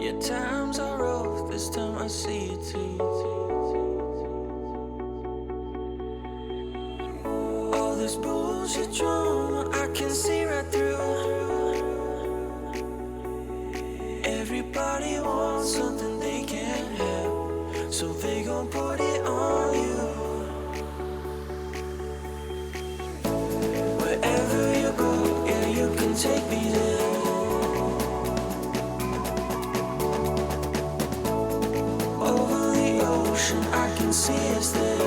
Yeah, times are rough, this time I see it too. All this bullshit drama, I can see right through. Everybody wants something they can't have, so they gon' put it on you. Wherever you go, yeah, you can take me there. Over the ocean, I can see us there.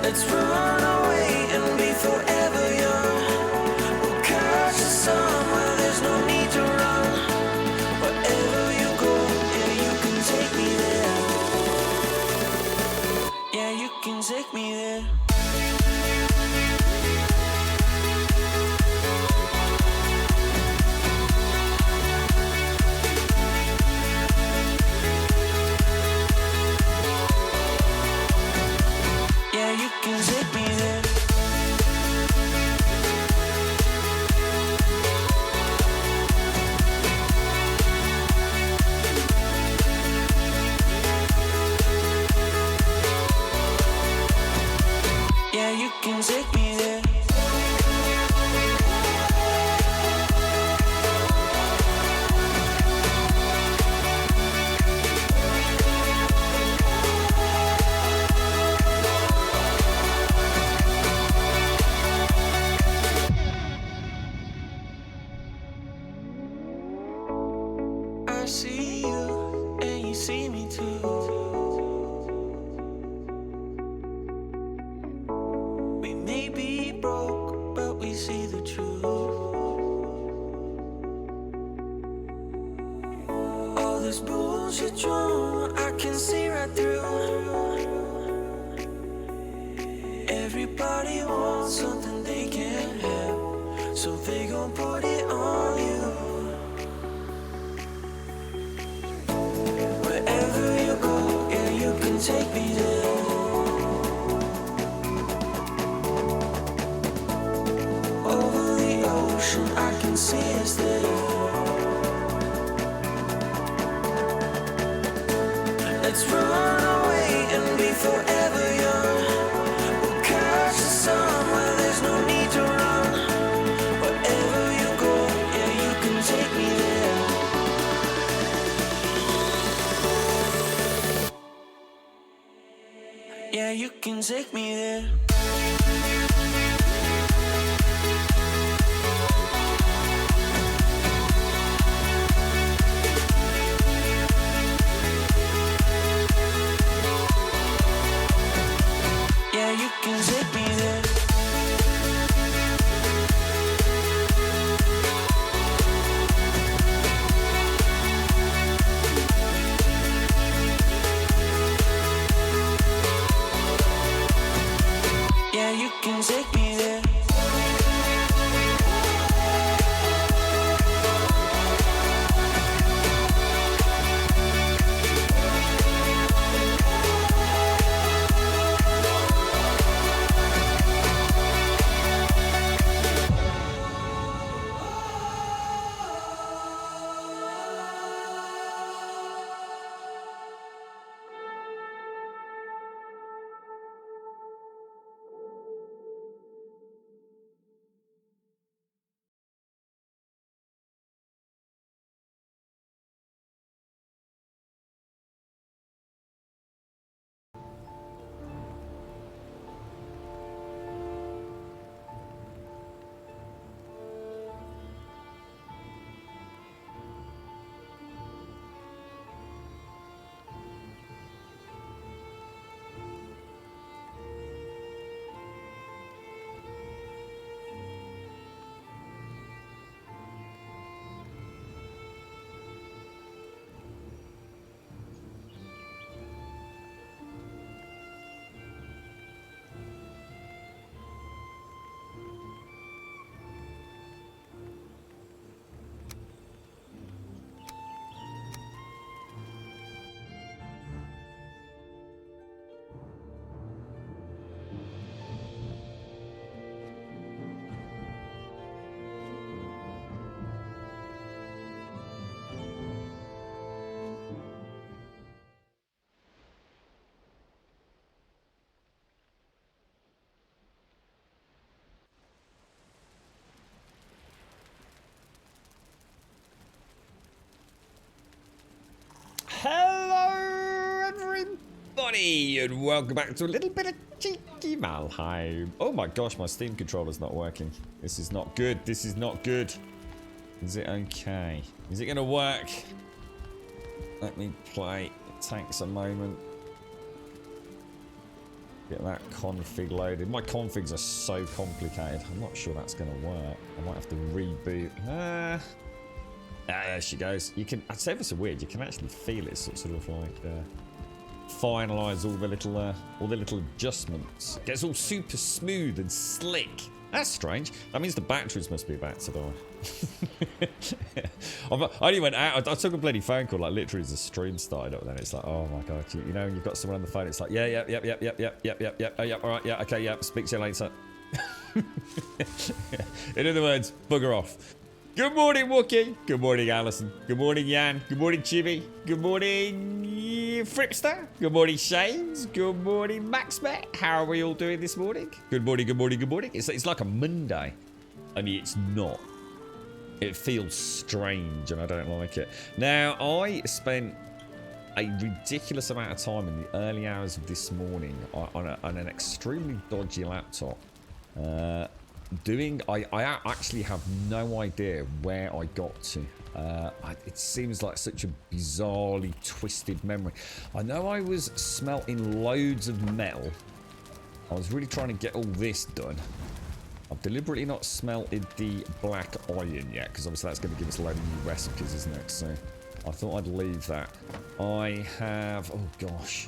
Let's run away and be forever young. We'll catch the sun where there's no need to run. Wherever you go, yeah, you can take me there. Yeah, you can take me there. Yeah, you can take me there. Yeah, you can take me there. I see you, and you see me too. We may be broke, but we see the truth. All this bullshit drama, I can see right through. Everybody wants something they can't have, so they gon' put it on you. Wherever you go, yeah, you can take me there. Over the ocean, I can see us there. Let's run away and be forever young. We'll catch the sun where there's no need to run. Wherever you go, yeah, you can take me there. Yeah, you can take me there. Yeah, you can take me there. everybody, and welcome back to a little bit of cheeky Valheim. Oh my gosh, my Steam controller's not working. This is not good. This is not good. Is it okay? Is it going to work? Let me play. It takes a moment. Get that config loaded. My configs are so complicated. I'm not sure that's going to work. I might have to reboot. There she goes. You can. It's ever so weird. You can actually feel it sort of like finalize all the little adjustments. It gets all super smooth and slick. That's strange. That means the batteries must be about to die. I only went out. I took a bloody phone call like literally as the stream started up. Then it's like, oh my god, you know, you've got someone on the phone. It's like, yeah. Oh, yeah, all right, yeah, okay, yeah. Speak to you later. In other words, bugger off. Good morning, Wookie. Good morning, Alison. Good morning, Jan. Good morning, Chibi. Good morning, Fripster. Good morning, Shanes. Good morning, Maxmet. How are we all doing this morning? Good morning, good morning, good morning. It's like a Monday. I mean, it's not. It feels strange, and I don't like it. Now, I spent a ridiculous amount of time in the early hours of this morning on an extremely dodgy laptop. I actually have no idea where I got to. It seems like such a bizarrely twisted memory. I know I was smelting loads of metal. I was really trying to get all this done. I've deliberately not smelted the black iron yet, because obviously that's going to give us a load of new recipes, isn't it? So I thought I'd leave that. I have... Oh gosh.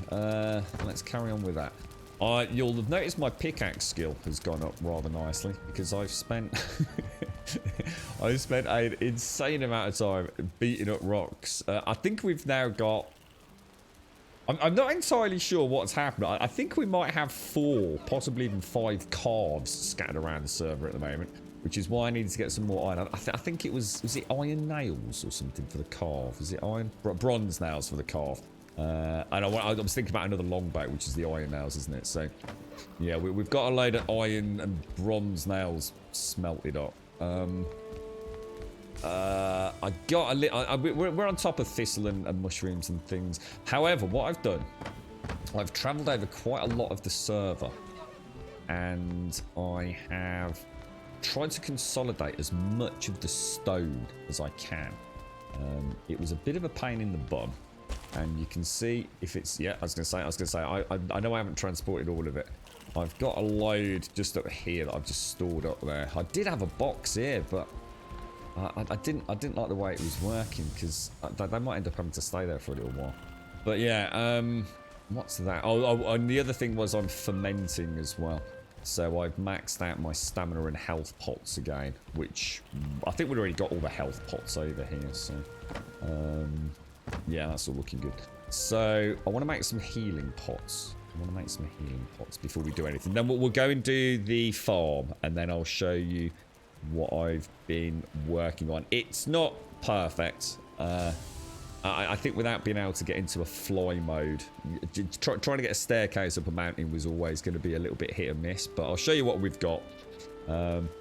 Let's carry on with that. You'll have noticed my pickaxe skill has gone up rather nicely because I've spent an insane amount of time beating up rocks. I think we've now got... I'm not entirely sure what's happened. I think we might have 4, possibly even 5 calves scattered around the server at the moment, which is why I needed to get some more iron. I think it was it iron nails or something for the calf? Is it iron? Bronze nails for the calf. And I was thinking about another longbow, which is the iron nails, isn't it? So, yeah, we've got a load of iron and bronze nails smelted up. I got a little... We're on top of thistle and mushrooms and things. However, what I've done, I've travelled over quite a lot of the server, and I have tried to consolidate as much of the stone as I can. It was a bit of a pain in the bum. And you can see if it's... Yeah, I was going to say, I know I haven't transported all of it. I've got a load just up here that I've just stored up there. I did have a box here, but I didn't like the way it was working, because they might end up having to stay there for a little while. But yeah, what's that? Oh, and the other thing was I'm fermenting as well. So I've maxed out my stamina and health pots again, which I think we've already got all the health pots over here, so... yeah, that's all looking good. So, I want to make some healing pots. Before we do anything. Then we'll go and do the farm, and then I'll show you what I've been working on. It's not perfect. I think without being able to get into a fly mode, trying to get a staircase up a mountain was always going to be a little bit hit and miss, but I'll show you what we've got.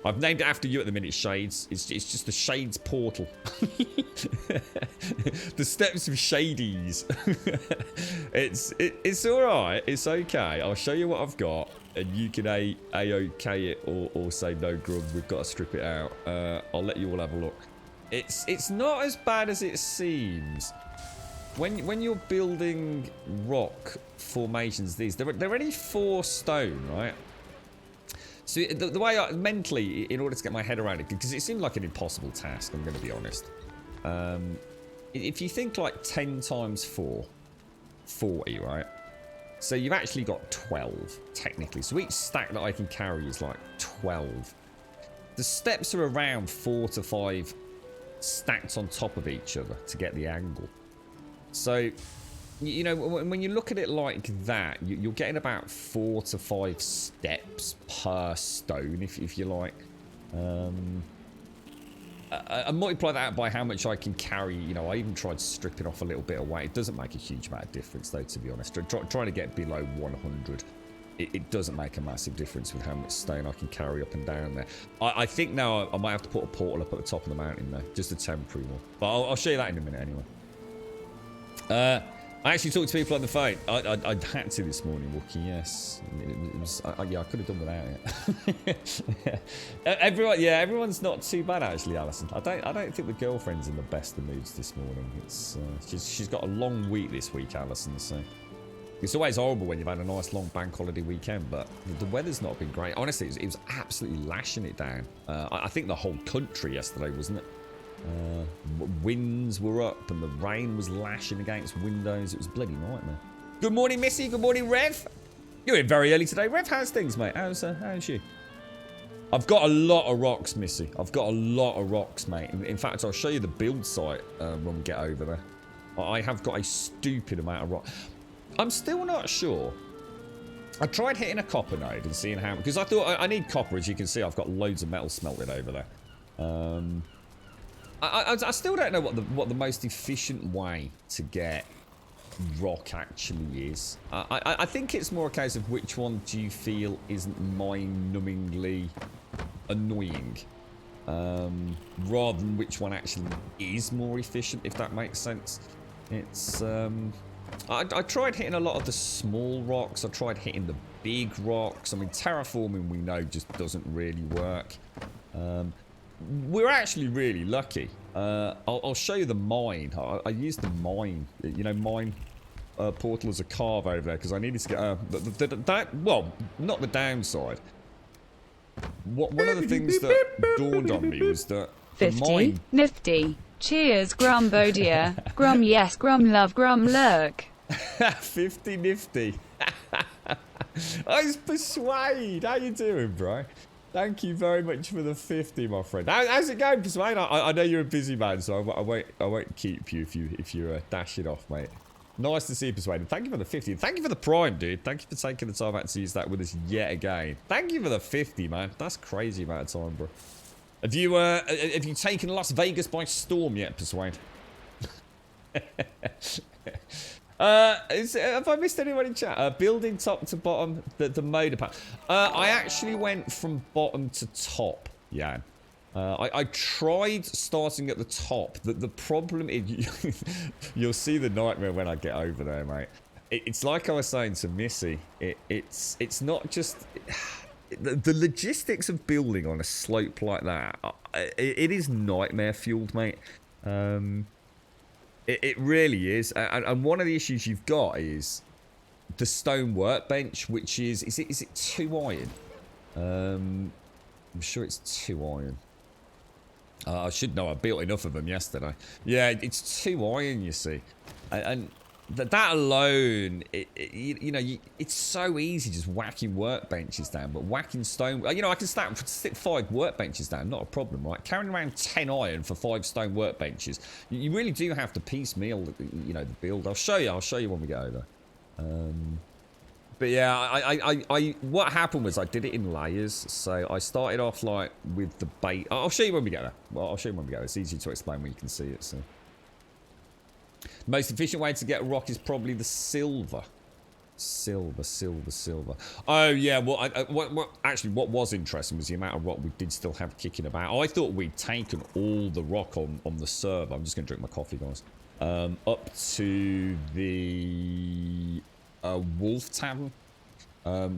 I've named it after you at the minute, Shades. It's just the Shades portal. The steps of Shadies. It's alright. It's okay. I'll show you what I've got, and you can A-OK it or say no grub, we've got to strip it out. I'll let you all have a look. It's not as bad as it seems. When you're building rock formations, they're only 4 stone, right? So the way mentally, in order to get my head around it, because it seemed like an impossible task, I'm going to be honest. If you think like 10 times 4, 40, right? So you've actually got 12, technically. So each stack that I can carry is like 12. The steps are around 4 to 5 stacked on top of each other to get the angle. So... You know, when you look at it like that, you're getting about 4 to 5 steps per stone, if you like. I multiply that out by how much I can carry. You know, I even tried stripping off a little bit of weight. It doesn't make a huge amount of difference, though, to be honest. Trying to get below 100, it doesn't make a massive difference with how much stone I can carry up and down there. I think now I might have to put a portal up at the top of the mountain, though. Just a temporary one. But I'll show you that in a minute, anyway. I actually talked to people on the phone. I had to this morning, Wookie. Yes, yeah, I could have done without it. Everyone's not too bad actually, Alison. I don't think the girlfriend's in the best of moods this morning. It's she's got a long week this week, Alison. So it's always horrible when you've had a nice long bank holiday weekend, but the weather's not been great. Honestly, it was absolutely lashing it down. I think the whole country yesterday, wasn't it? Winds were up and the rain was lashing against windows. It was a bloody nightmare. Good morning, Missy. Good morning, Rev. You're in very early today. Rev, how's things, mate? How's you? I've got a lot of rocks, Missy. I've got a lot of rocks, mate. In fact, I'll show you the build site when we get over there. I have got a stupid amount of rock. I'm still not sure. I tried hitting a copper node and seeing how... Because I thought I need copper. As you can see, I've got loads of metal smelted over there. I still don't know what the most efficient way to get rock actually is. I think it's more a case of which one do you feel isn't mind-numbingly annoying, rather than which one actually is more efficient, if that makes sense. It's I tried hitting a lot of the small rocks. I tried hitting the big rocks. I mean, terraforming we know just doesn't really work. We're actually really lucky. I'll show you the mine. I used the mine, you know, mine portal as a carve over there because I needed to get well, not the downside. One of the things that dawned on me was that 50 mine... nifty. Cheers, Grumbodia. Grum yes, Grum love, Grum lurk. 50 nifty. I was Persuade. How you doing, bro? Thank you very much for the 50, my friend. How's it going, Persuade? I know you're a busy man, so I won't keep you if you're dashing off, mate. Nice to see you, Persuade. And thank you for the 50. And thank you for the Prime, dude. Thank you for taking the time out to use that with us yet again. Thank you for the 50, man. That's crazy amount of time, bro. Have you taken Las Vegas by storm yet, Persuade? Have I missed anyone in chat? Building top to bottom, the motor pack. I actually went from bottom to top, yeah. I tried starting at the top. The problem is, you'll see the nightmare when I get over there, mate. It's like I was saying to Missy. It's not just... The logistics of building on a slope like that, it is nightmare fueled, mate. It really is. And one of the issues you've got is the stone workbench, which is it 2 iron? I'm sure it's 2 iron. I should know. I built enough of them yesterday. Yeah, it's 2 iron, you see. And that alone, you know, it's so easy just whacking workbenches down, but whacking stone, you know, I can stick 5 workbenches down, not a problem, right? Carrying around 10 iron for 5 stone workbenches, you really do have to piecemeal, you know, the build. I'll show you when we get over. But yeah, I what happened was I did it in layers. So I started off like with the bait. I'll show you when we get there. Well, I'll show you when we get there. It's easy to explain when you can see it. So. The most efficient way to get rock is probably the silver. Silver. Oh, yeah. Well, actually, what was interesting was the amount of rock we did still have kicking about. I thought we'd taken all the rock on the server. I'm just going to drink my coffee, guys. Up to the Wolf Tavern.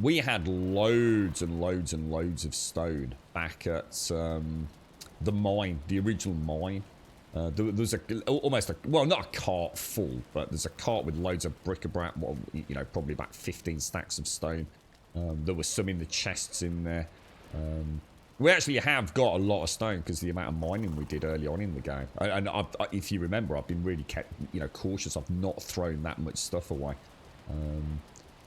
We had loads and loads of stone back at the mine, the original mine. There was almost well, not a cart full, but there's a cart with loads of bric-a-brac, well, you know, probably about 15 stacks of stone. There was some in the chests in there. We actually have got a lot of stone because the amount of mining we did early on in the game. And if you remember, I've been really cautious. I've not thrown that much stuff away.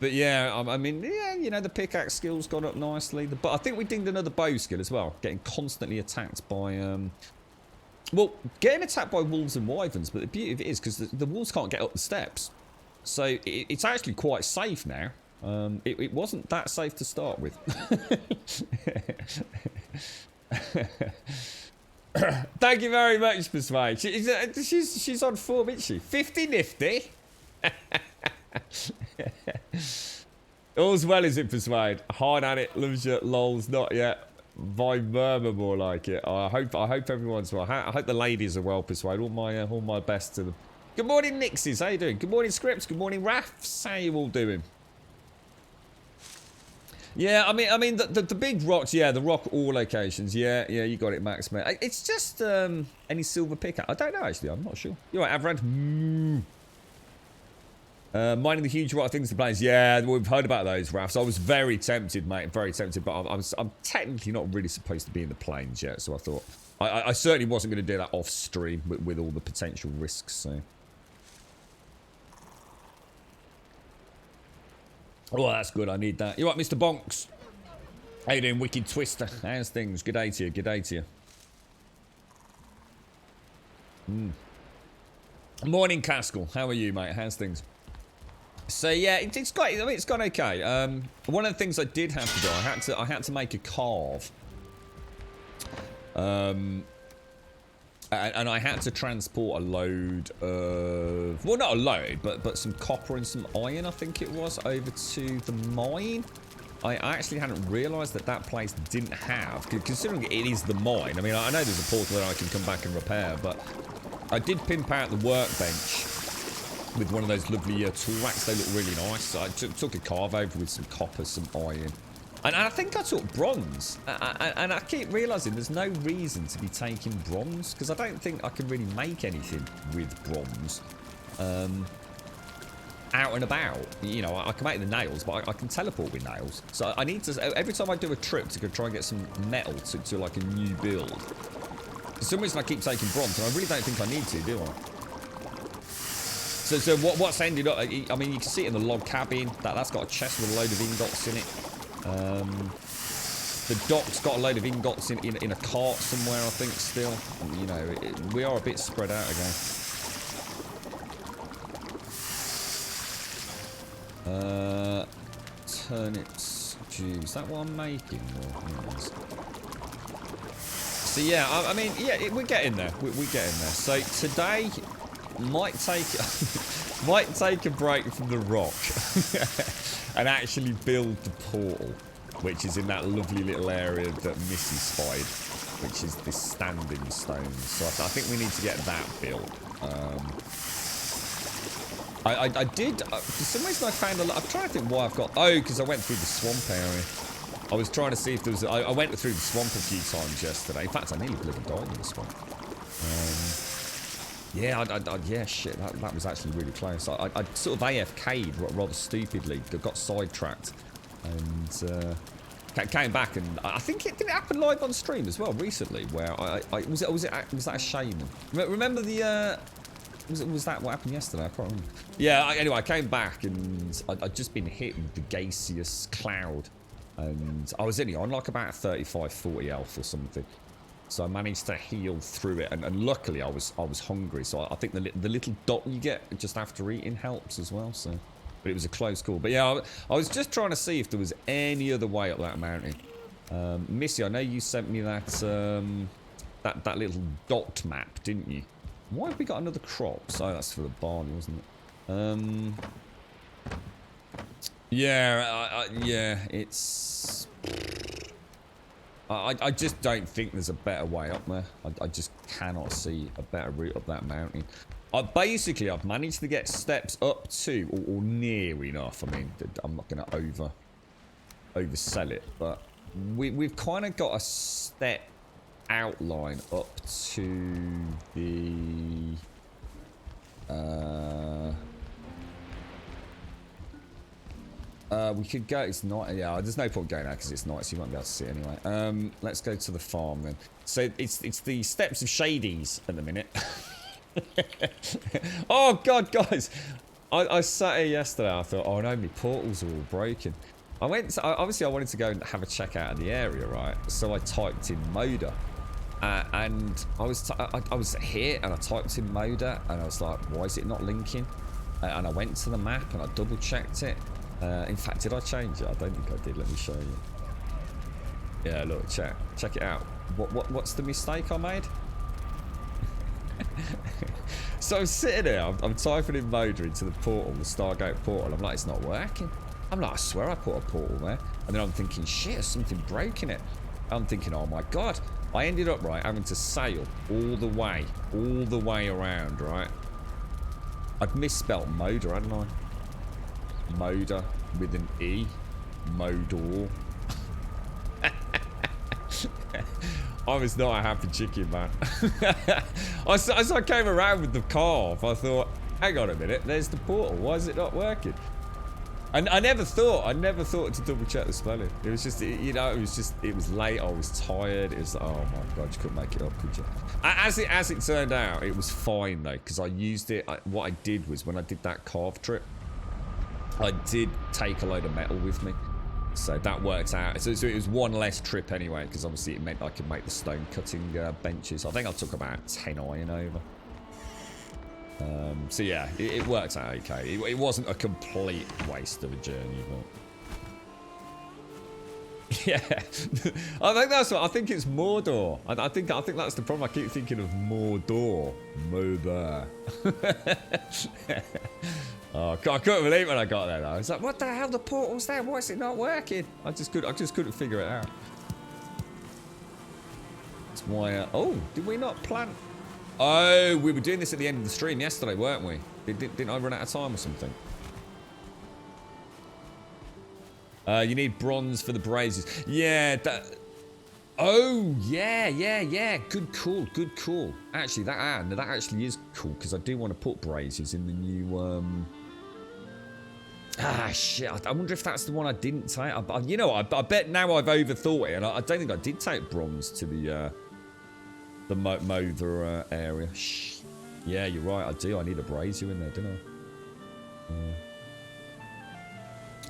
But yeah, I mean, yeah, you know, the pickaxe skill's gone up nicely. But I think we dinged another bow skill as well, getting constantly attacked by... Well, getting attacked by wolves and wyverns, but the beauty of it is because the wolves can't get up the steps. So it's actually quite safe now. It wasn't that safe to start with. Thank you very much, Persuade. She's on form, isn't she? 50 nifty. All's well, is it, Persuade? Hard at it, loves you, lols, not yet. By murmur, more like it. I hope everyone's well. I hope the ladies are well, Persuade. All my best to them. Good morning, Nixies. How you doing? Good morning, Scripts. Good morning, Rafts. How you all doing? Yeah, I mean, the big rocks. Yeah, the rock ore locations. Yeah, you got it, Max. Mate. It's just any silver pickaxe. I don't know actually. I'm not sure. You're right, Avrand. Mining the huge rock things to planes. Yeah, we've heard about those, Rafts. I was very tempted, mate. Very tempted, but I'm technically not really supposed to be in the planes yet. So I thought I certainly wasn't going to do that off stream with all the potential risks. So. Oh, that's good. I need that. You right, Mr. Bonks? How you doing, Wicked Twister? How's things? Good day to you. Good day to you. Morning, Caskell. How are you, mate? How's things? So yeah, it's got. I mean, it's gone okay. One of the things I did have to do, I had to make a carve. And I had to transport a load of, well, not a load, but some copper and some iron, I think it was, over to the mine. I actually hadn't realised that place didn't have, considering it is the mine. I mean, I know there's a portal that I can come back and repair, but I did pimp out the workbench with one of those lovely tool racks. They look really nice. So I took a carve over with some copper, some iron. And I think I took bronze, and I keep realising there's no reason to be taking bronze, because I don't think I can really make anything with bronze out and about. You know, I can make the nails, but I can teleport with nails. So I need to, every time I do a trip to go try and get some metal to like a new build, for some reason I keep taking bronze, and I really don't think I need to, do I? So what's ended up, I mean, you can see it in the log cabin, that's got a chest with a load of ingots in it. The dock's got a load of ingots in a cart somewhere, I think, still. You know, we are a bit spread out again. Turnips, juice. Is that what I'm making? Or, so yeah, I mean, yeah, we're getting there. We're getting there. So today might take a break from the rock and actually build the portal, which is in that lovely little area that Missy spied, which is this standing stone. So I think we need to get that built. I did, for some reason I found a lot, I'm trying to think why I've got, because I went through the swamp area. I was trying to see if there was, I went through the swamp a few times yesterday. In fact, I nearly bloody died in the swamp. Yeah, yeah, shit, that was actually really close. I sort of AFK'd rather stupidly, got sidetracked, and came back, and I think it didn't happen live on stream as well recently, where was that a shaman? Remember the was that what happened yesterday? I can't remember. Yeah, anyway, I came back, and I'd just been hit with the gaseous cloud, and I was only on like about 35-40 health or something. So I managed to heal through it, and luckily I was hungry. So I think the little dot you get just after eating helps as well. So, but it was a close call. But yeah, I was just trying to see if there was any other way up that mountain. Missy, I know you sent me that that little dot map, didn't you? Why have we got another crop? So that's for the barley, wasn't it? Yeah, yeah, it's. I just don't think there's a better way up there. I just cannot see a better route up that mountain. Basically, I've managed to get steps up to, or near enough. I mean, I'm not going to oversell it, but we've kind of got a step outline up to the... we could go, it's not, yeah, there's no point going out because it's night, so you won't be able to see it anyway. Let's go to the farm then. So it's the steps of Shades at the minute. Oh god, guys, I sat here yesterday, I thought, oh no, my portals are all broken. Obviously I wanted to go and have a check out of the area, right? So I typed in Moda. And I was here and I typed in Moda and I was like, why is it not linking? And I went to the map and I double checked it. In fact, did I change it? I don't think I did. Let me show you. Yeah, look, check it out. What's the mistake I made? So I'm sitting there, I'm typing in Moda into the portal, the Stargate portal. I'm like, it's not working. I'm like, I swear I put a portal there. And then I'm thinking, shit, there's something broke in it. I'm thinking, oh my god. I ended up, right, having to sail all the way around, right? I'd misspelt Moda, hadn't I? Moda with an E. Modor. I was not a happy chicken, man. As I came around with the carve, I thought, hang on a minute, there's the portal. Why is it not working? And I never thought to double check the spelling. It was just, you know, it was late. I was tired. It was, oh my God, you couldn't make it up, could you? As it turned out, it was fine though, because I used it. What I did was when I did that carve trip, I did take a load of metal with me. So that worked out. So it was one less trip anyway, because obviously it meant I could make the stone cutting benches. I think I took about 10 iron over. So yeah, it worked out okay. It wasn't a complete waste of a journey, but yeah, I think that's what I think. It's Mordor. I think that's the problem. I keep thinking of Mordor. Mordor. Oh, I couldn't believe when I got there though. I was like, what the hell? The portal's there. Why is it not working? I just couldn't figure it out. That's why. Oh, did we not plan? Oh, we were doing this at the end of the stream yesterday, weren't we? Didn't I run out of time or something? You need bronze for the braziers. Yeah, that... Oh, yeah. Good call. Actually, that actually is cool, because I do want to put braziers in the new... Ah, shit. I wonder if that's the one I didn't take. You know, I bet now I've overthought it, and I don't think I did take bronze to the Mother area. Shh. Yeah, you're right. I do. I need a brazier in there, don't I?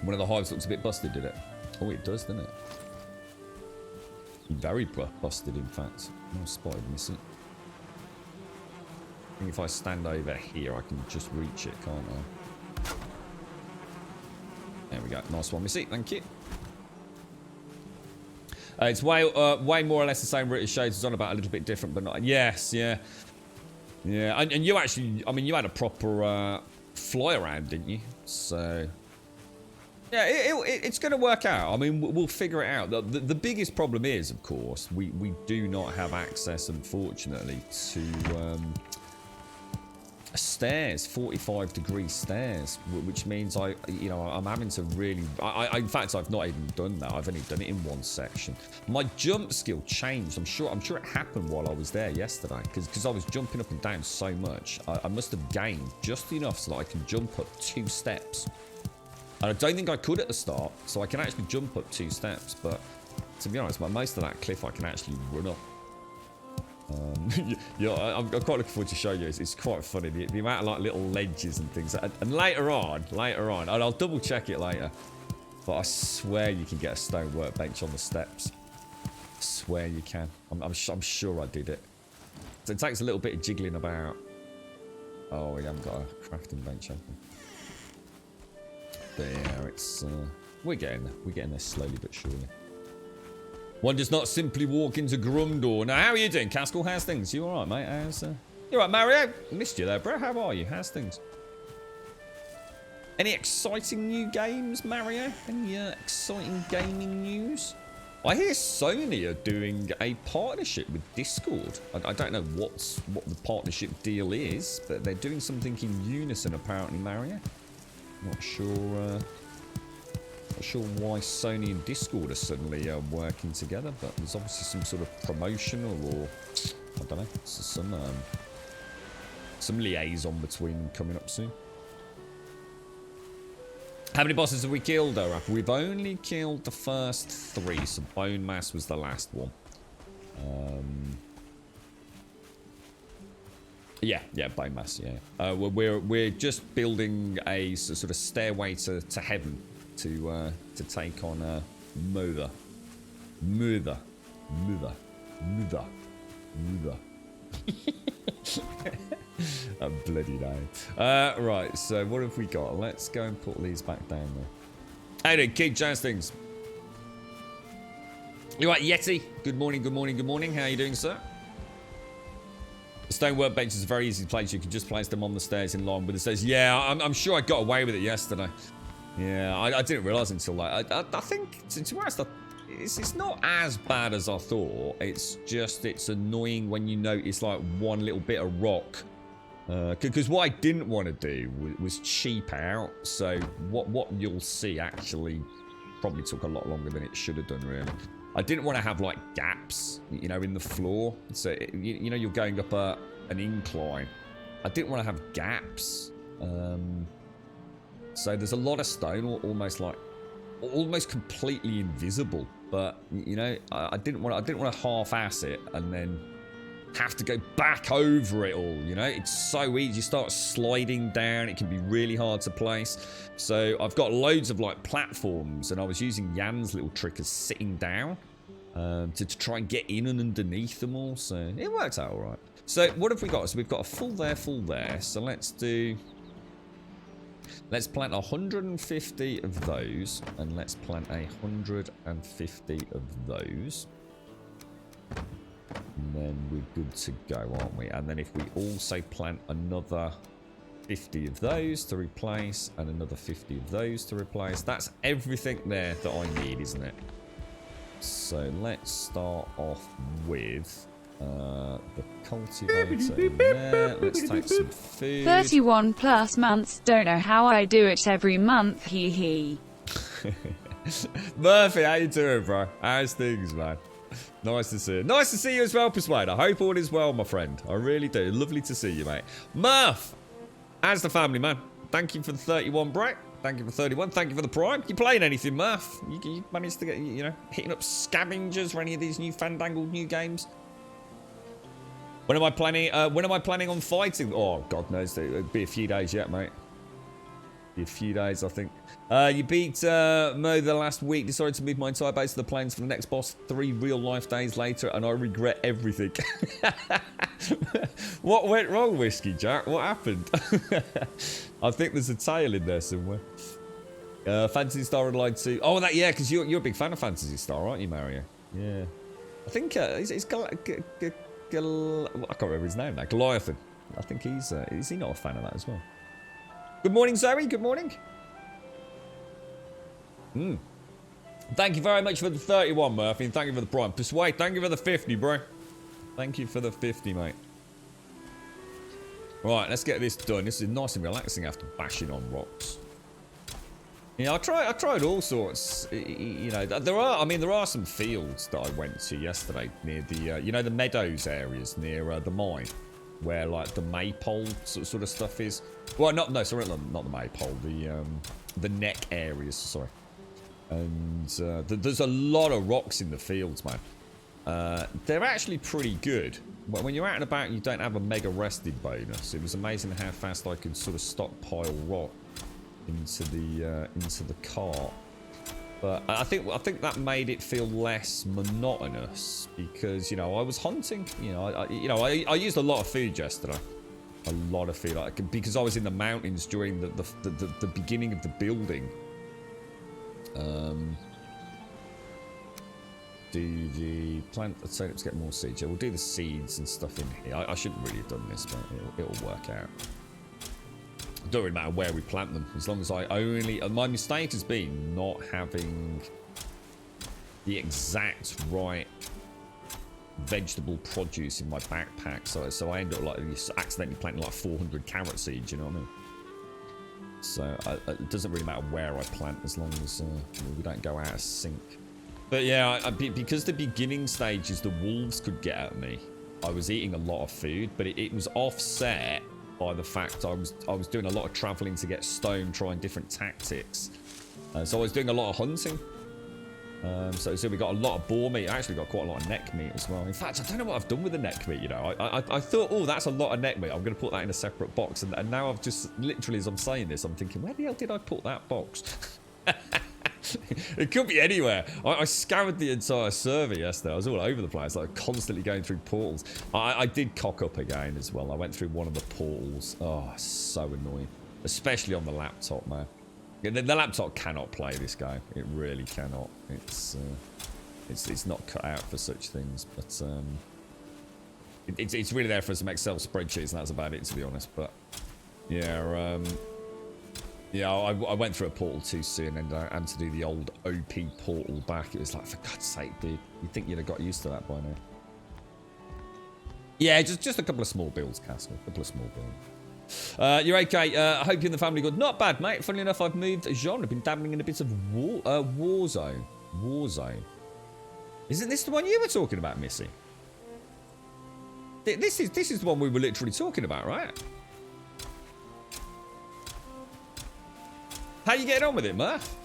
One of the hives looks a bit busted, did it? Oh, it does, doesn't it? Very busted, in fact. No spotted missing. I think if I stand over here, I can just reach it, can't I? There we go. Nice one, Missy. Thank you. It's way more or less the same route as Shades was on about, a little bit different, but not. Yes, yeah. And you actually, I mean, you had a proper fly around, didn't you? So, yeah, it's going to work out. I mean, we'll figure it out. The biggest problem is, of course, we do not have access, unfortunately, to stairs, 45-degree stairs, which means I'm having to really. In fact, I've not even done that. I've only done it in one section. My jump skill changed. I'm sure it happened while I was there yesterday, because I was jumping up and down so much. I must have gained just enough so that I can jump up 2 steps. And I don't think I could at the start, so I can actually jump up 2 steps. But to be honest, most of that cliff I can actually run up. Yeah, I'm quite looking forward to show you. It's quite funny, the amount of like little ledges and things. And later on, and I'll double check it later, but I swear you can get a stone workbench on the steps. I swear you can. I'm sure I did it. So it takes a little bit of jiggling about. Oh, we haven't got a crafting bench open. There, it's we're getting there slowly but surely. One does not simply walk into Grumdor. Now, how are you doing, Caskell? How's things? You alright, mate? How's you alright, Mario? Missed you there, bro. How are you? How's things? Any exciting new games, Mario? Any exciting gaming news? I hear Sony are doing a partnership with Discord. I don't know what the partnership deal is, but they're doing something in unison, apparently, Mario. Not sure why Sony and Discord are suddenly working together, but there's obviously some sort of promotional or I don't know, some liaison between coming up soon. How many bosses have we killed, though, Rapper? We've only killed the first 3, so Bone Mass was the last one. Yeah, Bone Mass, yeah. We're just building a sort of stairway to heaven to take on Mother. A bloody name. Right, so what have we got? Let's go and put these back down there. Hey there, Kid Jazz Things. You right, Yeti? Good morning. How are you doing, sir? The stone workbench is a very easy to place. You can just place them on the stairs in line with the stairs. Yeah, I'm sure I got away with it yesterday. Yeah, I didn't realise until like I think, to be honest, it's not as bad as I thought. It's just, it's annoying when you notice like one little bit of rock Because what I didn't want to do was cheap out. So what you'll see actually probably took a lot longer than it should have done, really. I didn't want to have like gaps, you know, in the floor. So you know, you're going up an incline. I didn't want to have gaps. So there's a lot of stone, almost completely invisible. But you know, I didn't want to half-ass it and then have to go back over it all. You know, it's so easy. You start sliding down. It can be really hard to place. So I've got loads of like platforms, and I was using Jan's little trick of sitting down to try and get in and underneath them all. So it works out all right. So what have we got? So we've got a full there. So let's plant 150 of those, and let's plant 150 of those. And then we're good to go, aren't we? And then if we also plant another 50 of those to replace, and another 50 of those to replace, that's everything there that I need, isn't it? So let's start off with the cultivator in there. Let's take some food. 31 plus months, don't know how I do it every month, hee hee. Murphy, how you doing, bro? How's things, man? Nice to see you. Nice to see you as well, Persuade. I hope all is well, my friend. I really do. Lovely to see you, mate. Murph, how's the family, man? Thank you for the 31, bro. Thank you for 31. Thank you for the prime. You playing anything, Murph? You managed to get, you know, hitting up scavengers for any of these new fandangled new games? When am I planning? When am I planning on fighting? Oh, God knows. It'll be a few days yet, mate. Be a few days, I think. You beat Mo the last week. Decided to move my entire base to the plains for the next boss 3 real-life days later, and I regret everything. What went wrong, Whiskey Jack? What happened? I think there's a tale in there somewhere. Phantasy Star Online 2. Oh, that, yeah, because you're a big fan of Phantasy Star, aren't you, Mario? Yeah. I think it's I can't remember his name now. Goliathan. I think is he not a fan of that as well? Good morning, Zoe. Good morning. Thank you very much for the 31, Murphy, and thank you for the prime. Persuade, thank you for the 50, bro. Thank you for the 50, mate. Right, let's get this done. This is nice and relaxing after bashing on rocks. Yeah, I tried all sorts. You know, there are some fields that I went to yesterday near the, you know, the meadows areas near the mine, where like the maypole sort of stuff is. Well, not the maypole, the neck areas. Sorry, and there's a lot of rocks in the fields, man. They're actually pretty good. When you're out and about, and you don't have a mega rested bonus. It was amazing how fast I could sort of stockpile rock into the cart, but I think that made it feel less monotonous because, you know, I was hunting. You know, I used a lot of food yesterday, a lot of food, because I was in the mountains during the beginning of the building. Do the plant. Let's say let's get more seeds. Yeah, we'll do the seeds and stuff in here. I shouldn't really have done this, but it'll work out. It doesn't really matter where we plant them, as long as I only... my mistake has been not having the exact right vegetable produce in my backpack, so I end up like accidentally planting like 400 carrot seeds, you know what I mean? So it doesn't really matter where I plant, as long as we don't go out of sync. But yeah, because the beginning stages, the wolves could get at me, I was eating a lot of food, but it was offset by the fact I was doing a lot of traveling to get stone, trying different tactics. So I was doing a lot of hunting. So we got a lot of boar meat. I actually got quite a lot of neck meat as well. In fact, I don't know what I've done with the neck meat, you know. I thought, oh, that's a lot of neck meat. I'm going to put that in a separate box. And now I've just, literally as I'm saying this, I'm thinking, where the hell did I put that box? It could be anywhere. I scoured the entire server yesterday. I was all over the place, like constantly going through portals. I did cock up again as well. I went through one of the portals. Oh, so annoying. Especially on the laptop, man. The laptop cannot play this game. It really cannot. It's not cut out for such things. But it's really there for some Excel spreadsheets, and that's about it, to be honest. But yeah, yeah, I went through a portal too soon, and to do the old OP portal back, it was like, for God's sake, dude. You'd think you'd have got used to that by now. Yeah, just a couple of small builds, Castle. A couple of small builds. You're okay. I hope you and the family good. Not bad, mate. Funnily enough, I've moved genre. Been dabbling in a bit of Warzone. Warzone. Isn't this the one you were talking about, Missy? This is the one we were literally talking about, right? How you getting on with it, Murph?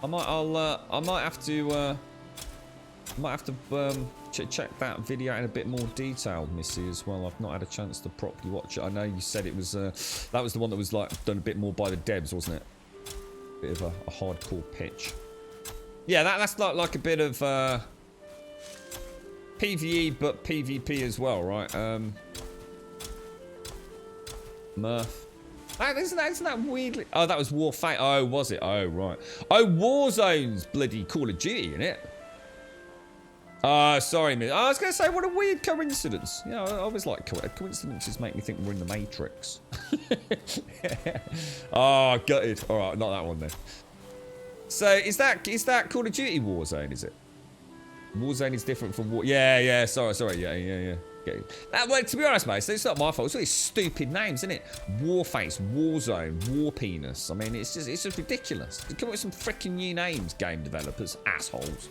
I might have to check that video out in a bit more detail, Missy, as well. I've not had a chance to properly watch it. I know you said it was that was the one that was like done a bit more by the devs, wasn't it? Bit of a hardcore pitch. Yeah, that's like a bit of PvE but PvP as well, right? Murph. Isn't that weirdly? Oh, that was Warfare. Oh, was it? Oh, right. Oh, Warzone's bloody Call of Duty, innit? Sorry, man. I was going to say, what a weird coincidence. You know, I always like coincidences make me think we're in the Matrix. Oh, gutted. All right, not that one then. So, is that Call of Duty Warzone, is it? Warzone is different from War... Yeah, sorry. Yeah. Well, to be honest, mate, it's not my fault. It's all these stupid names, isn't it? Warface, Warzone, War Penis. I mean, it's just ridiculous. Come up with some freaking new names, game developers, assholes.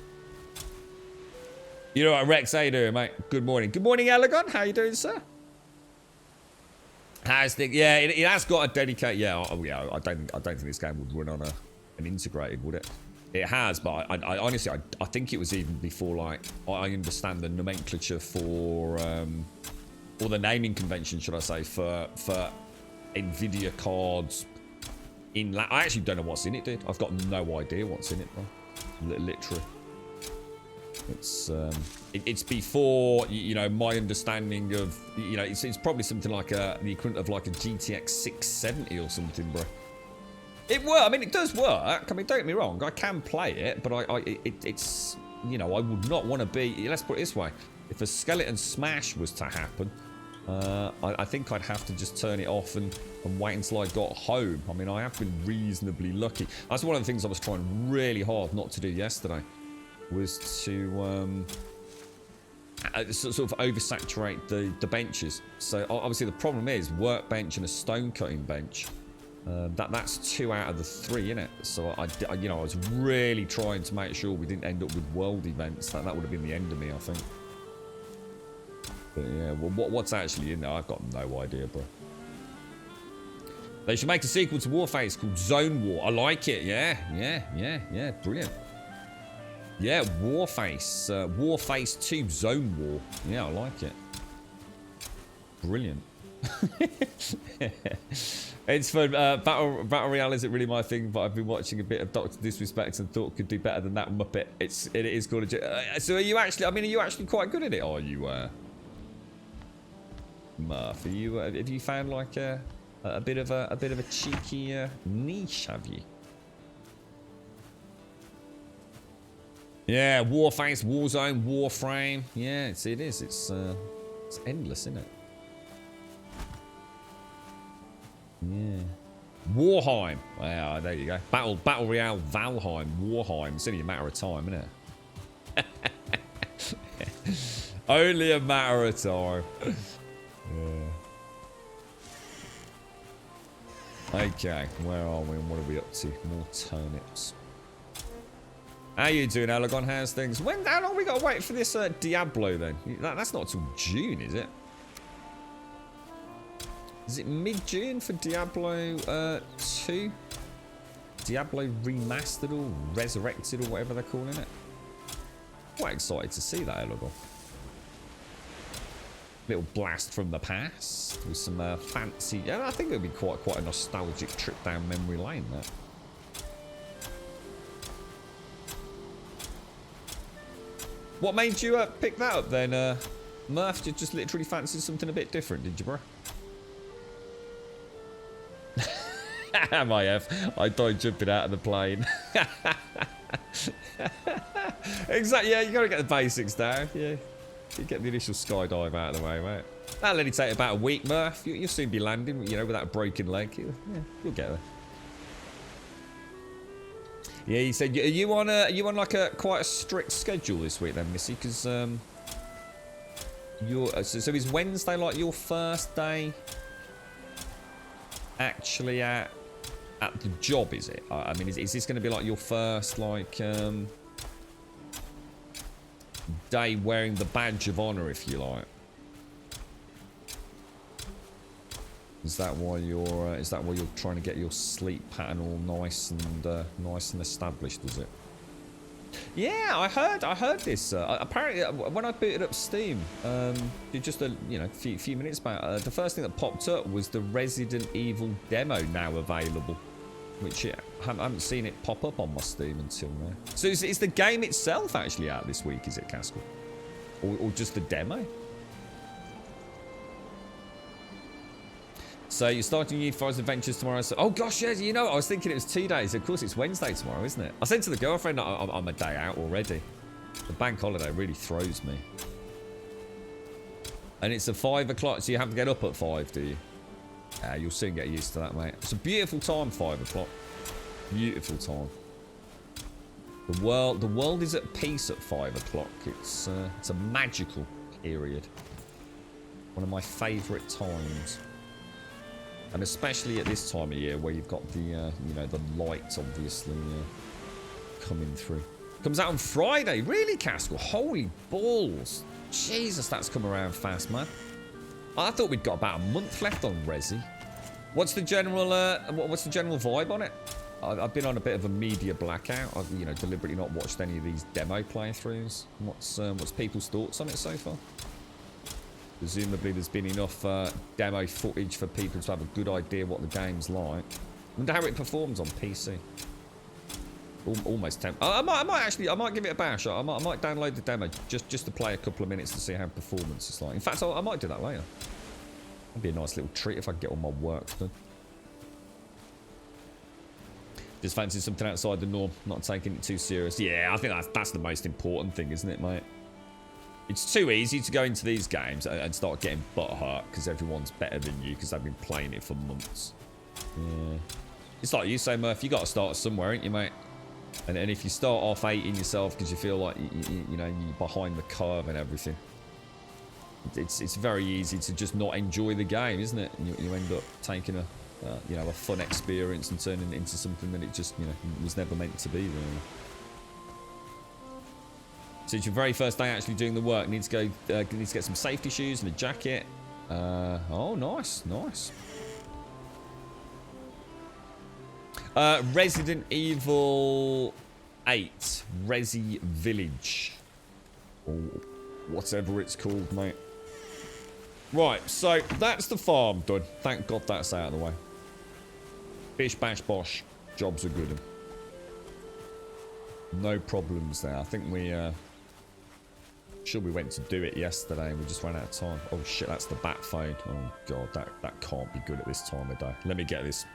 You know what, Rex? How you doing, mate? Good morning. Good morning, Elegon. How you doing, sir? How's the... Yeah, it has got a dedicated... Yeah, I don't think this game would run on an integrated, would it? It has, but I honestly, I think it was even before, like, I understand the nomenclature for, or the naming convention, should I say, for NVIDIA cards. I actually don't know what's in it, dude. I've got no idea what's in it, bro. Literally. It's before, you know, my understanding of, you know, it's probably something like the equivalent of like a GTX 670 or something, bro. It works. I mean, it does work. I mean, don't get me wrong. I can play it, but it's, you know, I would not want to be. Let's put it this way: if a skeleton smash was to happen, I think I'd have to just turn it off and wait until I got home. I mean, I have been reasonably lucky. That's one of the things I was trying really hard not to do yesterday, was to sort of oversaturate the benches. So obviously the problem is workbench and a stone cutting bench. That's 2 out of the 3, innit? So I you know, I was really trying to make sure we didn't end up with world events. That would have been the end of me, I think. But yeah, well, what's actually in there? I've got no idea, bro. They should make a sequel to Warface called Zone War. I like it. Yeah, brilliant. Yeah, Warface, Warface 2 Zone War. Yeah, I like it. Brilliant. It's fun. Battle Royale isn't really my thing, but I've been watching a bit of Dr. Disrespect and thought could do better than that Muppet. It is Call of Duty. So are you actually? I mean, are you actually quite good at it? Are you, Murph? Are you? Have you found like a bit of a cheeky niche? Have you? Yeah, Warface, Warzone, Warframe. Yeah, it is. It's endless, isn't it? Yeah. Valheim. Wow, there you go. Battle Royale, Valheim, Valheim. It's only a matter of time, isn't it? Only a matter of time. Yeah. Okay, where are we and what are we up to? More turnips. How you doing, Elegon? How's things? How long we got to wait for this Diablo then? That's not till June, is it? Is it mid-June for Diablo 2? Diablo Remastered or Resurrected or whatever they're calling it? Quite excited to see that, Elegon. Little blast from the past with some fancy... Yeah, I think it would be quite a nostalgic trip down memory lane, that. What made you pick that up then, Murph? You just literally fancied something a bit different, did you, bro? I died jumping out of the plane. Exactly, yeah, you gotta get the basics down. Yeah, you get the initial skydive out of the way, mate. That'll only take about a week, Murph. You'll soon be landing, you know, without a broken leg. Yeah, you'll get there. Yeah, he said, are you on like quite a strict schedule this week then, Missy? Because so is Wednesday like your first day actually at the job, is it? I mean, is this going to be like your first, like, day wearing the badge of honor, if you like? Is that why you're trying to get your sleep pattern all nice and established? Is it? Yeah, I heard this. Apparently, when I booted up Steam, just a few minutes back, the first thing that popped up was the Resident Evil demo now available, which I haven't seen it pop up on my Steam until now. So is the game itself actually out this week? Is it, Castle, or just the demo? So you're starting New Forest Adventures tomorrow. So, oh gosh, yes, I was thinking it was 2 days. Of course, it's Wednesday tomorrow, isn't it? I said to the girlfriend I'm a day out already. The bank holiday really throws me. And it's a 5 o'clock, so you have to get up at 5, do you? You'll soon get used to that, mate. It's a beautiful time, 5 o'clock. Beautiful time. The world is at peace at 5 o'clock. It's a magical period. One of my favourite times. And especially at this time of year where you've got the, the lights obviously coming through. Comes out on Friday. Really, Castle? Holy balls. Jesus, that's come around fast, man. I thought we'd got about a month left on Resi. What's the general vibe on it? I've been on a bit of a media blackout. I've, deliberately not watched any of these demo playthroughs. What's people's thoughts on it so far? Presumably there's been enough demo footage for people to have a good idea what the game's like. I wonder how it performs on PC. Almost tempted. I might give it a bash. I might download the demo just to play a couple of minutes to see how performance is like. In fact, I might do that later. That'd be a nice little treat if I get all my work done. Just fancy something outside the norm, not taking it too serious. Yeah, I think that's the most important thing, isn't it, mate? It's too easy to go into these games and start getting butthurt because everyone's better than you because they've been playing it for months. Yeah. It's like you say, Murph, you got to start somewhere, ain't you, mate? And if you start off hating yourself because you feel like, you're behind the curve and everything, it's very easy to just not enjoy the game, isn't it? And you end up taking a fun experience and turning it into something that it just, was never meant to be, really. So it's your very first day actually doing the work. Needs to get some safety shoes and a jacket. Oh, nice. Resident Evil 8 Resi Village, or whatever it's called, mate. Right, so that's the farm done. Thank God that's out of the way. Bish bash bosh, jobs are good. No problems there. I think we went to do it yesterday and we just ran out of time. Oh shit, that's the bat phone. Oh god, that can't be good at this time of day. Let me get this.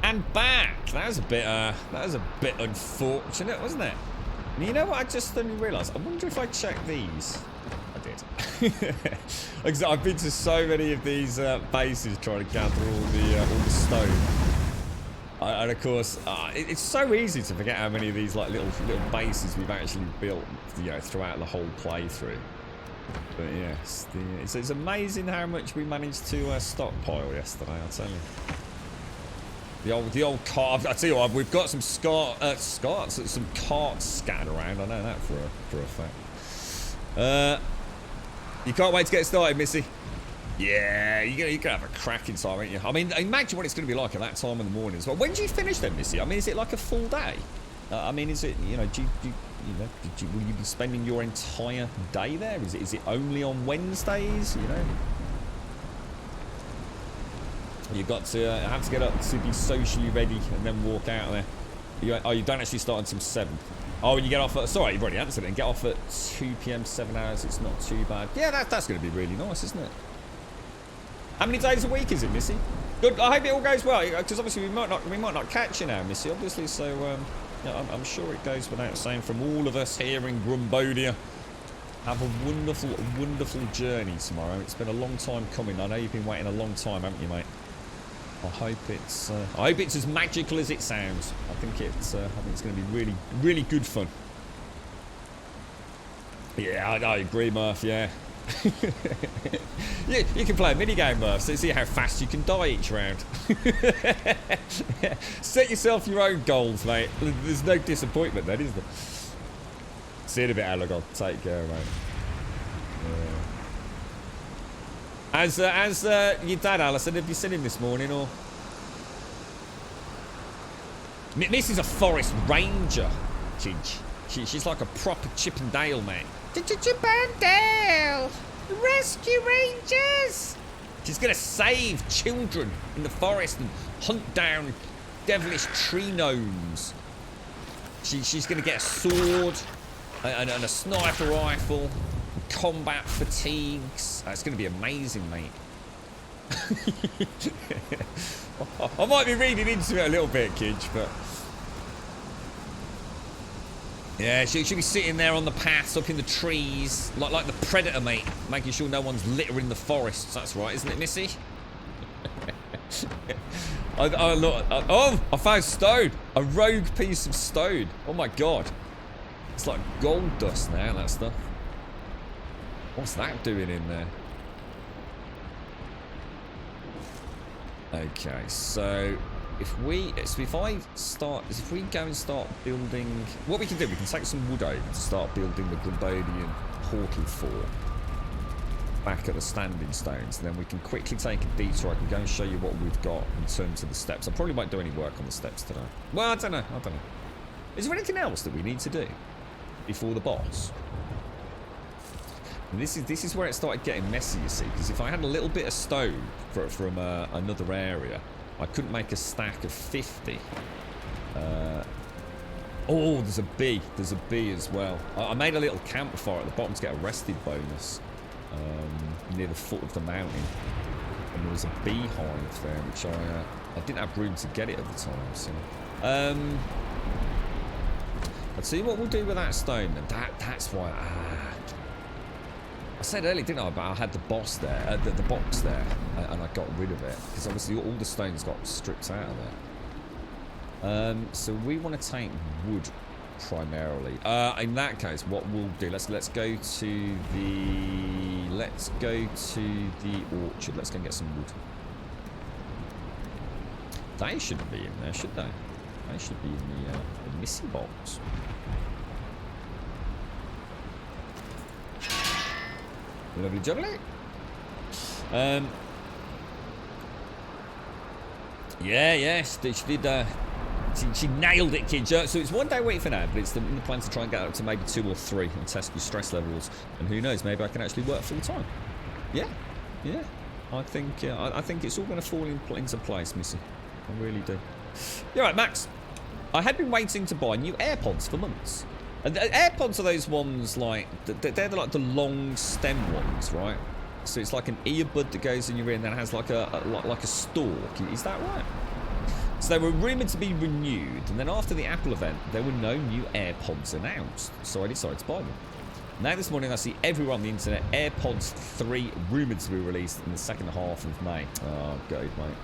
And back. That was a bit unfortunate, wasn't it? And you know what? I just suddenly realised. I wonder if I check these. I did. Because I've been to so many of these bases trying to gather all the stone. And of course, it's so easy to forget how many of these like little bases we've actually built, throughout the whole playthrough. But yes, it's amazing how much we managed to stockpile yesterday. I'll tell you. The old cart. I tell you what, we've got some some carts scattered around. I know that for a fact. You can't wait to get started, Missy. Yeah, you're gonna have a cracking time, aren't you? I mean, imagine what it's gonna be like at that time in the morning as well. When do you finish then, Missy? I mean, is it like a full day? I mean, is it, will you be spending your entire day there? Is it only on Wednesdays? You got to have to get up to be socially ready and then walk out there. You don't actually start until 7. Oh, and you get off at, sorry, you've already answered it, and get off at 2 p.m, 7 hours, it's not too bad. Yeah, that's going to be really nice, isn't it? How many days a week is it, Missy? Good, I hope it all goes well, because obviously we might not catch you now, Missy, obviously, so I'm sure it goes without saying from all of us here in Grumbodia. Have a wonderful, wonderful journey tomorrow. It's been a long time coming. I know you've been waiting a long time, haven't you, mate? I hope it's as magical as it sounds. I think it's going to be really, really good fun. Yeah, I agree, Murph. Yeah. You can play a minigame, Murph, so see how fast you can die each round. Set yourself your own goals, mate. There's no disappointment then, is there? See you in a bit, Alagon. Take care, mate. As your dad, Alison, have you seen him this morning, or? This is a forest ranger, Chidge. She's like a proper Chip and Dale, man. Chip and Dale! Rescue Rangers! She's gonna save children in the forest and hunt down devilish tree gnomes. She's gonna get a sword and a sniper rifle. Combat fatigues. It's going to be amazing, mate. I might be reading into it a little bit, Kidge, but yeah, she'll be sitting there on the paths, up in the trees, like the predator, mate, making sure no one's littering the forests. That's right, isn't it, Missy? Oh, I found stone. A rogue piece of stone. Oh my god, it's like gold dust now. That stuff. What's that doing in there? Okay, so if we go and start building, what we can do, we can take some wood over to start building the Grumbodian portal fort back at the standing stones, and then we can quickly take a detour. I can go and show you what we've got in terms of the steps. I probably won't do any work on the steps today. Well, I don't know. Is there anything else that we need to do before the boss? And this is where it started getting messy, you see, because if I had a little bit of stone from another area, I couldn't make a stack of 50. Oh, there's a bee. There's a bee as well. I made a little campfire at the bottom to get a rested bonus near the foot of the mountain. And there was a beehive there, which I didn't have room to get it at the time. So, I'll see what we'll do with that stone. And that's why. I said earlier, didn't I, about I had the box there, the box there, and I got rid of it because obviously all the stones got stripped out of there. So we want to take wood primarily. In that case, what we'll do, let's go to the orchard. Let's go and get some wood. They shouldn't be in there, should they? They should be in the missy box. Lovely jubbly. Yeah, she did. She nailed it, kid. So it's one day waiting for now, but it's in the plan to try and get up to maybe 2 or 3 and test your stress levels. And who knows, maybe I can actually work full time. Yeah. I think it's all going to fall into place, Missy. I really do. You're right, Max. I had been waiting to buy new AirPods for months. And the AirPods are those ones like they're like the long stem ones, right? So it's like an earbud that goes in your ear and then has like a stalk. Is that right? So they were rumoured to be renewed, and then after the Apple event, there were no new AirPods announced, so I decided to buy them. Now this morning I see everywhere on the internet, AirPods 3 rumoured to be released in the second half of May. Oh, good, mate.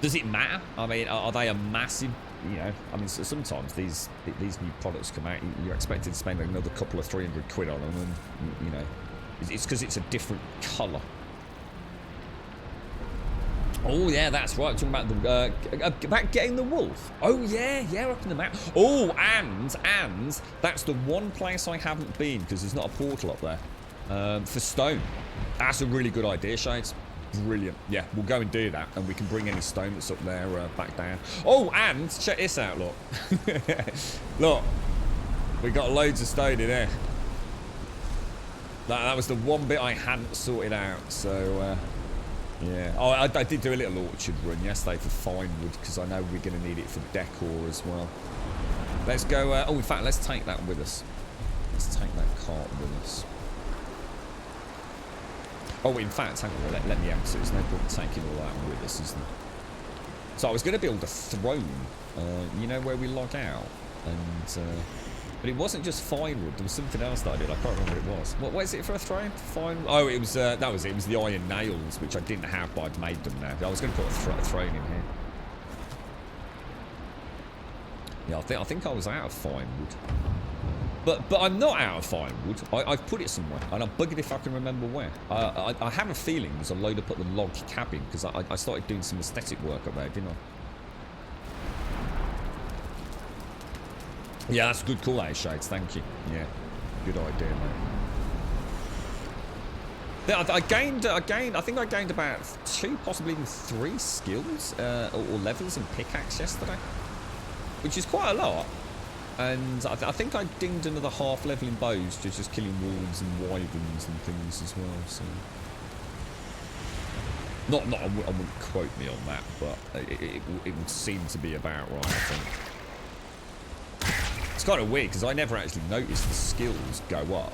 Does it matter? I mean, are they a massive, you know, I mean, so sometimes these new products come out, you're expected to spend another couple of 300 quid on them, and, you know, it's because it's a different colour. Oh yeah, that's right. Talking about the about getting the wolf. Oh yeah, up in the map. Oh, and that's the one place I haven't been because there's not a portal up there for stone. That's a really good idea, Shades. Brilliant. Yeah, we'll go and do that, and we can bring any stone that's up there back down. Oh, and check this out. Look, look, we got loads of stone in here. That was the one bit I hadn't sorted out. So. Yeah. Oh, I did do a little orchard run yesterday for fine wood because I know we're going to need it for decor as well. Let's go. Oh, in fact, let's take that with us. Let's take that cart with us. Oh, in fact, hang on. Let me answer. There's no point taking all that with us, isn't there? So I was going to build a throne, you know, where we log out, and but it wasn't just fine wood. There was something else that I did. I can't remember what it was. What is it for a throne? Fine. Oh, it was that was it. It was the iron nails, which I didn't have, but I'd made them now. I was going to put a throne in here. Yeah, I think I was out of fine wood. But I'm not out of fine wood. I've put it somewhere, and I'm buggered if I can remember where. I have a feeling there's a load up at the log cabin because I started doing some aesthetic work up there, didn't I? Yeah, that's a good call out, Shades. Thank you. Yeah, good idea, mate. I think I gained about 2, possibly even 3 skills or levels in pickaxe yesterday, which is quite a lot. And I think I dinged another half level in bows, just killing wolves and wyverns and things as well. So, I wouldn't quote me on that, but it would seem to be about right, I think. It's kind of weird because I never actually noticed the skills go up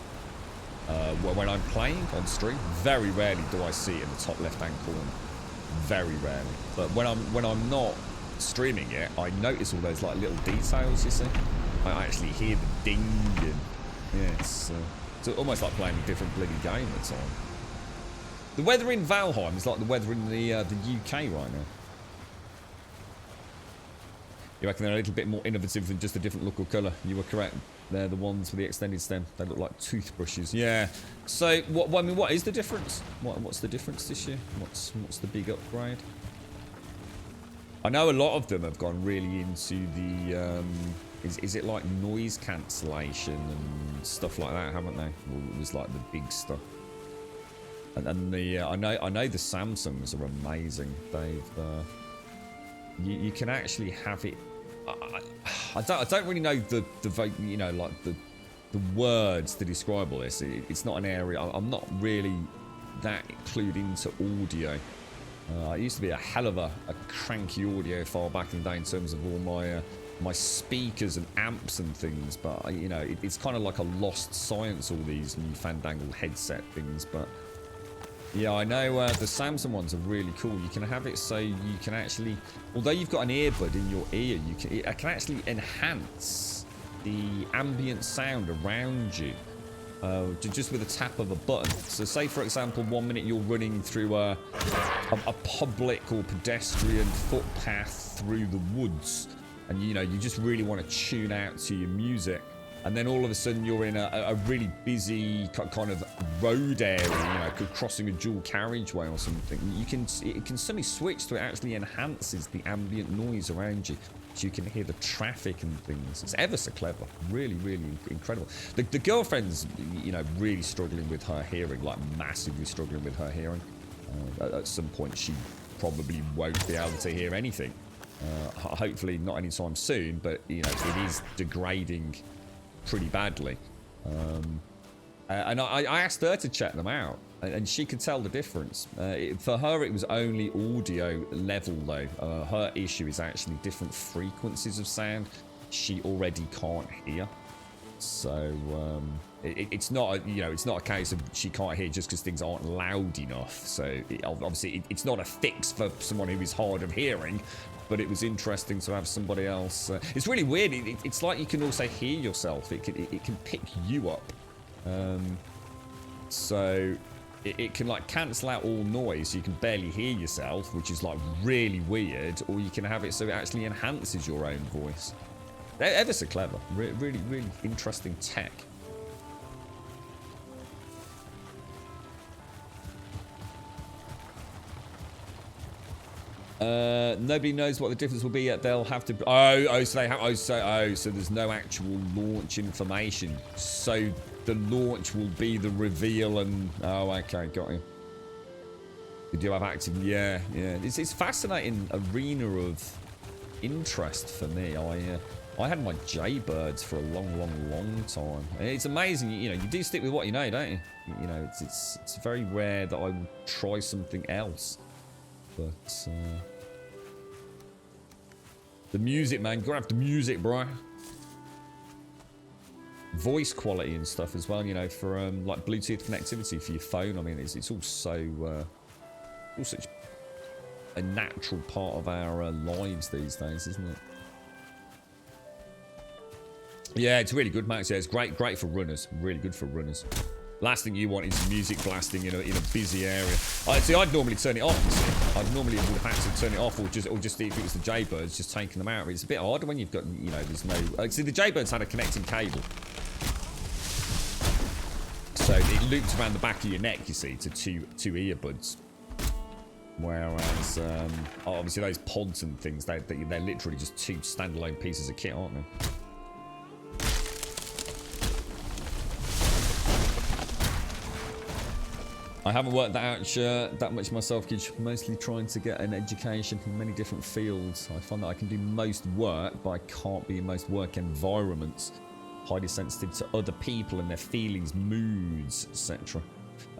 when I'm playing on stream. Very rarely do I see it in the top left-hand corner. Very rarely. But when I'm not streaming it, I notice all those like little details. You see, I actually hear the ding, and yeah, it's almost like playing a different bloody game at the time. The weather in Valheim is like the weather in the UK right now. You reckon they're a little bit more innovative than just a different look or colour? You were correct. They're the ones with the extended stem. They look like toothbrushes. Yeah. So, what is the difference? What's the difference this year? What's the big upgrade? I know a lot of them have gone really into the... is it like noise cancellation and stuff like that, haven't they? Well, it was like the big stuff. And the I know the Samsungs are amazing. They've you can actually have it. I don't really know the you know, like the words to describe all this. It's not an area I'm not really that clued into audio. I used to be a hell of a cranky audiophile back in the day in terms of all my speakers and amps and things, but you know, it's kind of like a lost science, all these new fandangled headset things. But yeah, I know the Samsung ones are really cool. You can have it so you can actually, although you've got an earbud in your ear, it can actually enhance the ambient sound around you just with a tap of a button. So say, for example, 1 minute you're running through a public or pedestrian footpath through the woods, and you know, you just really want to tune out to your music. And then all of a sudden you're in a really busy kind of road area, you know, crossing a dual carriageway or something. It can suddenly switch to it actually enhances the ambient noise around you, so you can hear the traffic and things. It's ever so clever. Really, really incredible. The girlfriend's, you know, really struggling with her hearing, like massively struggling with her hearing. At some point she probably won't be able to hear anything. Hopefully not anytime soon, but you know, it is degrading pretty badly. And I asked her to check them out, and she could tell the difference. For her, it was only audio level though. Her issue is actually different frequencies of sound she already can't hear. So it's not it's not a case of she can't hear just because things aren't loud enough. So obviously it's not a fix for someone who is hard of hearing, but it was interesting to have somebody else. It's really weird. It's like you can also hear yourself. It can pick you up. So it can like cancel out all noise. So you can barely hear yourself, which is like really weird. Or you can have it so it actually enhances your own voice. They're ever so clever. Really interesting tech. Nobody knows what the difference will be yet. They'll have to. So there's no actual launch information. So the launch will be the reveal and. Oh, okay, got you. Did you have active? Yeah. It's fascinating arena of interest for me. I had my Jaybirds for a long time. It's amazing, you do stick with what you know, don't you? It's very rare that I will try something else. But the music, man, grab the music, bro. Voice quality and stuff as well, for like Bluetooth connectivity for your phone. I mean, it's all so all such a natural part of our lives these days, isn't it? Yeah, it's really good, Max. Yeah, it's great for runners. Really good for runners. Last thing you want is music blasting in a busy area. I'd normally turn it off. You see. I'd normally would have had to turn it off, or just if it was the Jaybirds, just taking them out. It's a bit harder when you've got there's no. See, the Jaybirds had a connecting cable, so it looped around the back of your neck. You see, to two earbuds. Whereas obviously those pods and things, they're literally just two standalone pieces of kit, aren't they? I haven't worked that out that much myself, kids. Mostly trying to get an education in many different fields. I find that I can do most work, but I can't be in most work environments. Highly sensitive to other people and their feelings, moods, etc.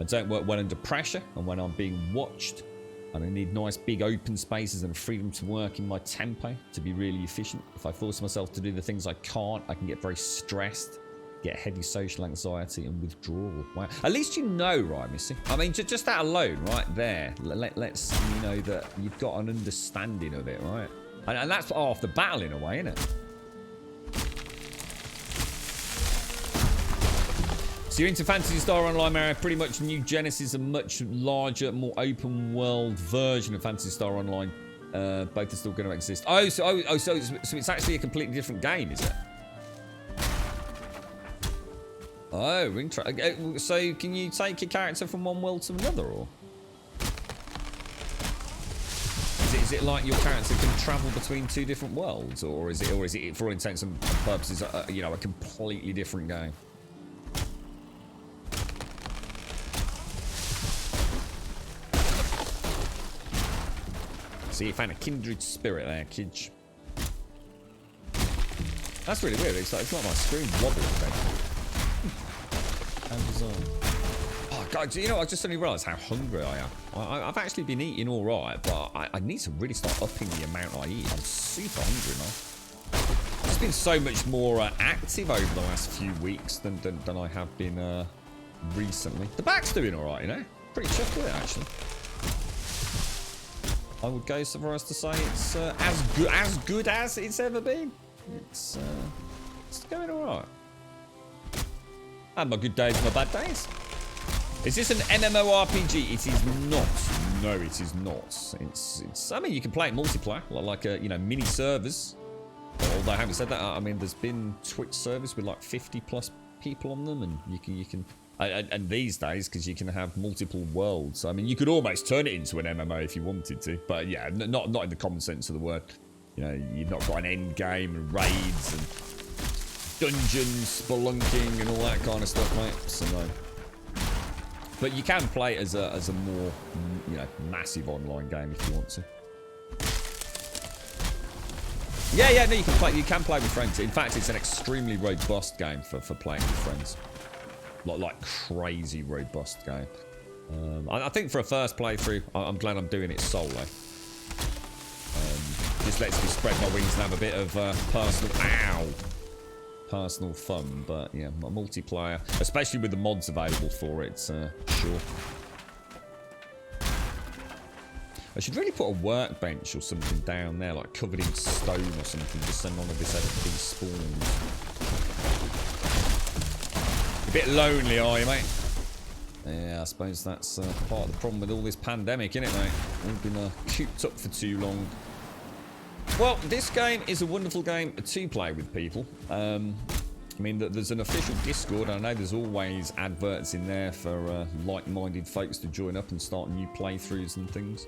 I don't work well under pressure and when I'm being watched. And I need nice big open spaces and freedom to work in my tempo to be really efficient. If I force myself to do the things I can't, I can get very stressed. Get heavy social anxiety and withdrawal. Wow. At least you know, right, Missy? I mean, just that alone, right there. Let's know that you've got an understanding of it, right? And that's half the battle in a way, isn't it? So you're into Phantasy Star Online, Mario. Pretty much New Genesis, a much larger, more open world version of Phantasy Star Online. Both are still going to exist. So it's actually a completely different game, is it? Oh, interesting. So can you take your character from one world to another, or is it like your character can travel between two different worlds, or is it for all intents and purposes a completely different game? So you found a kindred spirit there, kid. That's really weird. It's like my screen wobbling thing. How bizarre. Oh god, I just suddenly realised how hungry I am. I've actually been eating all right, but I need to really start upping the amount I eat. I'm super hungry now. I've just been so much more active over the last few weeks than I have been recently. The back's doing all right, Pretty chuffed with it, actually. I would go so far as to say it's as good as it's ever been. It's going all right. I had my good days and my bad days. Is this an MMORPG? It is not. No, it is not. It's. I mean, you can play it multiplayer, like mini servers. Although having said that, I mean, there's been Twitch servers with like 50+ people on them, and you can. And these days, because you can have multiple worlds. I mean, you could almost turn it into an MMO if you wanted to. But yeah, not in the common sense of the word. You've not got an end game and raids and dungeons, spelunking, and all that kind of stuff, mate. So no. But you can play it as a more, massive online game if you want to. Yeah, no, you can play with friends. In fact, it's an extremely robust game for playing with friends. Like crazy robust game. I think for a first playthrough, I'm glad I'm doing it solo. Just lets me spread my wings and have a bit of personal fun, but yeah, multiplayer, especially with the mods available for it, sure. I should really put a workbench or something down there, like covered in stone or something, just so none of this ever despawns. A bit lonely, are you, mate? Yeah, I suppose that's part of the problem with all this pandemic, isn't it, mate? We've been cooped up for too long. Well, this game is a wonderful game to play with people. I mean, there's an official Discord. I know there's always adverts in there for like-minded folks to join up and start new playthroughs and things.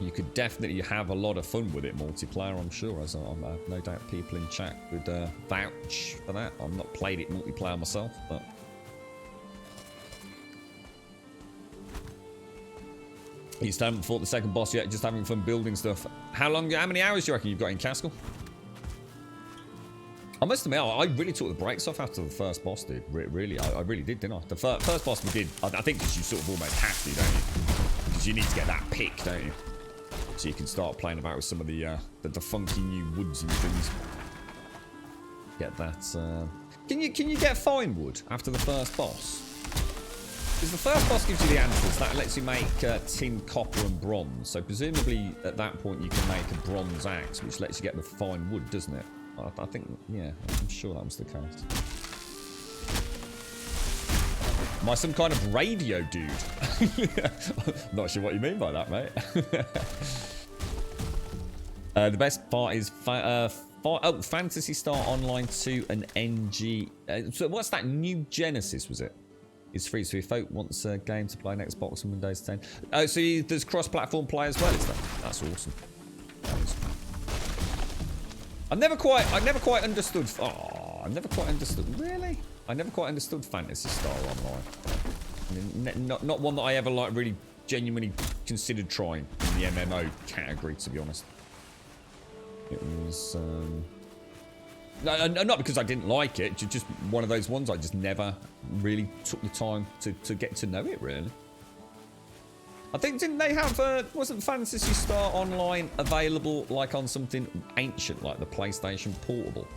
You could definitely have a lot of fun with it multiplayer, I'm sure, as I have no doubt people in chat would vouch for that. I've not played it multiplayer myself, but... You still haven't fought the second boss yet, just having fun building stuff. How many hours do you reckon you've got in Caskell? I must admit, I really took the brakes off after the first boss, dude. Really, I really did, didn't I? The first boss we did, I think because you sort of almost have to, don't you? Because you need to get that pick, don't you? So you can start playing about with some of the funky new woods and things. Get that. Can you get fine wood after the first boss? Because the first boss gives you the answers. That lets you make tin, copper, and bronze. So presumably at that point you can make a bronze axe, which lets you get the fine wood, doesn't it? I think, yeah, I'm sure that was the case. Am I some kind of radio dude? I'm not sure what you mean by that, mate. The best part is Phantasy Star Online 2 and NG. So what's that? New Genesis, was it? It's free, so if folk wants a game to play on Xbox and Windows 10. Oh, so there's cross-platform play as well, is that? That's awesome. That is. I never quite understood. Oh, I never quite understood. Really? I never quite understood Phantasy Star Online. I mean, not one that I ever like really genuinely considered trying in the MMO category, to be honest. It was no, not because I didn't like it. Just one of those ones I just never really took the time to get to know it. Really. I think didn't they have wasn't Phantasy Star Online available like on something ancient like the PlayStation Portable?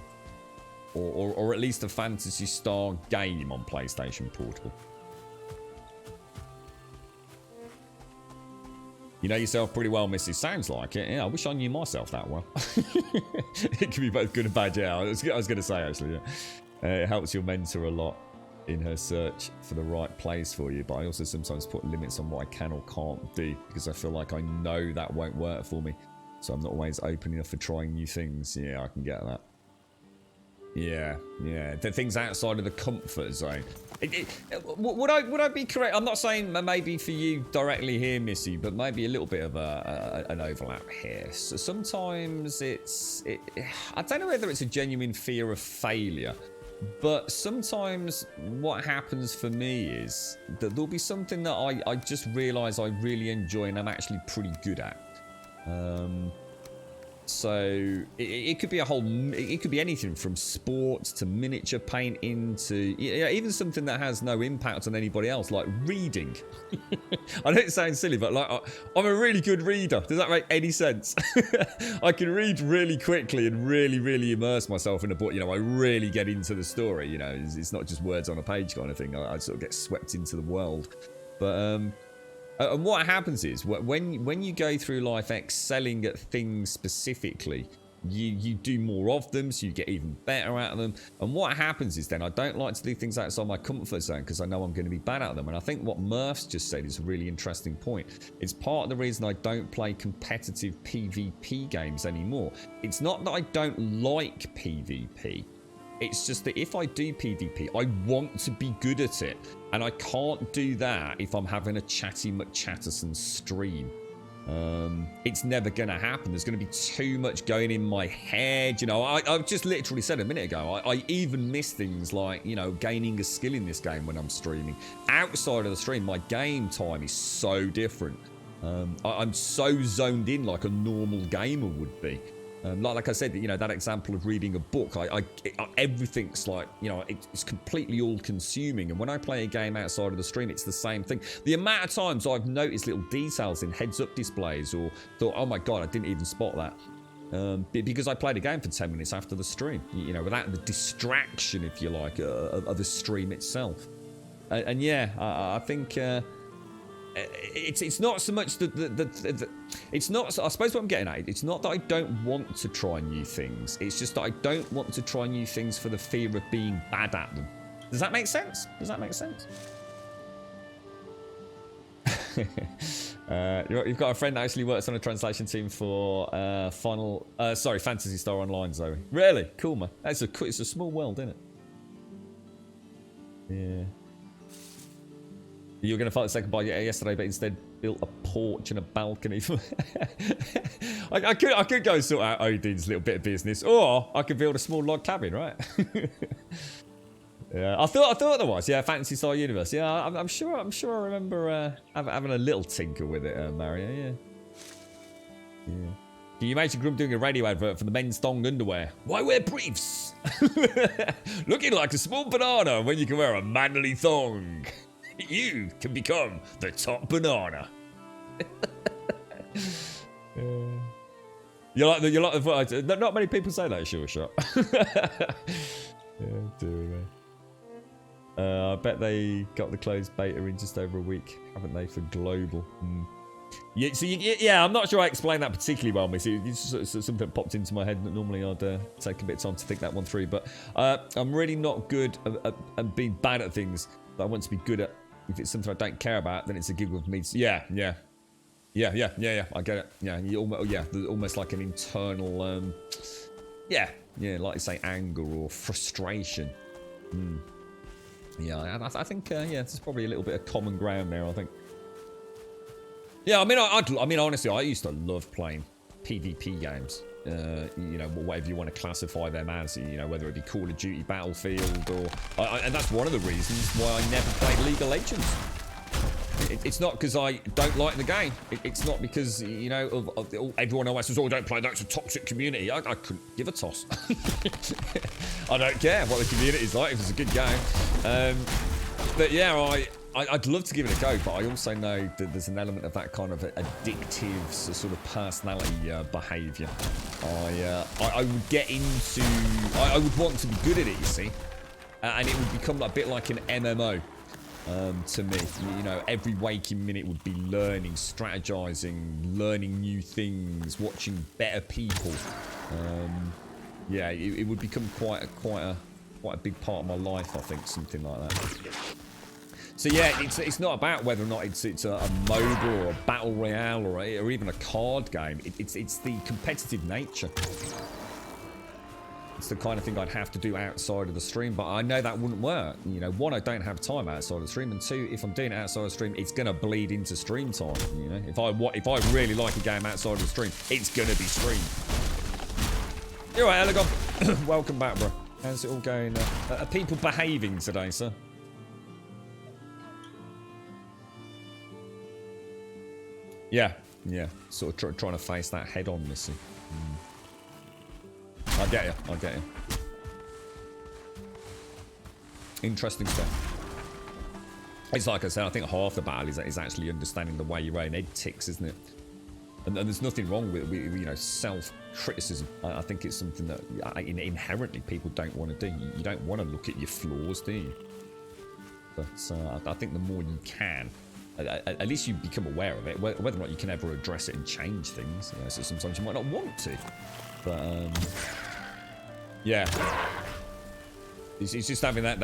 Or at least a Phantasy Star game on PlayStation Portable. You know yourself pretty well, Missy. Sounds like it. Yeah, I wish I knew myself that well. It can be both good and bad, yeah. I was going to say, actually, yeah. It helps your mentor a lot in her search for the right place for you. But I also sometimes put limits on what I can or can't do because I feel like I know that won't work for me. So I'm not always open enough for trying new things. Yeah, I can get that. Yeah. The things outside of the comfort zone. Would I be correct? I'm not saying maybe for you directly here, Missy, but maybe a little bit of an overlap here. So sometimes I don't know whether it's a genuine fear of failure, but sometimes what happens for me is that there'll be something that I just realise I really enjoy and I'm actually pretty good at. So it could be it could be anything from sports to miniature painting to even something that has no impact on anybody else, like reading. I know it sounds silly, but like I'm a really good reader. Does that make any sense? I can read really quickly and really immerse myself in a book. You know, I really get into the story. You know, it's not just words on a page kind of thing. I sort of get swept into the world. But and what happens is when you go through life excelling at things specifically, you do more of them, so you get even better at them. And what happens is then I don't like to do things outside my comfort zone because I know I'm going to be bad at them. And I think what Murph's just said is a really interesting point. It's part of the reason I don't play competitive PvP games anymore. It's not that I don't like PvP. It's just that if I do PvP, I want to be good at it. And I can't do that if I'm having a chatty McChatterson stream. It's never going to happen. There's going to be too much going in my head. You know, I've just literally said a minute ago, I even miss things like, you know, gaining a skill in this game when I'm streaming. Outside of the stream, my game time is so different. I'm so zoned in like a normal gamer would be. Like I said, you know, that example of reading a book, everything's like, you know, it's completely all-consuming. And when I play a game outside of the stream, it's the same thing. The amount of times I've noticed little details in heads-up displays or thought, oh my god, I didn't even spot that. because I played a game for 10 minutes after the stream, you know, without the distraction, if you like, of the stream itself. And yeah, I think it's not so much the it's not. I suppose what I'm getting at, it's not that I don't want to try new things. It's just that I don't want to try new things for the fear of being bad at them. Does that make sense? Does that make sense? You've got a friend that actually works on a translation team for Phantasy Star Online, Zoe. Really? Cool, man. It's a small world, isn't it? Yeah. You were going to fight the second boss yesterday, but instead built a porch and a balcony. I could go sort out Odin's little bit of business, or I could build a small log cabin, right? Yeah, I thought otherwise. Yeah, Fantasy Star Universe. Yeah, I'm sure I remember having a little tinker with it, Mario. Yeah. Yeah. Can you imagine Grum doing a radio advert for the men's thong underwear? Why wear briefs? Looking like a small banana when you can wear a manly thong. You can become the top banana. You like the not many people say that, sure shot. Yeah, dear man. I bet they got the closed beta in just over a week, haven't they, for global? Yeah, so yeah, I'm not sure I explained that particularly well, Missy. It's just something that popped into my head that normally I'd take a bit of time to think that one through. But I'm really not good at being bad at things that I want to be good at. If it's something I don't care about, then it's a giggle for me. Yeah. I get it. Yeah, there's almost like an internal, like you say, anger or frustration. Yeah, I think there's probably a little bit of common ground there, I think. Yeah, I mean, honestly, I used to love playing PvP games. Whatever you want to classify them as, whether it be Call of Duty, Battlefield, and that's one of the reasons why I never played League of Legends. It's not because I don't like the game. It's not because, everyone always says, oh, don't play that, it's a toxic community. I couldn't give a toss. I don't care what the community's like if it's a good game. But yeah, I'd love to give it a go, but I also know that there's an element of that kind of addictive sort of personality behaviour. I would get into... I would want to be good at it, you see. And it would become a bit like an MMO to me. Every waking minute would be learning, strategizing, learning new things, watching better people. It would become quite a big part of my life, I think, something like that. So yeah, it's not about whether or not it's a MOBA or a battle royale or even a card game. It's the competitive nature. It's the kind of thing I'd have to do outside of the stream, but I know that wouldn't work. One, I don't have time outside of the stream, and two, if I'm doing it outside of the stream, it's gonna bleed into stream time. If I really like a game outside of the stream, it's gonna be streamed. You're right, Elegon. Welcome back, bro. How's it all going? Are people behaving today, sir? Yeah. Sort of trying to face that head on, Missy. I get you. Interesting stuff. It's like I said, I think half the battle is actually understanding the way your own head ticks, isn't it? And there's nothing wrong with self-criticism. I think it's something that inherently people don't want to do. You don't want to look at your flaws, do you? But I think the more you can, at least you become aware of it. Whether or not you can ever address it and change things, so sometimes you might not want to. But yeah, it's just having that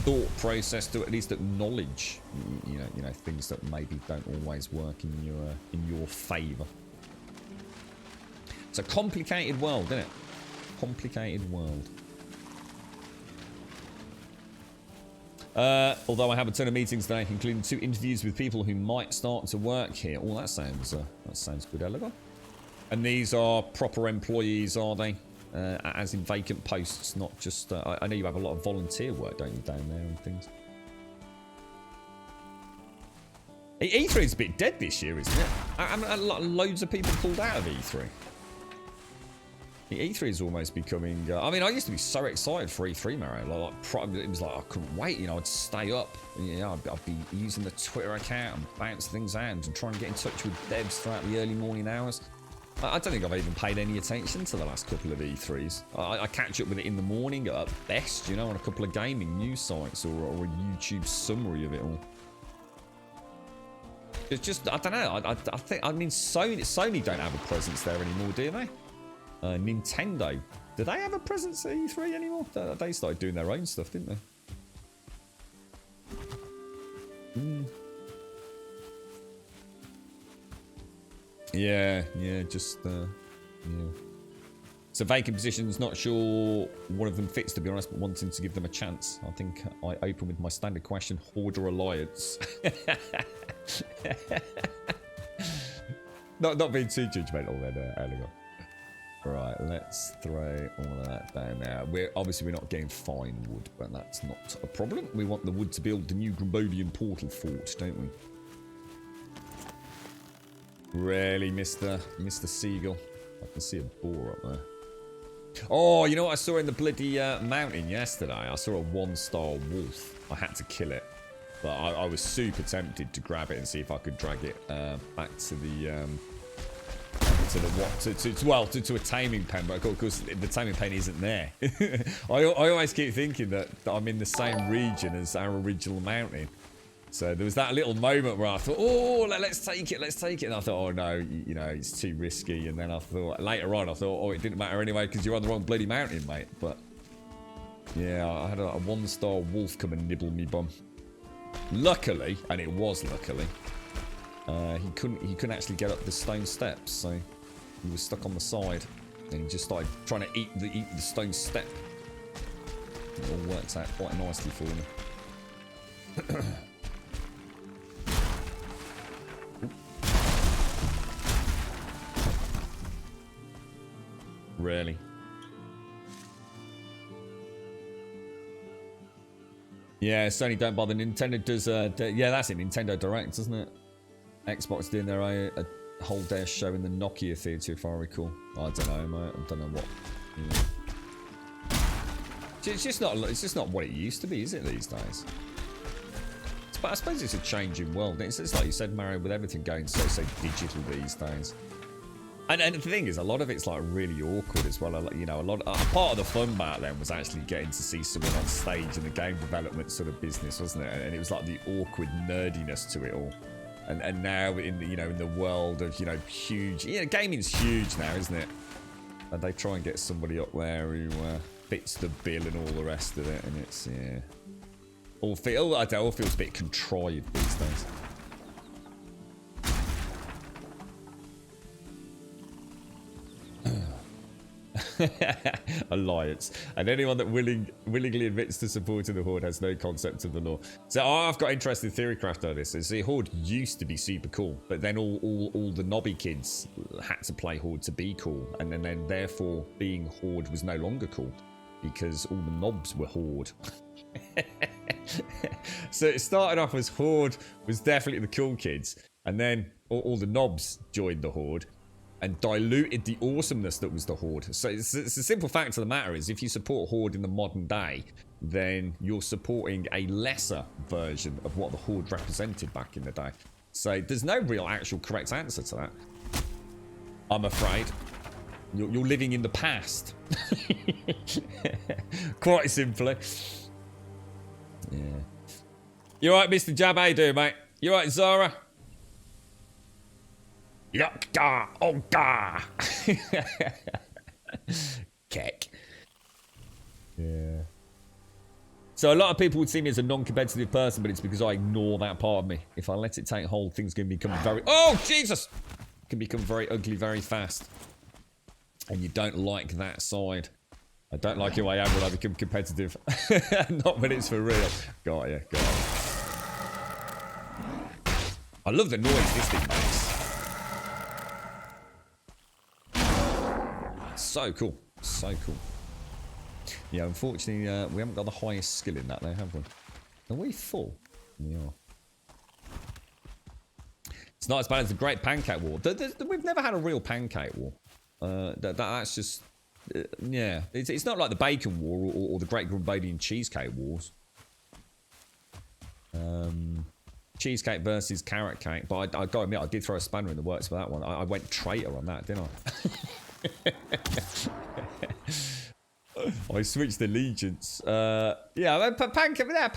thought process to at least acknowledge, things that maybe don't always work in your favour. It's a complicated world, isn't it? Complicated world. Although I have a ton of meetings today, including 2 interviews with people who might start to work here. Oh, that sounds good, Elegon. And these are proper employees, are they? As in vacant posts, not just... I know you have a lot of volunteer work, don't you, down there and things. E3 is a bit dead this year, isn't it? Loads of people pulled out of E3. E3 is almost becoming... I used to be so excited for E3, Mario. It was like I couldn't wait. I'd stay up. I'd be using the Twitter account and bounce things out and trying to get in touch with devs throughout the early morning hours. I don't think I've even paid any attention to the last couple of E3s. I catch up with it in the morning at best, you know, on a couple of gaming news sites or a YouTube summary of it all. It's just, I don't know. I mean, Sony don't have a presence there anymore, do they? Nintendo, do they have a presence at E3 anymore? They started doing their own stuff, didn't they? Yeah, just, yeah. So vacant positions, not sure one of them fits, to be honest, but wanting to give them a chance. I think I open with my standard question, Horde or Alliance? not being too judgmental then, Elegant. Right, let's throw all of that down now. We're not getting fine wood, but that's not a problem. We want the wood to build the new Grumbodian portal fort, don't we? Really, Mr. Seagull? I can see a boar up there. Oh, you know what I saw in the bloody mountain yesterday? I saw a 1-star wolf. I had to kill it. But I was super tempted to grab it and see if I could drag it back to the... to a taming pen, but of course the taming pen isn't there. I always keep thinking that I'm in the same region as our original mountain. So there was that little moment where I thought, oh, let's take it. And I thought, oh no, you know, it's too risky. And then I thought, later on, I thought, oh, it didn't matter anyway because you're on the wrong bloody mountain, mate. But yeah, I had a 1-star wolf come and nibble me bum. Luckily, and it was luckily, he couldn't actually get up the stone steps, so he was stuck on the side, and he just started trying to eat the stone step. It all worked out quite nicely for me. Really? Yeah, Sony don't bother. Nintendo does. Yeah, that's it. Nintendo Direct, isn't it? Xbox doing their own whole day show in the Nokia theatre, if I recall. I don't know, mate. I don't know what. You know. It's just not. It's just not what it used to be, is it? These days. But I suppose it's a changing world. It's like you said, Mario, with everything going so digital these days. And the thing is, a lot of it's like really awkward as well. You know, part of the fun about them was actually getting to see someone on stage in the game development sort of business, wasn't it? And it was like the awkward nerdiness to it all. And now in the, you know, in the world of, you know, huge, you know, gaming's huge now, isn't it? And they try and get somebody up there who fits the bill and all the rest of it, and it's all feels a bit contrived these days. Alliance, and anyone that willingly admits to supporting the Horde has no concept of the law. So I've got interesting theory craft on this. So the Horde used to be super cool, but then all the knobby kids had to play Horde to be cool, and then therefore being Horde was no longer cool because all the knobs were Horde. So it started off as Horde was definitely the cool kids, and then all the knobs joined the Horde and diluted the awesomeness that was the Horde. So it's the simple fact of the matter is, if you support Horde in the modern day, then you're supporting a lesser version of what the Horde represented back in the day. So there's no real actual correct answer to that, I'm afraid. You're living in the past. Quite simply. Yeah. You alright, Mr. Jab? How you doing, mate? You alright, Zara? Yuck, oh, da. Keck. Yeah. So a lot of people would see me as a non-competitive person, but it's because I ignore that part of me. If I let it take hold, things can become very... Oh, Jesus! Can become very ugly very fast. And you don't like that side. I don't like who I am when I become competitive. Not when it's for real. Got ya, got ya. I love the noise this thing makes. So cool. So cool. Yeah, unfortunately, we haven't got the highest skill in that though, have we? Are we full? We are. It's not as bad as the Great Pancake War. We've never had a real Pancake War. That's just... yeah. It's not like the Bacon War or the Great Grumbodian Cheesecake Wars. cheesecake versus carrot cake, but I gotta admit, I did throw a spanner in the works for that one. I went traitor on that, didn't I? I switched allegiance. Yeah, pancake. Yeah,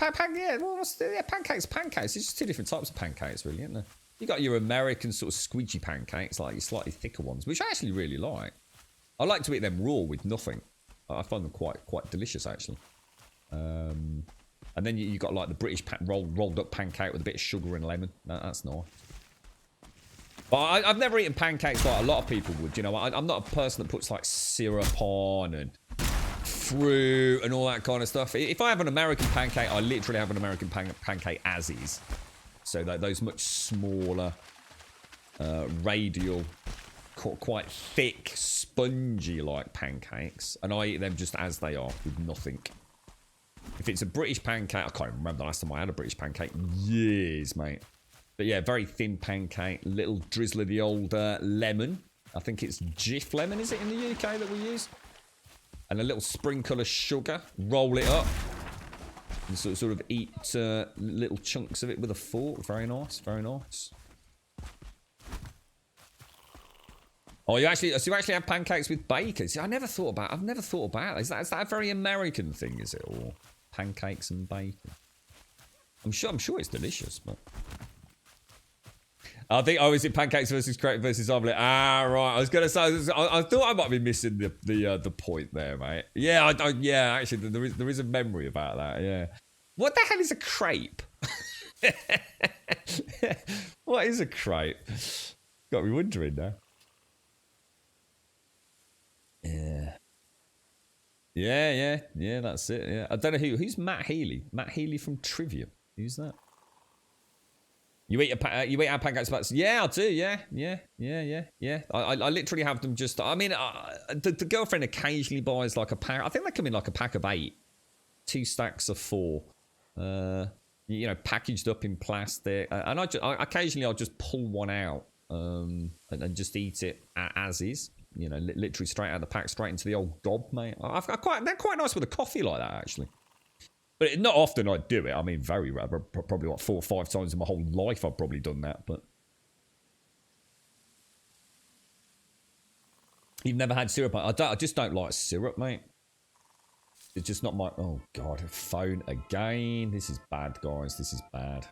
pancakes. Pancakes. It's just two different types of pancakes, really, isn't there? You got your American sort of squidgy pancakes, like your slightly thicker ones, which I actually really like. I like to eat them raw with nothing. I find them quite delicious, actually. And then you got like the British rolled up pancake with a bit of sugar and lemon. That's nice. But I've never eaten pancakes like a lot of people would. You know, I'm not a person that puts like syrup on and fruit and all that kind of stuff. If I have an American pancake, I literally have an American pancake as is. So those much smaller, radial, quite thick, spongy like pancakes, and I eat them just as they are with nothing. If it's a British pancake, I can't remember the last time I had a British pancake. Years, mate. But yeah, very thin pancake, little drizzle of the old lemon. I think it's Jif lemon, is it, in the UK that we use? And a little sprinkle of sugar. Roll it up. And sort of eat little chunks of it with a fork. Very nice, very nice. Oh, you actually have pancakes with bacon? See, I've never thought about that. Is that a very American thing, is it? Or pancakes and bacon? I'm sure it's delicious, but I think, is it pancakes versus omelette? Ah, right. I was gonna say, I thought I might be missing the point there, mate. Yeah, yeah. Actually, there is a memory about that. Yeah. What the hell is a crepe? What is a crepe? Got me wondering now. Yeah. That's it. Yeah. I don't know who's Matt Healy. Matt Healy from Trivia. Who's that? You eat our pancakes, but yeah, I do. Yeah. I literally have them just. I mean, the girlfriend occasionally buys like a pack. I think they come in like a pack of 8, 2 stacks of 4. You know, packaged up in plastic. And occasionally I'll just pull one out and just eat it as is. You know, literally straight out of the pack, straight into the old gob, mate. They're quite nice with a coffee like that, actually. But not often I do it. I mean, very rare. Probably like 4 or 5 times in my whole life I've probably done that. But you've never had syrup? I just don't like syrup, mate. It's just not my... Oh, God. Phone again. This is bad, guys. This is bad.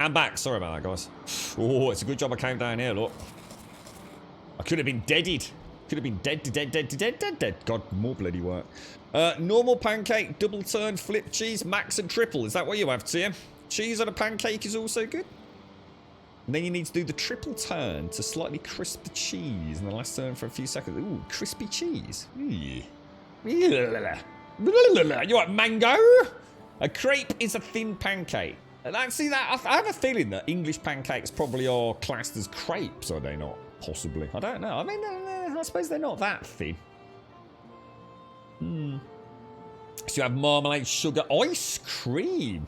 I'm back. Sorry about that, guys. Oh, it's a good job I came down here, look. I could have been deaded. Could have been dead. God, more bloody work. Normal pancake, double turn, flip cheese, max and triple. Is that what you have, Tim? Cheese on a pancake is also good. And then you need to do the triple turn to slightly crisp the cheese. And the last turn for a few seconds. Ooh, crispy cheese. You want mango? A crepe is a thin pancake. And see that I have a feeling that English pancakes probably are classed as crepes, are they not? Possibly. I don't know. I mean, I suppose they're not that thin. So you have marmalade, sugar, ice cream,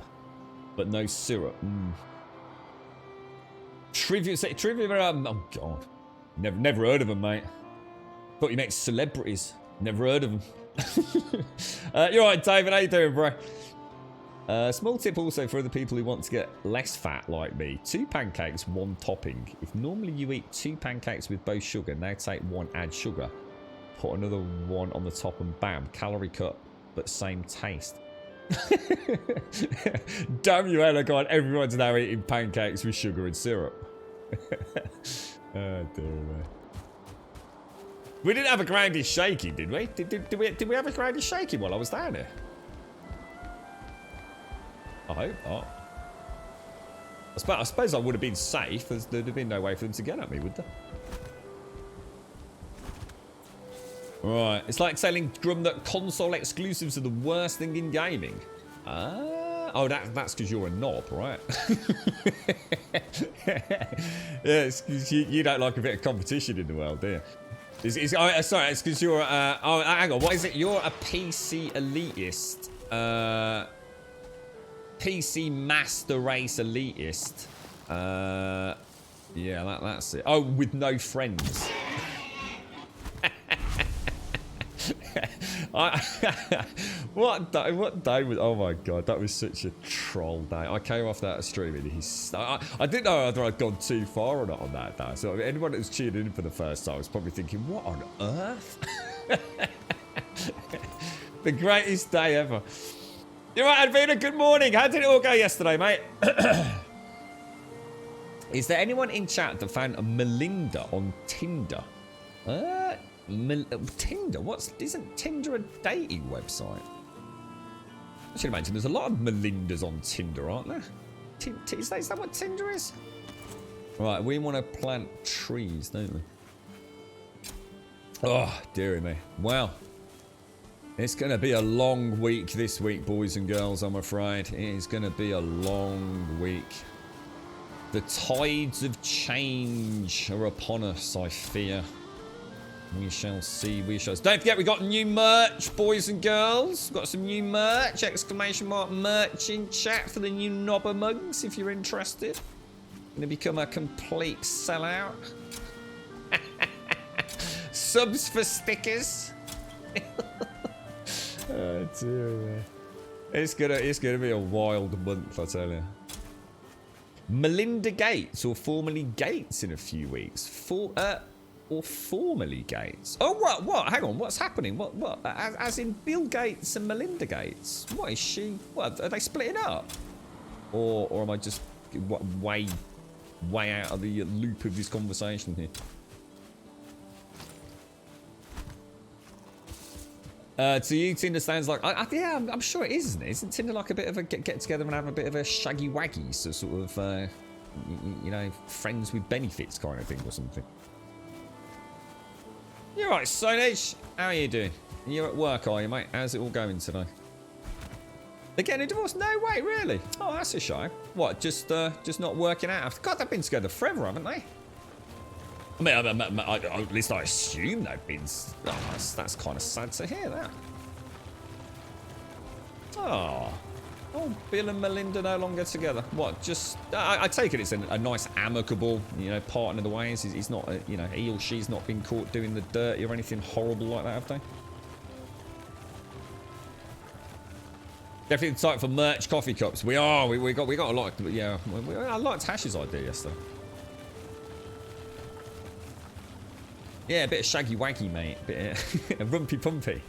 but no syrup. Trivia. Oh god, never heard of them, mate. Thought you meant celebrities. Never heard of them. You're right, David. How you doing, bro? Small tip also for other people who want to get less fat like me. 2 pancakes, 1 topping. If normally you eat 2 pancakes with both sugar, now take 1, add sugar. Put another 1 on the top and bam. Calorie cut, but same taste. Damn you, Ella, God. Everyone's now eating pancakes with sugar and syrup. Oh, dear me. We didn't have a grounded shaking, did we? Did we have a grounded shaking while I was down here? I hope not. I suppose I would have been safe, as there'd have been no way for them to get at me, would there? Right, it's like telling Grum that console exclusives are the worst thing in gaming. Oh, that's because you're a knob, right? Yeah, it's 'cause you don't like a bit of competition in the world, do you? Sorry, it's because you're... oh, hang on, what is it? You're a PC elitist. PC Master Race elitist. Yeah, that's it. Oh, with no friends. What day was... Oh my god, that was such a troll day. I came off that stream and I didn't know whether I'd gone too far or not on that day. So anyone that was tuning in for the first time was probably thinking, what on earth? The greatest day ever. You're right, Advina, good morning. How did it all go yesterday, mate? Is there anyone in chat that found a Melinda on Tinder? Tinder? Isn't Tinder a dating website? I should imagine there's a lot of Melindas on Tinder, aren't there? Is that what Tinder is? Right, we want to plant trees, don't we? Oh, dearie me. Well, it's going to be a long week this week, boys and girls, I'm afraid. It is going to be a long week. The tides of change are upon us, I fear. We shall see, we shall see. Don't forget, we got new merch, boys and girls. Got some new merch, exclamation mark merch in chat for the new knobber mugs, if you're interested. Gonna become a complete sellout. Subs for stickers. Oh dear me. It's gonna be a wild month, I tell you. Melinda Gates, or formerly Gates, in a few weeks. Or formerly Gates. Oh, what? Hang on, what's happening? What? As in Bill Gates and Melinda Gates? What is she? What, are they splitting up? Or am I just way out of the loop of this conversation here? To you, Tinder sounds like... yeah, I'm sure it is, isn't it? Isn't Tinder like a bit of a get-together and have a bit of a shaggy-waggy, so sort of, you know, friends with benefits kind of thing or something? You're right, Sonage. How are you doing? You're at work, are you, mate? How's it all going today? They're getting a divorce? No way, really? Oh, that's a shame. What, just not working out? God, they've been together forever, haven't they? I mean, at least I assume they've been... Oh, that's kind of sad to hear that. Oh, Bill and Melinda no longer together. What, just... I take it it's a nice, amicable, you know, parting of the ways. He's not, you know, he or she's not been caught doing the dirty or anything horrible like that, have they? Definitely the type for merch coffee cups. We are. We got a lot. Yeah, I liked Hash's idea yesterday. Yeah, a bit of shaggy waggy, mate. A bit of rumpy pumpy.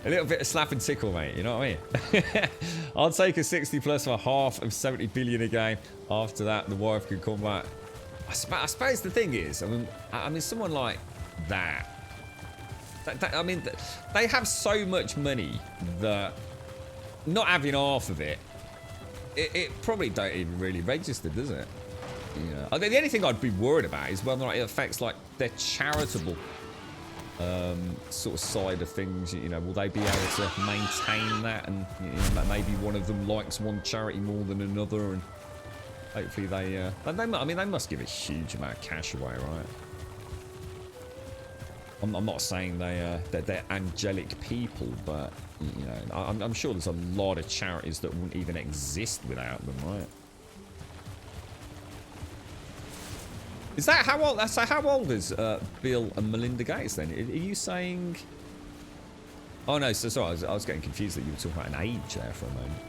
A little bit of slap and tickle, mate. You know what I mean? I'll take a 60 plus for half of 70 billion a game. After that, the wife can come back. I suppose the thing is, I mean, someone like that. I mean, they have so much money that not having half of it, it probably don't even really register, does it? You know, I think the only thing I'd be worried about is whether or not it affects like their charitable sort of side of things. You know, will they be able to maintain that? And you know, maybe one of them likes one charity more than another, and hopefully they I mean, they must give a huge amount of cash away, right? I'm not saying they're angelic people, but you know, I'm sure there's a lot of charities that wouldn't even exist without them, right? Is that how old? So how old is Bill and Melinda Gates then? Are you saying? Oh no, so sorry, I was getting confused that you were talking about an age there for a moment.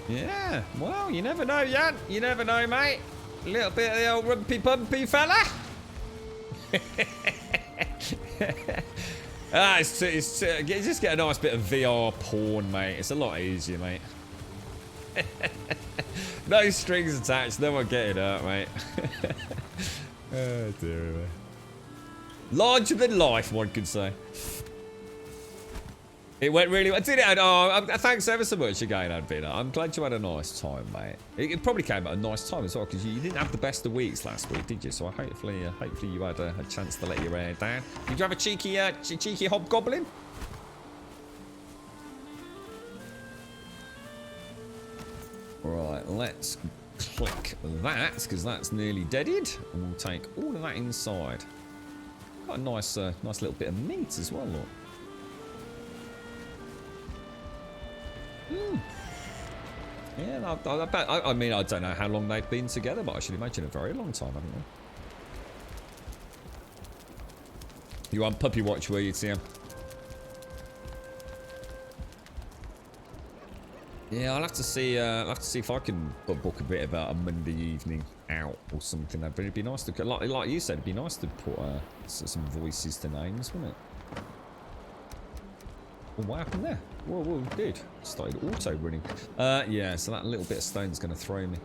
Yeah, well, you never know, Jan. You never know, mate. A little bit of the old rumpy pumpy fella. Just get a nice bit of VR porn, mate. It's a lot easier, mate. No strings attached. No one getting hurt, mate. Oh dear me. Larger than life, one could say. It went really well, did it? Oh, thanks ever so much again, Advina. I'm glad you had a nice time, mate. It probably came at a nice time as well, because you didn't have the best of weeks last week, did you? So hopefully you had a chance to let your hair down. Did you have a cheeky hobgoblin? Right, let's click that, because that's nearly deaded, and we'll take all of that inside. Got a nice little bit of meat as well, look. Yeah, I bet. I mean, I don't know how long they've been together, but I should imagine a very long time, haven't they? You on puppy watch, were you, Tim? Yeah, I'll have to see if I can book a bit about a Monday evening out or something. It'd be nice to, like you said, it'd be nice to put some voices to names, wouldn't it? Well, what happened there? Whoa, dude. Started auto running. Yeah, so that little bit of stone's going to throw me.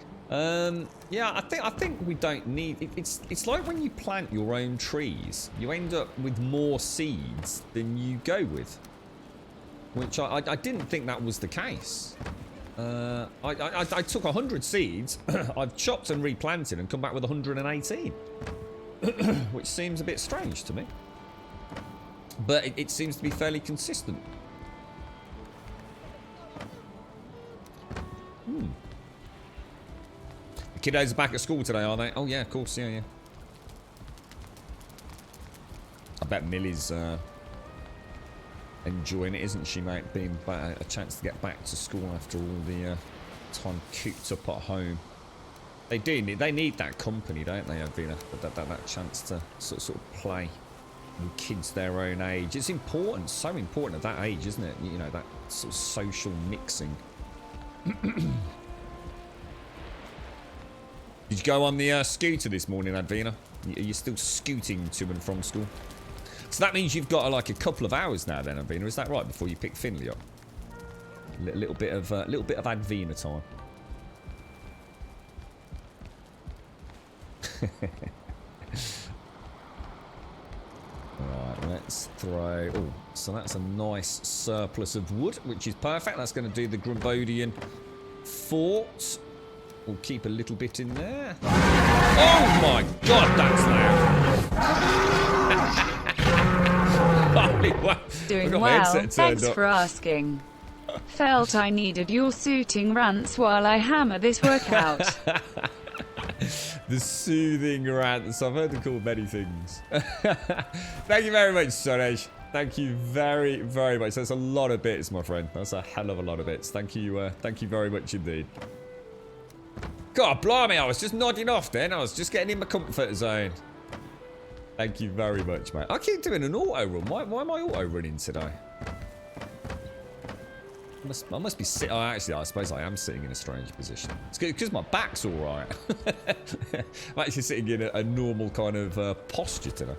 Yeah, I think we don't need... It's like when you plant your own trees, you end up with more seeds than you go with. Which I didn't think that was the case. I took 100 seeds, I've chopped and replanted and come back with 118. Which seems a bit strange to me. But it seems to be fairly consistent. The kiddos are back at school today, are they? Oh yeah, of course, yeah. I bet Millie's enjoying it, isn't she, mate? Being a chance to get back to school after all the time cooped up at home. They need that company, don't they, Avina? That chance to sort of play with kids their own age. It's important, so important at that age, isn't it? You know, that sort of social mixing. Did you go on the scooter this morning, Advina? Are you still scooting to and from school? So that means you've got like a couple of hours now, then, Advina. Is that right? Before you pick Finley up, a little bit of Advina time. Right, let's throw... Oh, so that's a nice surplus of wood, which is perfect. That's going to do the Grumbodian fort. We'll keep a little bit in there. Oh my god, that's loud. Doing well, thanks for asking. Felt I needed your soothing rants while I hammer this workout. The soothing rants. I've heard them called many things. Thank you very much, Suresh. Thank you very, very much. That's a lot of bits, my friend. That's a hell of a lot of bits. Thank you very much indeed. God, blimey, I was just nodding off then. I was just getting in my comfort zone. Thank you very much, mate. I keep doing an auto run. Why am I auto running today? I must be sitting. Oh, actually, I suppose I am sitting in a strange position. It's because my back's all right. I'm actually sitting in a normal kind of posture today.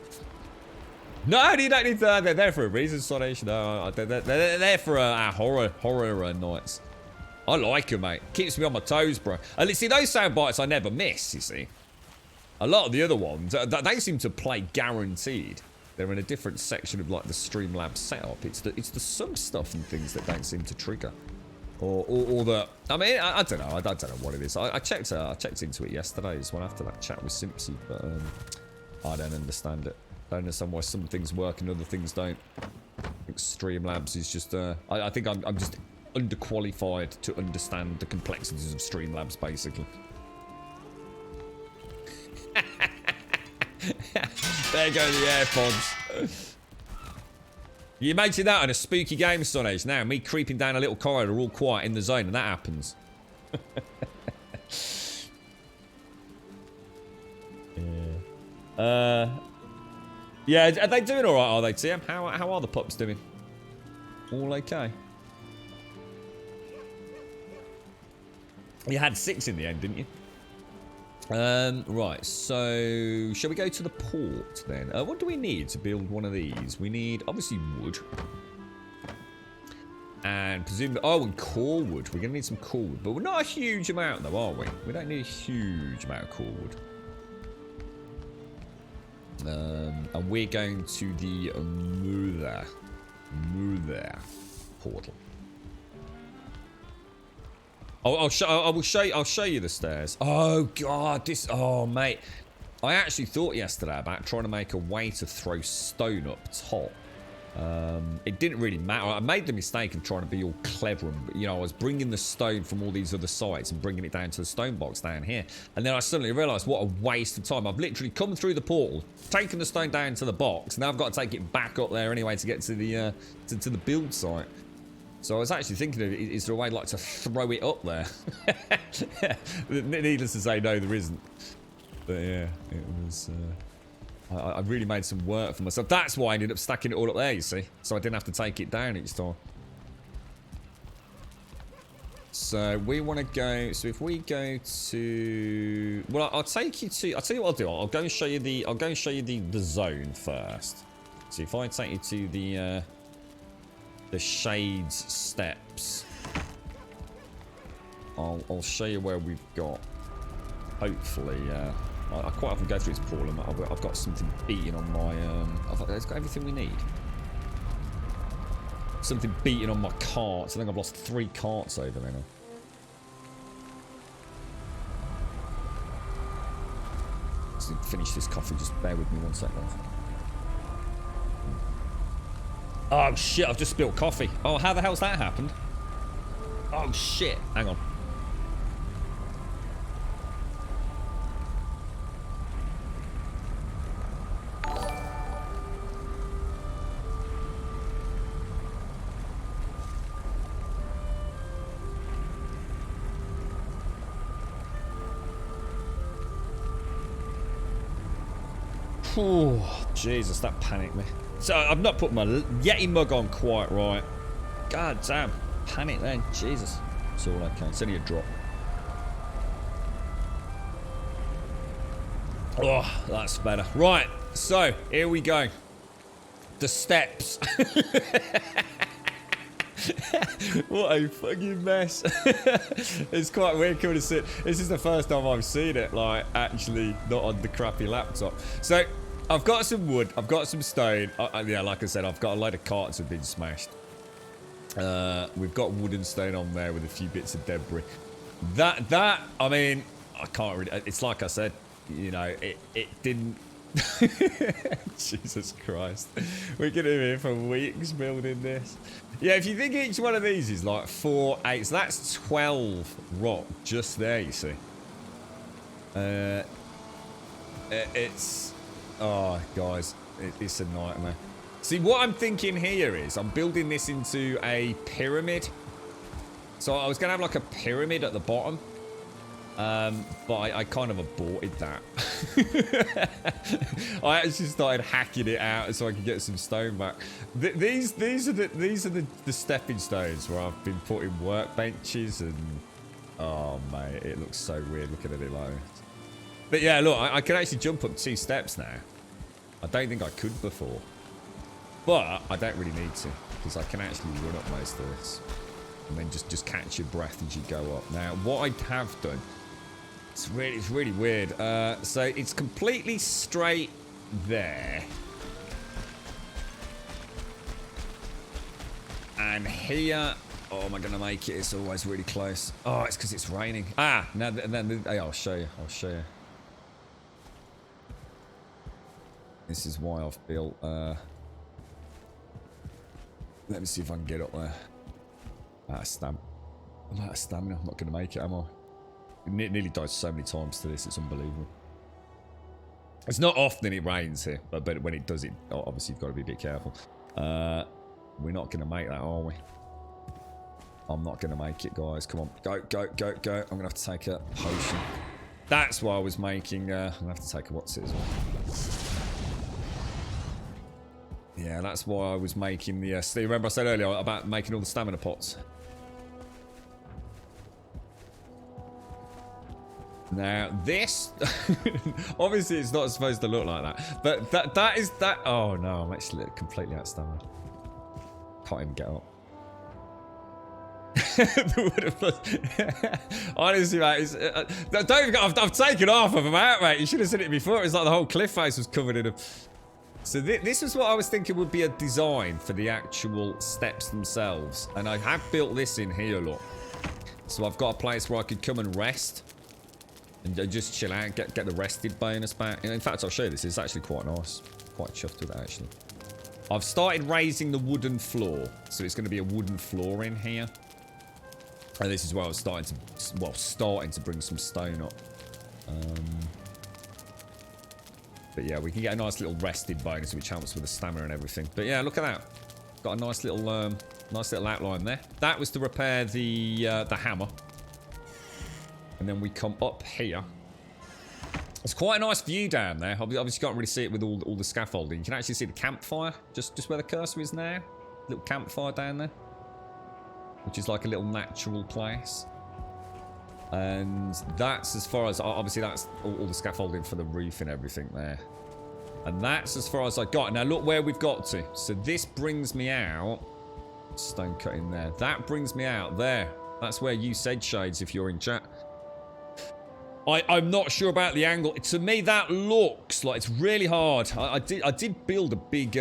No, you don't need that. They're there for a reason, Sonic. No, they're there for our horror nights. I like them, mate. Keeps me on my toes, bro. And see, those sound bites I never miss, you see. A lot of the other ones, they seem to play guaranteed. They're in a different section of like the Streamlabs setup. It's the sub stuff and things that don't seem to trigger, or the. I mean, I don't know. I don't know what it is. I checked into it yesterday as well after that chat with Simpsy, but I don't understand it. I don't understand why some things work and other things don't. I think Streamlabs is just. I think I'm just underqualified to understand the complexities of Streamlabs, basically. There go the AirPods. You imagine that on a spooky game, Sonage. Now, me creeping down a little corridor all quiet in the zone, and that happens. Yeah, are they doing alright, are they, TM? How are the pups doing? All okay? You had 6 in the end, didn't you? Right, so shall we go to the port then? What do we need to build one of these? We need, obviously, wood. And presumably, oh, and core wood. We're going to need some core wood. But we're not a huge amount, though, are we? We don't need a huge amount of core wood. And we're going to the Mother portal. I'll show you the stairs. Oh god, oh mate. I actually thought yesterday about trying to make a way to throw stone up top. It didn't really matter. I made the mistake of trying to be all clever and, you know, I was bringing the stone from all these other sites and bringing it down to the stone box down here. And then I suddenly realised what a waste of time. I've literally come through the portal, taken the stone down to the box. Now I've got to take it back up there anyway to get to the to the build site. So I was actually thinking of, is there a way like to throw it up there? Needless to say, no, there isn't. But yeah, it was. I really made some work for myself. That's why I ended up stacking it all up there, you see. So I didn't have to take it down each time. So we want to go. So if we go to, well, I'll take you to. I'll tell you what I'll do. I'll go and show you the. I'll go and show you the zone first. So if I take you to the Shades steps, I'll show you where we've got. Hopefully, I quite often go through this portal and I've got something beating on my. It's got everything we need. Something beating on my carts. I think I've lost 3 carts over there now. Just finish this coffee. Just bear with me 1 second. Oh shit, I've just spilled coffee. Oh, how the hell's that happened? Oh shit, hang on. Oh, Jesus, that panicked me. So I've not put my Yeti mug on quite right. God damn. Panic then. Jesus. It's all okay. It's only a drop. Oh, that's better. Right. So, here we go. The steps. What a fucking mess. It's quite weird coming to sit. This is the first time I've seen it, like, actually not on the crappy laptop. So, I've got some wood, I've got some stone. Yeah, like I said, I've got a load of carts that have been smashed. We've got wood and stone on there with a few bits of debris. That, I mean, I can't really, it's like I said, you know, it didn't. Jesus Christ. We could be here for weeks building this. Yeah, if you think each one of these is like 4, 8, so that's 12 rock just there, you see. It's... Oh, guys, it's a nightmare. See, what I'm thinking here is I'm building this into a pyramid. So I was going to have like a pyramid at the bottom. But I kind of aborted that. I actually started hacking it out so I could get some stone back. These are the stepping stones where I've been putting workbenches and oh mate, it looks so weird looking at it like this. But yeah, look, I can actually jump up 2 steps now. I don't think I could before, but I don't really need to because I can actually run up most of this and then just catch your breath as you go up. Now, what I have done. It's really weird. So it's completely straight there. And here, oh, am I going to make it? It's always really close. Oh, it's because it's raining. Ah, now then, hey, I'll show you. This is why I've built, let me see if I can get up there. I'm out of stamina. I'm not going to make it, am I? Nearly died so many times to this, it's unbelievable. It's not often it rains here, but when it does, obviously you've got to be a bit careful. We're not going to make that, are we? I'm not going to make it, guys. Come on, go. I'm going to have to take a potion. That's why I was making, I'm going to have to take a what's it as well. Yeah, that's why I was making the, remember I said earlier about making all the stamina pots? Now this, obviously it's not supposed to look like that, but that is that. Oh no, I'm actually completely out of stamina. Can't even get up. Honestly, mate, I've taken half of them out, mate. You should have seen it before. It was like the whole cliff face was covered in them. So this was what I was thinking would be a design for the actual steps themselves, and I have built this in here, look. So I've got a place where I could come and rest. And just chill out, get the rested bonus back. In fact, I'll show you this. It's actually quite nice. Quite chuffed with it, actually. I've started raising the wooden floor. So it's going to be a wooden floor in here. And this is where I was starting to bring some stone up. But yeah, we can get a nice little rested bonus, which helps with the stamina and everything. But yeah, look at that. Got a nice little outline there. That was to repair the hammer. And then we come up here. It's quite a nice view down there. Obviously, you can't really see it with all the scaffolding. You can actually see the campfire, just where the cursor is now. Little campfire down there. Which is like a little natural place. And that's as far as... Obviously, that's all the scaffolding for the roof and everything there. And that's as far as I got. Now, look where we've got to. So this brings me out... Stone cut in there. That brings me out there. That's where you said shades if you're in chat. I'm not sure about the angle. To me, that looks like it's really hard. I did build a big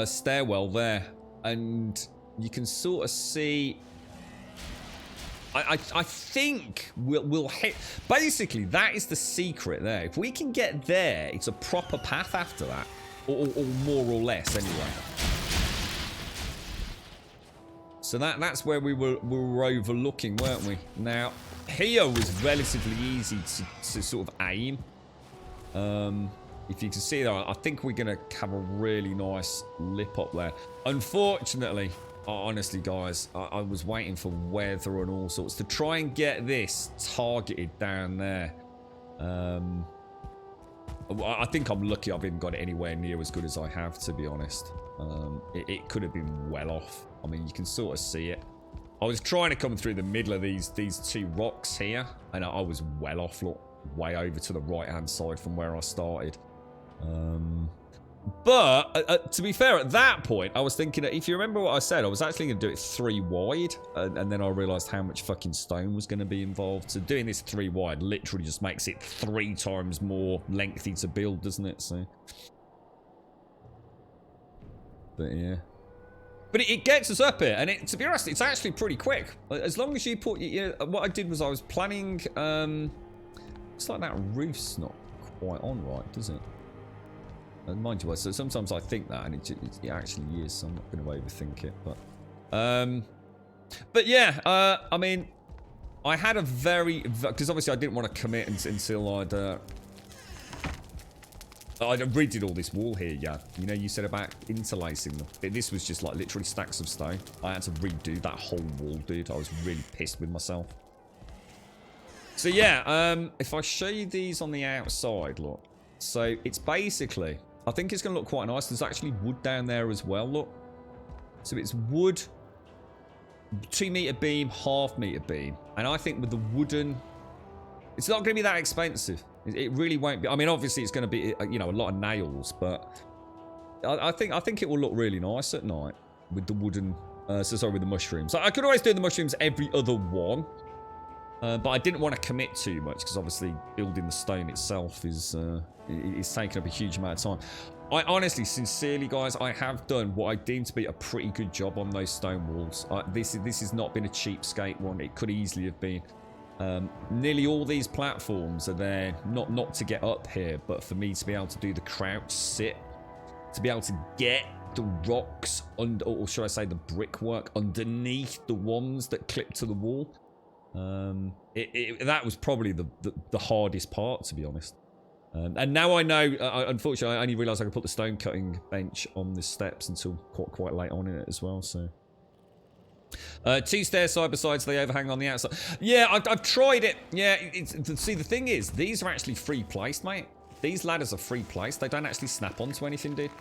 stairwell there, and you can sort of see. I think we'll hit. Basically, that is the secret there. If we can get there, it's a proper path after that, or more or less anyway. So that's where we were overlooking, weren't we? Now, here was relatively easy to sort of aim. If you can see there, I think we're going to have a really nice lip up there. Unfortunately, honestly, guys, I was waiting for weather and all sorts to try and get this targeted down there. I think I'm lucky I've even got it anywhere near as good as I have, to be honest. It could have been well off. I mean, you can sort of see it. I was trying to come through the middle of these 2 rocks here, and I was well off, look, way over to the right-hand side from where I started. But to be fair, at that point, I was thinking, if you remember what I said, I was actually going to do it 3 wide, and then I realised how much fucking stone was going to be involved. So doing this 3 wide literally just makes it 3 times more lengthy to build, doesn't it? So, but yeah. But it gets us up here, and to be honest, it's actually pretty quick. As long as you put, what I did was I was planning, it's like that roof's not quite on right, does it? And mind you, so sometimes I think that, and it actually is, so I'm not going to overthink it, but yeah, I mean, I had a because obviously I didn't want to commit until I'd I redid all this wall here, yeah. You know, you said about interlacing them. This was just like literally stacks of stone. I had to redo that whole wall, dude. I was really pissed with myself. So yeah, if I show you these on the outside, look. So it's basically, I think it's going to look quite nice. There's actually wood down there as well, look. So it's wood, 2 meter beam, half meter beam. And I think with the wooden, it's not going to be that expensive. It really won't be. I mean, obviously it's going to be, you know, a lot of nails, but I think it will look really nice at night with the wooden, with the mushrooms. So I could always do the mushrooms every other one, but I didn't want to commit too much because obviously building the stone itself is taking up a huge amount of time. I honestly, sincerely, guys, I have done what I deem to be a pretty good job on those stone walls. This has not been a cheapskate one. It could easily have been. Nearly all these platforms are there not to get up here, but for me to be able to do the crouch sit, to be able to get the rocks under, or should I say the brickwork underneath the ones that clip to the wall. That was probably the hardest part, to be honest. And now I know, unfortunately, I only realised I could put the stone cutting bench on the steps until quite late on in it as well, so. 2 stairs side by side, so they overhang on the outside. Yeah, I've tried it. Yeah, see, the thing is, these are actually free placed, mate. These ladders are free placed. They don't actually snap onto anything, dude.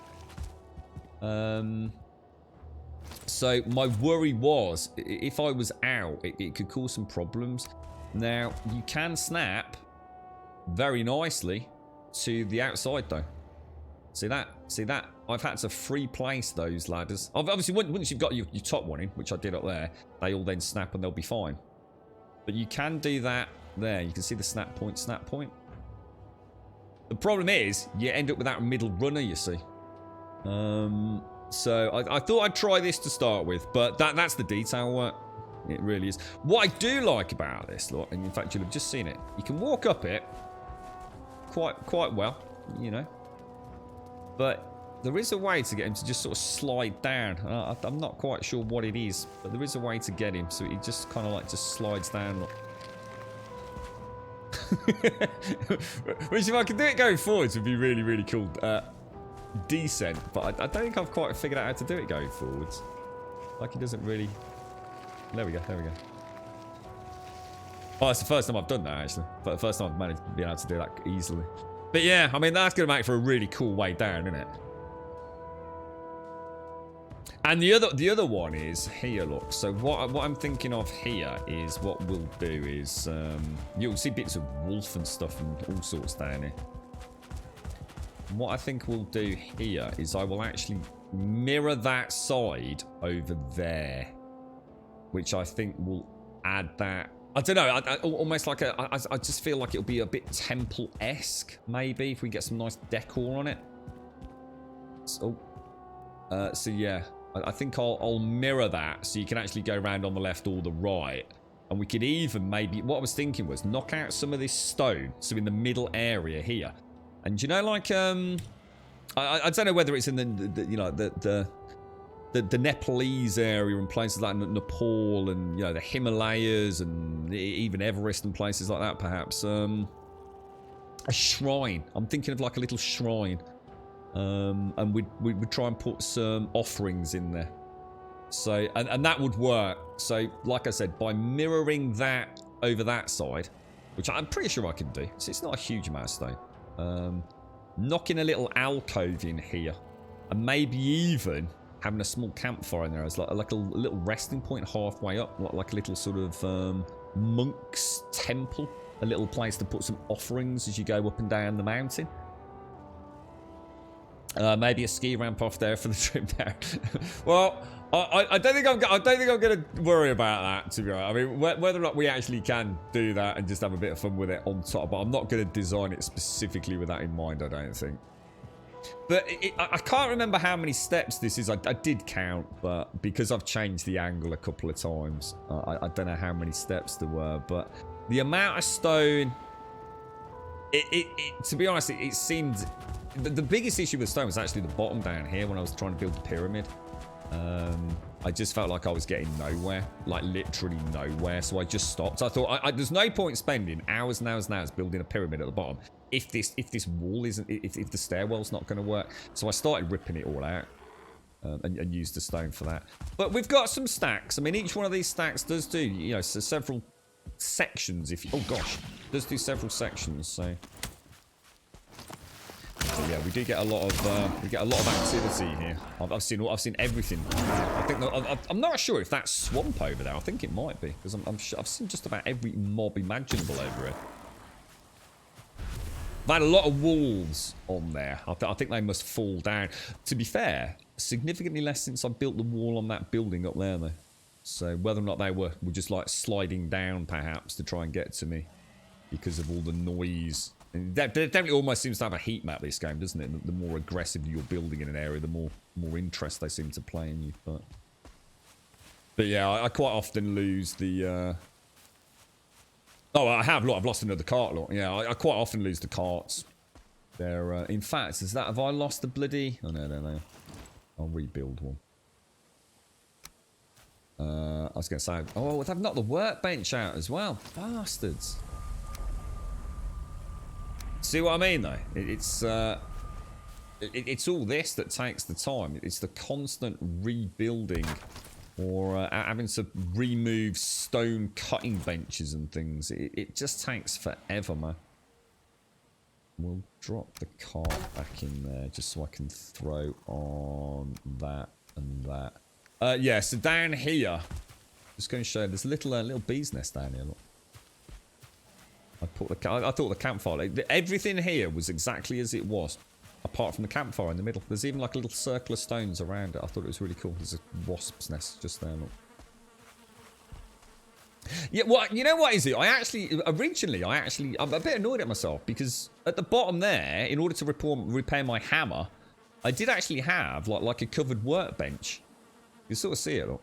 So my worry was, if I was out, it could cause some problems. Now, you can snap very nicely to the outside, though. See that? See that? I've had to free place those ladders. Obviously, once you've got your top one in, which I did up there, they all then snap and they'll be fine. But you can do that there. You can see the snap point, snap point. The problem is, you end up with that middle runner, you see. So I thought I'd try this to start with, but that's the detail work. It really is. What I do like about this, look, and in fact, you'll have just seen it. You can walk up it quite well, you know. But there is a way to get him to just sort of slide down. I'm not quite sure what it is, but there is a way to get him. So he just kind of like just slides down. Which if I could do it going forwards would be really, really cool. Decent. But I don't think I've quite figured out how to do it going forwards. Like he doesn't really... There we go, there we go. Oh, it's the first time I've done that, actually. But the first time I've managed to be able to do that easily. But yeah, I mean, that's going to make for a really cool way down, isn't it? And the other one is here, look. So what I'm thinking of here is what we'll do is... you'll see bits of wolf and stuff and all sorts down here. What I think we'll do here is I will actually mirror that side over there. Which I think will add that... I don't know, almost like I just feel like it'll be a bit temple-esque, maybe, if we get some nice decor on it. So yeah, I think I'll mirror that so you can actually go around on the left or the right. And we could even maybe, what I was thinking was knock out some of this stone, so in the middle area here. And you know, like, I don't know whether it's in the Nepalese area and places like Nepal and, you know, the Himalayas and even Everest and places like that, perhaps. A shrine. I'm thinking of like a little shrine. And we'd try and put some offerings in there. So, and that would work. So, like I said, by mirroring that over that side, which I'm pretty sure I can do. So it's not a huge amount of stone. Knocking a little alcove in here. And maybe even... having a small campfire in there as like a little resting point halfway up, like a little sort of monk's temple, a little place to put some offerings as you go up and down the mountain. Maybe a ski ramp off there for the trip down. Well, I don't think I'm going to worry about that, to be honest. I mean, whether or not we actually can do that and just have a bit of fun with it on top, but I'm not going to design it specifically with that in mind, I don't think. But I can't remember how many steps this is. I did count, but because I've changed the angle a couple of times, I don't know how many steps there were. But the amount of stone, to be honest, it seemed... The biggest issue with stone was actually the bottom down here when I was trying to build the pyramid. I just felt like I was getting nowhere, like literally nowhere. So I just stopped. I thought, there's no point spending hours and hours and hours building a pyramid at the bottom if this wall isn't, if the stairwell's not going to work. So I started ripping it all out and used the stone for that. But we've got some stacks. I mean, each one of these stacks does do, you know, so several sections. If you, oh gosh, does do several sections. So yeah, we do get a lot of activity here. I've seen everything. I think I'm not sure if that's swamp over there. I think it might be because I've seen just about every mob imaginable over here. I've had a lot of wolves on there. I think they must fall down. To be fair, significantly less since I built the wall on that building up there, though. So whether or not they were just like sliding down, perhaps, to try and get to me because of all the noise. And that definitely almost seems to have a heat map, this game, doesn't it? The more aggressive you're building in an area, the more interest they seem to play in you. But yeah, I quite often lose the... Oh, I have. Look, I've lost another cart. Look, yeah, I quite often lose the carts. They're, in fact, have I lost the bloody? Oh no. I'll rebuild one. I was going to say, oh, they've knocked the workbench out as well, bastards. See what I mean, though? It's all this that takes the time. It's the constant rebuilding. Or having to remove stone cutting benches and things. It just takes forever, man. We'll drop the cart back in there just so I can throw on that and that. Yeah, so down here, just going to show you, there's a little bee's nest down here. Look. I thought the campfire, everything here was exactly as it was. Apart from the campfire in the middle. There's even like a little circle of stones around it. I thought it was really cool. There's a wasp's nest just there. Look. Yeah, well, you know what is it? Originally, I'm a bit annoyed at myself because at the bottom there, in order to repair my hammer, I did actually have like a covered workbench. You sort of see it. Look.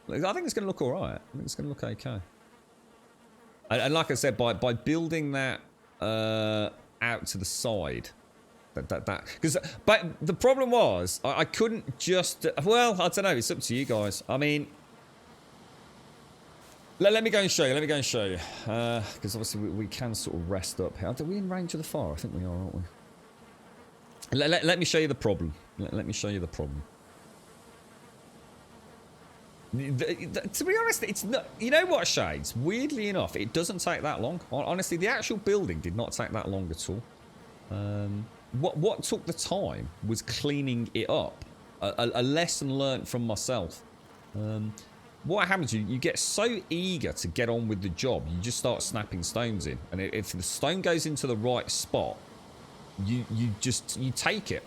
I think it's going to look alright. I think it's going to look okay. And like I said, by building that... out to the side, but the problem was I couldn't just. Well, I don't know. It's up to you guys. I mean, let me go and show you. Because obviously we can sort of rest up here. Are we in range of the fire? I think we are, aren't we? Let me show you the problem. Let me show you the problem. To be honest, it's not. You know what, Shades? Weirdly enough, it doesn't take that long. Honestly, the actual building did not take that long at all. What took the time was cleaning it up. A lesson learnt from myself. What happens? You get so eager to get on with the job, you just start snapping stones in, and if the stone goes into the right spot, you take it.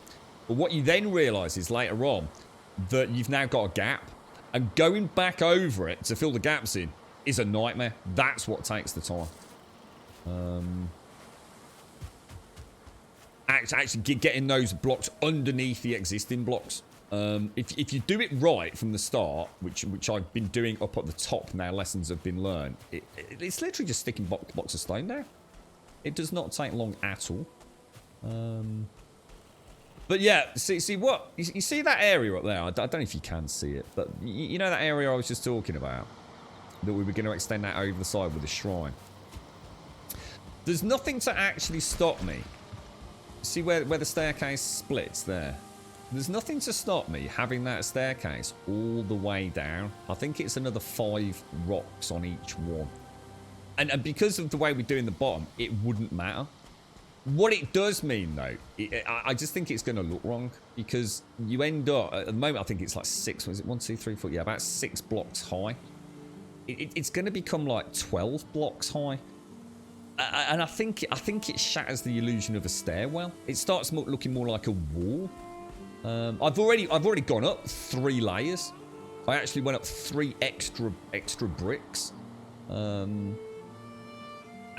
But what you then realise is later on that you've now got a gap. And going back over it to fill the gaps in is a nightmare. That's what takes the time. Actually getting those blocks underneath the existing blocks. If you do it right from the start, which I've been doing up at the top now, lessons have been learned. It's literally just sticking blocks of stone down. It does not take long at all. But yeah, see what you see that area up there. I don't know if you can see it, but you know that area I was just talking about, that we were going to extend that over the side with a shrine. There's nothing to actually stop me. See where the staircase splits there. There's nothing to stop me having that staircase all the way down. I think it's another 5 rocks on each one, and because of the way we're doing the bottom, it wouldn't matter. What it does mean, though, I just think it's going to look wrong because you end up, at the moment, I think it's like 6, was it 1, 2, 3, 4? Yeah, about 6 blocks high. It's going to become like 12 blocks high. And I think it shatters the illusion of a stairwell. It starts looking more like a wall. I've already gone up 3 layers. I actually went up 3 extra bricks.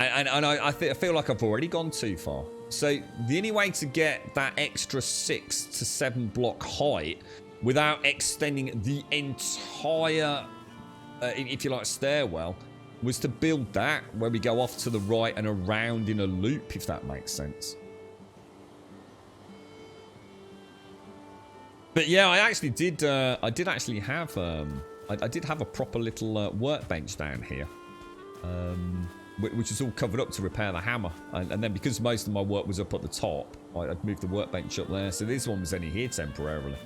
And I feel like I've already gone too far. So the only way to get that extra 6 to 7 block height without extending the entire, if you like, stairwell, was to build that where we go off to the right and around in a loop, if that makes sense. But yeah, I actually did. I did actually have. I did have a proper little workbench down here. which is all covered up to repair the hammer. And then because most of my work was up at the top, I'd moved the workbench up there. So this one was only here temporarily.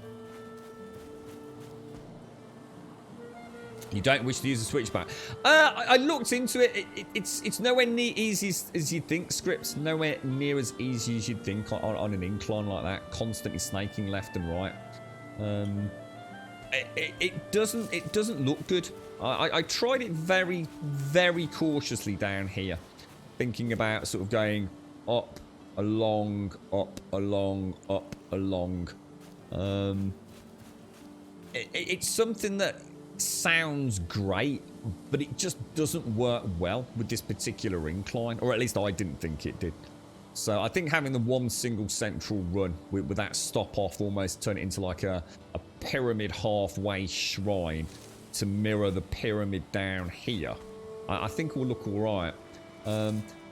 You don't wish to use a switchback. I looked into it. It's nowhere near easy as you'd think. Scripts nowhere near as easy as you'd think on an incline like that, constantly snaking left and right. It doesn't look good. I tried it very, very cautiously down here, thinking about sort of going up, along, up, along, up, along. It's something that sounds great, but it just doesn't work well with this particular incline, or at least I didn't think it did. So I think having the one single central run with that stop off, almost turn it into like a pyramid halfway shrine to mirror the pyramid down here, I think will look all right.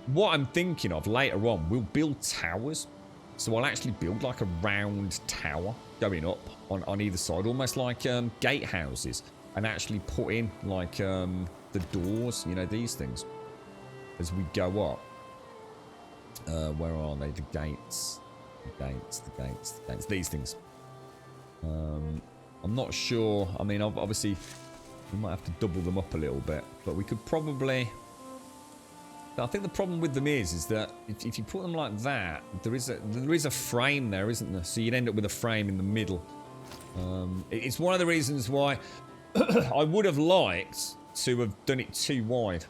What I'm thinking of later on, we'll build towers. So I'll actually build like a round tower going up on either side, almost like gatehouses, and actually put in like the doors, you know, these things as we go up. Where are they? The gates. The gates, the gates, the gates. These things. I'm not sure. I mean, obviously, we might have to double them up a little bit, but we could probably... I think the problem with them is that if you put them like that, there is a frame there, isn't there? So you'd end up with a frame in the middle. It's one of the reasons why I would have liked to have done it too wide.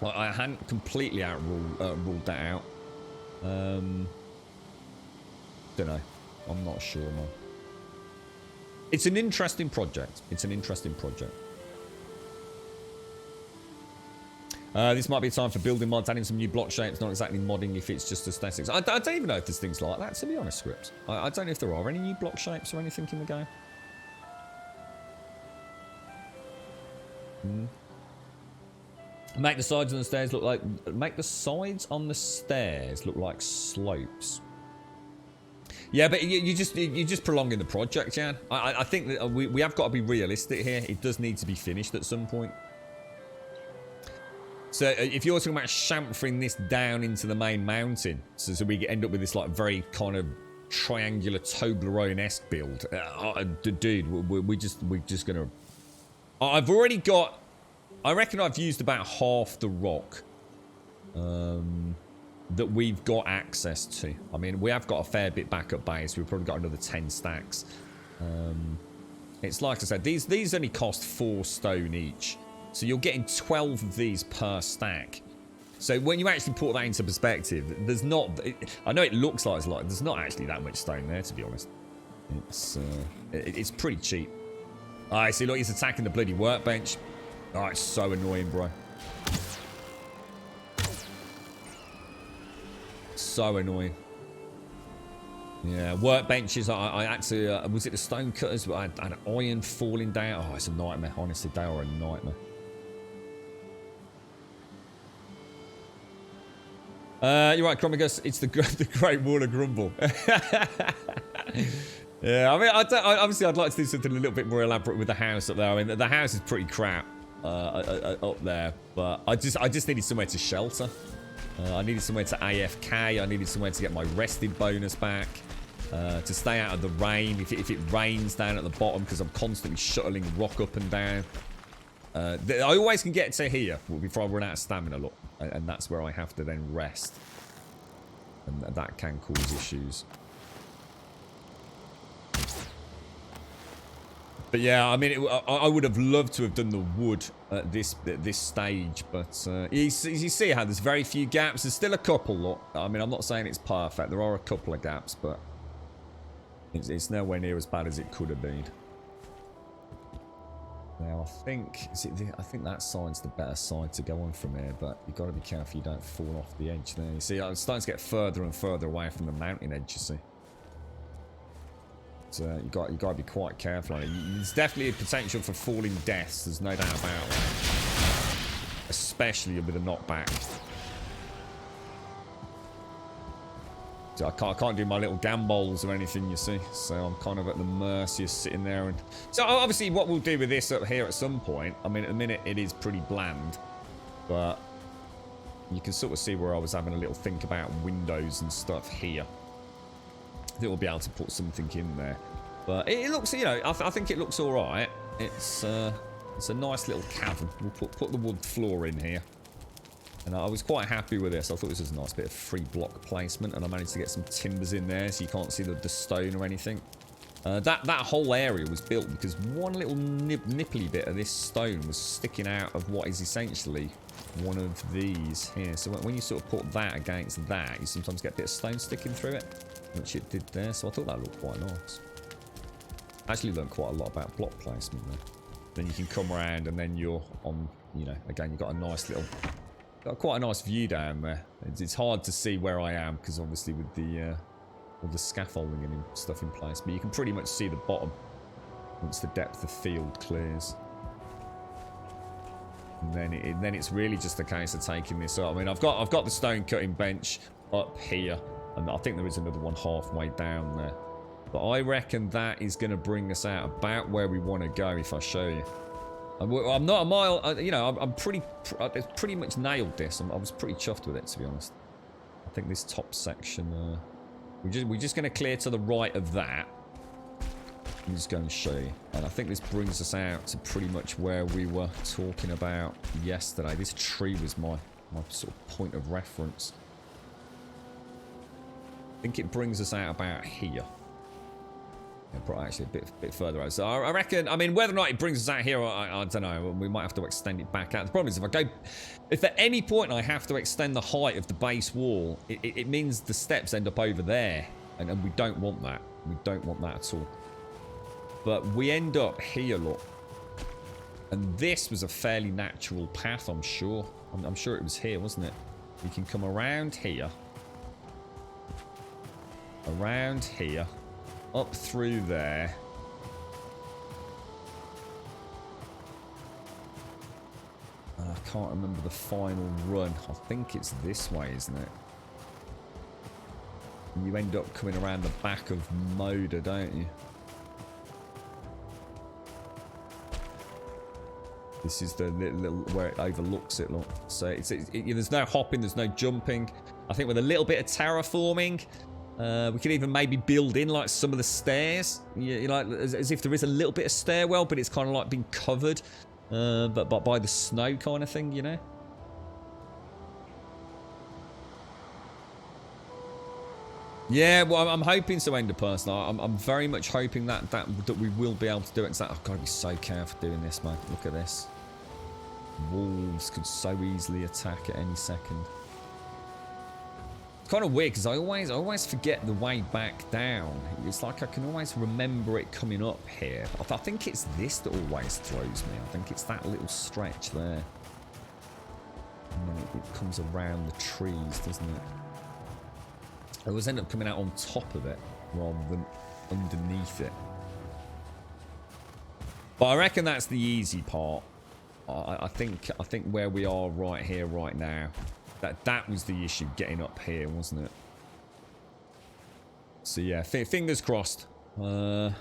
Like, I hadn't completely ruled that out. Don't know. I'm not sure, man. It's an interesting project. It's an interesting project. This might be a time for building mods, adding some new block shapes, not exactly modding if it's just aesthetics. I don't even know if there's things like that, to be honest, Scripts. I don't know if there are any new block shapes or anything in the game. Make the sides on the stairs look like... Make the sides on the stairs look like slopes. Yeah, but you're just prolonging the project, Jan. I think that we have got to be realistic here. It does need to be finished at some point. So if you're talking about chamfering this down into the main mountain, so we end up with this like very kind of triangular Toblerone-esque build, dude, we're just gonna... I've already got... I reckon I've used about half the rock that we've got access to. I mean, we have got a fair bit back at base. We've probably got another 10 stacks. It's like I said, these only cost 4 stone each. So you're getting 12 of these per stack. So when you actually put that into perspective, there's not... I know it looks like it's a lot. There's not actually that much stone there, to be honest. It's pretty cheap. Alright, see, look, he's attacking the bloody workbench. Oh, it's so annoying, bro. So annoying. Yeah, workbenches, I had to... was it the stone cutters? I had iron falling down. Oh, it's a nightmare. Honestly, they are a nightmare. You're right, Chromigus. It's the Great Wall of Grumble. Yeah, I mean, obviously, I'd like to do something a little bit more elaborate with the house up there. I mean, the house is pretty crap up there, but I just needed somewhere to shelter. I needed somewhere to AFK. I needed somewhere to get my rested bonus back. To stay out of the rain. If it rains down at the bottom, because I'm constantly shuttling rock up and down. I always can get to here before I run out of stamina, look. And that's where I have to then rest. And that can cause issues. But yeah, I mean, I would have loved to have done the wood at this stage, but you see how there's very few gaps. There's still a couple, look. I mean, I'm not saying it's perfect. There are a couple of gaps, but it's nowhere near as bad as it could have been. Now, I think that side's the better side to go on from here, but you've got to be careful you don't fall off the edge there. You see, I'm starting to get further and further away from the mountain edge, you see. So you got to be quite careful on it. There's definitely a potential for falling deaths. There's no doubt about that. Especially with a knockback. So I can't do my little gambols or anything, you see. So I'm kind of at the mercy of sitting there. And so obviously what we'll do with this up here at some point. I mean, at the minute it is pretty bland, but you can sort of see where I was having a little think about windows and stuff here. I think we'll be able to put something in there. But it looks, you know, I think it looks all right. It's a nice little cavern. We'll put the wood floor in here. And I was quite happy with this. I thought this was a nice bit of free block placement. And I managed to get some timbers in there so you can't see the stone or anything. That whole area was built because one little nipply bit of this stone was sticking out of what is essentially one of these here. So when you sort of put that against that, you sometimes get a bit of stone sticking through it, which it did there. So I thought that looked quite nice. I actually learned quite a lot about block placement there. Then you can come around and then you're on, you know, again, you've got a nice little, got quite a nice view down there. It's hard to see where I am because obviously with the all the scaffolding and stuff in place, but you can pretty much see the bottom once the depth of field clears. And then it's really just a case of taking this up. I mean, I've got the stone cutting bench up here, and I think there is another one halfway down there. But I reckon that is going to bring us out about where we want to go if I show you. I'm not a mile, you know, it's pretty much nailed this. I was pretty chuffed with it, to be honest. I think this top section, we're just going to clear to the right of that. I'm just going to show you. And I think this brings us out to pretty much where we were talking about yesterday. This tree was my sort of point of reference. I think it brings us out about here. Probably actually a bit further out. So I reckon, I mean, whether or not it brings us out here, I don't know. We might have to extend it back out. The problem is if at any point I have to extend the height of the base wall, it means the steps end up over there. And we don't want that. We don't want that at all. But we end up here, look. And this was a fairly natural path, I'm sure. I'm sure it was here, wasn't it? We can come around here. Around here. Up through there. And I can't remember the final run. I think it's this way, isn't it? And you end up coming around the back of Moda, don't you? This is the little where it overlooks it, look. So there's no hopping, there's no jumping. I think with a little bit of terraforming, we could even maybe build in like some of the stairs, you know, as if there is a little bit of stairwell, but it's kind of like being covered, but by the snow kind of thing, you know. Yeah, well, I'm hoping so, Ender Person. I'm very much hoping that we will be able to do it. I've got to be so careful doing this, man. Look at this. Wolves could so easily attack at any second. It's kind of weird because I always forget the way back down. It's like I can always remember it coming up here. I think it's this that always throws me. I think it's that little stretch there. And then it comes around the trees, doesn't it? I always end up coming out on top of it rather than underneath it. But I reckon that's the easy part. I think where we are right here, right now, that was the issue, getting up here, wasn't it? So yeah, fingers crossed. You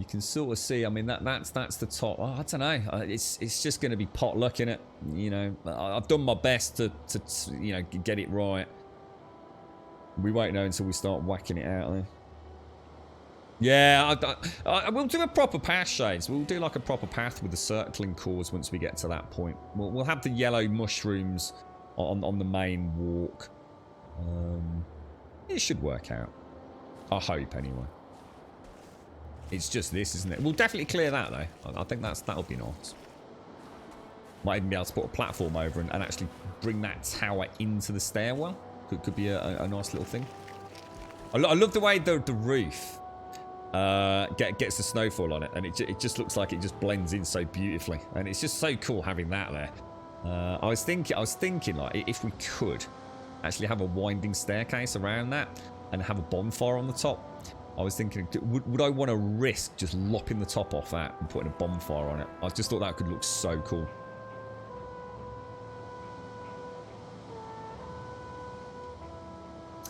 can sort of see. I mean, that's the top. Oh, I don't know. It's just going to be pot luck, innit? You know, I've done my best to you know, get it right. We won't know until we start whacking it out there. Yeah, we'll do a proper path, Shades. We'll do like a proper path with the circling cores once we get to that point. We'll have the yellow mushrooms on the main walk. It should work out. I hope, anyway. It's just this, isn't it? We'll definitely clear that, though. I think that'll be nice. Might even be able to put a platform over and actually bring that tower into the stairwell. Could be a nice little thing. I love the way the roof gets the snowfall on it, and it just looks like it just blends in so beautifully, and it's just so cool having that there. I was thinking like if we could actually have a winding staircase around that and have a bonfire on the top. I was thinking, would I want to risk just lopping the top off that and putting a bonfire on it? I just thought that could look so cool.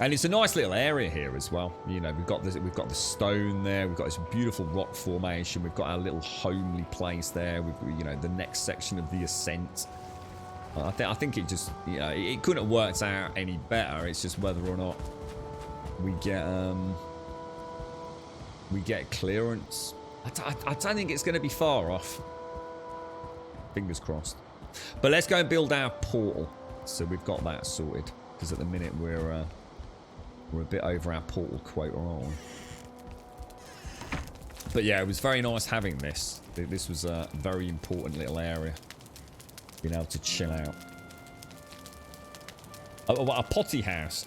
And it's a nice little area here as well. You know, we've got the stone there. We've got this beautiful rock formation. We've got our little homely place there. We've, you know, the next section of the ascent. I think it just, you know, it couldn't have worked out any better. It's just whether or not we get clearance. I don't think it's going to be far off. Fingers crossed. But let's go and build our portal. So we've got that sorted. Because at the minute we're a bit over our portal quota, aren't we? But yeah, it was very nice having this. This was a very important little area. Being able to chill out. A potty house.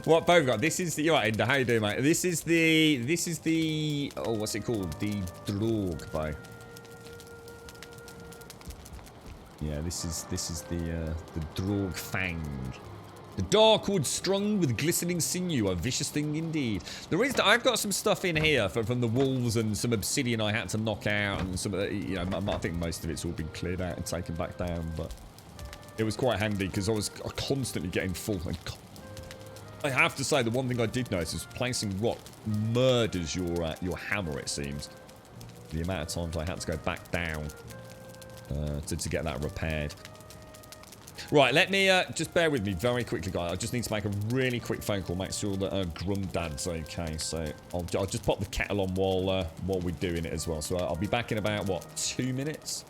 What both got? This is the, you're right, Ender, how you doing, mate? This is the oh, what's it called? The Drog bow. Yeah, this is the Drog Fang. The dark wood strung with glistening sinew, a vicious thing indeed. The reason I've got some stuff in here from the wolves and some obsidian I had to knock out, and some of the, you know, I think most of it's all been cleared out and taken back down, but it was quite handy because I was constantly getting full. And I have to say, the one thing I did notice is placing rock murders your hammer. It seems the amount of times I had to go back down to get that repaired. Right, let me just bear with me very quickly, guys. I just need to make a really quick phone call, make sure that Grumdad's okay. So I'll just pop the kettle on while we're doing it as well. So I'll be back in about, what, 2 minutes?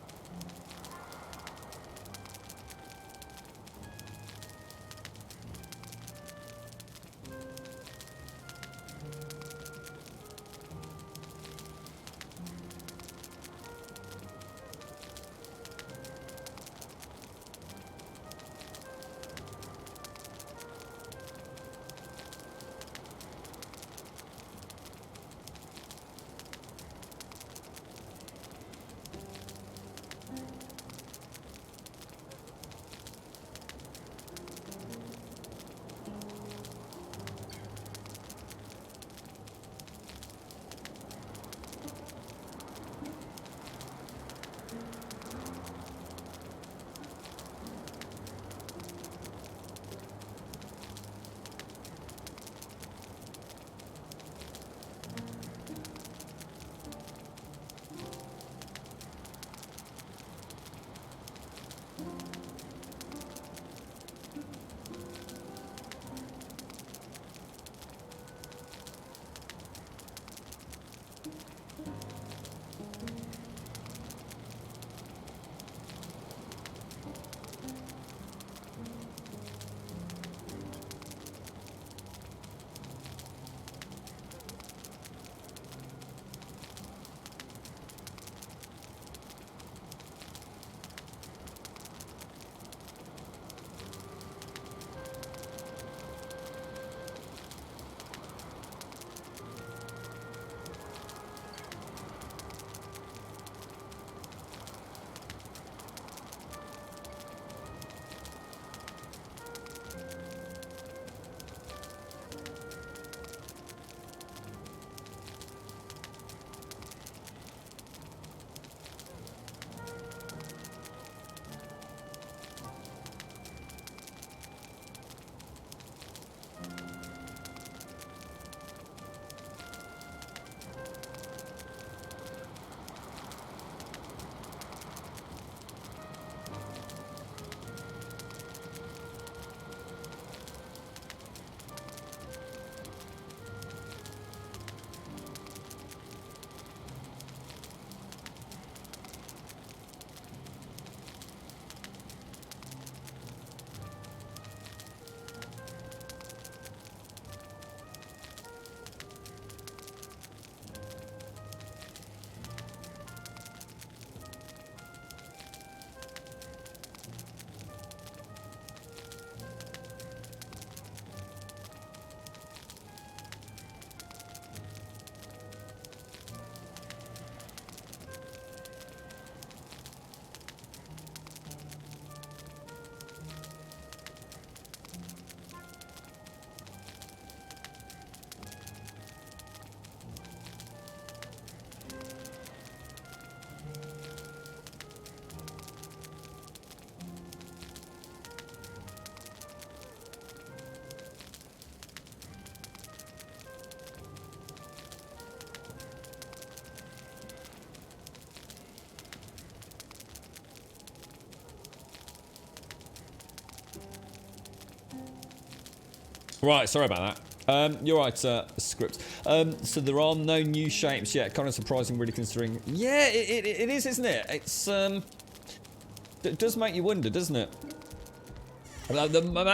Right, sorry about that. You're right, script. So there are no new shapes yet. Kind of surprising, really, considering. Yeah, it is, isn't it? It's it does make you wonder, doesn't it?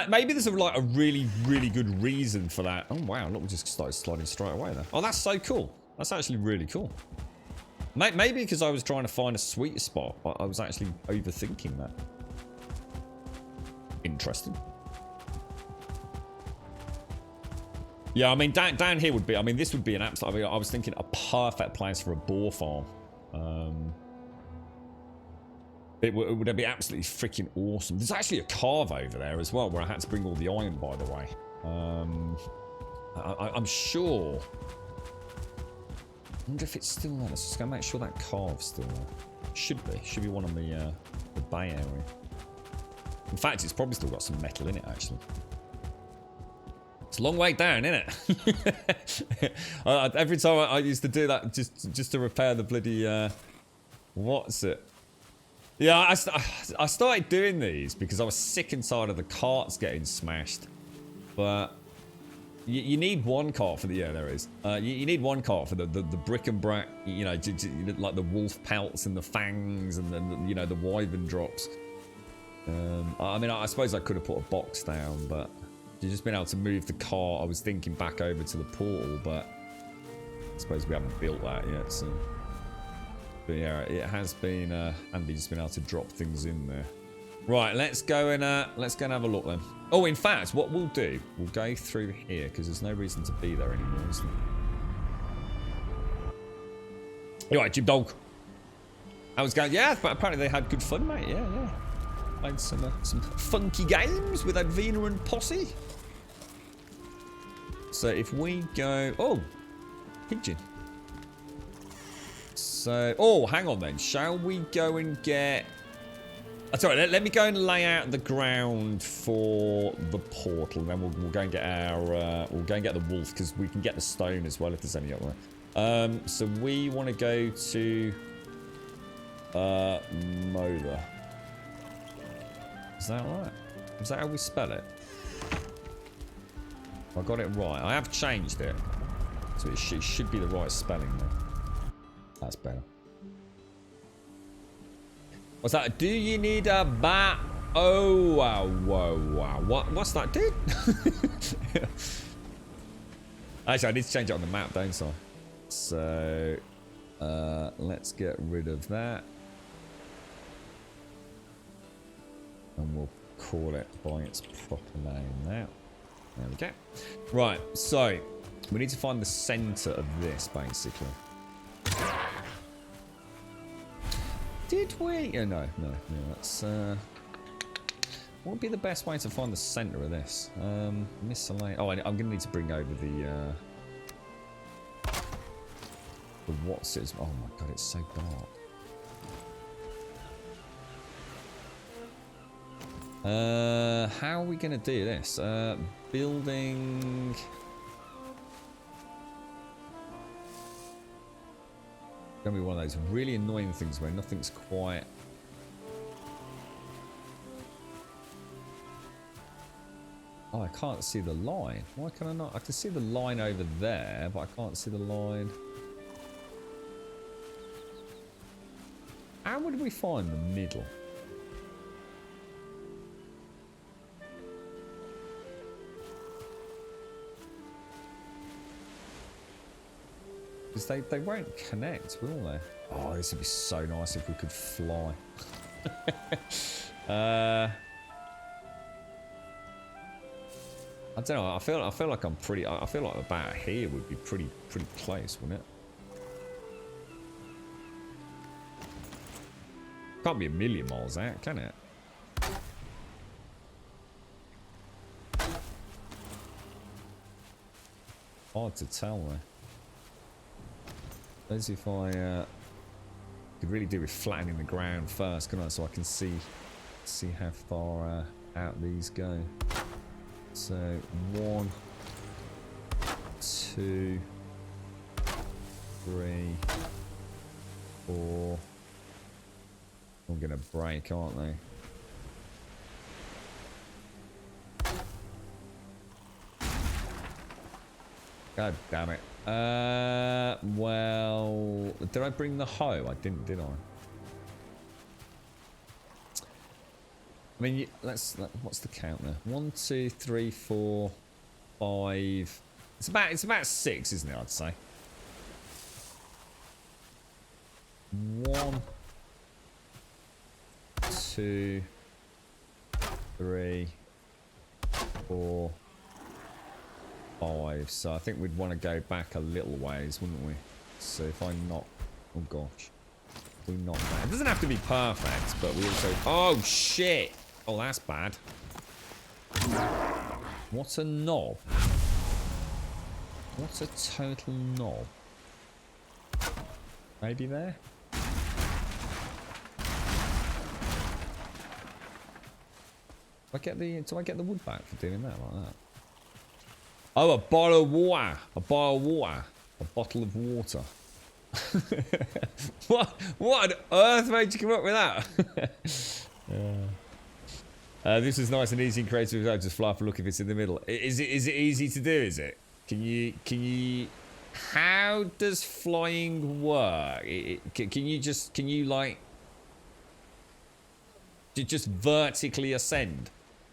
Maybe there's like a really, really good reason for that. Oh wow, look, we just started sliding straight away there. Oh, that's so cool. That's actually really cool. Maybe because I was trying to find a sweet spot, but I was actually overthinking that. Interesting. Yeah, I mean, down here would be, I mean, this would be an absolute, I mean, I was thinking a perfect place for a boar farm. It would be absolutely freaking awesome. There's actually a carve over there as well, where I had to bring all the iron, by the way. I'm sure. I wonder if it's still there. Let's just go make sure that carve's still there. Should be. Should be one of the bay area. In fact, it's probably still got some metal in it, actually. It's a long way down, isn't it? Every time I used to do that just to repair the bloody... what's it? Yeah, I started doing these because I was sick and tired of the carts getting smashed. But you need one cart for the... Yeah, there is. You need one cart for the bric-a-brac, you know, like the wolf pelts and the fangs and the, you know, the wyvern drops. I mean, I suppose I could have put a box down, but you've just been able to move the cart. I was thinking back over to the portal, but I suppose we haven't built that yet, so... But yeah, it has been handy just been able to drop things in there. Right, let's go and have a look then. Oh, in fact, what we'll do, we'll go through here because there's no reason to be there anymore, is there? You alright, Jim Dog? I was going, yeah, but apparently they had good fun, mate. Yeah. Played some funky games with Advena and Posse. So if we go, oh, pigeon. So, oh, hang on then. Shall we go and get... sorry, let me go and lay out the ground for the portal. Then we'll go and get our... we'll go and get the wolf, because we can get the stone as well if there's any up there. So we want to go to... Mola. Is that right? Is that how we spell it? I got it right. I have changed it. So it should be the right spelling there. That's better. What's that? Do you need a bat? Oh, wow, wow. What's that, dude? Actually, I need to change it on the map, don't I? So, let's get rid of that. And we'll call it by its proper name now. There we go. Right, so, we need to find the center of this, basically. Did we? Oh, no, that's what would be the best way to find the center of this? Miscellaneous. Oh, I'm gonna need to bring over the what's it? Oh my god, it's so dark. How are we gonna do this? Building. Gonna be one of those really annoying things where nothing's quite... Oh, I can't see the line. Why can I not? I can see the line over there, but I can't see the line. How would we find the middle? Because they won't connect, will they? Oh, this would be so nice if we could fly. I don't know. I feel like I'm pretty. I feel like about here would be pretty close, wouldn't it? Can't be a million miles out, can it? Hard to tell, though. Let's see if I could really do with flattening the ground first, couldn't I? So I can see how far out these go. So 1, 2, 3, 4. I'm gonna break, aren't they? God damn it. Well, did I bring the hoe? I didn't, did I? I mean, what's the count there? 1, 2, 3, 4, 5. It's about 6, isn't it? I'd say. 1, 2, 3, 4, 5. So I think we'd want to go back a little ways, wouldn't we? So if I knock, oh gosh, we knock that. It doesn't have to be perfect, but we also. Oh shit! Oh, that's bad. What's a knob? What's a total knob? Maybe there? Do I get the wood back for doing that like that? Oh, a bottle of water. A bottle of water. A bottle of water. What on earth made you come up with that? This is nice and easy and creative. I just fly for look if it's in the middle. Is it easy to do? Is it? Can you? How does flying work? Can you like just vertically ascend,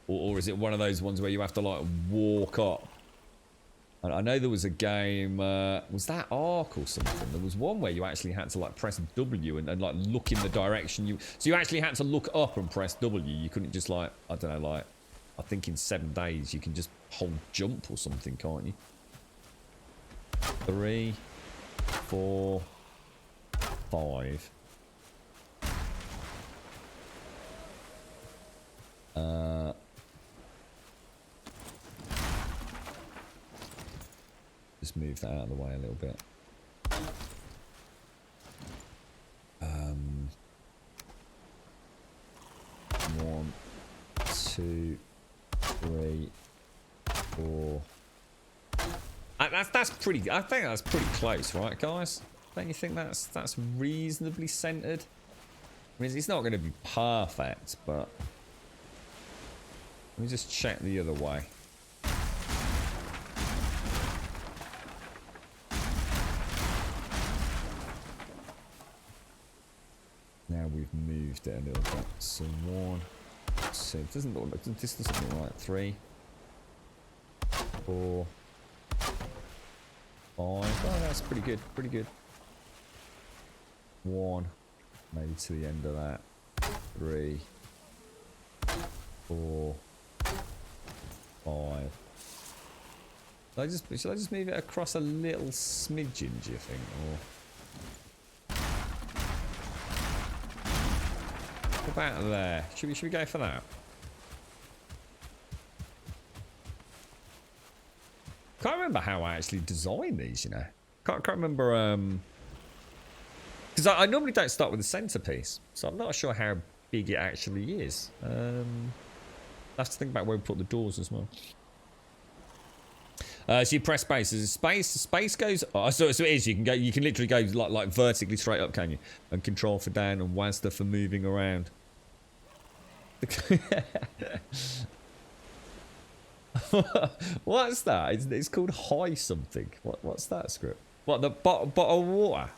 or is it one of those ones where you have to like walk up? I know there was a game, was that Ark or something? There was one where you actually had to like press W and like look in the direction so you actually had to look up and press W. You couldn't just like, I don't know, like, I think in 7 days you can just hold jump or something, can't you? 3, 4, 5. Just move that out of the way a little bit. 1, 2, 3, 4. That's pretty. I think that's pretty close, right, guys? Don't you think that's reasonably centered? I mean, it's not going to be perfect, but let me just check the other way. Now we've moved it a little bit. So 1, 2. It doesn't look like this doesn't look right. 3, 4, 5. Oh, that's pretty good. Pretty good. 1, maybe to the end of that. 3, 4, 5. Should I just move it across a little smidgen, do you think? Or what about there? Should we go for that? Can't remember how I actually designed these, you know. Can't remember, because I normally don't start with the centerpiece, so I'm not sure how big it actually is. I have to think about where we put the doors as well. So you press space. Space goes. Oh, so it is. You can literally go like vertically straight up, can you? And control for down and WASD for moving around. What's that? It's called high something. What's that script? What, the bottle of water?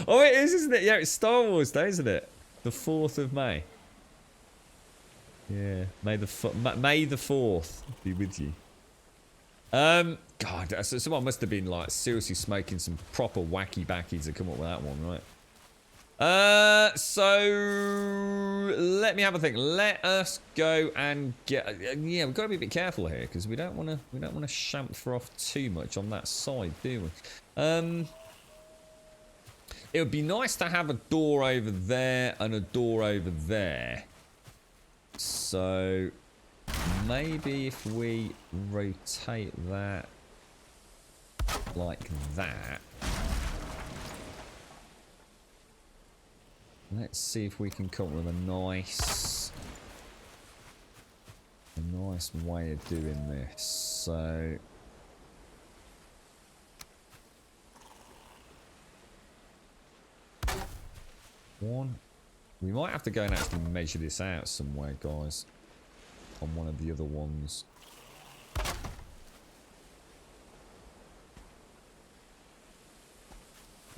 Oh, it is, isn't it? Yeah, it's Star Wars Day, isn't it? The 4th of May. Yeah, May the 4th be with you. God, someone must have been like seriously smoking some proper wacky backies to come up with that one, right? So let me have a think. Let us go and get. Yeah, we've got to be a bit careful here because we don't want to chamfer off too much on that side, do we? It would be nice to have a door over there and a door over there. So maybe if we rotate that like that. Let's see if we can come up with a nice way of doing this. So we might have to go and actually measure this out somewhere, guys, on one of the other ones.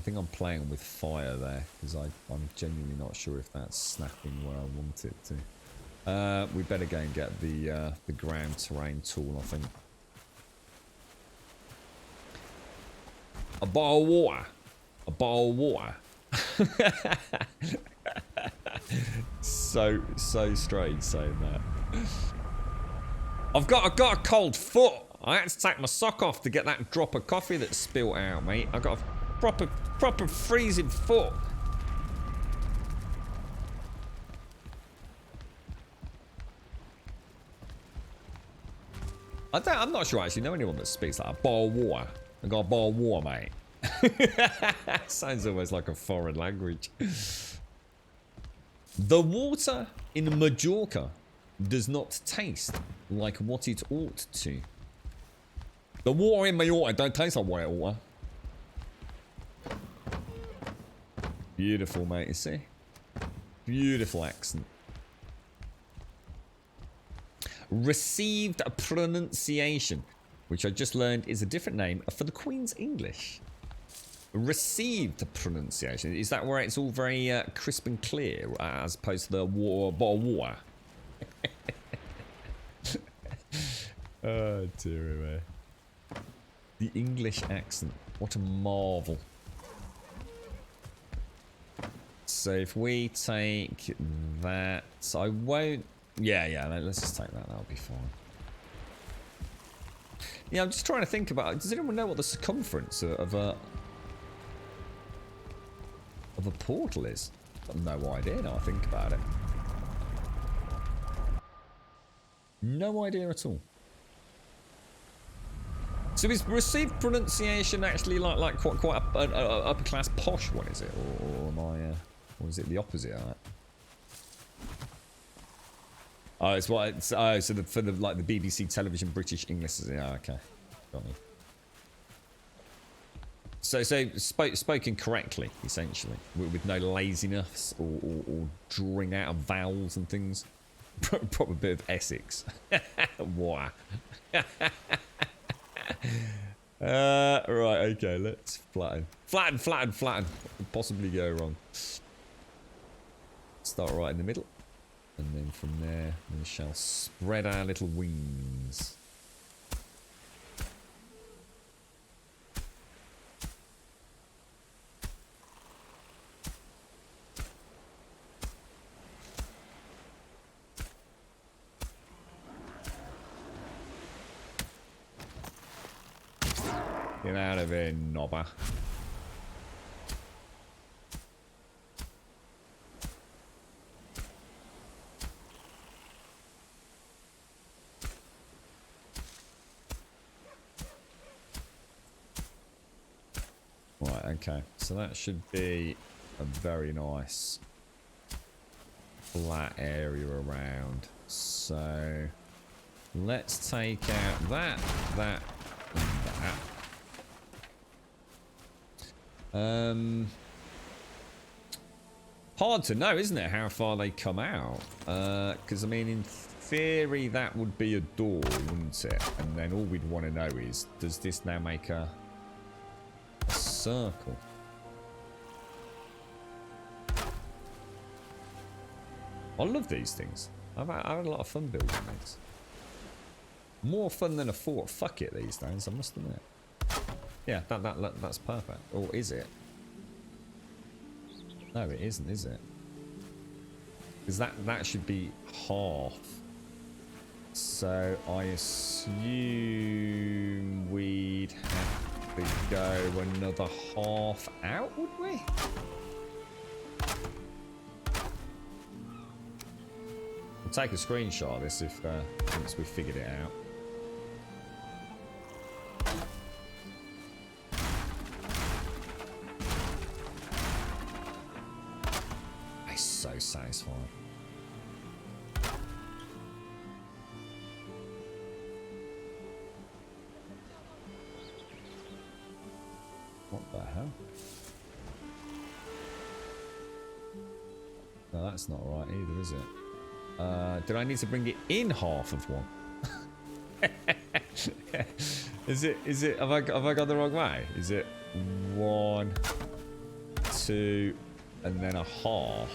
think I'm playing with fire there, because I'm genuinely not sure if that's snapping where I want it to. We better go and get the ground terrain tool, I think. A bottle of water. A bottle of water. so strange saying that. I've got a cold foot. I had to take my sock off to get that drop of coffee that spilt out, mate. I got a proper freezing foot. I'm not sure I actually know anyone that speaks like a bottle of water. I got a bottle of water, mate. Sounds almost like a foreign language. The water in Majorca does not taste like what it ought to. The water in Majorca don't taste like white water. Beautiful, mate, you see? Beautiful accent. Received pronunciation, which I just learned is a different name for the Queen's English. Received pronunciation. Is that where it's all very crisp and clear, as opposed to the bottle of water? Oh, dear me. The English accent. What a marvel. So if we take that, I won't... Yeah, let's just take that. That'll be fine. Yeah, I'm just trying to think about... Does anyone know what the circumference of a portal is? I've no idea now I think about it. No idea at all. So is received pronunciation actually like quite an upper class posh one, is it, or am I, or is it the opposite of that? Oh, it's what it's so for the like the BBC television British English. Yeah, okay, got me. So spoken correctly, essentially, with no laziness or drawing out of vowels and things. Proper bit of Essex. Wow. Right, okay, let's flatten. Flatten. Possibly go wrong. Start right in the middle. And then from there, we shall spread our little wings. Get out of here, knobber. Right, okay. So that should be a very nice flat area around. So let's take out that, and that. Hard to know, isn't it, how far they come out? Because, I mean, in theory, that would be a door, wouldn't it? And then all we'd want to know is, does this now make a circle? I love these things. I've had a lot of fun building these. More fun than a fort. Fuck it these days, I must admit. Yeah, that's perfect. Or is it? No, it isn't, is it? Because that should be half. So I assume we'd have to go another half out, would we? We'll take a screenshot of this if once we've figured it out. So satisfying. What the hell? No, that's not right either, is it? Did I need to bring it in half of one? Is it, have I got the wrong way? Is it 1, 2 and then a half.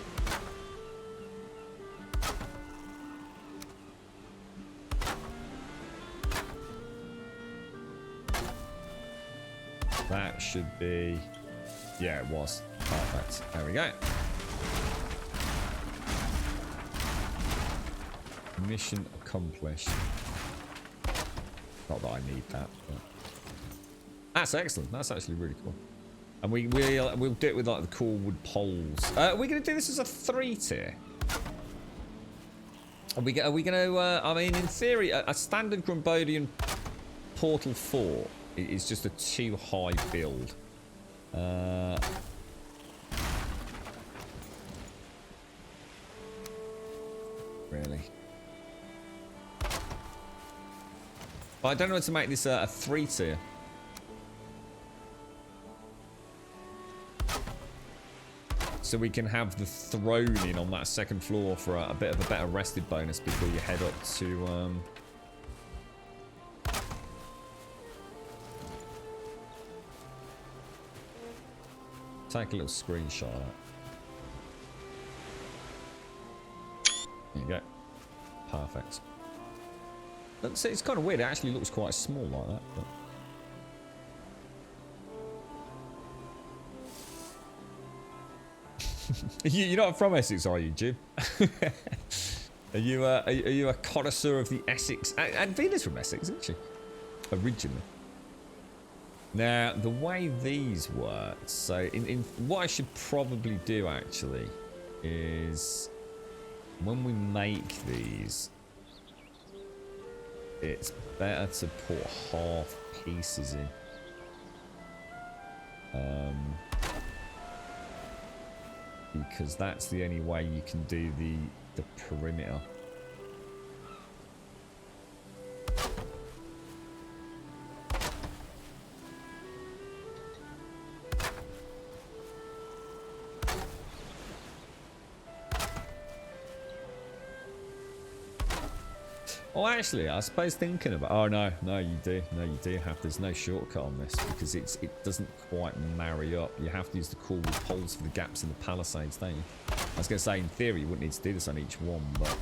That should be... Yeah, it was. Perfect. There we go. Mission accomplished. Not that I need that, but... That's excellent. That's actually really cool. And we'll do it with like the cool wood poles. Are we going to do this as a 3 tier? Are we going to... I mean, in theory, a standard Grumbodian Portal 4 is just a too high build. Really? But I don't know how to make this a 3 tier. So we can have the throne in on that second floor for a bit of a better rested bonus before you head up to... Take a little screenshot of that. There you go. Perfect. It's kind of weird. It actually looks quite small like that. But... You're not from Essex, are you, Jim? Are you a connoisseur of the Essex? And Venus from Essex, isn't she? Originally. Now, the way these work, so in what I should probably do actually is when we make these, it's better to put half pieces in. Because that's the only way you can do the perimeter. Oh, actually, I suppose thinking about... Oh, no, you do. No, you do have... There's no shortcut on this because it doesn't quite marry up. You have to use the core wood poles for the gaps in the palisades, don't you? I was going to say, in theory, you wouldn't need to do this on each one, but...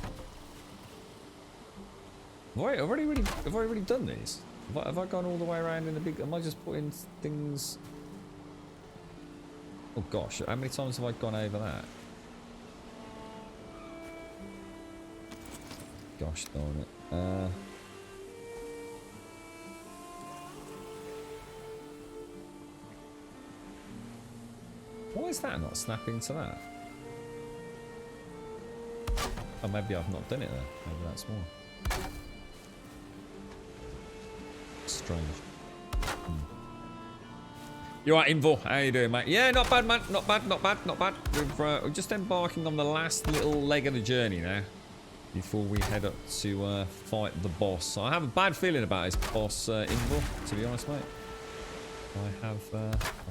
I've already done these. Have I gone all the way around in the big... Am I just putting things... Oh, gosh. How many times have I gone over that? Gosh darn it. Why is that not snapping to that? Oh, maybe I've not done it there. Maybe that's why. Strange. You alright, Invul? How you doing, mate? Yeah, not bad, man. Not bad. We're just embarking on the last little leg of the journey now. Before we head up to fight the boss. I have a bad feeling about this boss, Invul, to be honest, mate. I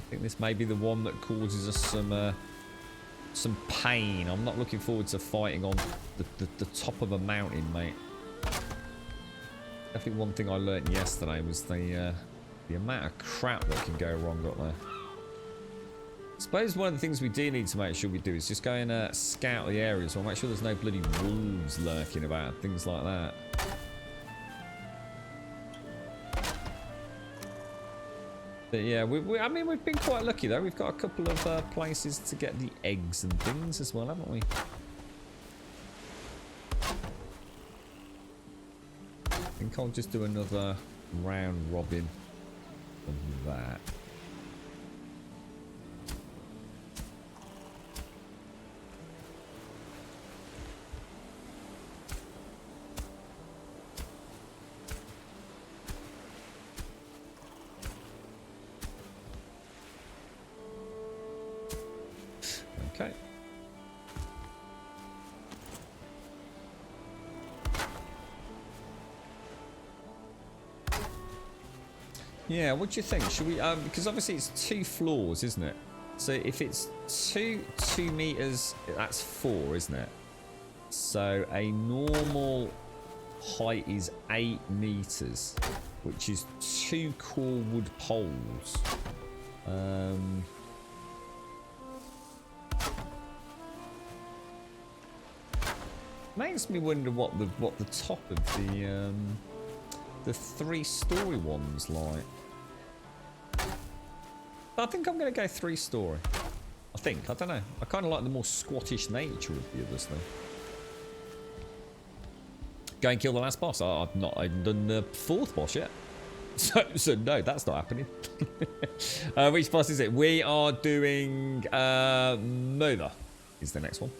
think this may be the one that causes us some pain. I'm not looking forward to fighting on the top of a mountain, mate. I think one thing I learnt yesterday was the amount of crap that can go wrong up there. I suppose one of the things we do need to make sure we do is just go and scout the area as well. Make sure there's no bloody wolves lurking about, things like that. But yeah, I mean, we've been quite lucky though. We've got a couple of places to get the eggs and things as well, haven't we? I think I'll just do another round robin of that. Okay. Yeah, what do you think? Should we, because obviously it's 2 floors, isn't it? So if it's 2 meters, that's 4, isn't it? So a normal height is 8 meters, which is 2 core wood poles. Makes me wonder what the top of the 3-story one's like. I think I'm going to go 3-story. I don't know. I kind of like the more squattish nature of the others, though. Go and kill the last boss. I've not even done the 4th boss yet. So no, that's not happening. Which boss is it? We are doing Mother is the next one.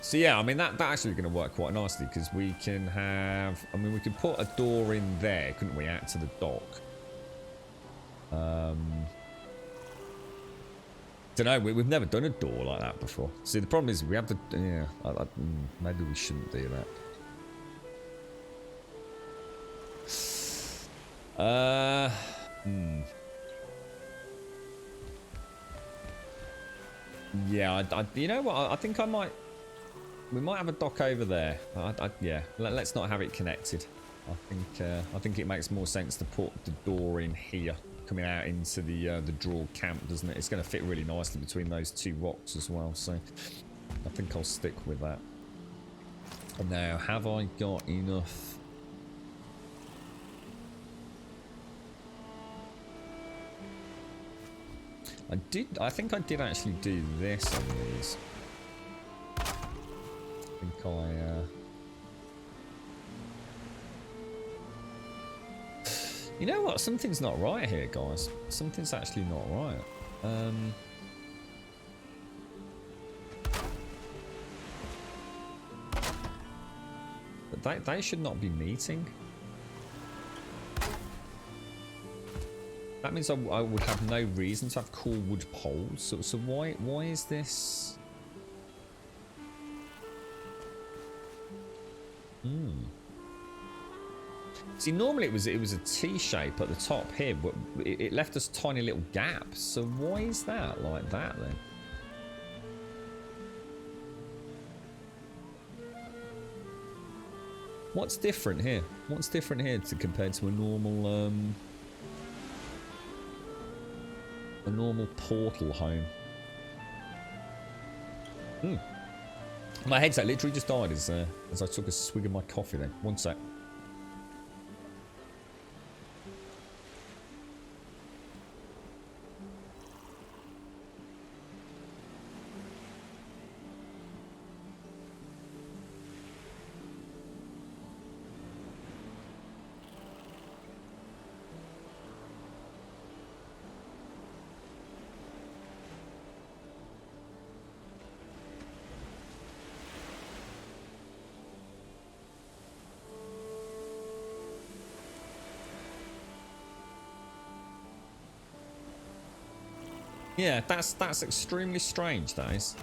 So yeah, I mean that actually going to work quite nicely because we can have. I mean, we could put a door in there, couldn't we, out to the dock? Don't know. We've never done a door like that before. See, the problem is we have to. Yeah, maybe we shouldn't do that. Yeah, you know what? I think I might. We might have a dock over there. Yeah, let's not have it connected. I think it makes more sense to put the door in here, coming out into the draw camp, doesn't it? It's going to fit really nicely between those 2 rocks as well. So I think I'll stick with that. Now, have I got enough? I think I did actually do this on these. I think you know what? Something's not right here, guys. Something's actually not right. But they should not be meeting. That means I would have no reason to have cool wood poles. So why is this? See, normally it was a T shape at the top here, but it left us tiny little gaps. So why is that like that then? What's different here? What's different here compared to a normal portal home? My headset literally just died as I took a swig of my coffee then. One sec. Yeah, that's extremely strange, that is.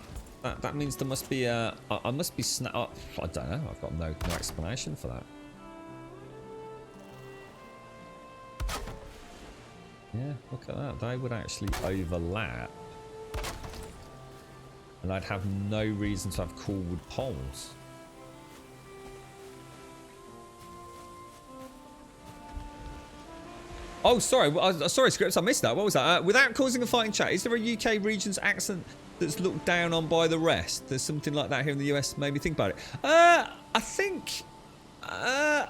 That means there must be a... I must be I don't know, I've got no explanation for that. Yeah, look at that. They would actually overlap. And I'd have no reason to have cool wood poles. Oh, sorry. Sorry, Scripts. I missed that. What was that? Without causing a fight in chat, is there a UK region's accent that's looked down on by the rest? There's something like that here in the US. Made me think about it. I think... yeah,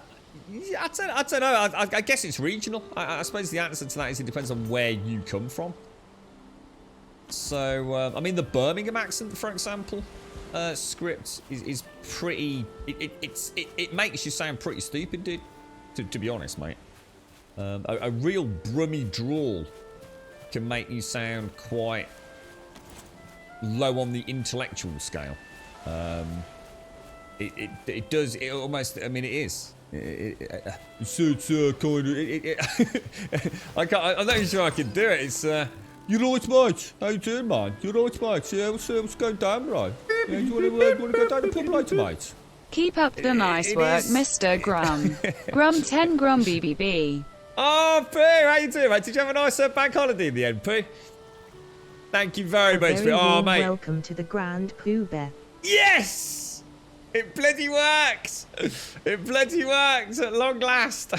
I don't know. I guess it's regional. I suppose the answer to that is it depends on where you come from. So, I mean, the Birmingham accent, for example, Script is pretty... It makes you sound pretty stupid, dude. To be honest, mate. A real brummy drawl can make you sound quite low on the intellectual scale. It does. It almost. I mean, it is. It's kind of. I'm not sure I can do it. It's. You right, mate? How you doing, man? You right, mate? Yeah, what's going down, right? Yeah, you want to go down the pub later, mate? Keep up the nice work, Mr. Grum. Grum 10 Grum BBB. Oh, Pooh, how you doing, mate? Did you have a nice bank holiday in the end, Pooh? Thank you very much, Pooh. Oh, mate. Welcome to the Grand Pooh Bear. Yes! It bloody works! It bloody works at long last.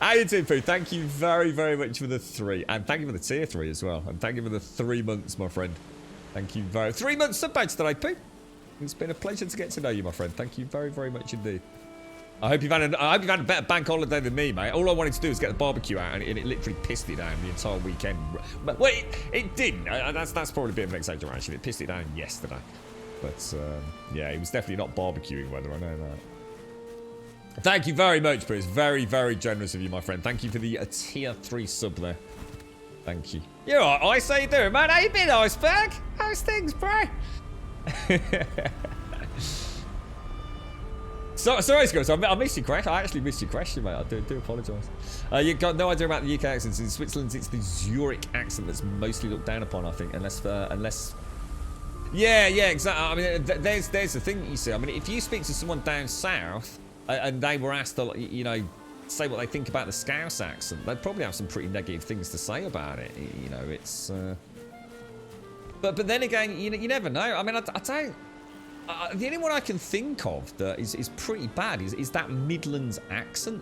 How you doing, Pooh? Thank you very, very much for the 3. And thank you for the tier 3 as well. And thank you for the 3 months, my friend. Thank you very 3 months sub badge today, Pooh. It's been a pleasure to get to know you, my friend. Thank you very, very much indeed. I hope you've had a better bank holiday than me, mate. All I wanted to do was get the barbecue out, and it literally pissed it down the entire weekend. But well, it didn't. That's probably a bit of an exaggeration. It pissed it down yesterday. But yeah, it was definitely not barbecuing weather. I know that. Thank you very much, but it's very, very generous of you, my friend. Thank you for the tier 3 sub there. Thank you. You're all right, Ice. How you doing, man? How you been, Iceberg? How's things, bro? Sorry, Scott. I missed your question. I actually missed your question, mate. I do apologise. You got no idea about the UK accents. In Switzerland, it's the Zurich accent that's mostly looked down upon, I think, unless. Yeah, exactly. I mean, there's the thing that you see. I mean, if you speak to someone down south and they were asked to, say what they think about the Scouse accent, they'd probably have some pretty negative things to say about it. It's. But then again, you never know. I mean, I don't. The only one I can think of that is pretty bad is that Midlands accent.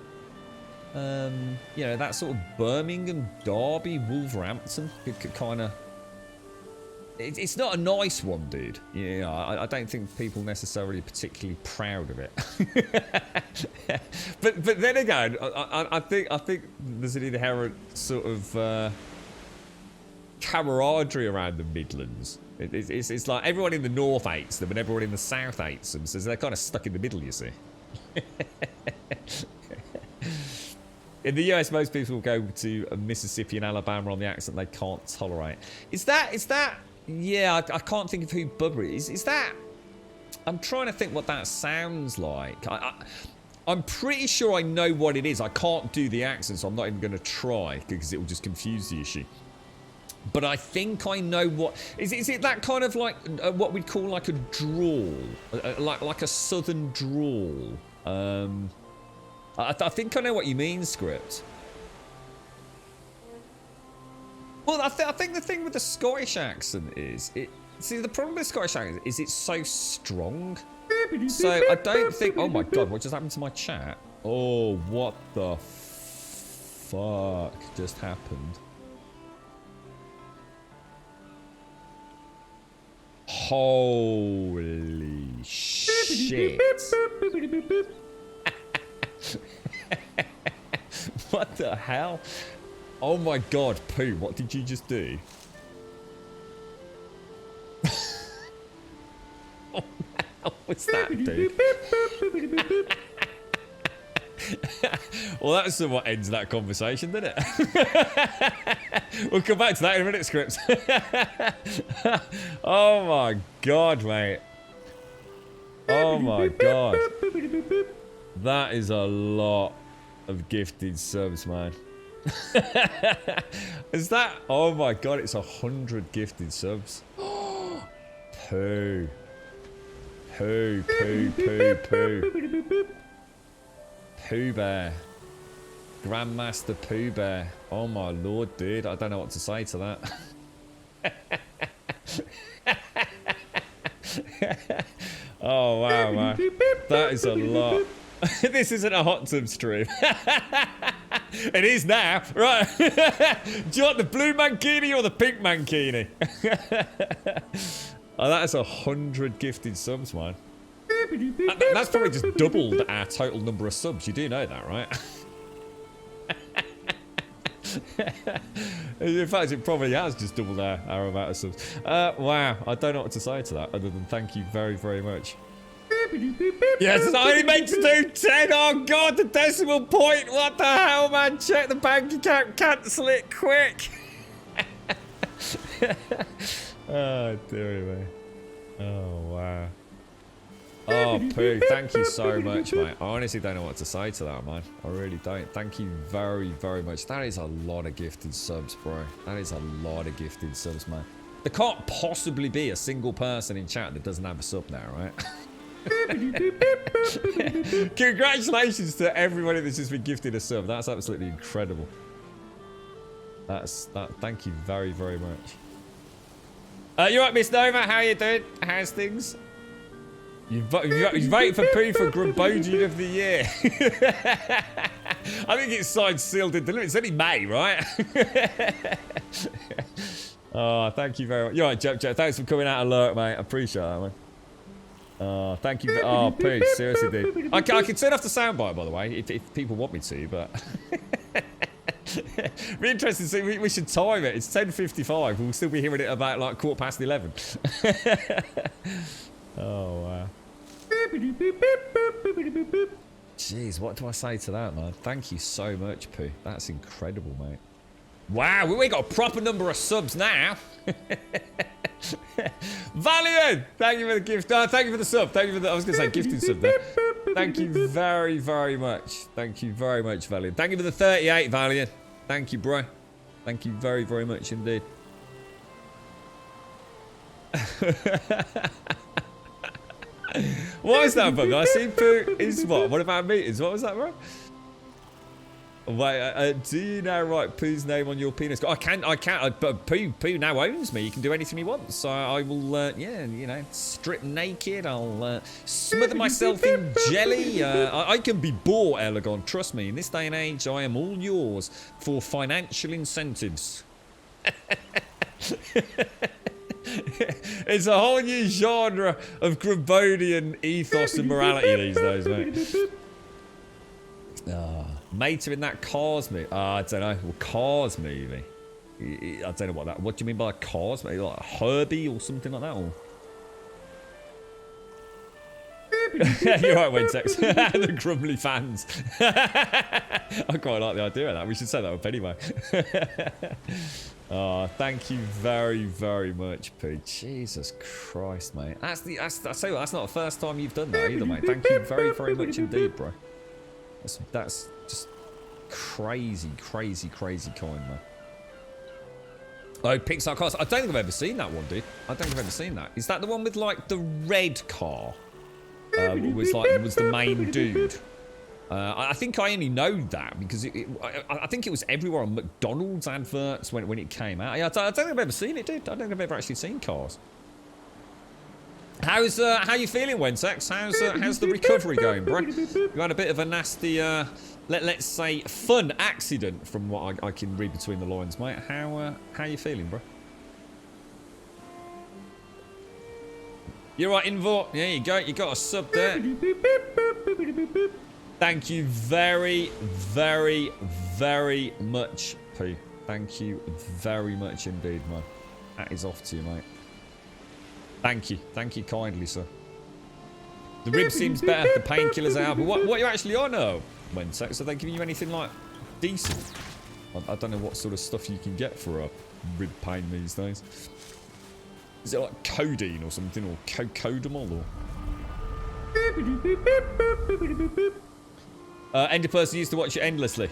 That sort of Birmingham, Derby, Wolverhampton kind of. It's not a nice one, dude. I don't think people necessarily particularly proud of it. but then again, I think there's an inherent sort of camaraderie around the Midlands. It's like everyone in the north hates them and everyone in the south hates them, so they're kind of stuck in the middle, you see. In the US, most people go to Mississippi and Alabama on the accent they can't tolerate. Is that? Yeah, I can't think of who Bubba is. Is that? I'm trying to think what that sounds like. I'm pretty sure I know what it is. I can't do the accent, so I'm not even going to try because it will just confuse the issue. But I think I know what... Is it that kind of like what we'd call like a drawl? Like a southern drawl? I think I know what you mean, Script. Well, I think the thing with the Scottish accent is... See, the problem with the Scottish accent is it's so strong. So I don't think... Oh my god, what just happened to my chat? Oh, what the fuck just happened? Holy shit. What the hell? Oh my god, Pooh, what did you just do? What the hell was that, dude? Well, that's what ends that conversation, doesn't it? We'll come back to that in a minute, Scripts. Oh my god, mate. Oh my god. That is a lot of gifted subs, man. Is that? Oh my god, it's 100 gifted subs. Pooh. Pooh, Pooh, Pooh, Pooh. Pooh Bear. Grandmaster Pooh Bear. Oh my lord, dude. I don't know what to say to that. Oh wow, man. That is a lot. This isn't a hot tub stream. It is now. Right. Do you want the blue mankini or the pink mankini? Oh, that is 100 gifted subs, man. That's probably just doubled our total number of subs. You do know that, right? In fact, it probably has just doubled our amount of subs. Wow, I don't know what to say to that other than thank you very, very much. Yes, I only meant to do 10. Oh god, the decimal point. What the hell, man? Check the bank account, cancel it quick. Oh dear me. Oh wow. Oh Pooh, thank you so much, mate. I honestly don't know what to say to that, man. I really don't. Thank you very, very much. That is a lot of gifted subs, bro. That is a lot of gifted subs, man. There can't possibly be a single person in chat that doesn't have a sub now, right? Congratulations to everybody that's just been gifted a sub. That's absolutely incredible. Thank you very, very much. You right, Miss Nova? How you doing? How's things? You voted for Pooh for Grumbogian of the Year. I think it's signed, sealed, and delivered. It's only May, right? Oh, thank you very much. You're right, Jep. Thanks for coming out alert, mate. I appreciate that, man. Oh, thank you. Oh, Pooch, seriously, dude. I can turn off the soundbite, by the way, if people want me to, but... Be interesting to see. We should time it. It's 10:55. We'll still be hearing it about, like, 11:15. Oh, wow. Jeez, what do I say to that, man? Thank you so much, Pooh. That's incredible, mate. Wow, we got a proper number of subs now. Valiant! Thank you for the gift. Thank you for the sub. Thank you for the... I was going to say gifting sub there. Thank you very, very much. Thank you very much, Valiant. Thank you for the 38, Valiant. Thank you, bro. Thank you very, very much indeed. What was that, bug? I see Pooh is what? What about meters? What was that, bro? Wait, do you now write Pooh's name on your penis? I can't. But Pooh now owns me. He can do anything he wants. So I will, yeah, you know, strip naked. I'll smother myself in jelly. I can be bought, Elegon. Trust me. In this day and age, I am all yours for financial incentives. It's a whole new genre of Grabonian ethos and morality these days, mate. Mater in that Cars movie. I don't know. Well, Cars movie. I don't know what that... What do you mean by a Cars movie? Like Herbie or something like that? Or... You're right, Wentex. The grumbly fans. I quite like the idea of that. We should set that up anyway. Oh, thank you very, very much, Pete. Jesus Christ, mate. I tell you what, that's not the first time you've done that either, mate. Thank you very, very much indeed, bro. That's just crazy, crazy, crazy kind, man. Oh, Pixar cars. I don't think I've ever seen that one, dude. I don't think I've ever seen that. Is that the one with, like, the red car? Was the main dude. I think I only know that because I think it was everywhere on McDonald's adverts when it came out. Yeah, I don't think I've ever seen it, dude. I don't think I've ever actually seen Cars. How you feeling, Wentex? How's the recovery going, bro? You had a bit of a nasty, let's say, fun accident from what I can read between the lines, mate. How you feeling, bro? You're right, Invor. There you go. You got a sub there. Thank you very, very, very much, P. Thank you very much indeed, man. That is off to you, mate. Thank you. Thank you kindly, sir. The rib seems better. The painkillers out. But what are you actually on, Wentex? Are they giving you anything, like, decent? I don't know what sort of stuff you can get for a rib pain these days. Is it like codeine or something? Or codamol? Or... Ender person used to watch it endlessly.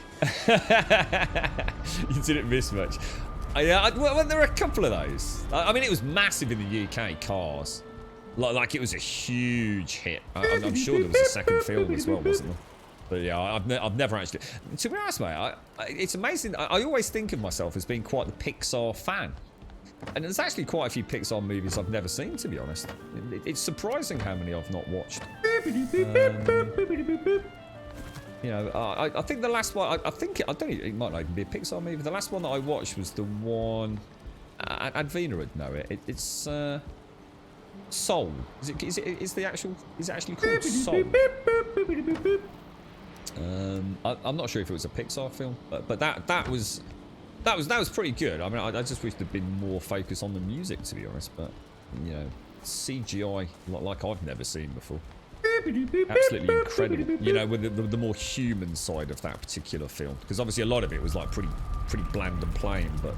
You didn't miss much. Yeah, well, there were a couple of those. I mean, it was massive in the UK, Cars. Like it was a huge hit. I'm sure there was a second film as well, wasn't there? But yeah, I've never actually... To be honest, mate, it's amazing. I always think of myself as being quite the Pixar fan. And there's actually quite a few Pixar movies I've never seen, to be honest. It's surprising how many I've not watched. You know, I think the last one, I don't know, it might not even be a Pixar movie. The last one that I watched was the one, Advina would know it. It's Soul. Is it actually called Soul? I'm not sure if it was a Pixar film, but that was pretty good. I mean, I just wish there'd been more focus on the music, to be honest. But you know, CGI like I've never seen before. Absolutely incredible. You know, with the more human side of that particular film, because obviously a lot of it was like pretty bland and plain, but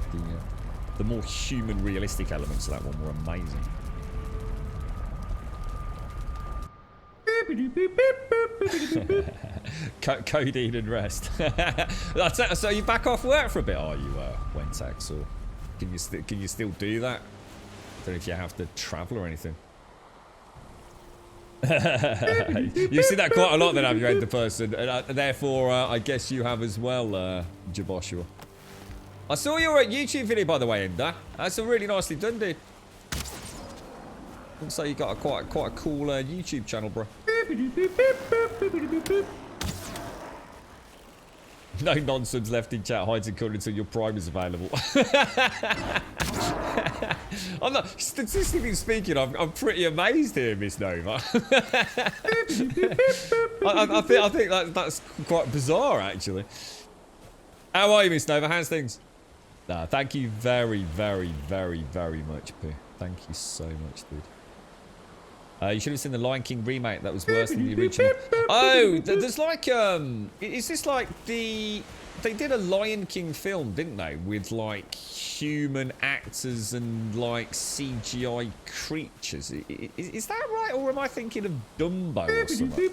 the more human, realistic elements of that one were amazing. Codeine and rest. So you back off work for a bit, are you, Wentex, or can you still do that? I don't know if you have to travel or anything. You've seen that quite a lot then, have you, Ender person? And therefore, I guess you have as well, Jaboshua. I saw your YouTube video, by the way, Ender. That's a really nicely done, dude. Looks like you got quite a cool YouTube channel, bro. No nonsense left in chat. Hides in colour until your Prime is available. I'm not, statistically speaking, I'm pretty amazed here, Miss Nova. I think that's quite bizarre, actually. How are you, Miss Nova? How's things? Nah, thank you very, very, very, very much, Pooh. Thank you so much, dude. You should have seen the Lion King remake. That was worse than the original. Oh, there's like, is this like the... They did a Lion King film, didn't they? With like human actors and like CGI creatures. Is that right? Or am I thinking of Dumbo or something?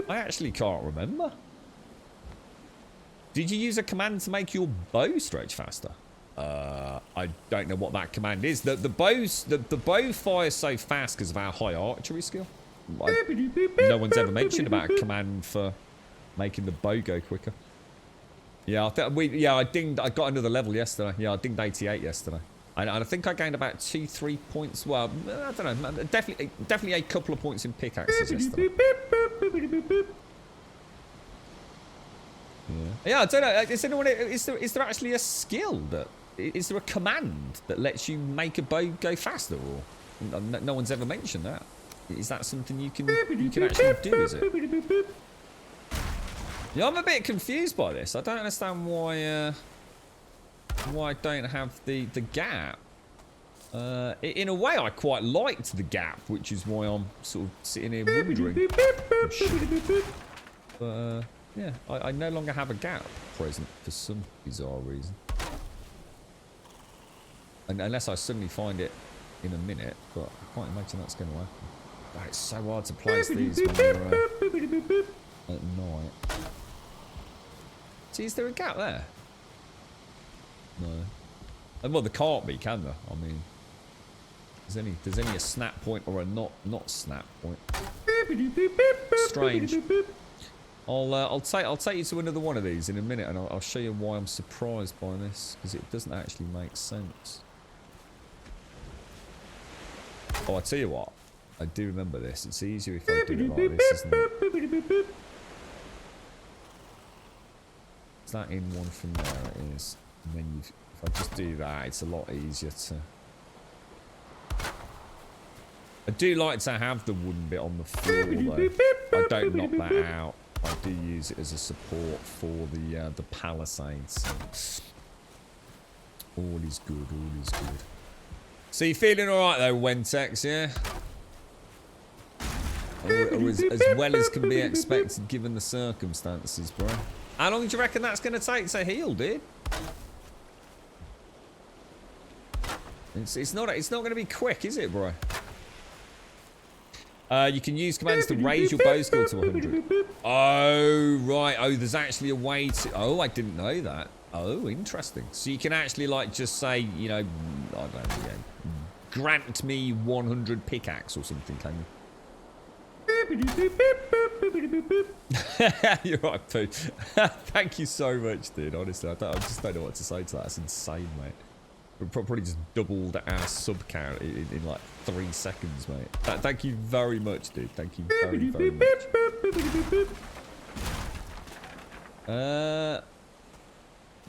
I actually can't remember. Did you use a command to make your bow stretch faster? I don't know what that command is. The bow fires so fast because of our high archery skill. No one's ever mentioned about a command for making the bow go quicker. Yeah, I got another level yesterday. Yeah, I dinged 88 yesterday. And I think I gained about 2-3 points. Well, I don't know. Definitely a couple of points in pickaxes yesterday. Yeah, I don't know. Is there actually a skill that... Is there a command that lets you make a bow go faster? Or no one's ever mentioned that. Is that something you can actually do, is it? Yeah, I'm a bit confused by this. I don't understand why I don't have the gap. In a way, I quite liked the gap, which is why I'm sort of sitting here wondering. But yeah, I no longer have a gap present for some bizarre reason. And unless I suddenly find it in a minute, but I can't imagine that's going to happen. Oh, it's so hard to place these when you're at night. See, is there a gap there? No. And well, there can't be, can there? I mean, there's only a snap point or a not snap point. Strange. I'll take you to another one of these in a minute, and I'll show you why I'm surprised by this, because it doesn't actually make sense. Oh, I tell you what, I do remember this. It's easier if I do it like this, isn't it? Is that in one from there? It is. And then if I just do that, it's a lot easier to... I do like to have the wooden bit on the floor, though. I don't knock that out. I do use it as a support for the palisades. So all is good, all is good. So you feeling alright though, Wentex, yeah? Or as well as can be expected given the circumstances, bro. How long do you reckon that's going to take to heal, dude? It's not going to be quick, is it, bro? You can use commands to raise your bow skill to 100. Oh, right. Oh, there's actually a way to... Oh, I didn't know that. Oh, interesting. So you can actually, like, just say, you know, I don't know, yeah, grant me 100 pickaxe or something, can you? You're right, Pooh. Thank you so much, dude. Honestly, I just don't know what to say to that. That's insane, mate. We probably just doubled our sub count in like 3 seconds, mate. Thank you very much, dude. Thank you very, very much.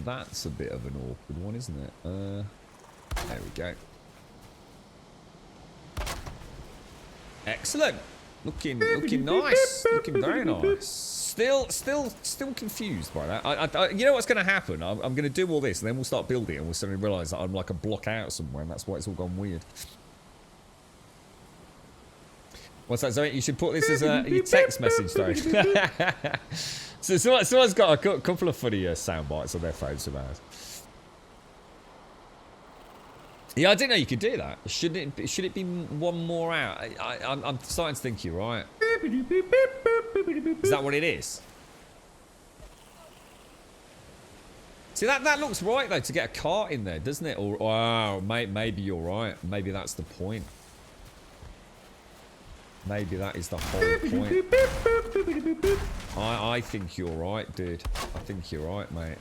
That's a bit of an awkward one, isn't it? There we go. Excellent. Looking nice. Looking very nice. Still confused by that. You know what's going to happen? I'm going to do all this, and then we'll start building, and we'll suddenly realise that I'm like a block out somewhere, and that's why it's all gone weird. What's that, Zoe? You should put this as your text message, though. So someone's got a couple of funny sound bites on their phones of ours. Yeah, I didn't know you could do that. Should it be one more out? I'm starting to think you're right. Is that what it is? See, that looks right, though, to get a cart in there, doesn't it? Or, wow, maybe you're right. Maybe that's the point. Maybe that is the whole point. I think you're right, dude. I think you're right, mate.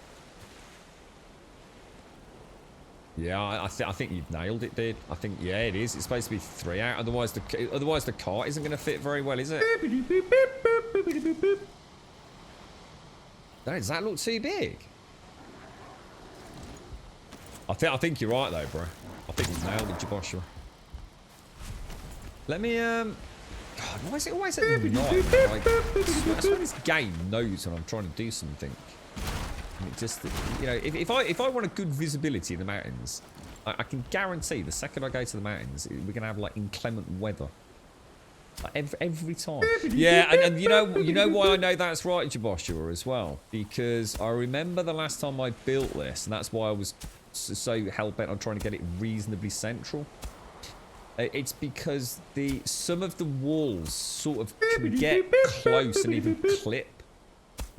Yeah, I think you've nailed it, dude. I think, yeah, it is. It's supposed to be 3 out. Otherwise the cart isn't going to fit very well, is it? Does that look too big? I think you're right though, bro. I think you nailed it, Joshua. Let me God, why is it always at night? Like, I swear this game knows when I'm trying to do something. And it just, you know, if I want a good visibility in the mountains, I can guarantee the second I go to the mountains, we're gonna have like inclement weather. Like every time. Yeah, and you know why I know that's right, Joshua, as well, because I remember the last time I built this, and that's why I was so hell-bent on trying to get it reasonably central. It's because some of the walls sort of can get close and even clip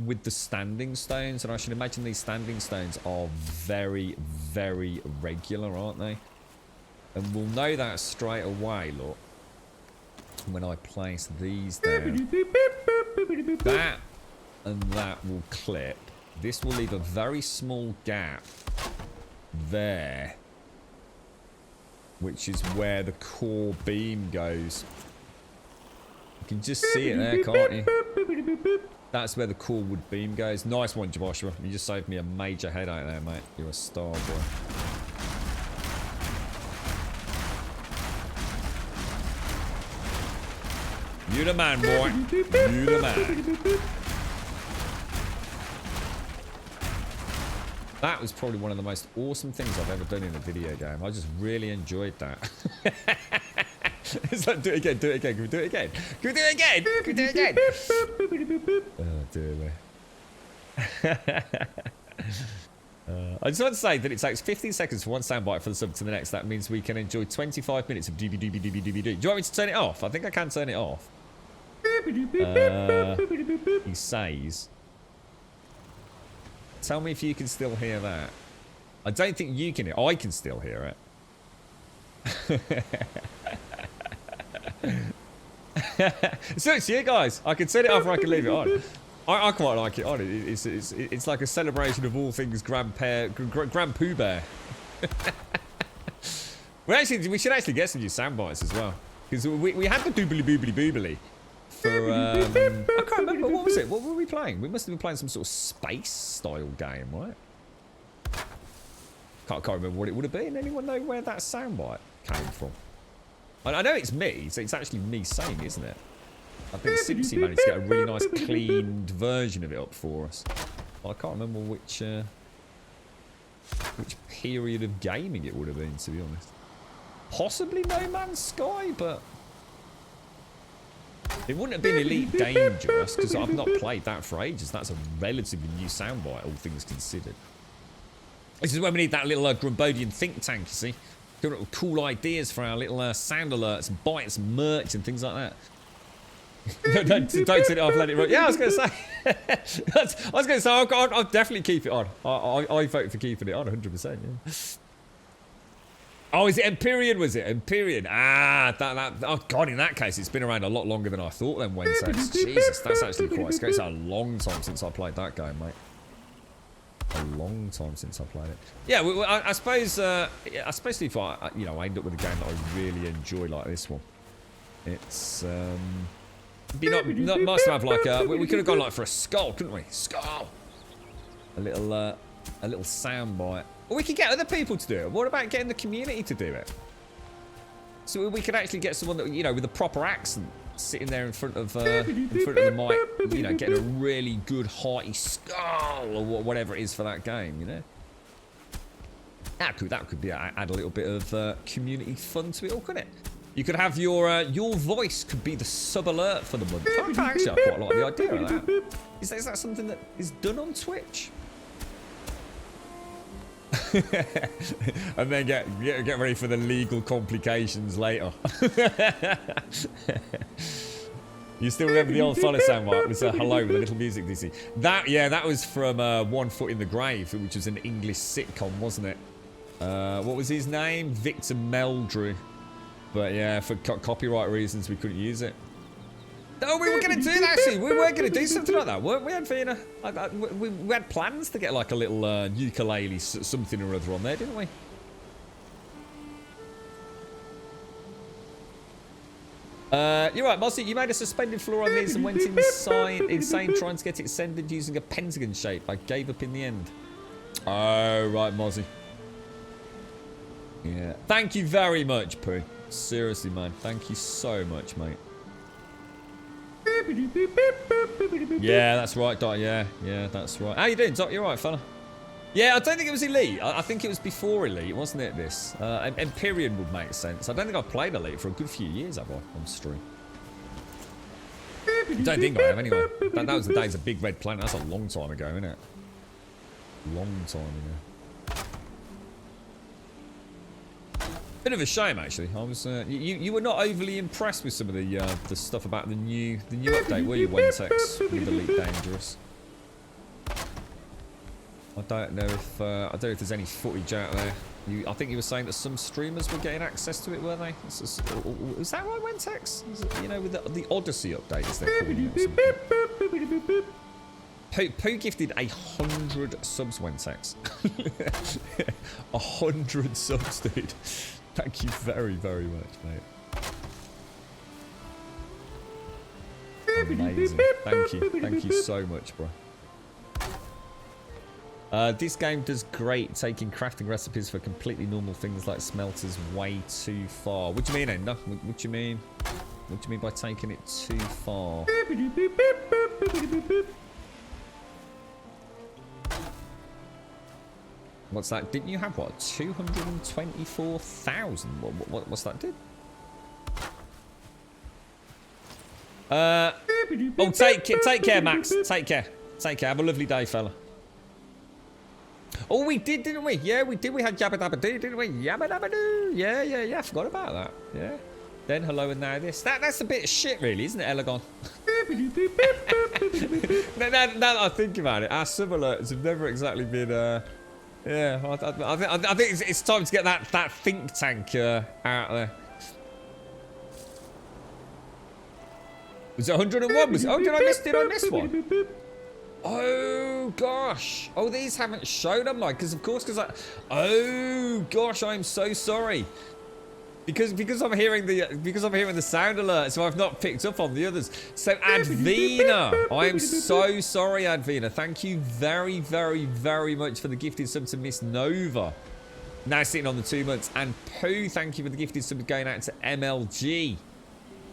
with the standing stones, and I should imagine these standing stones are very, very regular, aren't they? And we'll know that straight away, look, when I place these down. That and that will clip. This will leave a very small gap there, which is where the core beam goes. You can just see it there, can't you? That's where the core wood beam goes. Nice one, Joshua. You just saved me a major headache there, mate. You're a star, boy. You the man, boy. You the man. That was probably one of the most awesome things I've ever done in a video game. I just really enjoyed that. It's like, do it again, do it again, can we do it again? Can we do it again? Can we do it again? Oh, dear me. I just want to say that it takes 15 seconds for one soundbite for the sub to the next. That means we can enjoy 25 minutes of DVD. Do you want me to turn it off? I think I can turn it off. He says... Tell me if you can still hear that. I don't think you can hear it. I can still hear it. So it's you guys. I can turn it off or I can leave it on. I quite like it on. It's like a celebration of all things Grand Pooh Bear. We should actually get some new sound bites as well. Because we had the doobly boobly boobly. For, I can't remember, what was it? What were we playing? We must have been playing some sort of space-style game, right? Can't remember what it would have been. Anyone know where that soundbite came from? I know it's me, so it's actually me saying, isn't it? I think Simpsy managed to get a really nice, cleaned version of it up for us. I can't remember which period of gaming it would have been, to be honest. Possibly No Man's Sky, but... It wouldn't have been Elite Dangerous, because I've not played that for ages. That's a relatively new soundbite, all things considered. This is when we need that little Grumbodian think tank, you see. Coming up with cool ideas for our little sound alerts, and bites, and merch, and things like that. don't turn it off, let it run. Yeah, I was going to say. I'll definitely keep it on. I vote for keeping it on, 100%, yeah. Oh, is it Empyrean, was it? Empyrean. Ah, oh, God, in that case, it's been around a lot longer than I thought then, Wednesday. Jesus, that's actually quite scary. It's a long time since I played that game, mate. A long time since I played it. Yeah, I suppose if I end up with a game that I really enjoy like this one, it's, be not nice to have like a, we could have gone like for a skull, couldn't we? Skull! A little soundbite. Or we could get other people to do it. What about getting the community to do it? So we could actually get someone that, you know, with a proper accent sitting there in front of the mic, you know, getting a really good hearty skull or whatever it is for that game, you know. That could be add a little bit of community fun to it all, couldn't it? You could have your voice could be the sub alert for the month. Actually, I quite like the idea of that. Is that something that is done on Twitch? And then get ready for the legal complications later. You still remember the old follow soundbite? It was hello with a little music, DC. That was from One Foot in the Grave, which was an English sitcom, wasn't it? What was his name? Victor Meldrew. But yeah, for copyright reasons, we couldn't use it. No, we were going to do that, actually. We were going to do something like that, weren't we, Anfina? We had plans to get like a little ukulele something or other on there, didn't we? You're right, Mossy. You made a suspended floor on these and went insane trying to get it centered using a pentagon shape. I gave up in the end. Oh, right, Mossy. Yeah. Thank you very much, Pooh. Seriously, man. Thank you so much, mate. Yeah, that's right, Doc. Yeah, that's right. How you doing, Doc? You alright, fella? Yeah, I don't think it was Elite. I think it was before Elite, wasn't it, this? Empyrean would make sense. I don't think I've played Elite for a good few years, have I, on stream? I don't think I have, anyway. That was the days of Big Red Planet. That's a long time ago, isn't it? Long time ago. Bit of a shame, actually. I was you were not overly impressed with some of the stuff about the new update, were you, Wentex, with Elite Dangerous? I don't know if there's any footage out there. I think you were saying that some streamers were getting access to it, were they? Is that right, Wentex? Is it, you know, with the Odyssey update, as they're calling it? Pooh gifted 100 subs, Wentex. 100 subs, dude. Thank you very, very much, mate. Amazing. Thank you so much, bro. This game does great taking crafting recipes for completely normal things like smelters way too far. What do you mean, Ender? What do you mean? What do you mean by taking it too far? What's that? Didn't you have, what, 224,000? What's that, dude? Oh, take care, Max. Take care. Have a lovely day, fella. Oh, we did, didn't we? Yeah, we did. We had Yabba Dabba Doo, didn't we? Yabba Dabba Doo. Yeah. I forgot about that. Yeah. Then hello and now this. That's a bit of shit, really, isn't it, Elegon? now that I think about it, our sub alerts have never exactly been. Yeah, I think it's time to get that think tank out there. Was it 101? Was it? Oh, did I miss one? Oh gosh! Oh, these haven't showed. I'm like, oh gosh, I'm so sorry. Because I'm hearing the sound alert, so I've not picked up on the others. So Advina, I am so sorry, Advina. Thank you very, very, very much for the gifted sub to Miss Nova. Now sitting on the 2 months. And Pooh, thank you for the gifted sub going out to MLG.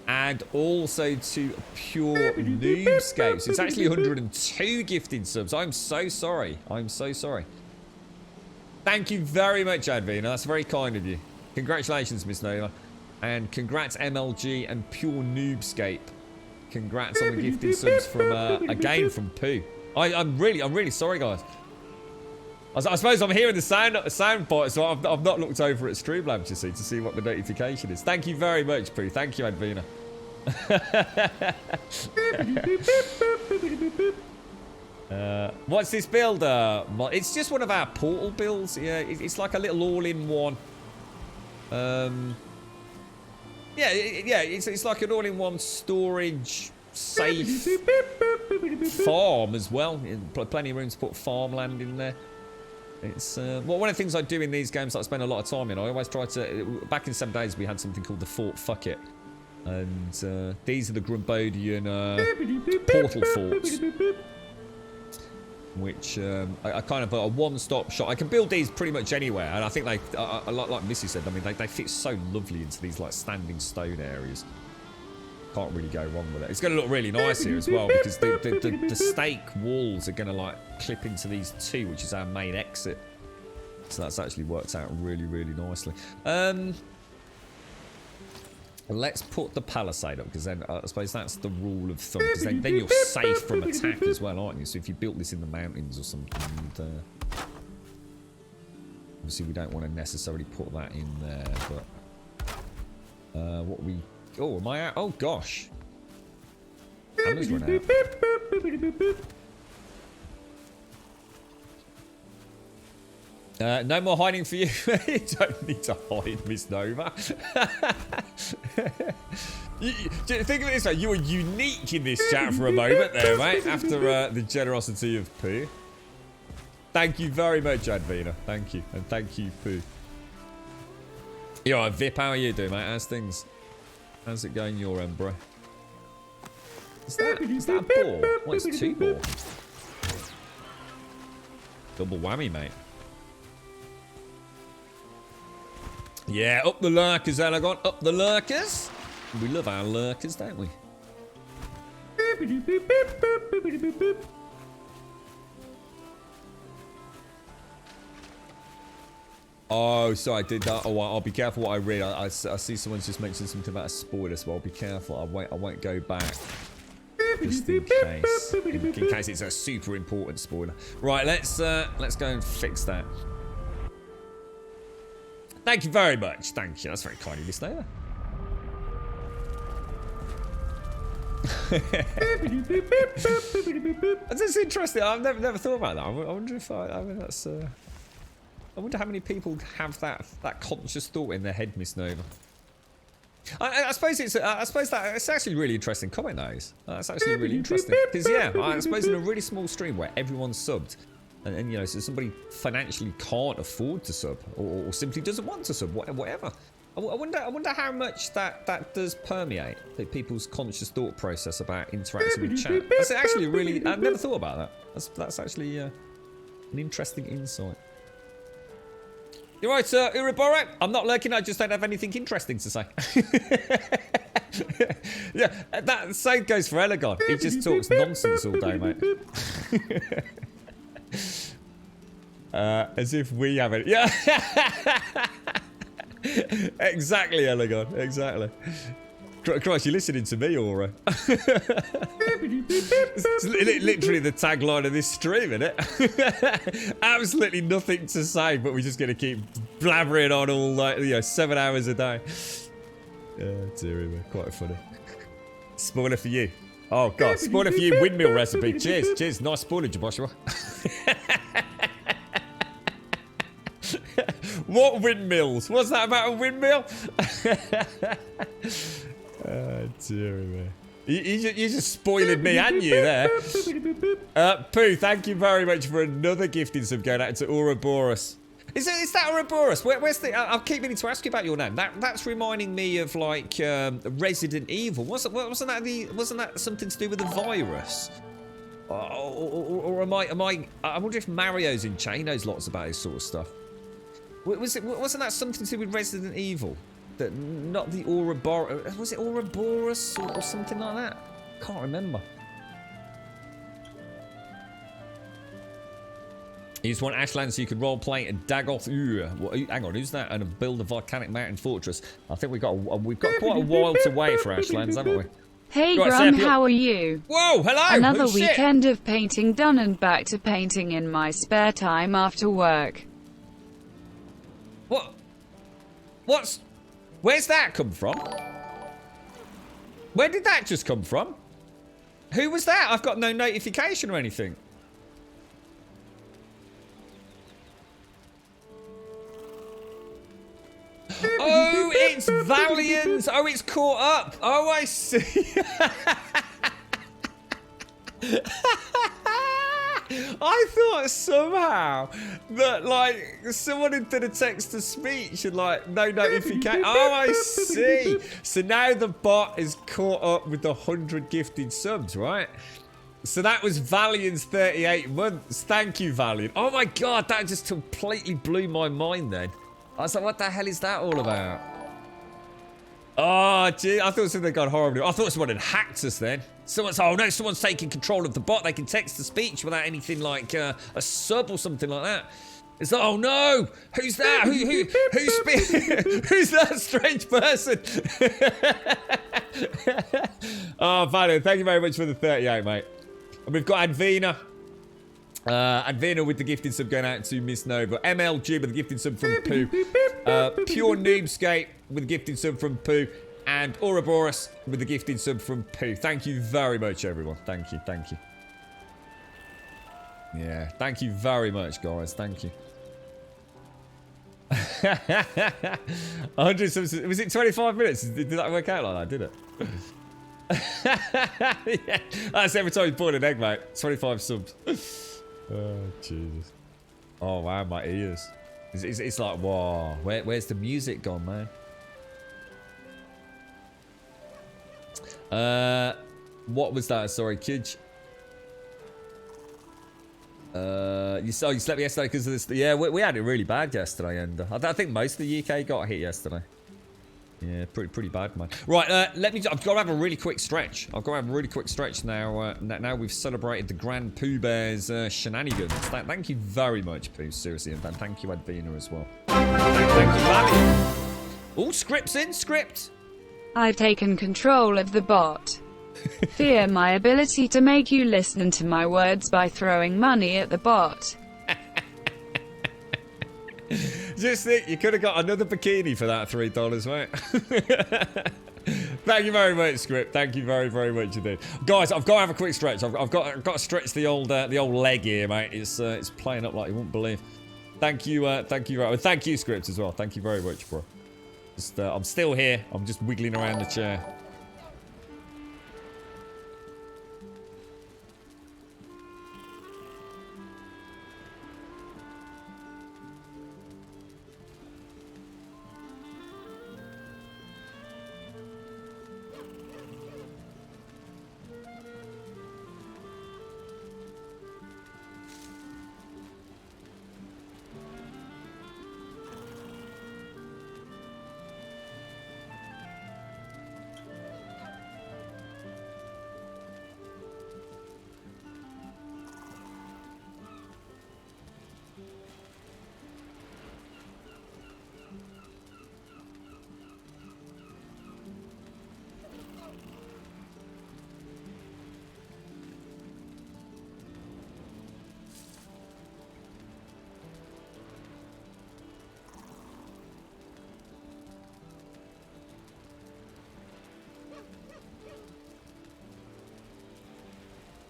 And also to Pure Noobscape. So it's actually 102 gifted subs. I'm so sorry. Thank you very much, Advina. That's very kind of you. Congratulations, Miss Nova. And congrats, MLG and Pure Noobscape. Congrats on the gifted subs from, again, from Pooh. I'm really sorry, guys. I suppose I'm hearing the sound part, so I've not looked over at Streamlabs, you see, to see what the notification is. Thank you very much, Pooh. Thank you, Advina. What's this build? It's just one of our portal builds. Yeah, it's like a little all-in-one. It's like an all-in-one storage safe farm as well. Plenty of room to put farmland in there. It's well, one of the things I do in these games that I spend a lot of time in. I always try to. Back in 7 days, we had something called the Fort Fuck It, and these are the Grumbodian portal forts, which I kind of a one-stop shop. I can build these pretty much anywhere, and I think they, like Missy said, I mean they fit so lovely into these like standing stone areas. Can't really go wrong with it. It's going to look really nice here as well, because the stake walls are going to like clip into these two, which is our main exit. So that's actually worked out really, really nicely. Let's put the palisade up, because then I suppose that's the rule of thumb, because then you're safe from attack as well, aren't you? So if you built this in the mountains or something, and, obviously we don't want to necessarily put that in there, but what we... Oh, am I out? Oh, gosh. Hammer's run out. No more hiding for you. You don't need to hide, Miss Nova. Think of it this way. You were unique in this chat for a moment there, mate, after the generosity of Pooh. Thank you very much, Advina. Thank you. And thank you, Pooh. You're all right, Vip. How are you doing, mate? How's things? How's it going your end, bro? Is that a ball? Well, it's 2 balls. Double whammy, mate. Yeah, up the lurkers, Elegon. Up the lurkers. We love our lurkers, don't we? Oh, sorry, I did that. Oh, I'll be careful what I read. I see someone's just mentioned something about a spoiler, so I'll be careful. I won't go back. Just in case. In case it's a super important spoiler. Right, let's go and fix that. Thank you very much. Thank you. That's very kind of you, Snaver. That's interesting. I've never thought about that. I wonder if I mean that's. I wonder how many people have that conscious thought in their head, Miss Nova. I suppose it's actually really interesting comment, that is. That's actually really interesting because yeah, I suppose in a really small stream where everyone's subbed, and you know, so somebody financially can't afford to sub or simply doesn't want to sub, whatever. I wonder how much that does permeate people's conscious thought process about interacting with chat. That's actually really. I've never thought about that. That's actually an interesting insight. You're right, Uribora. I'm not lurking. I just don't have anything interesting to say. Yeah, that same goes for Elegon. He just talks nonsense all day, mate. As if we have it. Yeah. Exactly, Elegon. Exactly. Christ, you're listening to me, Aura. It's literally the tagline of this stream, isn't it? Absolutely nothing to say, but we're just going to keep blabbering on all, like, you know, 7 hours a day. Dearie me, quite funny. Spoiler for you. Oh, God, spoiler for you, windmill recipe. Cheers, cheers. Nice spoiler, Joshua. What windmills? What's that about a windmill? Dearie me. You just spoiling me and you there. Pooh, thank you very much for another gifting sub going out to Ouroboros. Is that Ouroboros? Where's the? I'll keep meaning to ask you about your name. That's reminding me of like Resident Evil. Wasn't that something to do with the virus? Or am I? I wonder if Mario's in chat. He knows lots about this sort of stuff. Wasn't that something to do with Resident Evil? That not the Ouroboros. Was it Ouroboros or something like that? Can't remember. You just want Ashland so you can roleplay and Dagoth. Hang on, who's that? And build a volcanic mountain fortress. I think we've got quite a while to wait for Ashlands, haven't we? Hey Right, Grum, how are you? Whoa, hello! Another Oh, shit. weekend of painting done and back to painting in my spare time after work. Where's that come from? Where did that just come from? Who was that? I've got no notification or anything. Oh, it's Valiant. Oh, it's caught up. Oh, I see. I thought somehow that like someone had done a text to speech and like no notification. Oh, I see. So now the bot is caught up with the 100 gifted subs, right? So that was Valiant's 38 months. Thank you, Valiant. Oh my God, that just completely blew my mind then. I was like, what the hell is that all about? Oh, gee, I thought something had gone horribly. I thought someone had hacked us then. Someone's taking control of the bot. They can text to speech without anything like a sub or something like that. It's like, oh no, who's that? Who's that strange person? Oh, Valiant, thank you very much for the 38, mate. And we've got Advina. Advina with the gifted sub going out to Miss Nova. MLG with the gifted sub from Pooh. Pure Noobscape with the gifted sub from Pooh. And Ouroboros with the gifted sub from Pooh. Thank you very much, everyone. Thank you, thank you. Yeah, thank you very much, guys. Thank you. 100 subs. Was it 25 minutes? Did that work out like that, did it? Yeah, that's every time you boil an egg, mate. 25 subs. Oh, Jesus. Oh, wow, my ears. It's like, whoa. Where's the music gone, man? What was that? Sorry, Kidge. You slept yesterday because of this. Yeah, we had it really bad yesterday, and I think most of the UK got hit yesterday. Yeah, pretty bad, man. Right, I've got to have a really quick stretch. I've got to have a really quick stretch now. Now we've celebrated the Grand Pooh Bear's shenanigans. Thank you very much, Pooh, seriously, and thank you, Advina, as well. Thank you, Valley. All scripts in, script. I've taken control of the bot. Fear my ability to make you listen to my words by throwing money at the bot. Just think, you could have got another bikini for that $3, mate. Thank you very much, Script. Thank you very, very much indeed. Guys, I've got to have a quick stretch. I've got to stretch the old leg here, mate. It's playing up like you wouldn't believe. Thank you, thank you, Script, as well. Thank you very much, bro. Just, I'm still here. I'm just wiggling around the chair.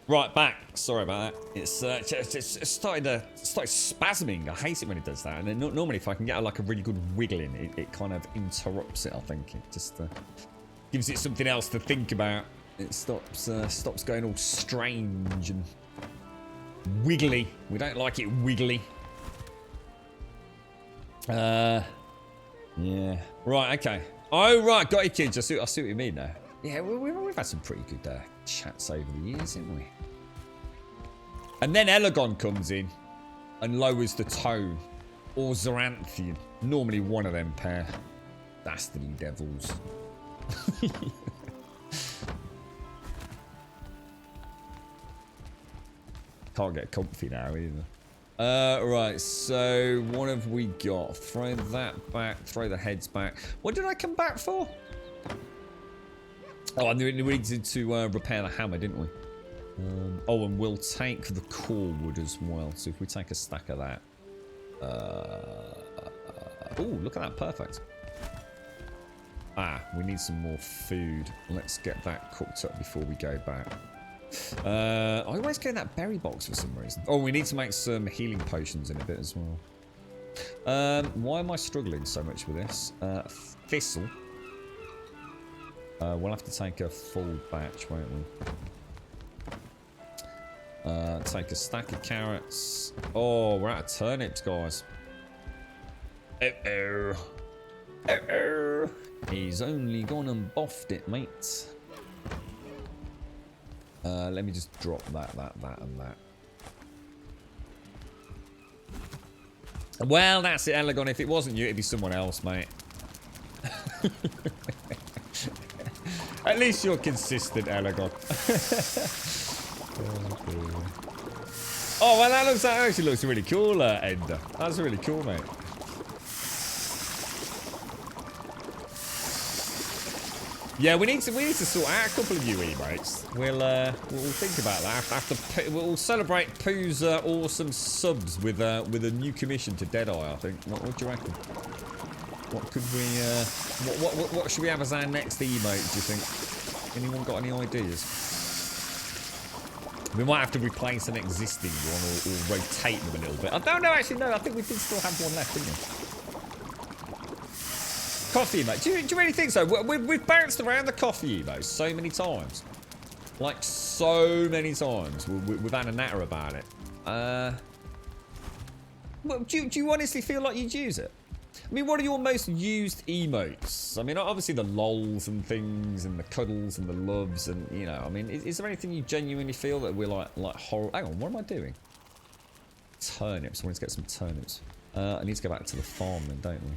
Right, back. Sorry about that. It's started spasming. I hate it when it does that. And then normally, if I can get like a really good wiggling, it kind of interrupts it. I think it just gives it something else to think about. It stops going all strange and wiggly. We don't like it wiggly. Yeah. Right. Okay. Oh right, got it, kids. I see what you mean now. Yeah, we've had some pretty good chats over the years, haven't we? And then Elegon comes in and lowers the tone. Or Zaranthian. Normally one of them pair. Dastardly devils. Can't get comfy now either. Right, so what have we got? Throw that back, throw the heads back. What did I come back for? Oh, and we needed to repair the hammer, didn't we? Oh, and we'll take the core wood as well. So if we take a stack of that. Oh, look at that. Perfect. Ah, we need some more food. Let's get that cooked up before we go back. I always get that berry box for some reason. Oh, we need to make some healing potions in a bit as well. Why am I struggling so much with this? Thistle. We'll have to take a full batch, won't we? Take a stack of carrots. Oh, we're out of turnips, guys. He's only gone and boffed it, mate. Let me just drop that, and that. Well, that's it, Elegon. If it wasn't you, it'd be someone else, mate. At least you're consistent, Elegon. Oh, well, that actually looks really cool, Ender. That's really cool, mate. Yeah, we need to sort out a couple of you emotes. We'll think about that after we'll celebrate Pooh's awesome subs with a new commission to Deadeye. I think. What do you reckon? What could we? What should we have as our next emote? Do you think? Anyone got any ideas? We might have to replace an existing one or rotate them a little bit. I don't know. Actually, no. I think we did still have one left, didn't we? Coffee emote. Do you really think so? We've bounced around the coffee emote so many times. Like, so many times. We've had a natter about it. Well, do you honestly feel like you'd use it? I mean, what are your most used emotes? I mean, obviously the lols and things, and the cuddles and the loves, and, you know, I mean, is there anything you genuinely feel that we're like horrible? Hang on, what am I doing? turnips. I want to get some turnips. I need to go back to the farm then, don't we?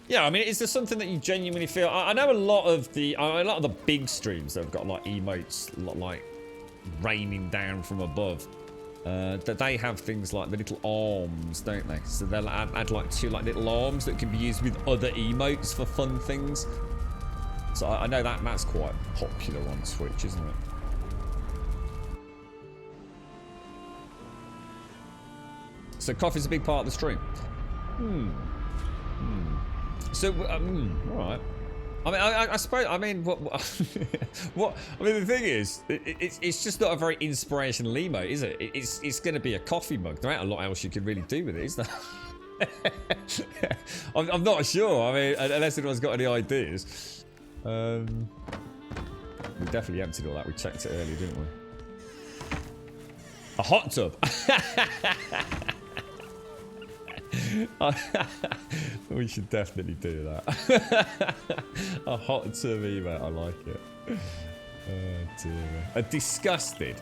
Yeah, I mean, is there something that you genuinely feel? I know a lot of the big streams that have got like emotes, like raining down from above. That they have things like the little arms, don't they? So they'll add like two like little arms that can be used with other emotes for fun things. So I know that's quite popular on Twitch, isn't it? So coffee's a big part of the stream. So, all right. I mean, I suppose. I mean, what? I mean, the thing is, it's just not a very inspirational emote, is it? It's going to be a coffee mug. There ain't a lot else you can really do with it, is there? I'm not sure. I mean, unless anyone's got any ideas. We definitely emptied all that. We checked it earlier, didn't we? A hot tub. We should definitely do that. A hot tub emote, I like it. Oh dear. A disgusted.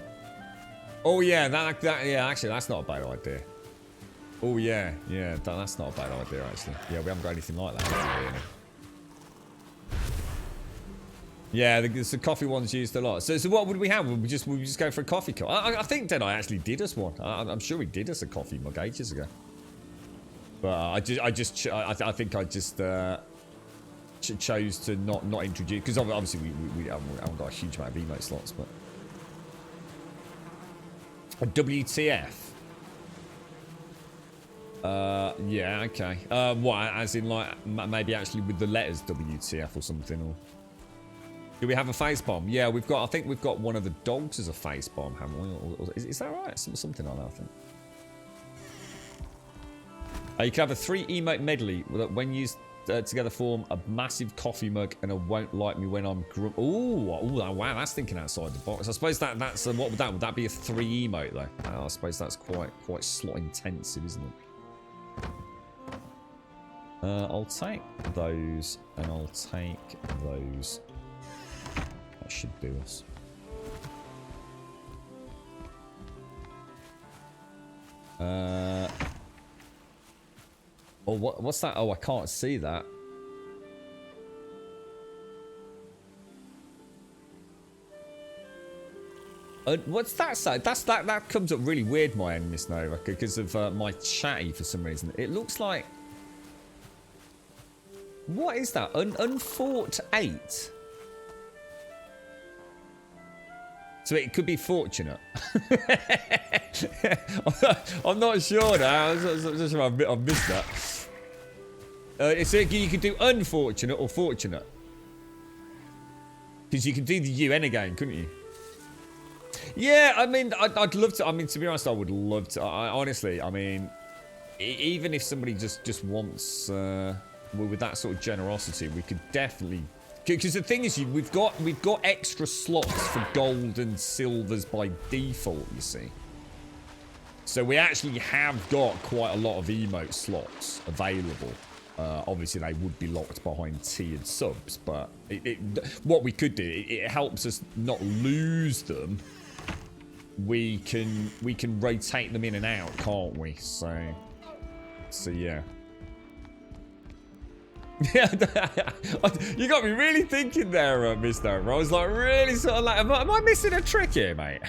Oh yeah, yeah, actually that's not a bad idea. Oh yeah, that's not a bad idea actually. Yeah, we haven't got anything like that. Yeah, the coffee one's used a lot. So what would we have? Would we just go for a coffee cup? I think that I actually did us one. I'm sure we did us a coffee mug ages ago. But I think I just chose to not introduce, because obviously we haven't got a huge amount of emote slots. But a WTF? Yeah, okay. What? As in like maybe actually with the letters WTF or something, or do we have a face bomb? Yeah, we've got. I think we've got one of the dogs as a face bomb, haven't we? Or is that right? Something like that, I think. You can have a 3 emote medley that, when used together, form a massive coffee mug and a won't like me when I'm grump. Ooh, wow, that's thinking outside the box. I suppose that's what would that be a 3 emote though? I suppose that's quite slot intensive, isn't it? I'll take those and I'll take those. That should do us. Oh, what's that? Oh, I can't see that. What's that say? That comes up really weird, my end, Miss Nova, because of my chatty for some reason. It looks like. What is that? Unfought 8. So it could be fortunate. I'm not sure now. I've missed that. So you could do unfortunate or fortunate. Because you could do the UN again, couldn't you? Yeah, I mean, I'd love to. I mean, to be honest, I would love to. Honestly, I mean, even if somebody just wants, with that sort of generosity, we could definitely. Because the thing is, we've got extra slots for gold and silvers by default, you see. So we actually have got quite a lot of emote slots available. Obviously, they would be locked behind tiered subs, but what we could do, it helps us not lose them. We can rotate them in and out, can't we? So yeah. Yeah, you got me really thinking there, Miss Nova. I was like, really sort of like, am I missing a trick here, mate?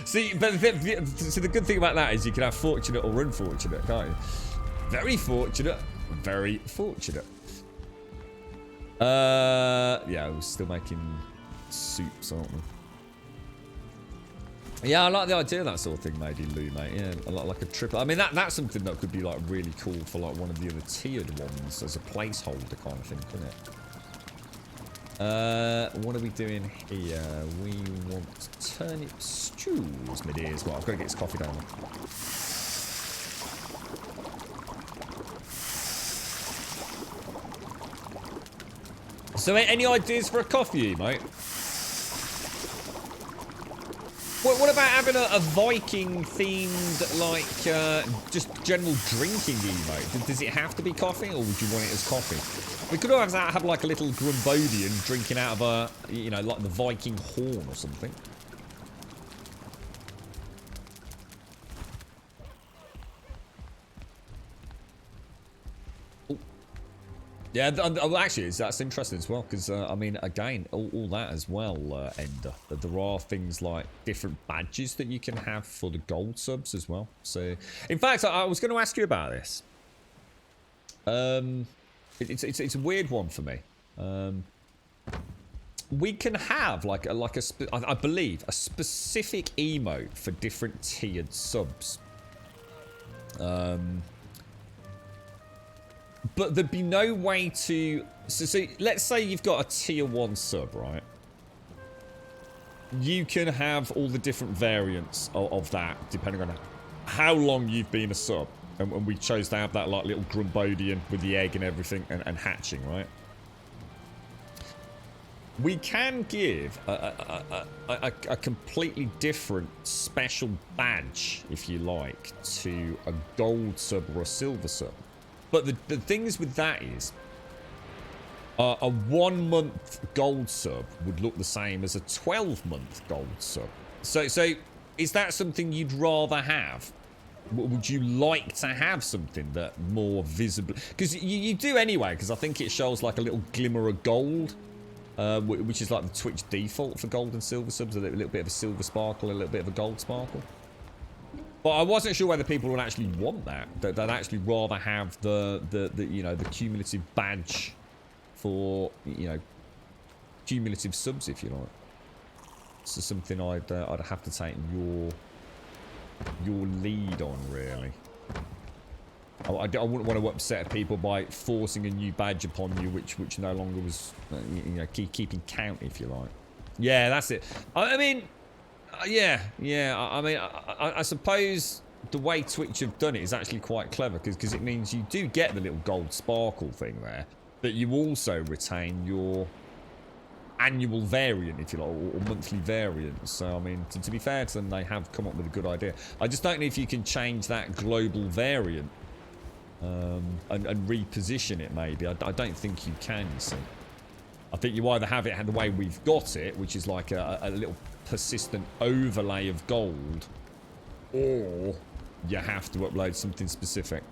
See, but so the good thing about that is you can have fortunate or unfortunate, can't you? Very fortunate, very fortunate. Yeah, we're still making soups, aren't we? Yeah, I like the idea of that sort of thing, maybe, Lou, mate. Yeah, a lot like a triple. I mean, that's something that could be like really cool for like one of the other tiered ones as a placeholder kind of thing, couldn't it? What are we doing here? We want turnip stews, my dears. Well, I've got to get this coffee down. So, any ideas for a coffee, mate? What about having a Viking-themed, like, just general drinking emote? Does it have to be coffee, or would you want it as coffee? We could always have like a little Grumbodian drinking out of a, you know, like the Viking horn or something. Yeah, actually, that's interesting as well, because, I mean, again, all that as well, Ender. That there are things like different badges that you can have for the gold subs as well. So, in fact, I was going to ask you about this. It's a weird one for me. We can have, I believe, a specific emote for different tiered subs. But there'd be no way to... So let's say you've got a tier 1 sub, right? You can have all the different variants of that, depending on how long you've been a sub. And we chose to have that like little Grumbodian with the egg and everything and hatching, right? We can give a completely different special badge, if you like, to a gold sub or a silver sub. But the thing is with that is, a 1 month gold sub would look the same as a 12-month gold sub. So is that something you'd rather have? Would you like to have something that more visible? Because you do anyway, because I think it shows like a little glimmer of gold, which is like the Twitch default for gold and silver subs, a little bit of a silver sparkle, a little bit of a gold sparkle. But I wasn't sure whether people would actually want that. They'd actually rather have the you know, the cumulative badge for, you know, cumulative subs, if you like. So something I'd have to take your lead on, really. I wouldn't want to upset people by forcing a new badge upon you, which no longer was, you know, keeping count, if you like. Yeah, that's it. I mean. Yeah. I mean, I suppose the way Twitch have done it is actually quite clever, because it means you do get the little gold sparkle thing there, but you also retain your annual variant, if you like, or monthly variant. So, I mean, to be fair to them, they have come up with a good idea. I just don't know if you can change that global variant and reposition it, maybe. I don't think you can, you see. I think you either have it the way we've got it, which is like a little persistent overlay of gold, or you have to upload something specific.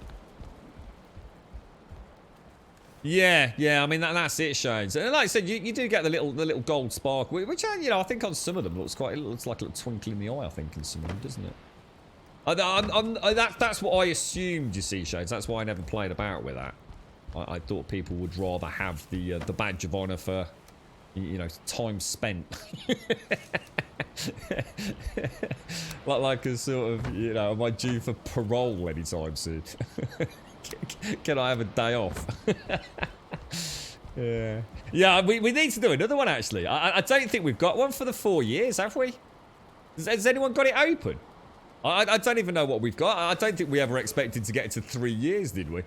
Yeah, I mean that's it, Shane. So, like I said, you do get the little gold spark, which you know, I think on some of them it looks like a little twinkle in the eye. I think in some of them, doesn't it? That's what I assumed. You see, Shades. That's why I never played about with that. I thought people would rather have the badge of honor for, you know, time spent. like a sort of, you know, am I due for parole anytime soon? Can I have a day off? Yeah, we need to do another one, actually. I don't think we've got one for the 4 years, have we? Has anyone got it open? I don't even know what we've got. I don't think we ever expected to get to 3 years, did we?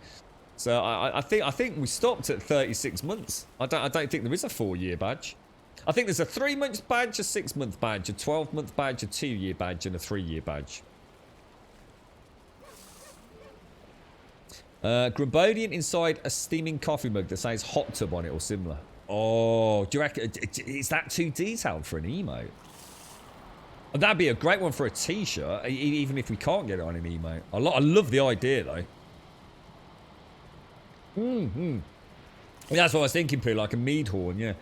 So I think we stopped at 36 months. I don't think there is a 4-year badge. I think there's a 3-month badge, a 6-month badge, a 12-month badge, a 2-year badge, and a 3-year badge. Grumbodian inside a steaming coffee mug that says hot tub on it or similar. Oh, do you reckon, is that too detailed for an emote? That'd be a great one for a t-shirt, even if we can't get it on an emote. I love the idea, though. That's what I was thinking, Pooh, like a mead horn, yeah.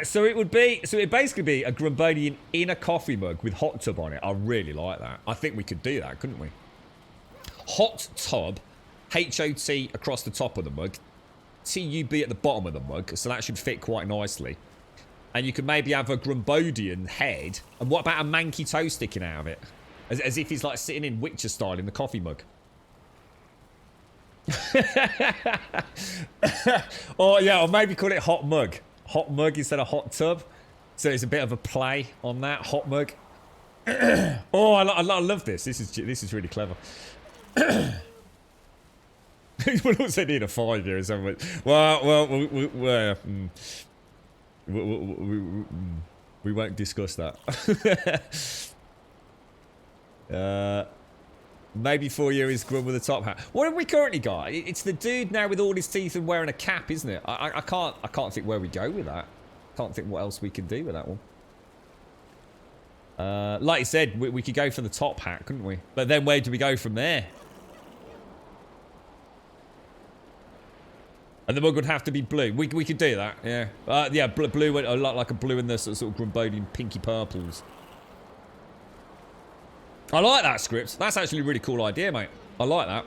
So it'd basically be a Grumbodian in a coffee mug with hot tub on it. I really like that. I think we could do that, couldn't we? Hot tub, H-O-T across the top of the mug, T-U-B at the bottom of the mug, so that should fit quite nicely. And you could maybe have a Grumbodian head, and what about a manky toe sticking out of it? As if he's like sitting in Witcher style in the coffee mug. Or yeah, or maybe call it hot mug. Hot mug instead of hot tub. So it's a bit of a play on that hot mug. Oh, I love this. This is really clever. We'll also need a 5 year or something. We won't discuss that. Maybe 4 year is Grum with a top hat. What have we currently got? It's the dude now with all his teeth and wearing a cap, isn't it? I can't think where we go with that. Can't think what else we can do with that one. Like you said, we could go for the top hat, couldn't we? But then where do we go from there? And the mug would have to be blue. We could do that, yeah. Yeah, blue, a lot like a blue in the sort of Grumbodian pinky purples. I like that script. That's actually a really cool idea, mate. I like that.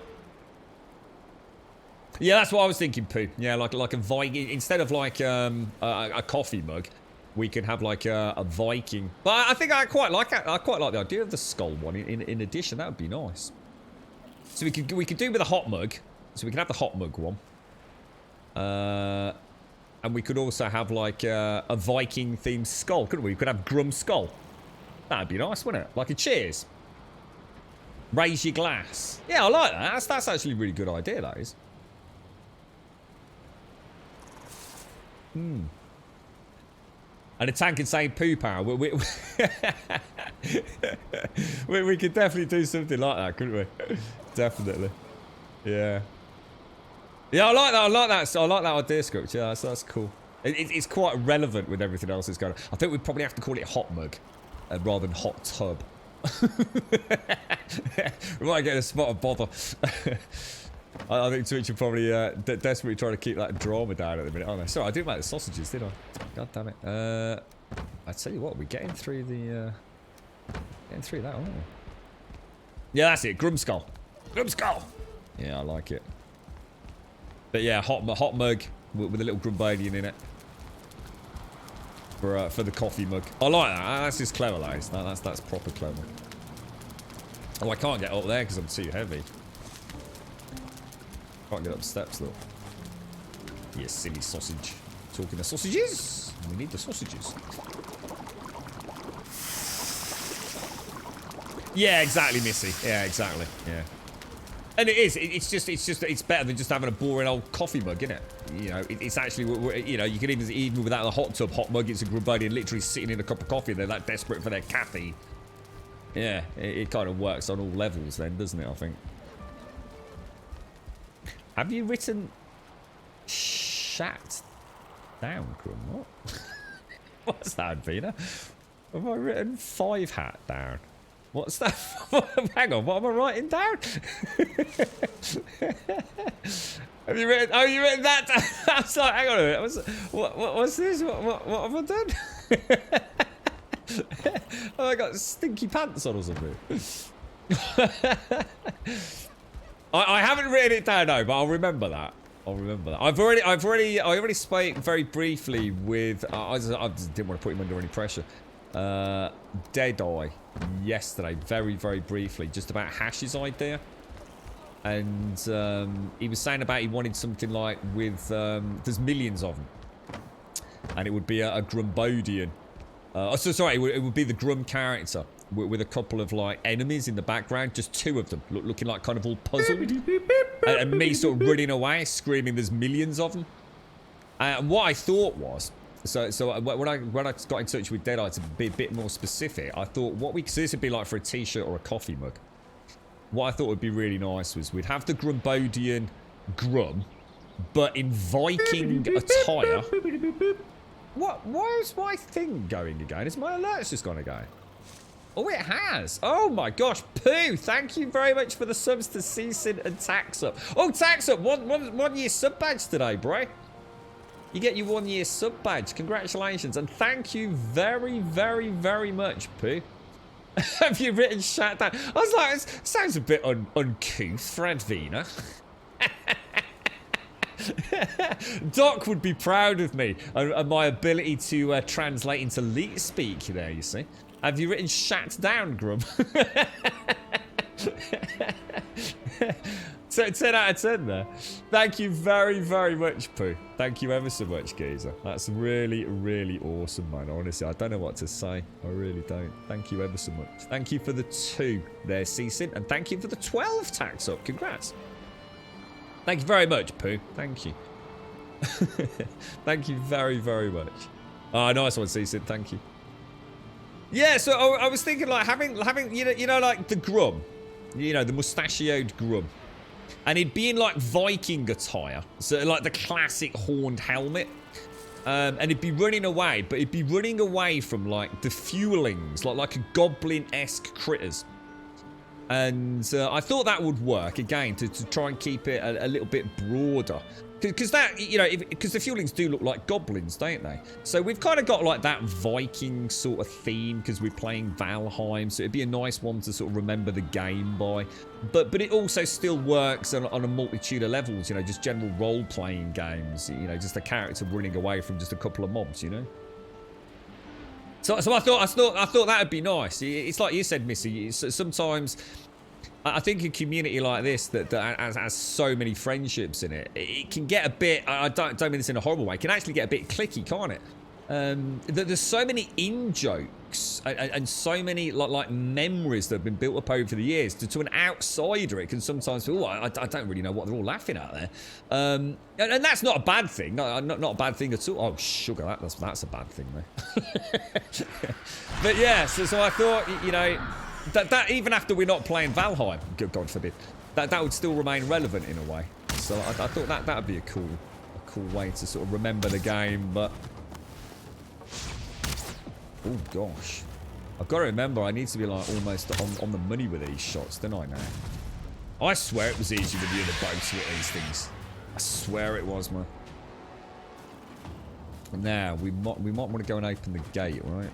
Yeah, that's what I was thinking, Pooh. Yeah, like a Viking. Instead of like a coffee mug, we could have like a Viking. But I think I quite like it. I quite like the idea of the skull one. In addition, that would be nice. So we could do with a hot mug. So we can have the hot mug one. And we could also have like a Viking themed skull, couldn't we? We could have Grum skull. That'd be nice, wouldn't it? Like a cheers. Raise your glass. Yeah, I like that. That's actually a really good idea, that is. And a tank and saying poo power. We could definitely do something like that, couldn't we? Definitely. Yeah. Yeah, I like that. I like that idea script. Yeah, that's cool. It's quite relevant with everything else that's going on. I think we'd probably have to call it hot mug rather than hot tub. We might get a spot of bother. I think Twitch are probably desperately trying to keep that drama down at the minute, aren't they? Sorry, I didn't make the sausages, did I? God damn it. I tell you what, we're getting through the that, aren't we? Yeah, that's it. Grumskull. Grumskull. Yeah, I like it. But yeah, hot mug with a little Grumbodian in it for the coffee mug. I like that. That's just clever, that is. That's proper clever. Oh, I can't get up there because I'm too heavy. Can't get up the steps though. You silly sausage. Talking of sausages? We need the sausages. Yeah, exactly, Missy. Yeah, exactly. Yeah. And it is. It's better than just having a boring old coffee mug, isn't it? You know, it's actually, you know, you can even without the hot tub hot mug, it's a Grumbodian literally sitting in a cup of coffee. They're that desperate for their caffeine. Yeah, it kind of works on all levels then, doesn't it, I think? Have you written shat down, Crum? What? What's that, Vina? Have I written 5 hat down? What's that? Hang on, what am I writing down? Have you written? Oh, you written that down? I was like, hang on a minute. What's this? What have I done? Oh, I got stinky pants on or something. I haven't written it down, no, but I'll remember that. I'll remember that. I already spoke very briefly with. I just didn't want to put him under any pressure. Deadeye yesterday, very briefly, just about Hash's idea, and he was saying about he wanted something like with there's millions of them, and it would be a Grumbodian. Sorry, it would be the Grum character with a couple of like enemies in the background, just 2 of them looking like kind of all puzzled, and me sort of running away screaming there's millions of them. And what I thought was, so when I got in touch with Deadeye to be a bit more specific, I thought so this would be like for a t-shirt or a coffee mug. What I thought would be really nice was we'd have the Grumbodian Grum, but in Viking attire. What? Why is my thing going again? Is my alerts just gone again? Oh, it has. Oh my gosh, Pooh! Thank you very much for the subs to Ceasin and Taxup. Oh, Taxup, one year sub badge today, bro. You get your 1 year sub badge. Congratulations. And thank you very much, Pooh. Have you written shat down? I was like, it sounds a bit uncouth for Advina. Doc would be proud of me and my ability to translate into leet speak there, you see. Have you written shat down, Grum? 10 out of 10 there. Thank you very much, Pooh. Thank you ever so much, Geezer. That's really awesome, man. Honestly, I don't know what to say. I really don't. Thank you ever so much. Thank you for the 2 there, Ceasin. And thank you for the 12 tax up. Congrats. Thank you very much, Pooh. Thank you. Thank you very much. Oh, nice one, Ceasin. Thank you. Yeah, so I was thinking like having you know like the Grum, you know, the mustachioed Grum, and he'd be in like Viking attire, so like the classic horned helmet, and he'd be running away, but he'd be running away from like the fuelings, like a goblin-esque critters. And I thought that would work, again, to try and keep it a little bit broader. Because that, you know, because the Fuelings do look like goblins, don't they? So we've kind of got like that Viking sort of theme because we're playing Valheim. So it'd be a nice one to sort of remember the game by. But it also still works on a multitude of levels, you know, just general role-playing games. You know, just a character running away from just a couple of mobs, you know? So I thought that would be nice. It's like you said, Missy. Sometimes I think a community like this that has so many friendships in it, it can get a bit. I don't mean this in a horrible way. It can actually get a bit clicky, can't it? There's so many in jokes and so many like memories that have been built up over the years. To an outsider, it can sometimes feel, oh, I don't really know what they're all laughing at there. And that's not a bad thing. Not a bad thing at all. Oh, sugar, that's a bad thing, though. But yeah, so I thought, you know, that even after we're not playing Valheim, God forbid, that would still remain relevant in a way. So I thought that would be a cool way to sort of remember the game, but. Oh gosh, I've got to remember I need to be like almost on the money with these shots, don't I now? I swear it was easy with the other boats with these things. I swear it was, man. Now we might want to go and open the gate, right?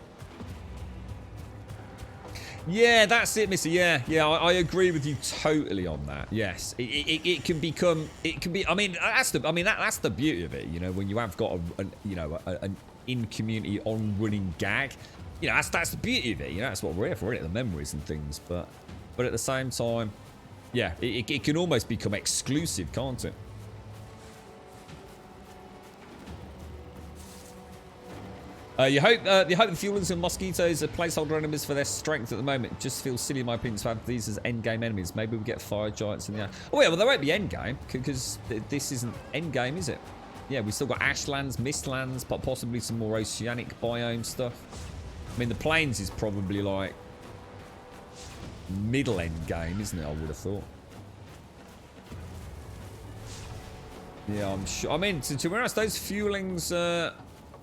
Yeah, that's it, Mister. Yeah, I agree with you totally on that. Yes, it can become, it can be. I mean, that's the beauty of it. You know, when you have got an in-community on-running gag, you know, that's the beauty of it. You know, that's what we're here for, isn't it? The memories and things. But at the same time, yeah, it can almost become exclusive, can't it? You hope the Fuelings and Mosquitoes are placeholder enemies for their strength at the moment. It just feels silly, in my opinion, to have these as endgame enemies. Maybe we get fire giants in the air. Oh, yeah, well, they won't be endgame, because this isn't endgame, is it? Yeah, we've still got Ashlands, Mistlands, but possibly some more oceanic biome stuff. I mean, the plains is probably like middle end game, isn't it? I would have thought. Yeah, I'm sure. I mean, to be honest, those Fuelings.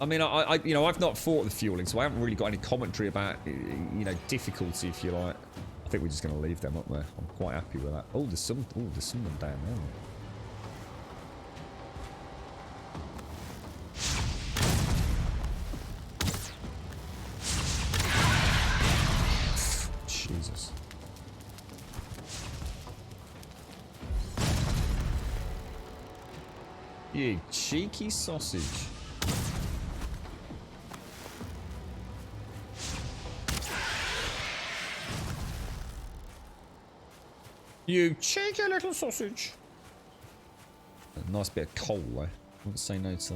I mean, you know, I've not fought the Fueling, so I haven't really got any commentary about, you know, difficulty, if you like. I think we're just going to leave them up there. I'm quite happy with that. Oh, there's some of them down there. Jesus. You cheeky sausage. You cheeky little sausage. A nice bit of coal, though. Wouldn't say no to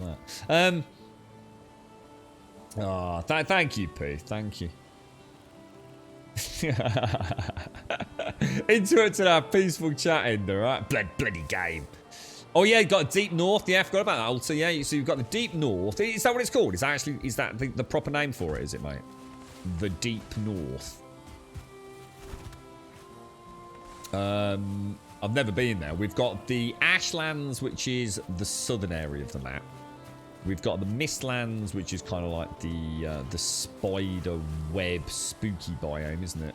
that. Thank you, P. Thank you. Interrupting our peaceful chatting, alright? Bloody game. Oh yeah, you got a Deep North. Yeah, I forgot about that, Alter. Yeah, so you've got the Deep North. Is that what it's called? Is that the proper name for it, is it, mate? The Deep North. I've never been there. We've got the Ashlands, which is the southern area of the map. We've got the Mistlands, which is kind of like the spider web spooky biome, isn't it?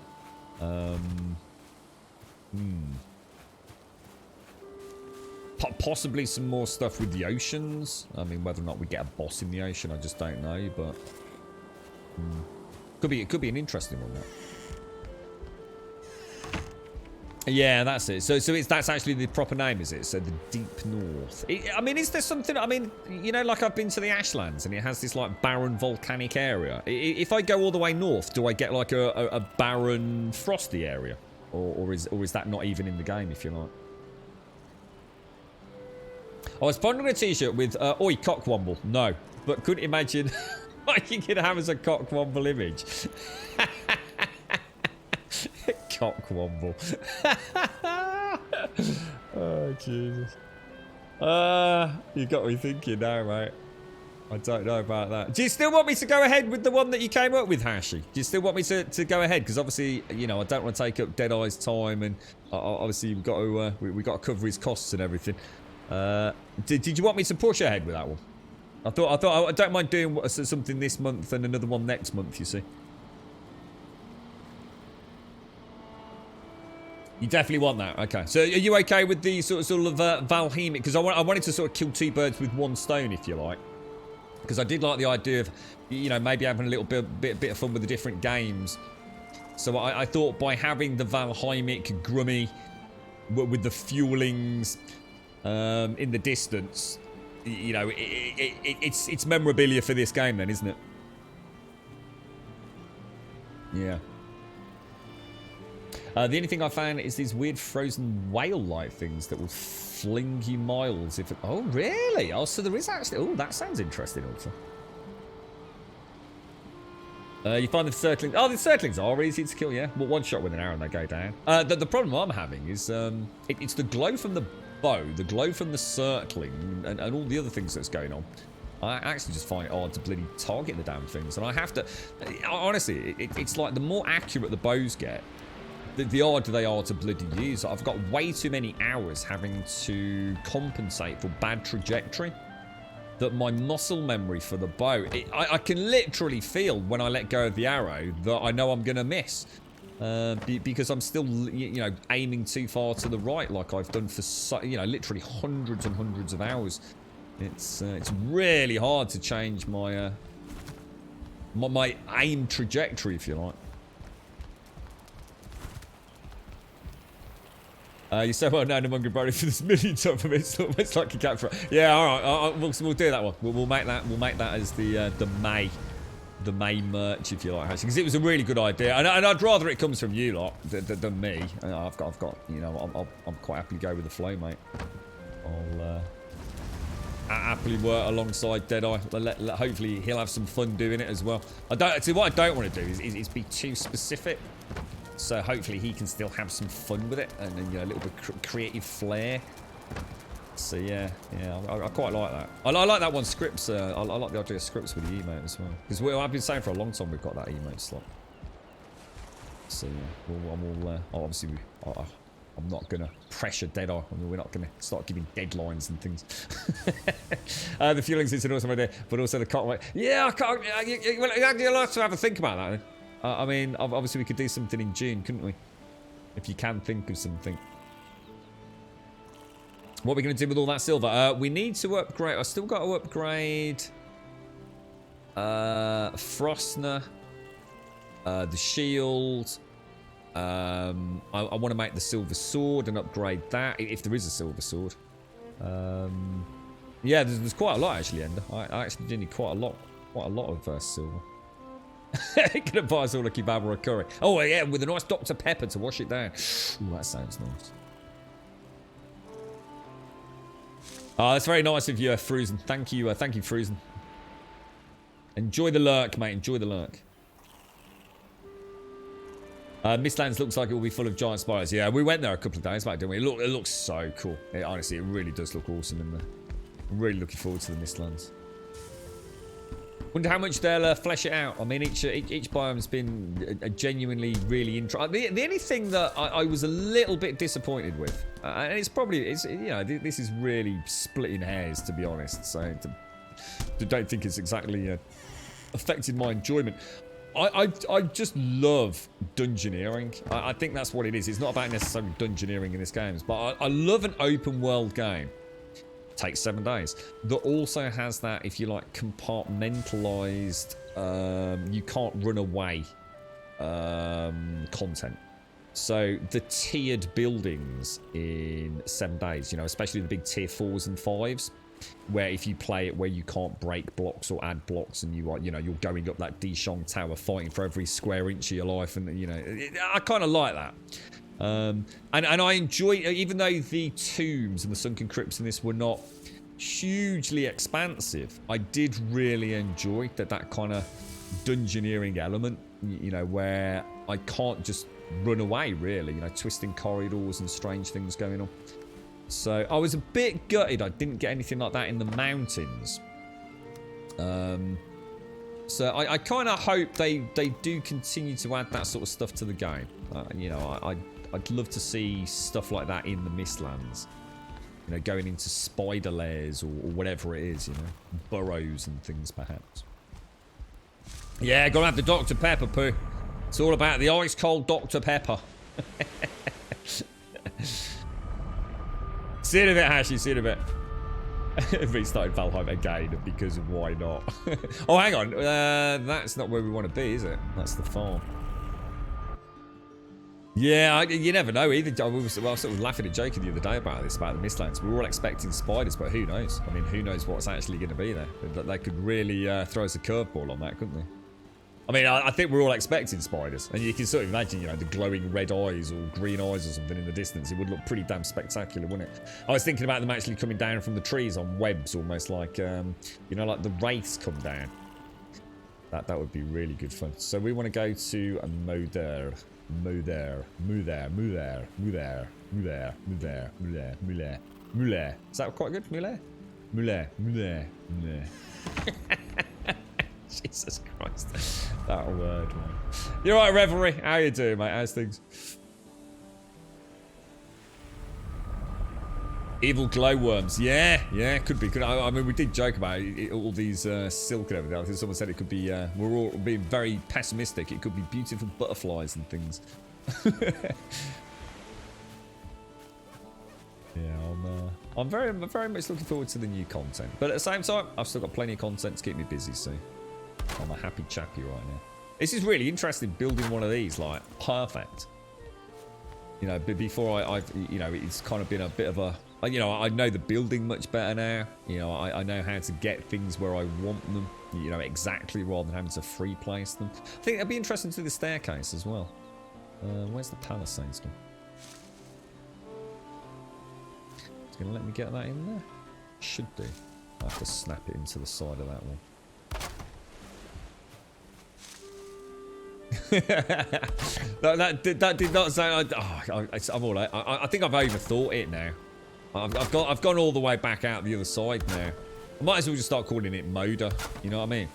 Possibly some more stuff with the oceans. I mean, whether or not we get a boss in the ocean, I just don't know. But it could be an interesting one. That. Yeah, that's it. So that's actually the proper name, is it? So the Deep North. I mean, is there something? I mean, you know, like I've been to the Ashlands and it has this like barren volcanic area. If I go all the way north, do I get like a barren frosty area, or is that not even in the game? If you like. I was pondering a T-shirt with "Oi Cockwomble." No, but couldn't imagine what you could have as a Cockwomble image. Cockwomble. Oh, Jesus. You got me thinking now, mate. I don't know about that. Do you still want me to go ahead with the one that you came up with, Hashi? Do you still want me to go ahead? Because obviously, you know, I don't want to take up Deadeye's time, and obviously we've got to we got to cover his costs and everything. Did you want me to push ahead with that one? I don't mind doing something this month and another one next month. You see. You definitely want that. Okay. So are you okay with the sort of Valheim? Because I wanted to sort of kill two birds with one stone, if you like. Because I did like the idea of, you know, maybe having a little bit of fun with the different games. So I thought by having the Valheimic Grummy with the fuelings in the distance, you know, it's memorabilia for this game then, isn't it? Yeah. The only thing I found is these weird frozen whale-like things that will fling you miles if it... Oh, really? Oh, so there is actually... Oh, that sounds interesting also. You find the circlings... Oh, the circlings are easy to kill, yeah. Well, one shot with an arrow and they go down. The problem I'm having is it's the glow from the bow, the glow from the circling, and all the other things that's going on. I actually just find it hard to bloody target the damn things. And I have to... Honestly, it's like the more accurate the bows get, the harder they are to bloody use. I've got way too many hours having to compensate for bad trajectory that my muscle memory for the bow, I can literally feel when I let go of the arrow that I know I'm going to miss. Because I'm still, you know, aiming too far to the right like I've done for, you know, literally hundreds and hundreds of hours. It's really hard to change my, my aim trajectory, if you like. You're so well known among your brothers for this million time for me. It's almost like a capture. Yeah, all right. We'll do that one. We'll make that. We'll make that as the May merch, if you like, actually, because it was a really good idea, and I'd rather it comes from you lot than me. I've got. You know, I'm quite happy to go with the flow, mate. I'll happily work alongside Deadeye. Hopefully he'll have some fun doing it as well. See, what I don't want to do is be too specific. So hopefully he can still have some fun with it and you know, a little bit creative flair. So yeah, I quite like that. I like that one, scripts. I like the idea of scripts with the emote as well. Because I've been saying for a long time we've got that emote slot. So yeah, obviously I'm not gonna pressure Deadeye. I mean, we're not gonna start giving deadlines and things. The fuelings is an awesome idea, but also the cotton. Yeah, I can't. You'll have to have a think about that. Then. I mean, obviously we could do something in June, couldn't we? If you can think of something. What are we going to do with all that silver? We need to upgrade. I've still got to upgrade Frostner, the shield. I want to make the silver sword and upgrade that, if there is a silver sword. Yeah, there's quite a lot actually, Ender. I actually did need quite a lot of silver. Gonna buy us all a kebab or a curry. Oh yeah, with a nice Dr. Pepper to wash it down. Ooh, that sounds nice. Oh, that's very nice of you, Fruzen. Thank you, Fruzen. Enjoy the lurk, mate. Enjoy the lurk. Mistlands looks like it will be full of giant spiders. Yeah, we went there a couple of days back, didn't we? It looks so cool. Honestly, it really does look awesome in there. I'm really looking forward to the Mistlands. Wonder how much they'll flesh it out. I mean, each biome's been a genuinely really interesting. The only thing that I was a little bit disappointed with, and it's you know, this is really splitting hairs, to be honest. So I don't think it's exactly affected my enjoyment. I just love dungeoneering. I think that's what it is. It's not about necessarily dungeoneering in this game, but I love an open world game. Takes 7 days. That also has that, if you like, compartmentalized, you can't run away content. So the tiered buildings in 7 days, you know, especially the big tier 4s and 5s, where if you play it where you can't break blocks or add blocks, and you're going up that Dishong tower fighting for every square inch of your life, and you know, I kind of like that. And I enjoy, even though the tombs and the sunken crypts in this were not hugely expansive, I did really enjoy that kind of dungeoneering element, you know, where I can't just run away, really, you know, twisting corridors and strange things going on. So I was a bit gutted I didn't get anything like that in the mountains. So I kind of hope they do continue to add that sort of stuff to the game. You know, I'd love to see stuff like that in the Mistlands. You know, going into spider lairs or whatever it is, you know. Burrows and things, perhaps. Yeah, gotta have the Dr. Pepper, Pooh. It's all about the ice-cold Dr. Pepper. See you in a bit, Hashi. See you in a bit. Restarted Valheim again because why not? Oh, hang on. That's not where we want to be, is it? That's the farm. Yeah, you never know either. I was sort of laughing and joking the other day about this, about the Mistlands. We were all expecting spiders, but who knows? I mean, who knows what's actually going to be there? They could really throw us a curveball on that, couldn't they? I mean, I think we're all expecting spiders. And you can sort of imagine, you know, the glowing red eyes or green eyes or something in the distance. It would look pretty damn spectacular, wouldn't it? I was thinking about them actually coming down from the trees on webs, almost like, you know, like the wraiths come down. That would be really good fun. So we want to go to a Moder. Muller. Is that quite good? Muller. Jesus Christ. That word, man. You're right, Revelry. How you doing, mate? How's things? Evil glowworms. Yeah, could be. I mean, we did joke about it, all these silk and everything. I think someone said it could be, we're all being very pessimistic. It could be beautiful butterflies and things. Yeah, I'm very much looking forward to the new content. But at the same time, I've still got plenty of content to keep me busy, so I'm a happy chappy right now. This is really interesting, building one of these, like, perfect. You know, before I've, you know, it's kind of been a bit of a, you know, I know the building much better now. You know, I know how to get things where I want them, you know, exactly, rather than having to free place them. I think it'd be interesting to do the staircase as well. Where's the palisades gone? It's going to let me get that in there? Should do. I have to snap it into the side of that one. that did not sound. I'm all right. I think I've overthought it now. I've gone all the way back out the other side now. I might as well just start calling it Moder. You know what I mean?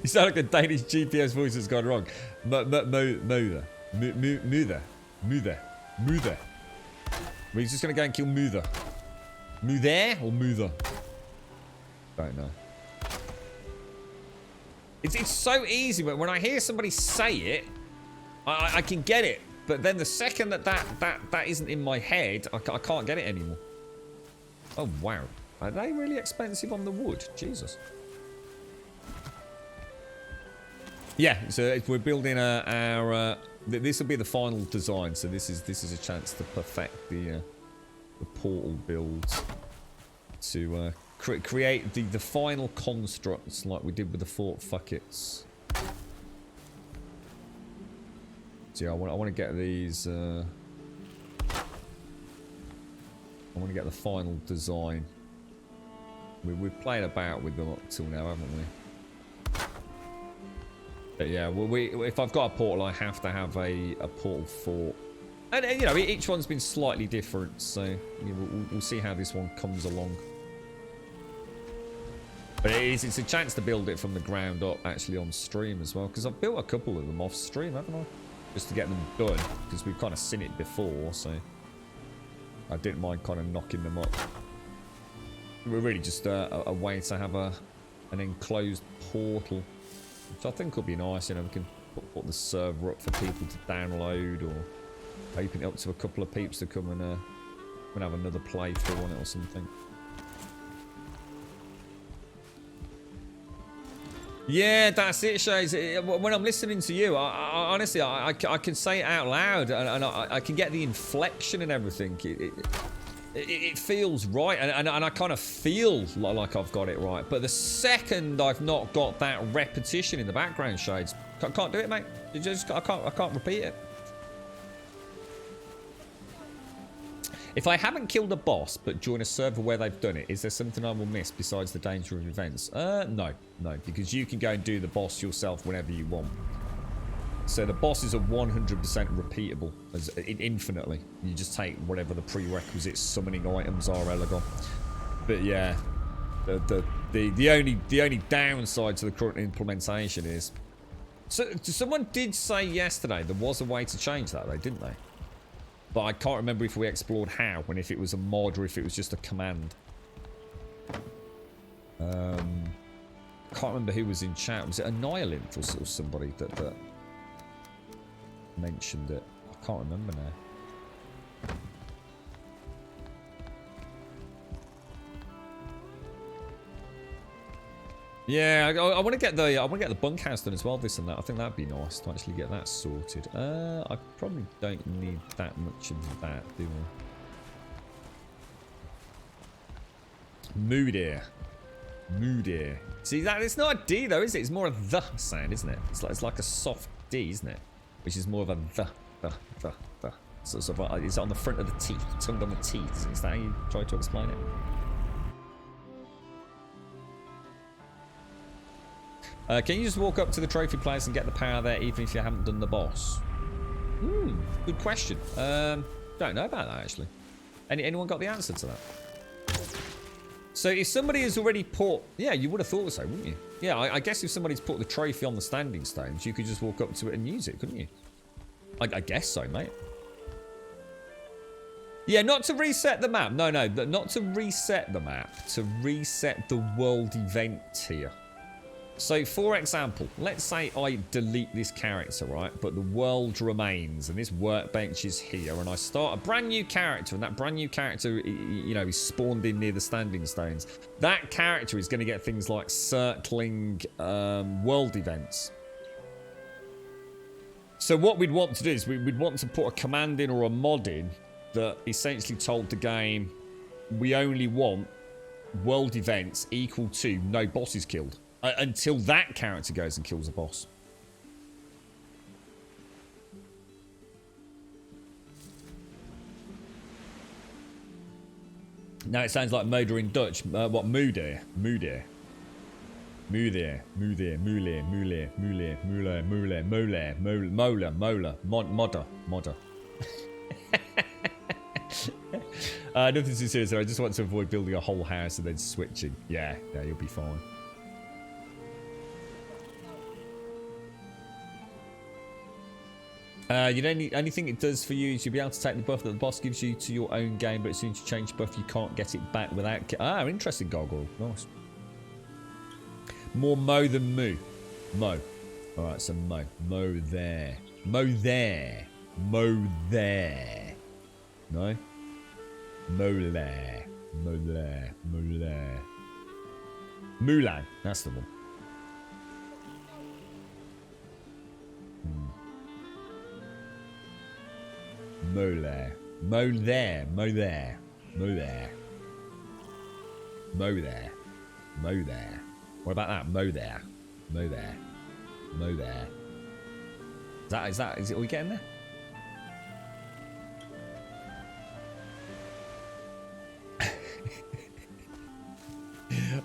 You sound like a Danish GPS voice has gone wrong. Moder. We're just gonna go and kill Muther. Muther or Muther? Don't know. It's so easy, but when I hear somebody say it, I can get it. But then the second that isn't in my head, I can't get it anymore. Oh, wow. Are they really expensive on the wood? Jesus. Yeah, so we're building our... this will be the final design, so this is a chance to perfect the portal build. To... create the final constructs like we did with the Fort Fuckets. So yeah, I want to get these. I want to get the final design. We've played about with them up till now, haven't we? But yeah, if I've got a portal, I have to have a portal fort. And you know, each one's been slightly different, so you know, we'll see how this one comes along. But it's a chance to build it from the ground up, actually, on stream as well. Because I've built a couple of them off stream, haven't I? Just to get them done. Because we've kind of seen it before, so... I didn't mind kind of knocking them up. We're really just a way to have an enclosed portal. Which I think will be nice, you know. We can put the server up for people to download. Or open it up to a couple of peeps to come and have another playthrough on it or something. Yeah, that's it, Shays. When I'm listening to you, I honestly, I can say it out loud, and I can get the inflection and everything. It feels right, and I kind of feel like I've got it right. But the second I've not got that repetition in the background, Shades, can't do it, mate. I can't repeat it. If I haven't killed a boss, but join a server where they've done it, is there something I will miss besides the danger of events? No, because you can go and do the boss yourself whenever you want. So the bosses are 100% repeatable, infinitely. You just take whatever the prerequisite summoning items are, Elegon. But yeah, the only downside to the current implementation is, so someone did say yesterday there was a way to change that, though, didn't they? But I can't remember if we explored how, and if it was a mod or if it was just a command. Can't remember who was in chat. Was it Annihilant or somebody that mentioned it? I can't remember now. Yeah, I want to get the bunkhouse done as well. This and that. I think that'd be nice to actually get that sorted. I probably don't need that much of that, do I? Moody. See that? It's not a D though, is it? It's more a the sound, isn't it? It's like a soft D, isn't it? Which is more of a the. So it's on the front of the teeth, tongue on the teeth. Is that how you try to explain it? Can you just walk up to the trophy place and get the power there, even if you haven't done the boss? Good question. Don't know about that actually. Anyone got the answer to that? So if somebody has already put... Yeah, you would have thought so, wouldn't you? Yeah, I guess if somebody's put the trophy on the standing stones, you could just walk up to it and use it, couldn't you? I guess so, mate. Yeah, not to reset the map. No, not to reset the map. To reset the world event here. So, for example, let's say I delete this character, right? But the world remains, and this workbench is here, and I start a brand new character, and that brand new character, you know, is spawned in near the standing stones. That character is going to get things like circling world events. So what we'd want to do is we'd want to put a command in or a mod in that essentially told the game we only want world events equal to no bosses killed. Until that character goes and kills a boss. Now it sounds like Moder in Dutch. What? Moeder. Moeder. Moeder. Moeder. Moeder. Moeder. Moeder. Moeder. Moeder. Moeder. Moeder. Moeder. Modder. Modder. Nothing too serious. I just want to avoid building a whole house and then switching. Yeah, you'll be fine. You don't need anything it does for you is you'll be able to take the buff that the boss gives you to your own game, but as soon as you change buff, you can't get it back without... interesting, Goggle. Nice. More Mo than Moo. Mo. Alright, so Mo. Mo there. Mo there. Mo there. No? Mo there. Mo there. Mo there. Mulan. That's the one. Mo there. Mo there. Mo there. Mo there. Mo there. Mo there. What about that? Mo there. Mo there. Mo there. Is it? Are we getting there?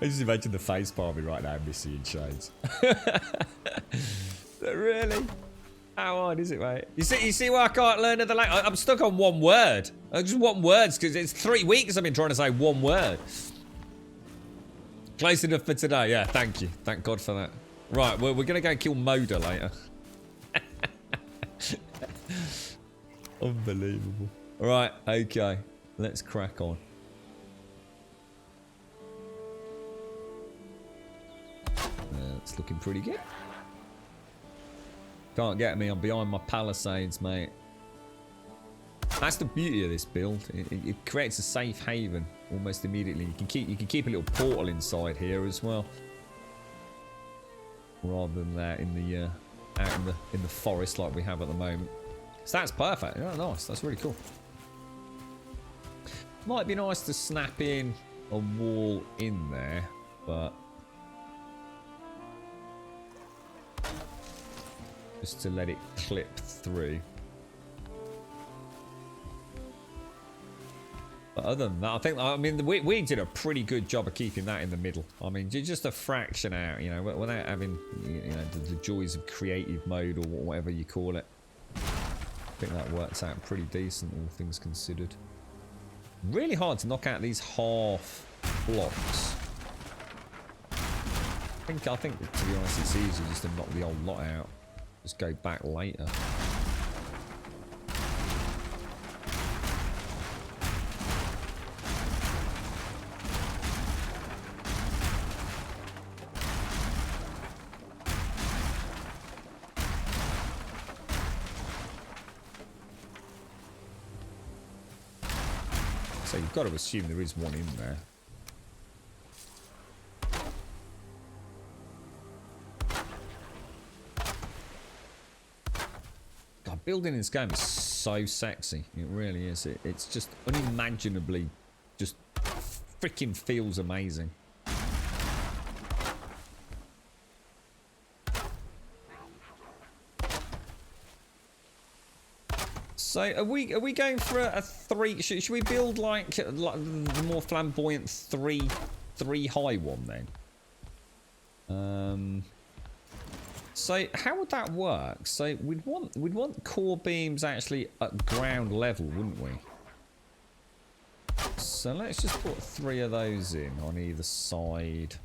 I just imagine the face palming right now, Missy in shades. Really? How hard is it, mate? You see why I can't learn another language? I'm stuck on one word. I just want words because it's 3 weeks I've been trying to say one word. Close enough for today. Yeah, thank you. Thank God for that. Right, well, we're going to go kill Moder later. Unbelievable. All right, okay. Let's crack on. It's looking pretty good. Can't get me. I'm behind my palisades, mate. That's the beauty of this build. It creates a safe haven almost immediately. You can keep a little portal inside here as well, rather than that in the out in the forest like we have at the moment. So that's perfect. Yeah, nice. That's really cool. Might be nice to snap in a wall in there, but just to let it clip through. But other than that, I mean, we did a pretty good job of keeping that in the middle. I mean, just a fraction out, you know, without having, you know, the joys of creative mode or whatever you call it. I think that works out pretty decent, all things considered. Really hard to knock out these half blocks. I think, to be honest, it's easier just to knock the old lot out. Just go back later. So you've got to assume there is one in there. Building in this game is so sexy. It really is. It's just unimaginably just freaking feels amazing. So are we going for a 3? Should we build like the more flamboyant 3 high one then? So how would that work? So we'd want core beams actually at ground level, wouldn't we? So let's just put 3 of those in on either side.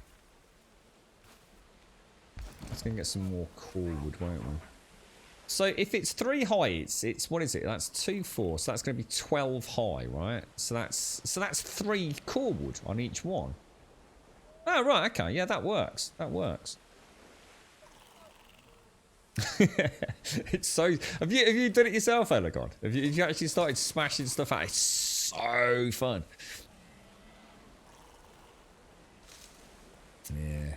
Let's go and get some more core wood, won't we? So if it's 3 high, it's what is it? That's 2, 4. So that's going to be 12 high, right? So that's 3 core wood on each one. Oh right, okay, yeah, that works. That works. It's so. Have you done it yourself, Elagod? Have you actually started smashing stuff out? It's so fun. Yeah.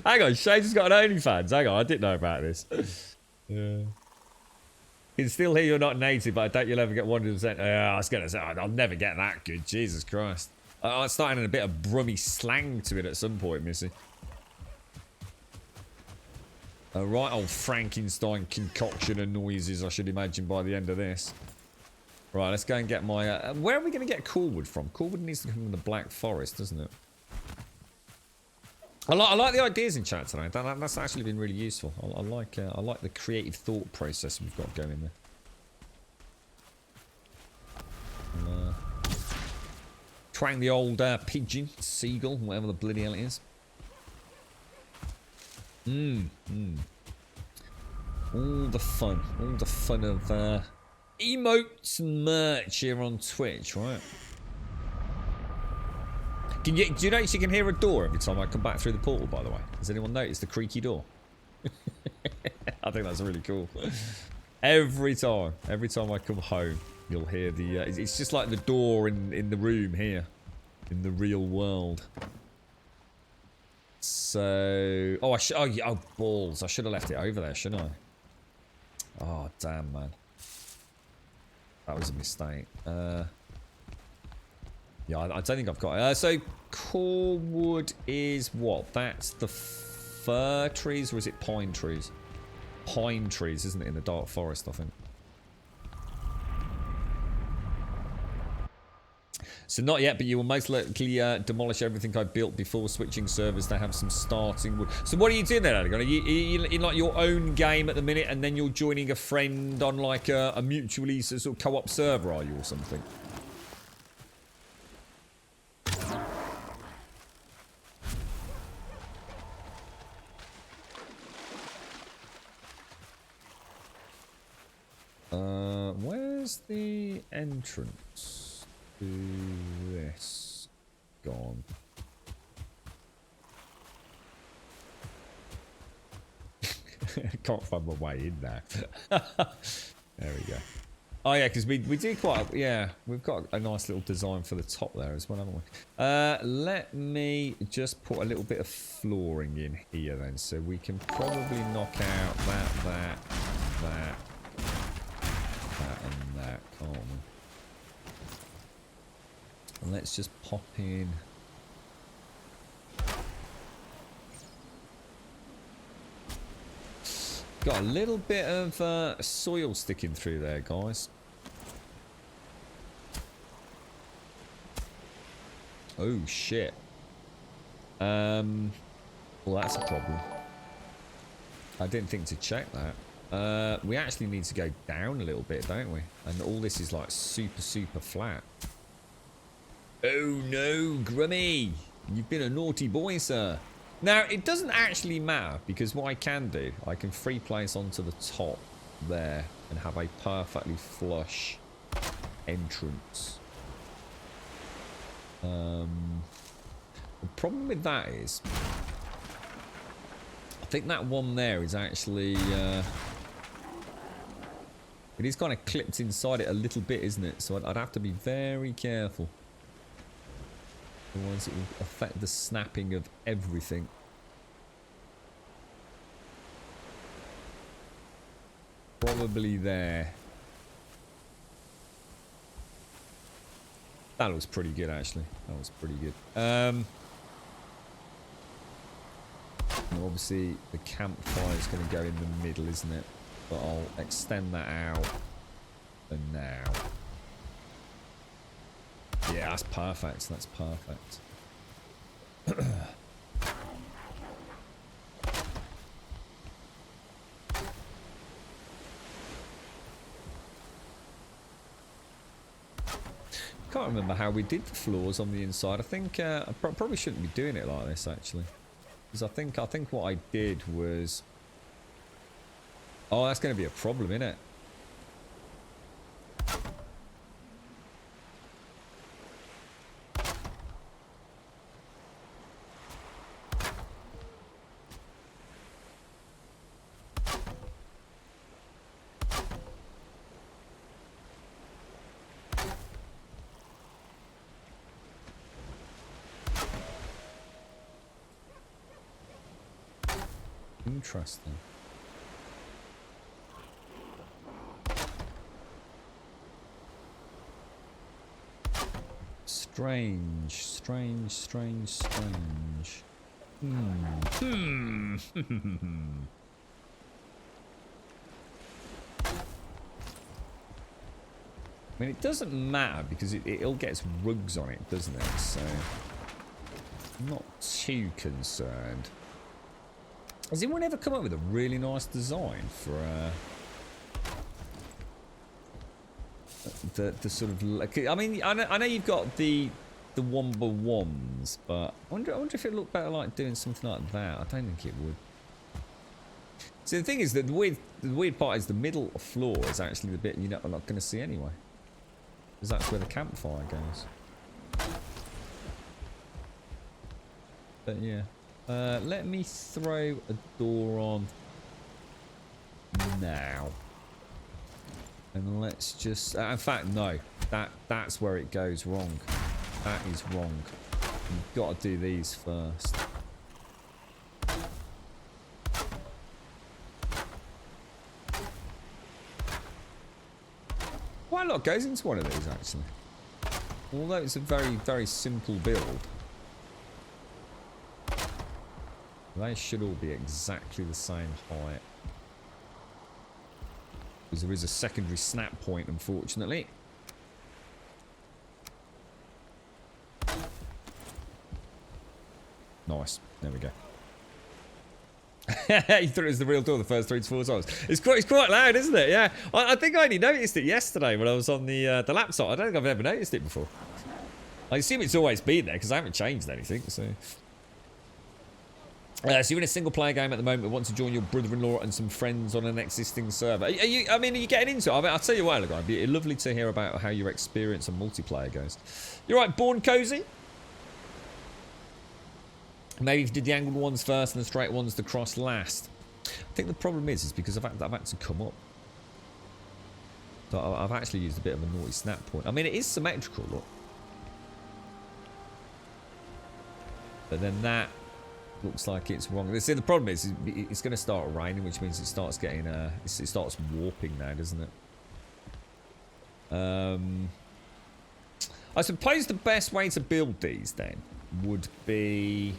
Hang on, Shane's has got an OnlyFans. Hang on, I didn't know about this. Yeah. You can still hear you're not native, but I doubt you'll ever get 100%. I was going to say, I'll never get that good. Jesus Christ. I'm starting a bit of brummy slang to it at some point, Missy. A right old Frankenstein concoction of noises, I should imagine, by the end of this. Right, let's go and get my... where are we going to get coolwood from? Coolwood needs to come from the Black Forest, doesn't it? I like the ideas in chat tonight. That's actually been really useful. I like the creative thought process we've got going there. Twang the old pigeon, seagull, whatever the bloody hell it is. All the fun of emotes and merch here on Twitch, right? Do you notice you can hear a door every time I come back through the portal, by the way? Has anyone noticed the creaky door? I think that's really cool. Every time I come home, you'll hear the... it's just like the door in the room here, in the real world. So... oh, balls. I should have left it over there, shouldn't I? Oh, damn, man. That was a mistake. Yeah, I don't think I've got it. So, core wood is what? That's the fir trees, or is it pine trees? Pine trees, isn't it, in the dark forest, I think. So not yet, but you will most likely demolish everything I built before switching servers to have some starting wood. So what are you doing there, Aragon? Are you in like your own game at the minute, and then you're joining a friend on like a mutually sort of co-op server, are you, or something? Where's the entrance to this? Gone. Can't find my way in there. There we go. Oh yeah, because we do quite yeah, we've got a nice little design for the top there as well, haven't we? Let me just put a little bit of flooring in here then, so we can probably knock out that and that, can't we? And let's just pop in. Got a little bit of soil sticking through there, guys. Oh shit. Well, that's a problem. I didn't think to check that. We actually need to go down a little bit, don't we? And all this is like super flat. Oh no, Grummy! You've been a naughty boy, sir. Now, it doesn't actually matter, because what I can do, I can free place onto the top there and have a perfectly flush entrance. The problem with that is, I think that one there is actually, it is kind of clipped inside it a little bit, isn't it? So I'd have to be very careful. Otherwise it will affect the snapping of everything. probably there. That looks pretty good, actually. That was pretty good. Now obviously, the campfire is going to go in the middle, isn't it? But I'll extend that out for now. Yeah, that's perfect. That's perfect. Can't remember how we did the floors on the inside. I think I probably shouldn't be doing it like this, actually, because I think what I did was, oh, that's going to be a problem, isn't it? Interesting. Strange, strange, strange, strange. Hmm. I mean, it doesn't matter because it all gets rugs on it, doesn't it? So, I'm not too concerned. Has anyone ever come up with a really nice design for the sort of? I mean, I know you've got the Womba ones, but I wonder if it looked better like doing something like that. I don't think it would. See, the thing is that the weird part is the middle floor is actually the bit you're not going to see anyway, because that's where the campfire goes. But yeah. Let me throw a door on now. And let's just... in fact, no. That's where it goes wrong. That is wrong. You've got to do these first. Quite a lot goes into one of these, actually. Although it's a very, very simple build. They should all be exactly the same height. Because there is a secondary snap point, unfortunately. Nice. There we go. You thought it was the real door the first 3 to 4 times. It's quite loud, isn't it? Yeah. I think I only noticed it yesterday when I was on the laptop. I don't think I've ever noticed it before. I assume it's always been there because I haven't changed anything, so... so you're in a single-player game at the moment. Want to join your brother-in-law and some friends on an existing server? Are you getting into it? I mean, I'll tell you what, it'd be lovely to hear about how your experience on multiplayer goes. You're right, Born Cozy. Maybe if you did the angled ones first and the straight ones to cross last. I think the problem is because I've had to come up. So I've actually used a bit of a naughty snap point. I mean, it is symmetrical, look. But then that looks like it's wrong. See, the problem is it's going to start raining, which means it starts getting it starts warping now, doesn't it? I suppose the best way to build these then would be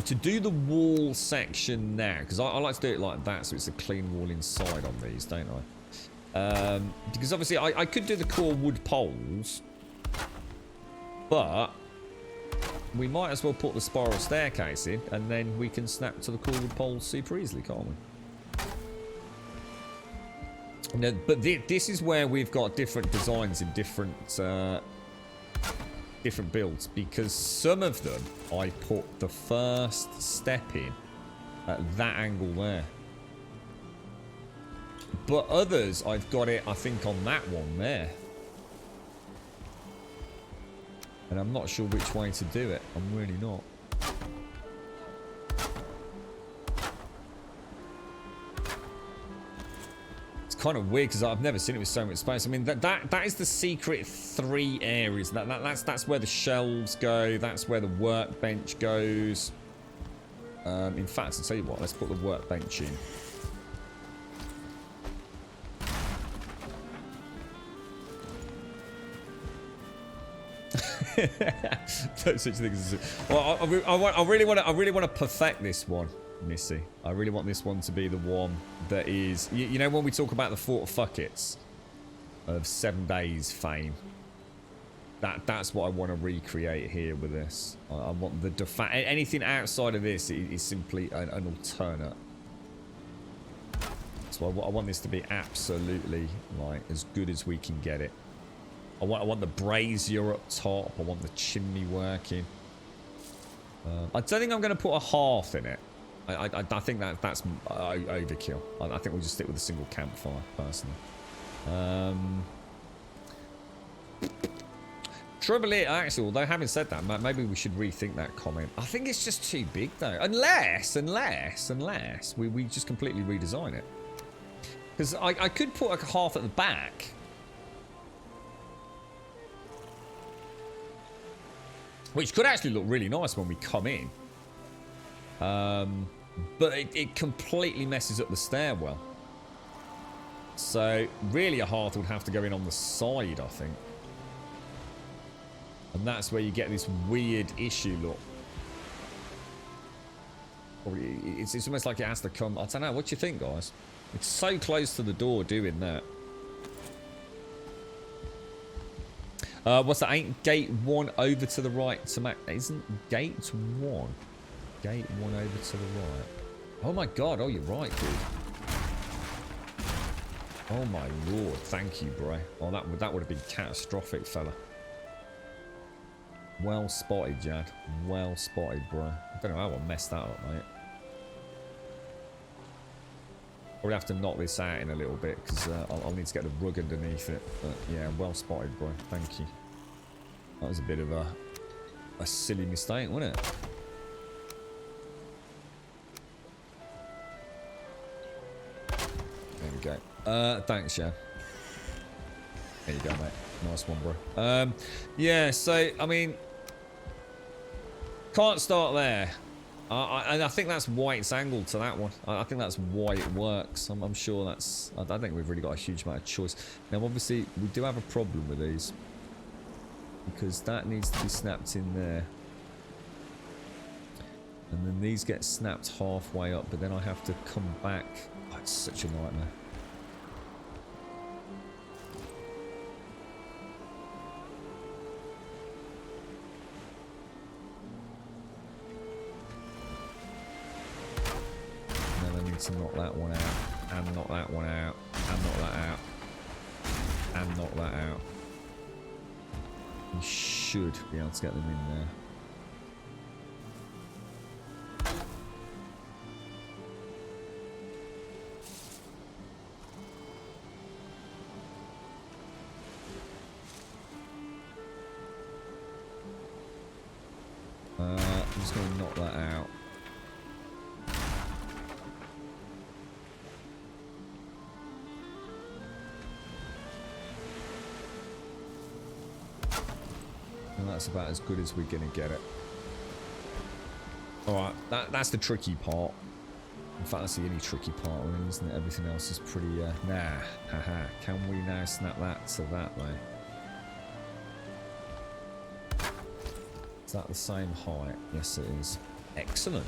to do the wall section now, because I like to do it like that, so it's a clean wall inside on these, don't I? Because obviously I could do the core wood poles, but we might as well put the spiral staircase in, and then we can snap to the core wood poles super easily, can't we? Now, but this is where we've got different designs in different builds, because some of them I put the first step in at that angle there, but others I've got it, I think, on that one there. And I'm not sure which way to do it. I'm really not. It's kind of weird because I've never seen it with so much space. I mean, that is the secret 3 areas. That's where the shelves go. That's where the workbench goes. In fact, I'll tell you what. Let's put the workbench in. No such thing as a... Well, I really want to perfect this one, Missy. I really want this one to be the one that is... You know when we talk about the Fort Fuckets of 7 days fame? That's what I want to recreate here with this. I want the anything outside of this is simply an alternate. So I want this to be absolutely like as good as we can get it. I want the brazier up top. I want the chimney working. I don't think I'm going to put a hearth in it. I think that's overkill. I think we'll just stick with a single campfire personally. Trouble is, actually, although having said that, maybe we should rethink that comment. I think it's just too big, though. Unless we just completely redesign it. Because I could put a half at the back. Which could actually look really nice when we come in. But it completely messes up the stairwell. So, really a hearth would have to go in on the side, I think. And that's where you get this weird issue look. It's almost like it has to come... I don't know, what do you think, guys? It's so close to the door doing that. What's that? Ain't gate 1 over to the right to Mac? Isn't gate 1? Gate 1 over to the right. Oh my god, oh you're right, dude. Oh my lord, thank you, bro. Oh, that would have been catastrophic, fella. Well spotted, Jad. Well spotted, bro. I don't know how I messed that up, mate. Probably have to knock this out in a little bit because I'll need to get the rug underneath it. But yeah, well spotted, bro. Thank you. That was a bit of a silly mistake, wasn't it? There we go. Thanks, Jad. There you go, mate. Nice one, bro. Yeah, so, I mean... Can't start there. And I think that's why it's angled to that one. I think that's why it works. I'm sure that's... I don't think we've really got a huge amount of choice. Now, obviously, we do have a problem with these. Because that needs to be snapped in there. And then these get snapped halfway up, but then I have to come back. Oh, it's such a nightmare. To knock that one out, and knock that one out, and knock that out, and knock that out. We should be able to get them in there. I'm just going to knock that out. That's about as good as we're gonna get it. Alright, that's the tricky part. In fact, that's the only tricky part, really, isn't it? Everything else is pretty, nah. Haha. Can we now snap that to that way? Is that the same height? Yes, it is. Excellent.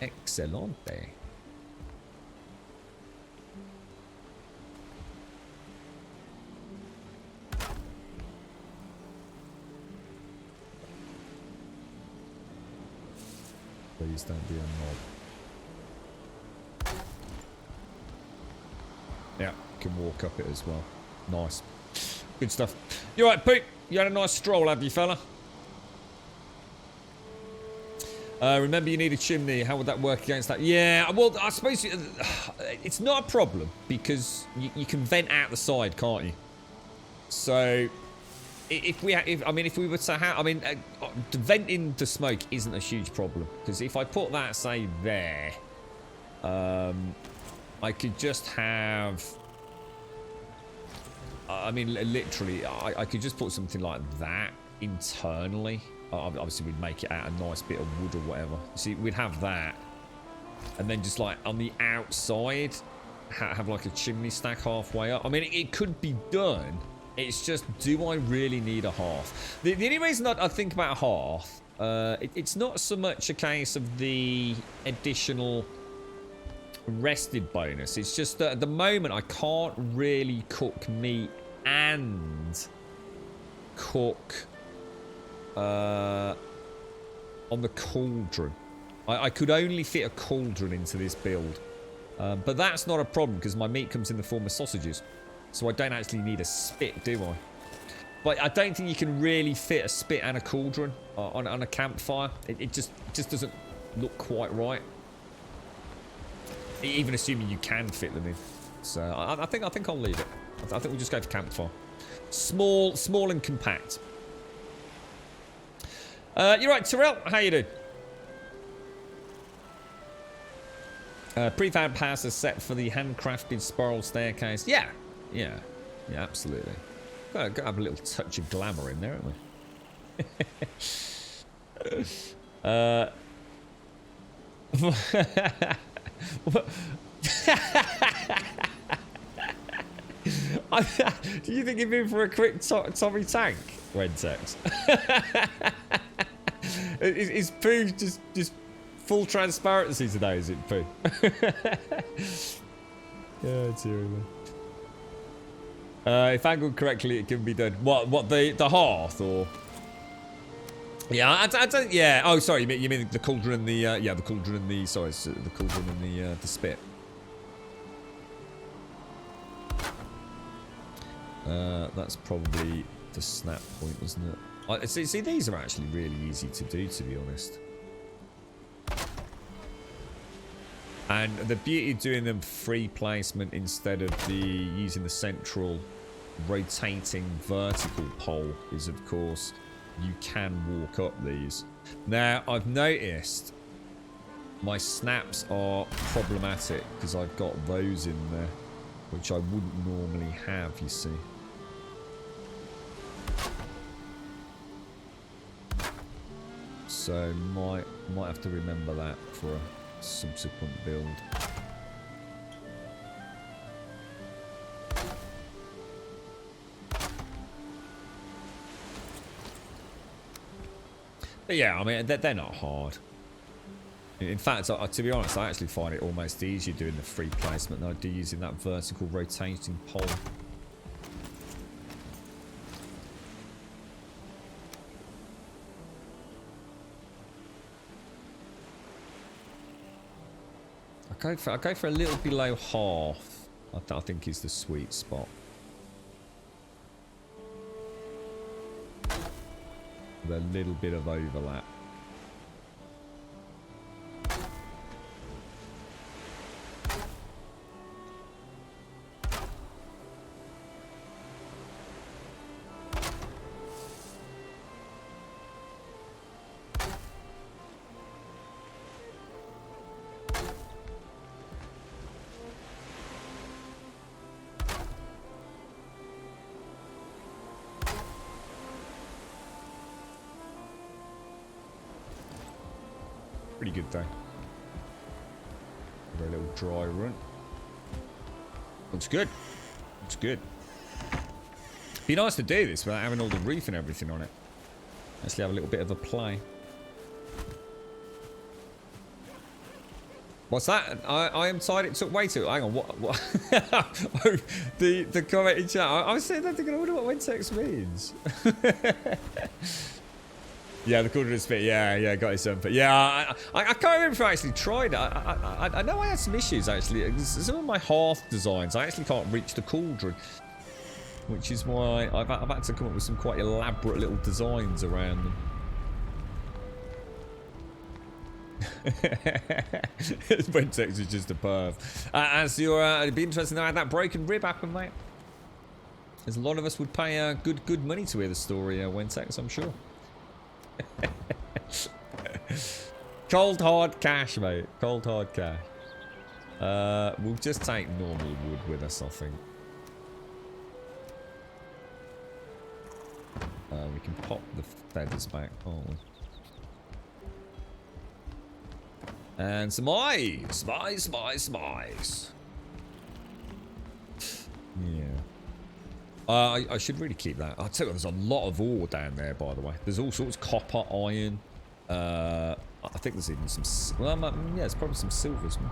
Excelente. Please don't be a knob. Yeah, can walk up it as well. Nice. Good stuff. You alright, Pete? You had a nice stroll, have you, fella? Remember you need a chimney. How would that work against that? Yeah, well, I suppose it's not a problem because you can vent out the side, can't you? So... If we were to have, venting the smoke isn't a huge problem because if I put that, say, there, I could just have, literally, I could just put something like that internally. Obviously, we'd make it out a nice bit of wood or whatever. See, we'd have that, and then just like on the outside, have like a chimney stack halfway up. I mean, it could be done. It's just, do I really need a hearth? The only reason that I think about a hearth, it's not so much a case of the additional rested bonus. It's just that at the moment I can't really cook meat and cook on the cauldron. I could only fit a cauldron into this build. But that's not a problem because my meat comes in the form of sausages. So I don't actually need a spit, do I? But I don't think you can really fit a spit and a cauldron on a campfire. It just doesn't look quite right. Even assuming you can fit them in. So I think I'll leave it. I think we'll just go for campfire. Small and compact. You're right, Terrell. How you doing? Prefab house is set for the handcrafted spiral staircase. Yeah, absolutely. Got to have a little touch of glamour in there, haven't we? Do you think you've been for a quick Tommy Tank, Rentex? Is Pooh just full transparency today, is it, Pooh? Yeah, dear me. If angled correctly, it can be done. What the hearth or? Yeah, I don't. Yeah. Oh, sorry. You mean the cauldron and the yeah, the cauldron and the sorry, the cauldron and the spit. That's probably the snap point, isn't it? See, these are actually really easy to do, to be honest. And the beauty of doing them free placement instead of using the central rotating vertical pole is, of course, you can walk up these. Now, I've noticed my snaps are problematic because I've got those in there, which I wouldn't normally have, you see. So might have to remember that for a subsequent build. But yeah, I mean, they're not hard. In fact, to be honest, I actually find it almost easier doing the free placement than I do using that vertical rotating pole. I go for a little below half. I think is the sweet spot. With a little bit of overlap. Pretty good though. A little dry run. Looks good. Looks good. Be nice to do this without having all the roof and everything on it. Actually have a little bit of a play. What's that? I am tired. It took way too. Hang on. What? Oh, the comment in chat. I was saying that thinking, I wonder what Wentex means. Yeah, the cauldron spit. Yeah, got his but yeah, I can't remember if I actually tried it. I know I had some issues actually. Some of my hearth designs, I actually can't reach the cauldron, which is why I've had to come up with some quite elaborate little designs around them. Wentex is just a perv. As you're, it'd be interesting to know how that broken rib happened, mate. As a lot of us would pay good money to hear the story, Wentex, I'm sure. Cold hard cash, mate. Cold hard cash. We'll just take normal wood with us, I think. We can pop the feathers back, can't we? And some eyes. Spies. Yeah. I should really keep that. I'll tell you, there's a lot of ore down there, by the way. There's all sorts of copper, iron. I think there's even some... Well, yeah, there's probably some silvers, man.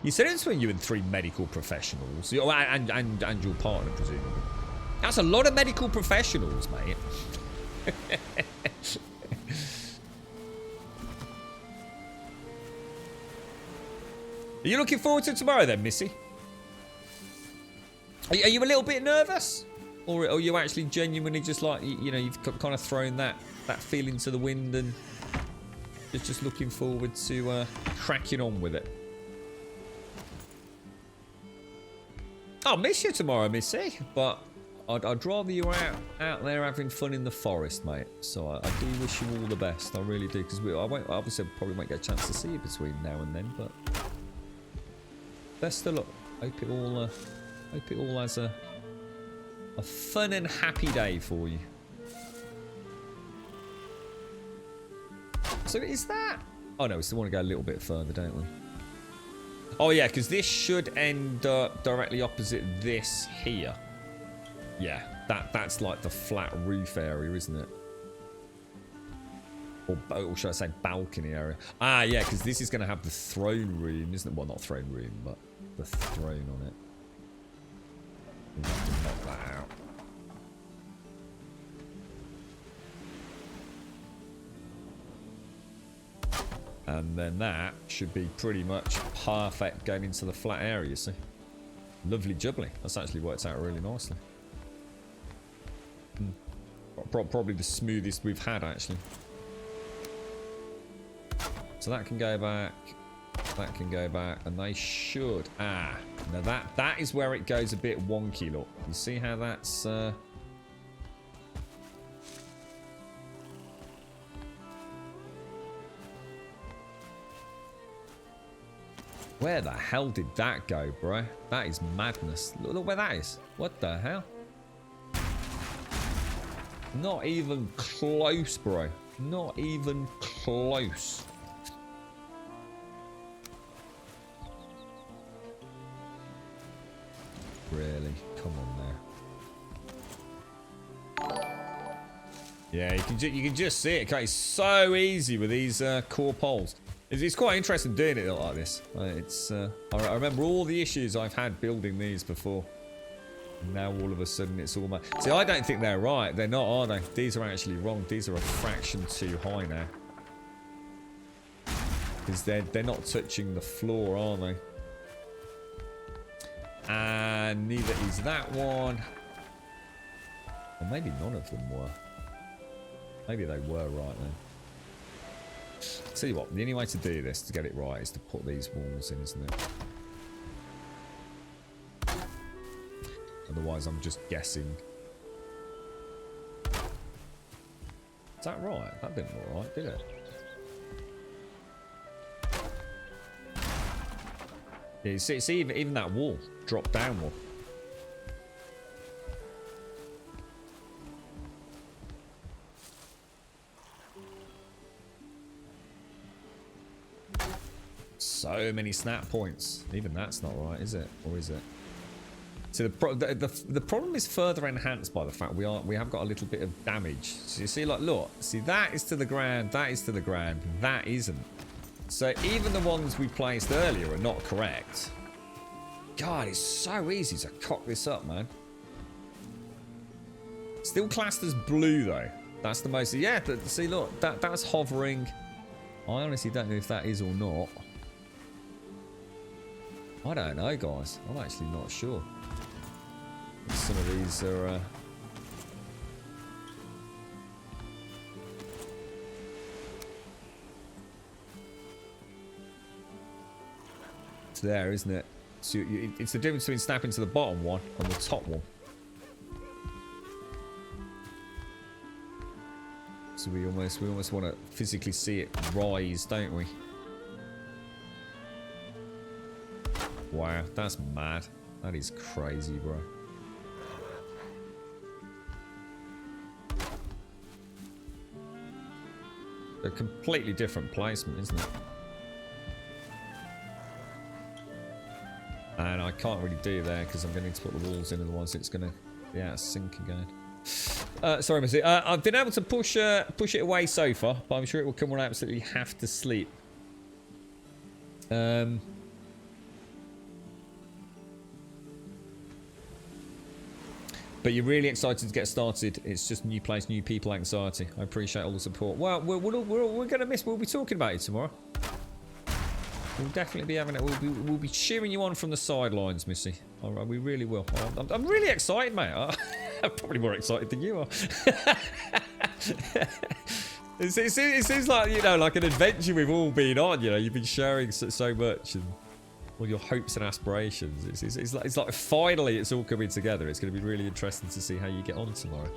You said it's between you and 3 medical professionals. And your partner, presumably. That's a lot of medical professionals, mate. Are you looking forward to tomorrow then, Missy? Are you a little bit nervous? Or are you actually genuinely just like, you know, you've kind of thrown that feeling to the wind and just looking forward to cracking on with it? I'll miss you tomorrow, Missy, but I'd rather you were out there having fun in the forest, mate. So I do wish you all the best. I really do, because obviously I probably won't get a chance to see you between now and then, but best of luck. Hope it all has a fun and happy day for you. So is that... Oh no, we still want to go a little bit further, don't we? Oh yeah, because this should end directly opposite this here. Yeah, that's like the flat roof area, isn't it? Or should I say balcony area? Ah, yeah, because this is going to have the throne room, isn't it? Well, not throne room, but the throne on it. We'll have to knock that out. And then that should be pretty much perfect going into the flat area, see? Lovely jubbly. That's actually worked out really nicely. Probably the smoothest we've had, actually. So that can go back. That can go back. And they should... Ah. Now that is where it goes a bit wonky, look. You see how that's... Where the hell did that go, bro? That is madness. Look where that is. What the hell? Not even close, bro. Not even close. Really? Come on now. Yeah, you can just see it. It's so easy with these core poles. It's quite interesting doing it like this. I remember all the issues I've had building these before. And now all of a sudden it's all my... See, I don't think they're right. They're not, are they? These are actually wrong. These are a fraction too high now. Because they're not touching the floor, are they? And neither is that one. Or maybe none of them were. Maybe they were right then. Tell you what, the only way to do this, to get it right, is to put these walls in, isn't it? Otherwise, I'm just guessing. Is that right? That didn't look right, did it? Yeah, you see even that wall dropped downward. So many snap points. Even that's not right, is it? Or is it? So the problem is further enhanced by the fact we have got a little bit of damage. So you see, like, look, see, that is to the ground, that is to the ground, that isn't. So even the ones we placed earlier are not correct. God, it's so easy to cock this up, man. Still classed as blue though. That's the most. Yeah, see, look, that's hovering. I honestly don't know if that is or not. I don't know, guys. I'm actually not sure. Some of these are... It's there, isn't it? So it's the difference between snapping to the bottom one and the top one. So we almost want to physically see it rise, don't we? Wow, that's mad. That is crazy, bro. A completely different placement, isn't it? And I can't really do there because I'm going to need to put the walls in, otherwise it's going to be out of sync again. Sorry, Missy. I've been able to push it away so far, but I'm sure it will come when I absolutely have to sleep. But you're really excited to get started. It's just new place, new people anxiety. I appreciate all the support. Well, we're going to miss. We'll be talking about it tomorrow. We'll definitely be having it. We'll be cheering you on from the sidelines, Missy. All right, we really will. I'm really excited, mate. I'm probably more excited than you are. It seems like, you know, like an adventure we've all been on. You know, you've been sharing so much and all your hopes and aspirations. It's like finally it's all coming together. It's going to be really interesting to see how you get on tomorrow.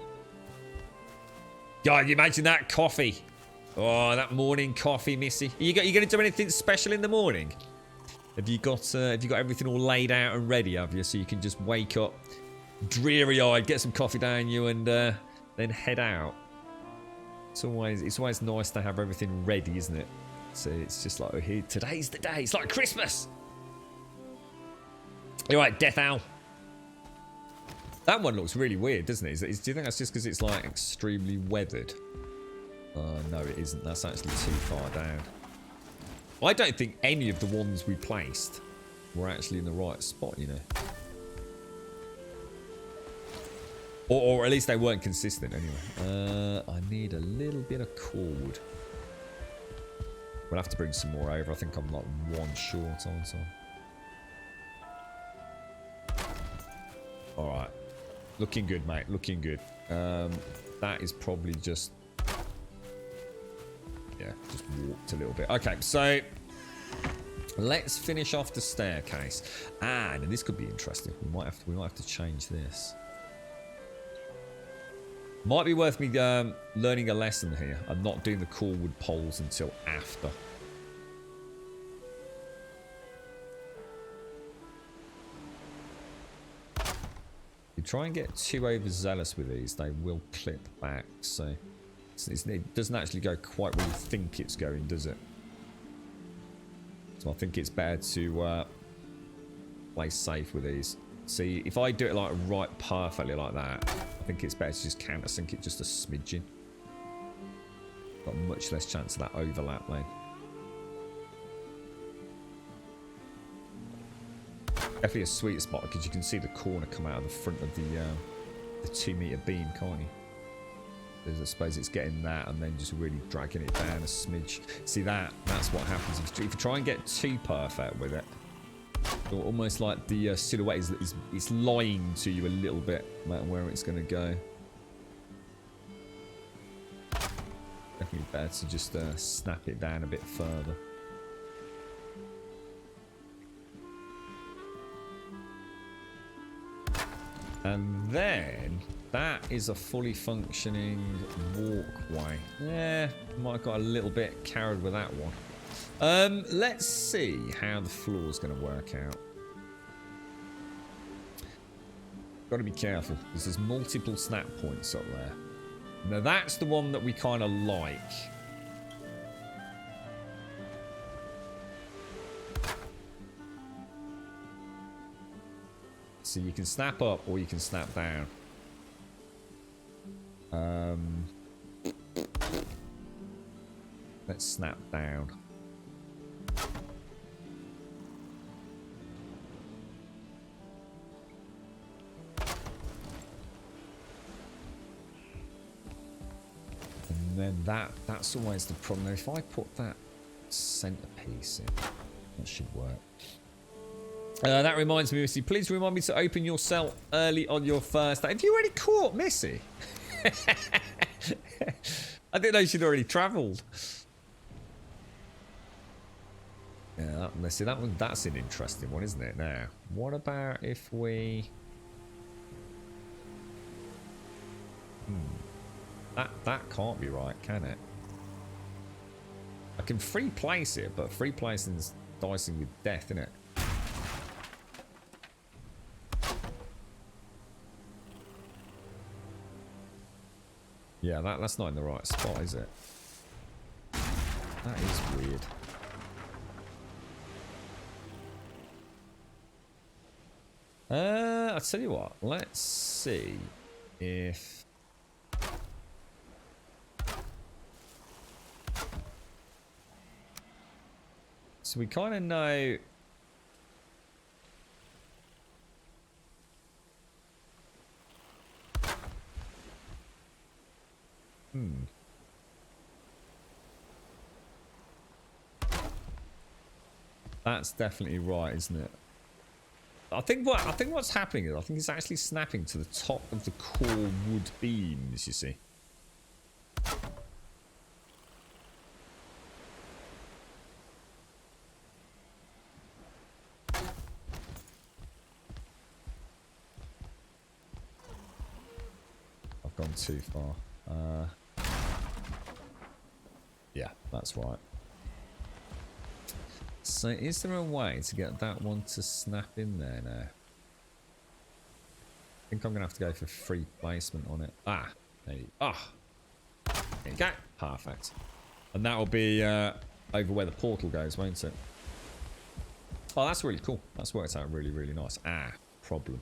God, you imagine that coffee. Oh, that morning coffee, Missy. You going to do anything special in the morning? Have you got everything all laid out and ready, have you? So you can just wake up dreary-eyed, get some coffee down you, and then head out. It's always nice to have everything ready, isn't it? So it's just like, oh, here, today's the day. It's like Christmas. You're right, Death Owl. That one looks really weird, doesn't it? Do you think that's just because it's like extremely weathered? No, it isn't. That's actually too far down. I don't think any of the ones we placed were actually in the right spot, you know. Or at least they weren't consistent anyway. I need a little bit of cord. We'll have to bring some more over. I think I'm like one short on time. Alright. Looking good, mate. Looking good. That is probably just... Yeah, just walked a little bit. Okay, so... Let's finish off the staircase. And this could be interesting. We might have to change this. Might be worth me learning a lesson here. I'm not doing the Corewood poles until after. You try and get too overzealous with these, they will clip back. So it doesn't actually go quite where you think it's going, does it? So I think it's better to play safe with these. See, if I do it like right perfectly like that, I think it's better to just countersink it just a smidgen. Got much less chance of that overlap lane. Definitely a sweet spot because you can see the corner come out of the front of the 2 meter beam, can't you? I suppose it's getting that and then just really dragging it down a smidge. See, that's what happens if you try and get too perfect with it. Almost like the silhouette is lying to you a little bit, no matter where it's going to go. Definitely better to just snap it down a bit further. And then that is a fully functioning walkway. Yeah, might have got a little bit carried with that one. Let's see how the floor is going to work out. Got to be careful because there's multiple snap points up there. Now that's the one that we kind of like. So you can snap up or you can snap down. Let's snap down. And then that's always the problem. If I put that centerpiece in, that should work. That reminds me, Missy, please remind me to open your cell early on your first day. Have you already caught Missy? I didn't know she'd already travelled. Yeah, let's see, that's an interesting one, isn't it? Now, what about if we... That can't be right, can it? I can free place it, but free placing's dicing with death, isn't it? Yeah, that's not in the right spot, is it? That is weird. I'll tell you what. Let's see if... So we kind of know... That's definitely right, isn't it? I think what's happening is I think it's actually snapping to the top of the core wood beams, you see. I've gone too far. Yeah, that's right. So is there a way to get that one to snap in there now? I think I'm going to have to go for free placement on it. Ah, there you go. There you go. Perfect. And that will be over where the portal goes, won't it? Oh, that's really cool. That's worked out really, really nice. Ah, problem.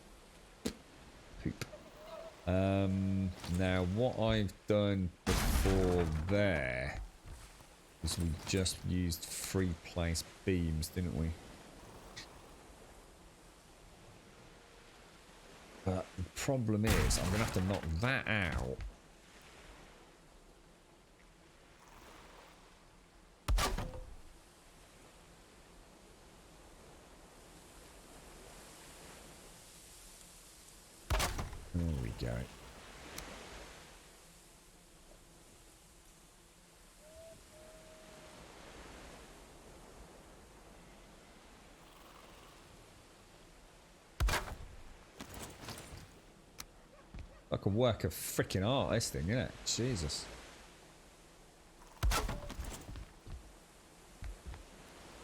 Poop. Now, what I've done before there... is we just used free place beams, didn't we? But the problem is, I'm going to have to knock that out. There we go. Like a work of freaking art, this thing, isn't it? Jesus.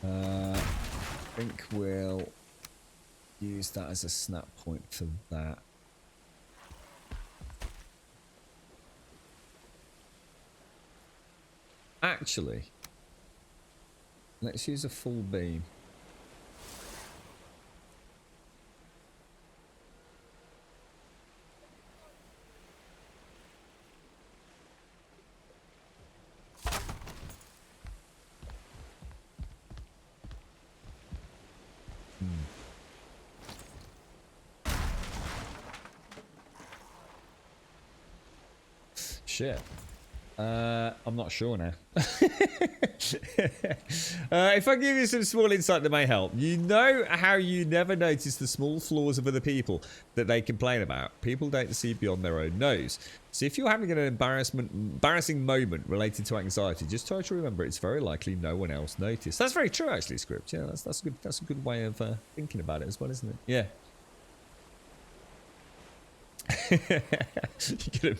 I think we'll use that as a snap point for that. Actually, let's use a full beam. Shit. I'm not sure now. If I give you some small insight that may help. You know how you never notice the small flaws of other people that they complain about? People don't see beyond their own nose. So if you're having an embarrassing moment related to anxiety, just try to remember it's very likely no one else noticed. That's very true, actually, Script. Yeah, that's a good way of thinking about it as well, isn't it? Yeah. You're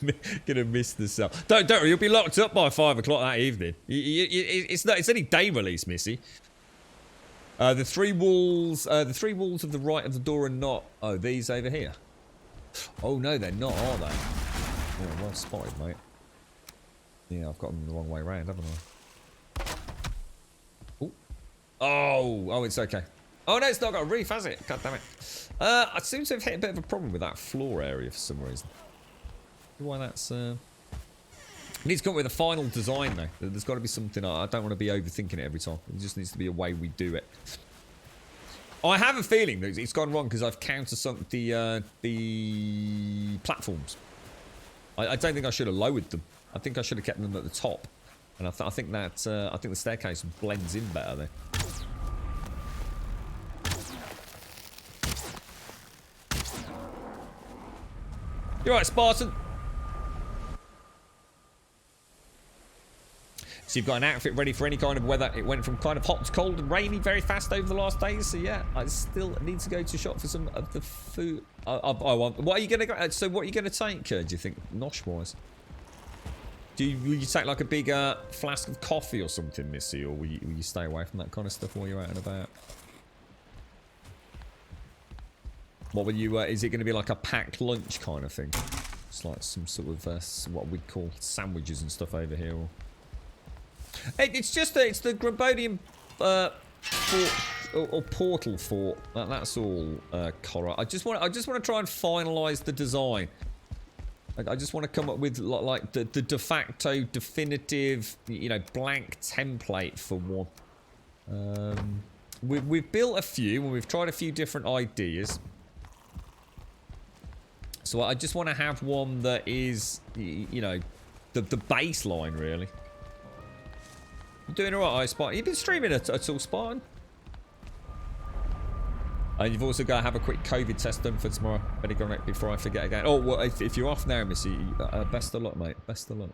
gonna miss the cell. Don't worry, you'll be locked up by 5 o'clock that evening. It's only day release, Missy. The three walls of the right of the door are not. Oh, these over here. Oh no, they're not, are they? Oh, well spotted, mate. Yeah, I've got them the wrong way around, haven't I? Ooh. Oh, it's okay. Oh no, it's not got a reef, has it? God damn it. I seem to have hit a bit of a problem with that floor area for some reason. Why that's... It needs to come up with a final design though. There's got to be something... I don't want to be overthinking it every time. It just needs to be a way we do it. I have a feeling that it's gone wrong because I've countersunk the platforms. I don't think I should have lowered them. I think I should have kept them at the top. And I think that I think the staircase blends in better there. You're right, Spartan. So you've got an outfit ready for any kind of weather. It went from kind of hot to cold and rainy very fast over the last days. So yeah, I still need to go to shop for some of the food. I want. What are you gonna go? So what are you gonna take? Do you think, nosh wise? Will you take like a big flask of coffee or something, Missy, or will you stay away from that kind of stuff while you're out and about? What will you? Is it going to be like a packed lunch kind of thing? It's like some sort of what we'd call sandwiches and stuff over here. Or... It's just it's the Grabodian or portal fort. That's all, Cora. I just want to try and finalize the design. I just want to come up with like the de facto definitive, you know, blank template for one. We've built a few and we've tried a few different ideas. So I just want to have one that is, you know, the baseline really. You doing alright, Spartan? You've been streaming at all, Spartan? And you've also got to have a quick COVID test done for tomorrow. Better go on before I forget again. Oh, well, if you're off now, Missy, best of luck, mate. Best of luck.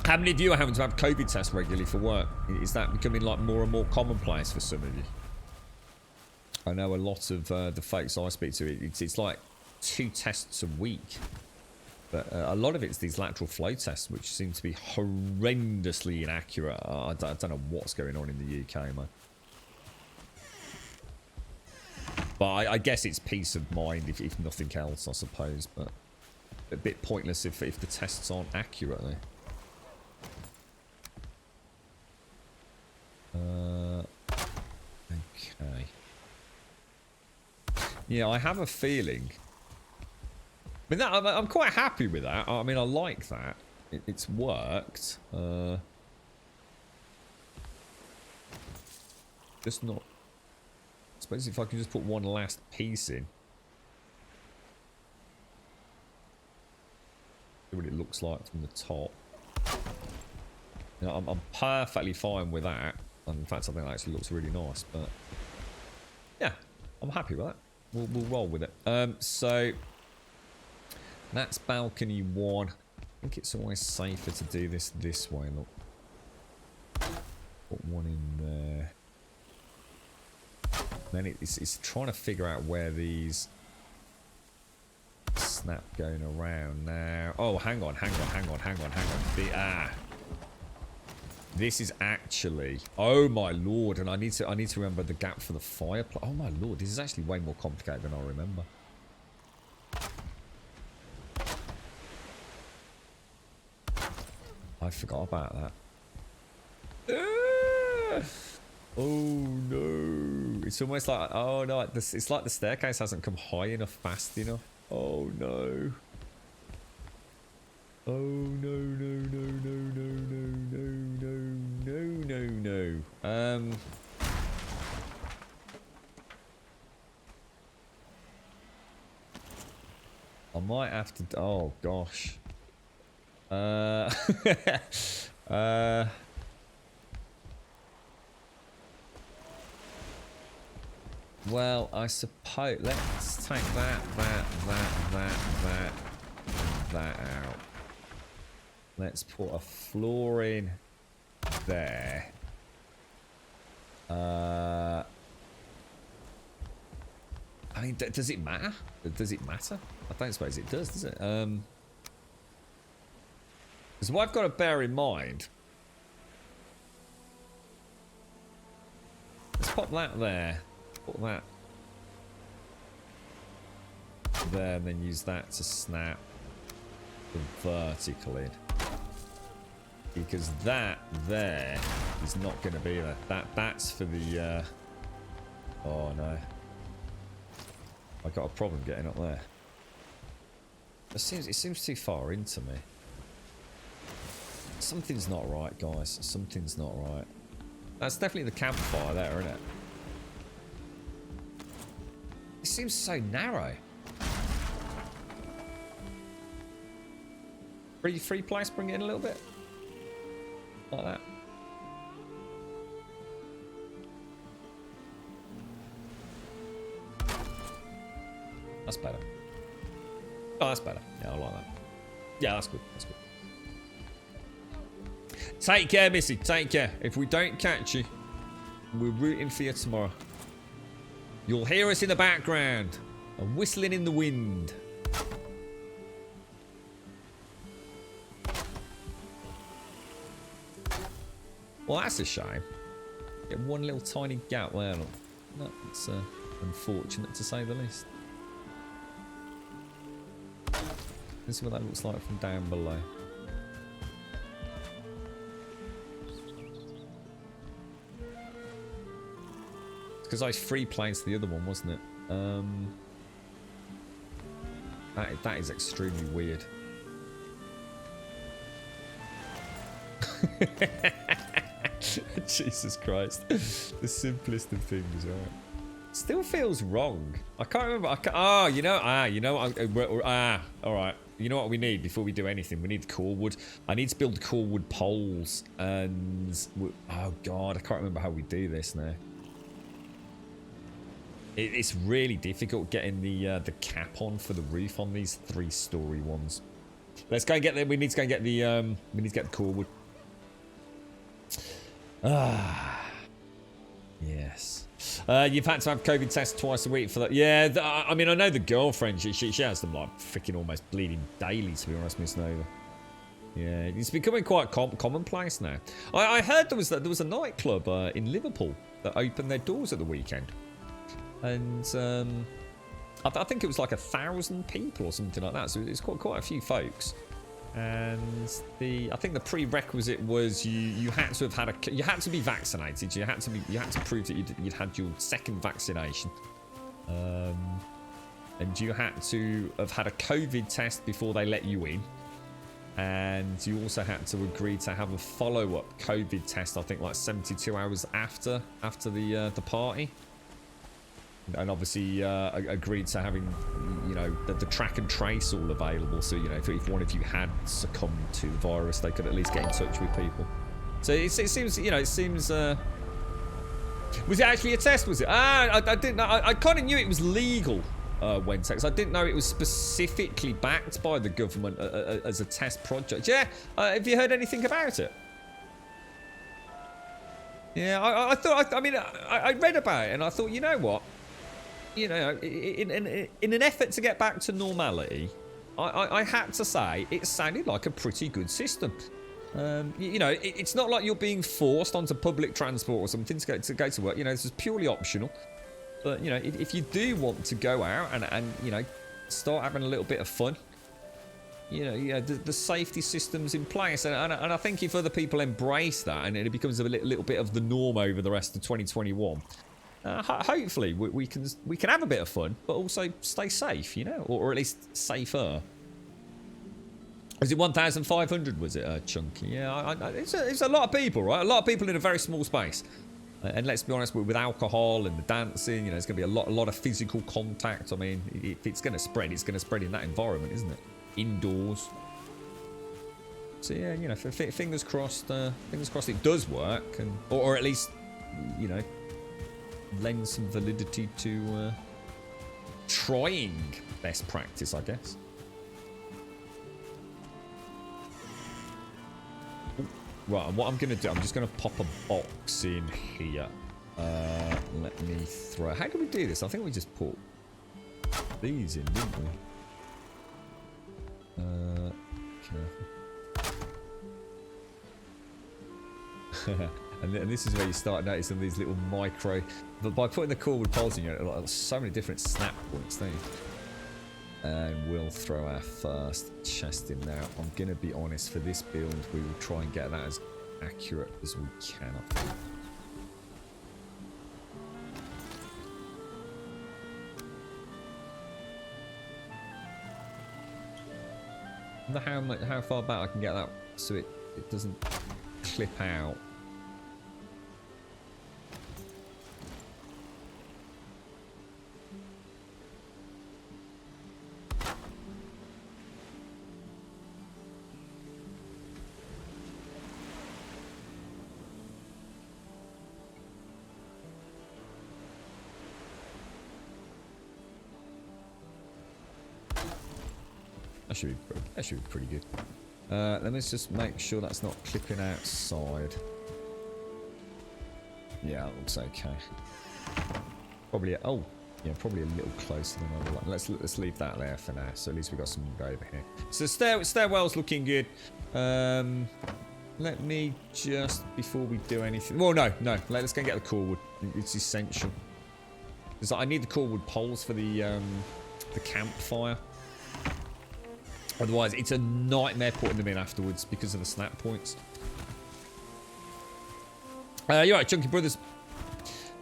How many of you are having to have COVID tests regularly for work? Is that becoming like more and more commonplace for some of you? I know a lot of the folks I speak to, it's like 2 tests a week. But a lot of it's these lateral flow tests, which seem to be horrendously inaccurate. I don't know what's going on in the UK, man. But I guess it's peace of mind, if nothing else, I suppose. But a bit pointless if the tests aren't accurate, though. Okay. Yeah, I have a feeling... I mean, I'm quite happy with that. I mean, I like that. It's worked. Just not... I suppose if I can just put one last piece in. See what it looks like from the top. You know, I'm perfectly fine with that. And in fact, I think that actually looks really nice. But yeah, I'm happy with that. We'll roll with it. So... That's balcony 1. I think it's always safer to do this way, look. Put one in there. Then it's trying to figure out where these snap going around now. Oh, hang on. This is actually... Oh my lord, and I need to remember the gap for the fireplace. Oh my lord, this is actually way more complicated than I remember. I forgot about that. Oh no. It's almost like, oh no, it's like the staircase hasn't come high enough fast enough. Oh no. Oh no. I might have to, oh gosh. Well, I suppose let's take that out. Let's put a floor in there. I mean, does it matter? Does it matter? I don't suppose it does it? Because what I've got to bear in mind... Let's pop that there. Put that there, and then use that to snap the vertical in. Because that there is not going to be there. That's for the... Oh no. I got a problem getting up there. It seems too far into me. Something's not right, guys. Something's not right. That's definitely the campfire there, isn't it? It seems so narrow. Free place, bring it in a little bit. Like that. That's better. Oh, that's better. Yeah, I like that. Yeah, that's good. That's good. Take care, Missy. Take care. If we don't catch you, we're rooting for you tomorrow. You'll hear us in the background. And whistling in the wind. Well, that's a shame. Get one little tiny gap there. Look. That's unfortunate to say the least. Let's see what that looks like from down below. because I free placed the other one, wasn't it? That is extremely weird. Jesus Christ. The simplest of things, right? Still feels wrong. I can't remember. You know all right. You know what we need before we do anything? We need core wood. I need to build core wood poles, and oh god, I can't remember how we do this now. It's really difficult getting the cap on for the roof on these 3-story ones. Let's go and get them. We need to go and get the we need to get the core wood. Yes. You've had to have COVID tests twice a week for that. Yeah, I mean, I know the girlfriend, she has them like freaking almost bleeding daily, to be honest, Miss Nova. Yeah, it's becoming quite commonplace now. I heard there was a nightclub in Liverpool that opened their doors at the weekend. And I think it was like 1,000 people or something like that, so it's quite a few folks. And I think the prerequisite was you had to have you had to be vaccinated. You had to prove that you'd had your second vaccination, and you had to have had a COVID test before they let you in, and you also had to agree to have a follow-up COVID test. I think like 72 hours after the party. And obviously agreed to having, you know, the track and trace all available. So, you know, if one of you had succumbed to the virus, they could at least get in touch with people. So it seems, you know, was it actually a test, was it? I didn't know. I kind of knew it was legal when text. I didn't know it was specifically backed by the government as a test project. Yeah, have you heard anything about it? Yeah, I thought, I read about it and I thought, you know what? You know, in an effort to get back to normality, I had to say it sounded like a pretty good system. You know, it's not like you're being forced onto public transport or something to go to work. You know, this is purely optional. But you know, if you do want to go out and you know, start having a little bit of fun, you know, the safety systems in place, and I think if other people embrace that and it becomes a little bit of the norm over the rest of 2021. Hopefully we can have a bit of fun, but also stay safe, you know, or at least safer. Was it 1,500? Was it Chunky? Yeah, it's a lot of people, right? A lot of people in a very small space. And let's be honest, with alcohol and the dancing, you know, there's going to be a lot of physical contact. I mean, if it's going to spread, it's going to spread in that environment, isn't it? Indoors. So yeah, you know, fingers crossed it does work, and or at least, you know, lend some validity to trying best practice, I guess. Right, and what I'm going to do, I'm just going to pop a box in here. Let me throw... How do we do this? I think we just put these in, didn't we? And this is where you start noticing these little micro... But by putting the cordwood poles in, you know, like, so many different snap points, don't you? And we'll throw our first chest in now. I'm going to be honest, for this build, we will try and get that as accurate as we can. I wonder how far back I can get that so it doesn't clip out. That should be pretty good. Let me just make sure that's not clipping outside. Yeah, that looks okay. Probably, oh, yeah, probably a little closer than I would like. Let's leave that there for now. So at least we've got some over here. So stairwell's looking good. Let me just, before we do anything. Well, no. Let's go and get the core wood. It's essential. Because I need the core wood poles for the campfire. Otherwise, it's a nightmare putting them in afterwards because of the snap points. You're right, Chunky Brothers.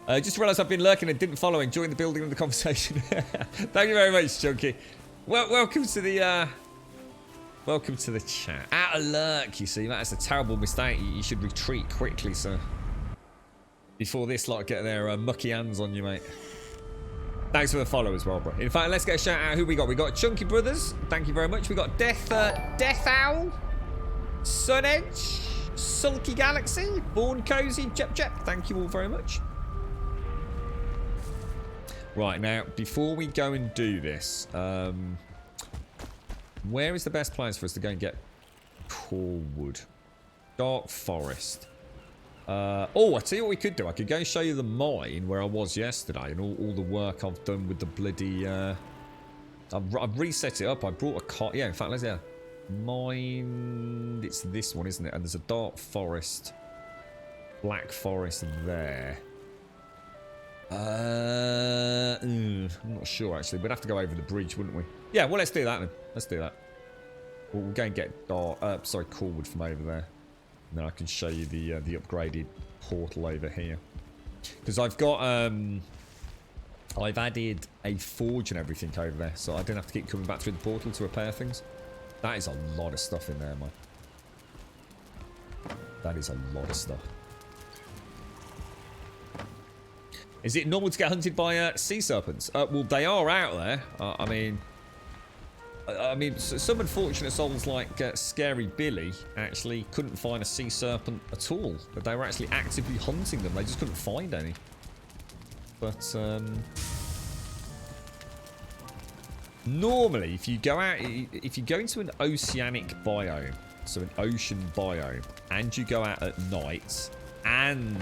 Just realised I've been lurking and didn't follow, enjoying the building of the conversation. Thank you very much, Chunky. Welcome to the chat. Out of lurk, you see. That is a terrible mistake. You should retreat quickly, sir. Before this lot get their mucky hands on you, mate. Thanks for the follow as well, bro. In fact, let's get a shout out. Who we got? We got Chunky Brothers. Thank you very much. We got Death Owl, Sun Edge, Sulky Galaxy, Born Cozy, Jep. Thank you all very much. Right, now, before we go and do this, where is the best place for us to go and get Corewood? Dark Forest. Oh, I tell you what we could do. I could go and show you the mine where I was yesterday and all the work I've done with the bloody... I've reset it up. I brought a car. Yeah, in fact, let's see. Mine... It's this one, isn't it? And there's a Dark Forest. Black Forest there. I'm not sure, actually. We'd have to go over the bridge, wouldn't we? Yeah, well, let's do that then. Let's do that. We'll go and get Corewood from over there. And then I can show you the upgraded portal over here. Because I've got I've added a forge and everything over there, so I don't have to keep coming back through the portal to repair things. That is a lot of stuff in there, man. That is a lot of stuff. Is it normal to get hunted by sea serpents? Well, they are out there. I mean, some unfortunate souls like Scary Billy actually couldn't find a sea serpent at all. But they were actually actively hunting them. They just couldn't find any. But normally, if you go out, if you go into an oceanic biome, so an ocean biome, and you go out at night, and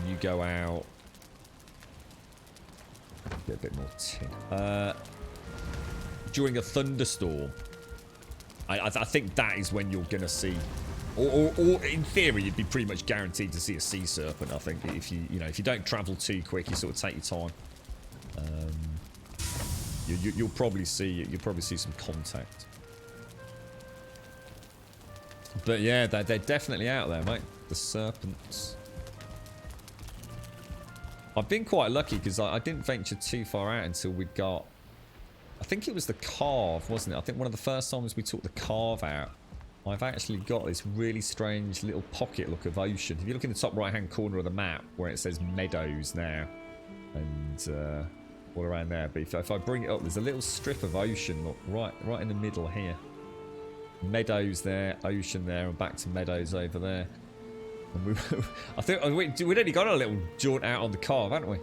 you go out, get a bit more tin. During a thunderstorm, I think that is when you're gonna see, or in theory, you'd be pretty much guaranteed to see a sea serpent. I think if you don't travel too quick, you sort of take your time. You'll probably see some contact. But yeah, they're definitely out there, mate. The serpents. I've been quite lucky because I didn't venture too far out until we got. I think it was the Carve, wasn't it? I think one of the first times we took the Carve out, I've actually got this really strange little pocket look of ocean. If you look in the top right-hand corner of the map where it says Meadows now, and all around there. But if I bring it up, there's a little strip of ocean, look, right in the middle here. Meadows there, ocean there, and back to Meadows over there. And I think we'd only got a little jaunt out on the Carve, haven't we?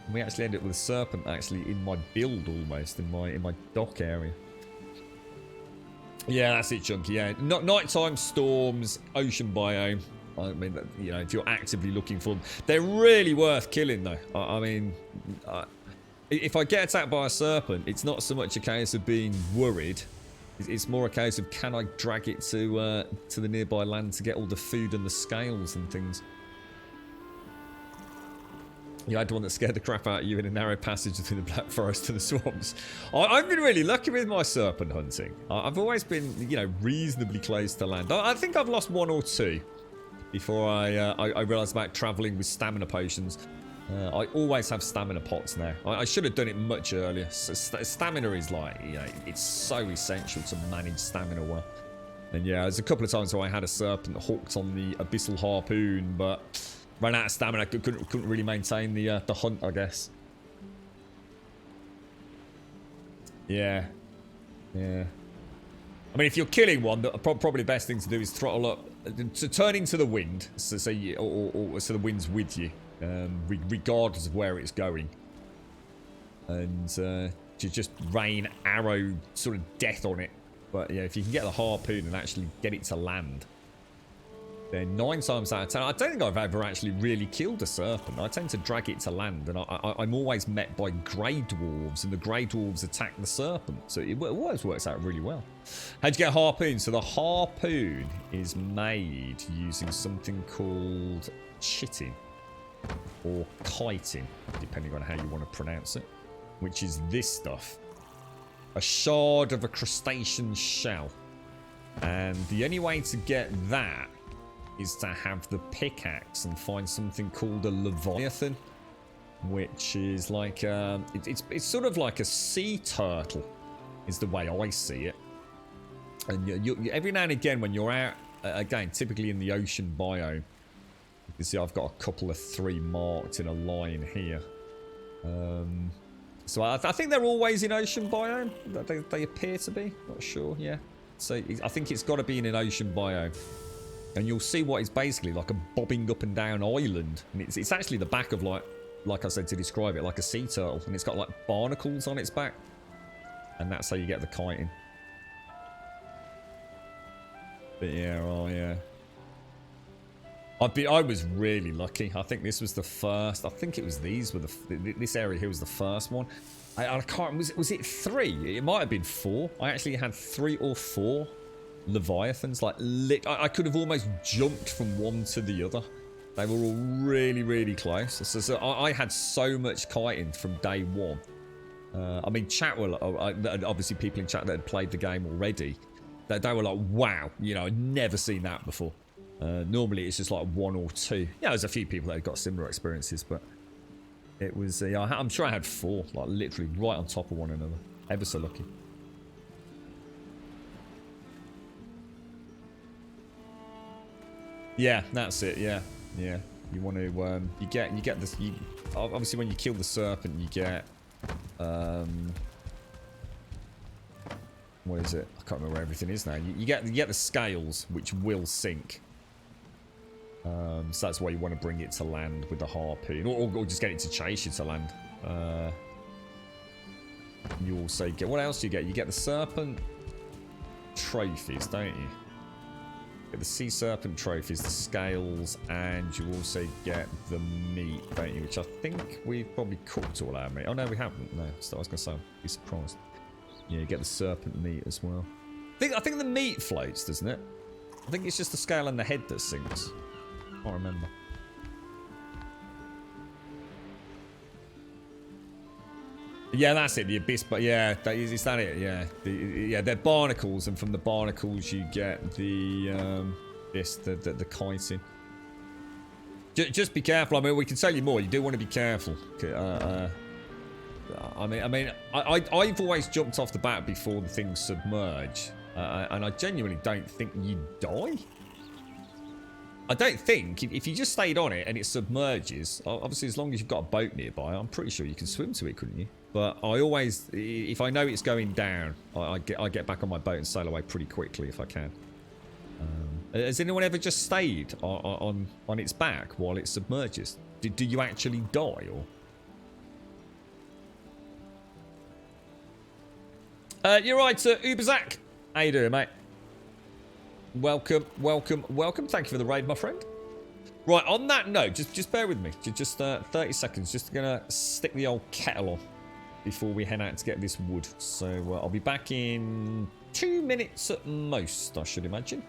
And we actually ended up with a serpent actually in my build almost, in my dock area. Yeah, that's it, Chunky. Yeah, nighttime storms, ocean biome. I mean, you know, if you're actively looking for them, they're really worth killing, though. I mean, if I get attacked by a serpent, it's not so much a case of being worried. It's more a case of, can I drag it to the nearby land to get all the food and the scales and things. You had one that scared the crap out of you in a narrow passage through the Black Forest to the swamps. I've been really lucky with my serpent hunting. I've always been, you know, reasonably close to land. I think I've lost one or two before I realised about travelling with stamina potions. I always have stamina pots now. I should have done it much earlier. Stamina is like, you know, it's so essential to manage stamina well. And yeah, there's a couple of times where I had a serpent hooked on the abyssal harpoon, but ran out of stamina. Couldn't really maintain the hunt, I guess. Yeah. I mean, if you're killing one, probably the best thing to do is throttle up, to turn into the wind, so the wind's with you, regardless of where it's going, and to just rain arrow sort of death on it. But yeah, if you can get the harpoon and actually get it to land, then 9 times out of 10, I don't think I've ever actually really killed a serpent. I tend to drag it to land, and I'm always met by grey dwarves, and the grey dwarves attack the serpent. So it always works out really well. How'd you get a harpoon? So the harpoon is made using something called chitting, or chitin, depending on how you want to pronounce it, which is this stuff. A shard of a crustacean shell. And the only way to get that is to have the pickaxe and find something called a leviathan. which is like it's sort of like a sea turtle, is the way I see it. And you every now and again when you're out again, typically in the ocean biome, you can see I've got a couple of 3 marked in a line here. So I think they're always in ocean biome. They appear to be. Not sure. Yeah. So I think it's got to be in an ocean biome. And you'll see what is basically like a bobbing up and down island. And it's actually the back of like I said to describe it, like a sea turtle. And it's got like barnacles on its back. And that's how you get the kiting. But yeah, oh yeah. I was really lucky. I think this was the first. I think it was this area here was the first one. I can't. Was it 3? It might have been 4. I actually had 3 or 4 leviathans. Like I could have almost jumped from one to the other. They were all really, really close. So I had so much kiting from day 1. I mean, chat were obviously people in chat that had played the game already. They were like, wow, you know, I'd never seen that before. Normally it's just like 1 or 2. Yeah, there's a few people that have got similar experiences, but it was, I'm sure I had 4, like literally right on top of one another. Ever so lucky. Yeah, that's it. Yeah, yeah. You want to, you get this. Obviously, when you kill the serpent, you get, what is it? I can't remember where everything is now. You get the scales, which will sink. So that's why you want to bring it to land with the harpoon, or just get it to chase you to land. You also get, what else do you get? You get the serpent trophies, don't you? You get the sea serpent trophies, the scales, and you also get the meat, don't you? Which I think we've probably cooked all our meat. Oh no, we haven't. No, so I was gonna say, I'd be surprised. Yeah, you get the serpent meat as well. I think the meat floats, doesn't it? I think it's just the scale and the head that sinks. I can't remember. Yeah, that's it. The abyss, but yeah, is that it? Yeah, yeah, they're barnacles, and from the barnacles you get the the kiting. Just be careful. I mean, we can tell you more. You do want to be careful. I've always jumped off the bat before the things submerge, and I genuinely don't think you die. I don't think if you just stayed on it and it submerges. Obviously, as long as you've got a boat nearby, I'm pretty sure you can swim to it, couldn't you? But I always, if I know it's going down, I get back on my boat and sail away pretty quickly if I can. Has anyone ever just stayed on its back while it submerges? Do you actually die, or? You're right, Uberzak. How you doing, mate? Welcome. Thank you for the raid, my friend. Right, on that note, just bear with me. Just 30 seconds. Just gonna stick the old kettle on before we head out to get this wood. So I'll be back in 2 minutes at most, I should imagine.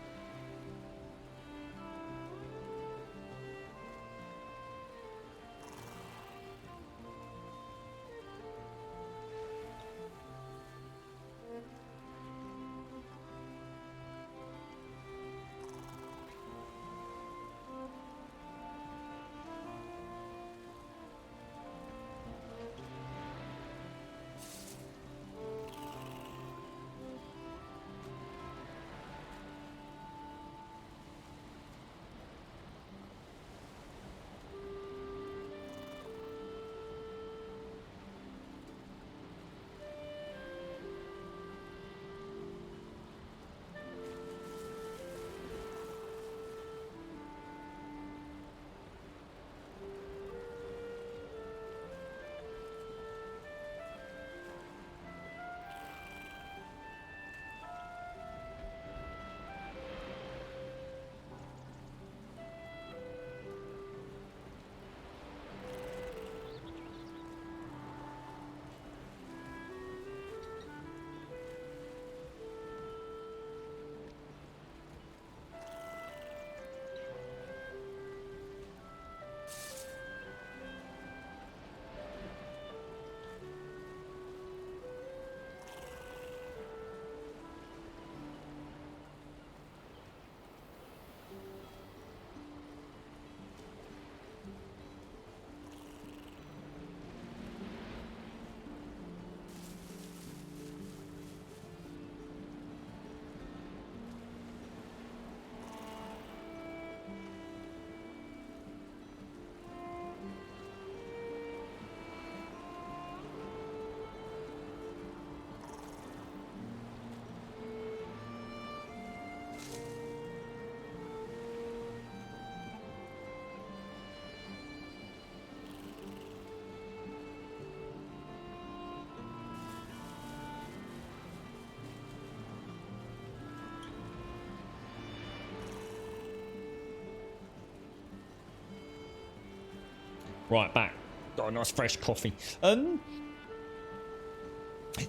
Right, back. Got a nice fresh coffee.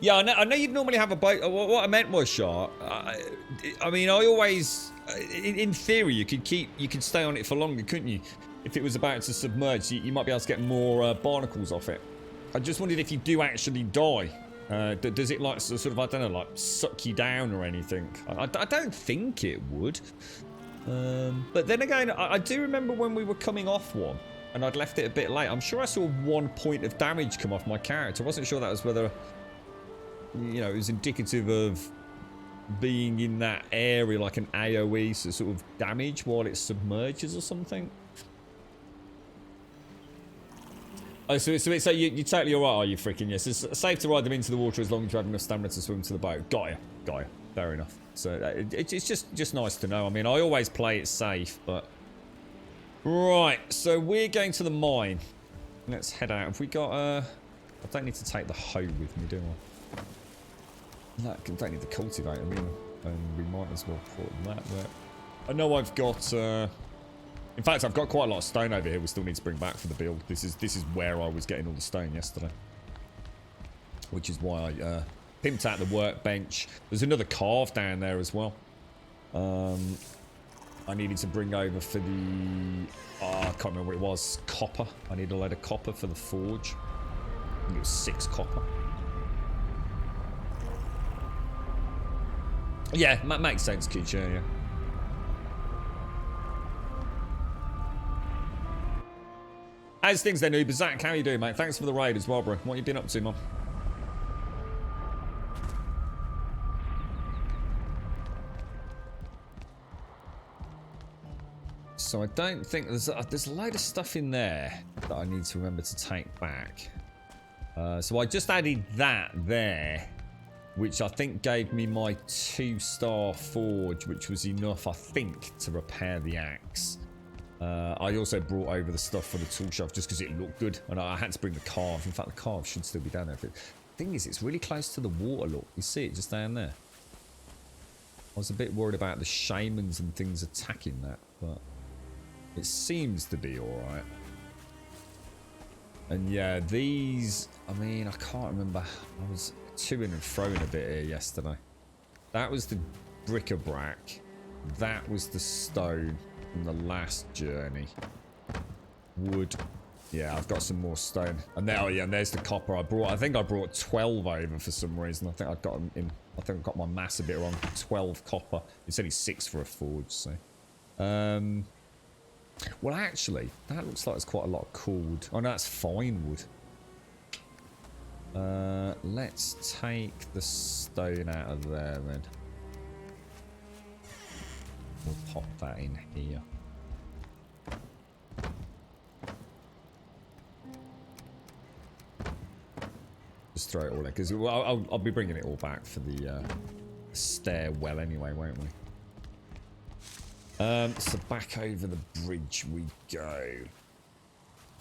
Yeah, I know you'd normally have a boat. What I meant was, Shah, I mean, I always, in theory, you could stay on it for longer, couldn't you? If it was about to submerge, you might be able to get more barnacles off it. I just wondered if you do actually die. Does it like sort of, I don't know, like suck you down or anything? I don't think it would. But then again, I do remember when we were coming off one and I'd left it a bit late. I'm sure I saw 1 point of damage come off my character. I wasn't sure that was whether, you know, it was indicative of being in that area like an AoE, so sort of damage while it submerges or something. Oh, so you're totally alright, are you, freaking? Yes, it's safe to ride them into the water as long as you have enough stamina to swim to the boat. Got ya. Fair enough. So it's just nice to know. I mean, I always play it safe, but... Right, so we're going to the mine. Let's head out. Have we got, I don't need to take the hoe with me, do I? No, I don't need the cultivator, I mean, and we might as well put that there. I know I've got, in fact, I've got quite a lot of stone over here we still need to bring back for the build. This is where I was getting all the stone yesterday. Which is why I pimped out the workbench. There's another carve down there as well. I needed to bring over for the... Oh, I can't remember what it was. Copper. I need a load of copper for the forge. I think it was 6 copper. Yeah, makes sense, Keach, yeah. How's things then, Uber? Zach, how you doing, mate? Thanks for the raid as well, bro. What you been up to, man? So I don't think there's a load of stuff in there that I need to remember to take back. So I just added that there, which I think gave me my 2-star forge, which was enough, I think, to repair the axe. I also brought over the stuff for the tool shelf just because it looked good, and I had to bring the carve. In fact, the carve should still be down there. But the thing is, it's really close to the water, look. You see it just down there. I was a bit worried about the shamans and things attacking that, but it seems to be alright. And yeah, these, I mean, I can't remember. I was to-ing and fro-ing a bit here yesterday. That was the bric-a-brac. That was the stone from the last journey. Wood. Yeah, I've got some more stone. And there, oh yeah, and there's the copper I brought. I think I brought 12 over for some reason. I think I got them in. I think I got my mass a bit wrong. 12 copper. It's only 6 for a forge, so. Well, actually, that looks like it's quite a lot of cool wood. Oh no, that's fine wood. Let's take the stone out of there then. We'll pop that in here. Just throw it all in, because I'll be bringing it all back for the stairwell anyway, won't we? So back over the bridge we go.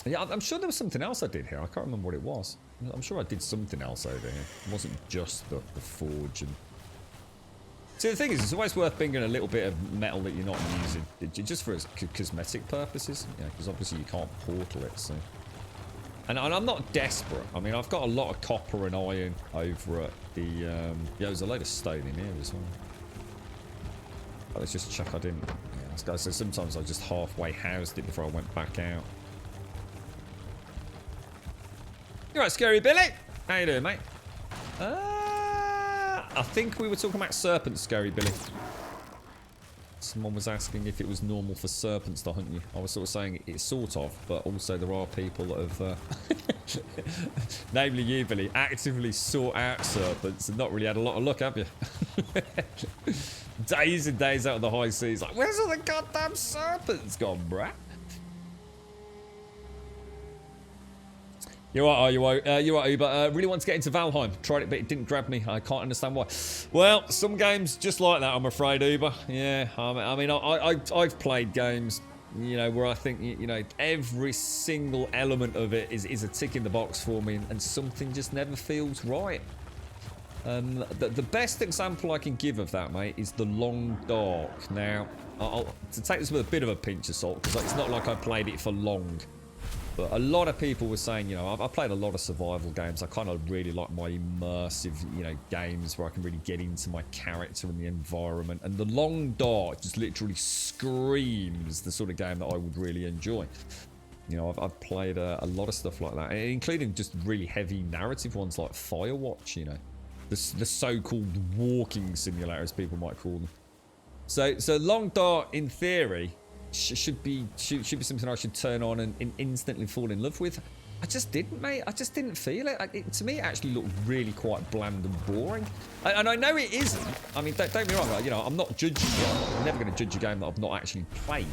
Yeah, I'm sure there was something else I did here. I can't remember what it was. I'm sure I did something else over here. It wasn't just the forge. And see, the thing is, it's always worth bringing a little bit of metal that you're not using, just for cosmetic purposes. Yeah, because obviously you can't portal it. So, and I'm not desperate. I mean, I've got a lot of copper and iron over at the. Yeah, there's a load of stone in here as well. Oh, let's just check I didn't. Yeah, so sometimes I just halfway housed it before I went back out. You alright, Scary Billy? How you doing, mate? I think we were talking about serpents, Scary Billy. Someone was asking if it was normal for serpents to hunt you. I was sort of saying it's sort of, but also there are people that have, namely you, Billy, actively sought out serpents and not really had a lot of luck, have you? Days and days out of the high seas, like, where's all the goddamn serpents gone, bruh? You're right, you're right, Uber. Really want to get into Valheim. Tried it, but it didn't grab me. I can't understand why. Well, some games just like that, I'm afraid, Uber. Yeah, I mean, I've played games, you know, where I think, you know, every single element of it is a tick in the box for me, and something just never feels right. The best example I can give of that, mate, is The Long Dark. Now, to take this with a bit of a pinch of salt, because it's not like I played it for long. But a lot of people were saying, you know, I've played a lot of survival games. I kind of really like my immersive, you know, games where I can really get into my character and the environment. And The Long Dark just literally screams the sort of game that I would really enjoy. You know, I've played a lot of stuff like that, including just really heavy narrative ones like Firewatch, you know. The so-called walking simulator, as people might call them. So Long Dark, in theory, should be something I should turn on and instantly fall in love with. I just didn't, mate. I just didn't feel it. To me, it actually looked really quite bland and boring. And I know it isn't. I mean, don't get me wrong. You know, I'm not judging it. I'm never going to judge a game that I've not actually played.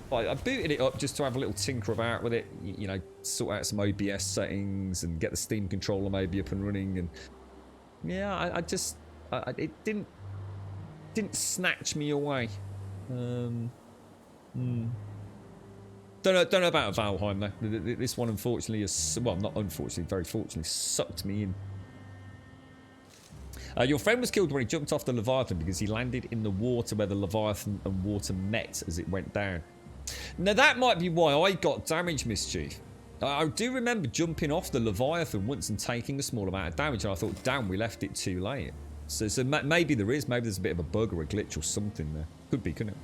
But I booted it up just to have a little tinker about with it. You know, sort out some OBS settings and get the Steam controller maybe up and running. And yeah, it didn't snatch me away. Don't know about Valheim though. This one unfortunately is, well, not unfortunately, very fortunately, sucked me in. Your friend was killed when he jumped off the Leviathan because he landed in the water where the Leviathan and water met as it went down. Now that might be why I got damage, Mischief. I do remember jumping off the Leviathan once and taking a small amount of damage, and I thought, damn, we left it too late. So maybe there's a bit of a bug or a glitch or something there. Could be, couldn't it?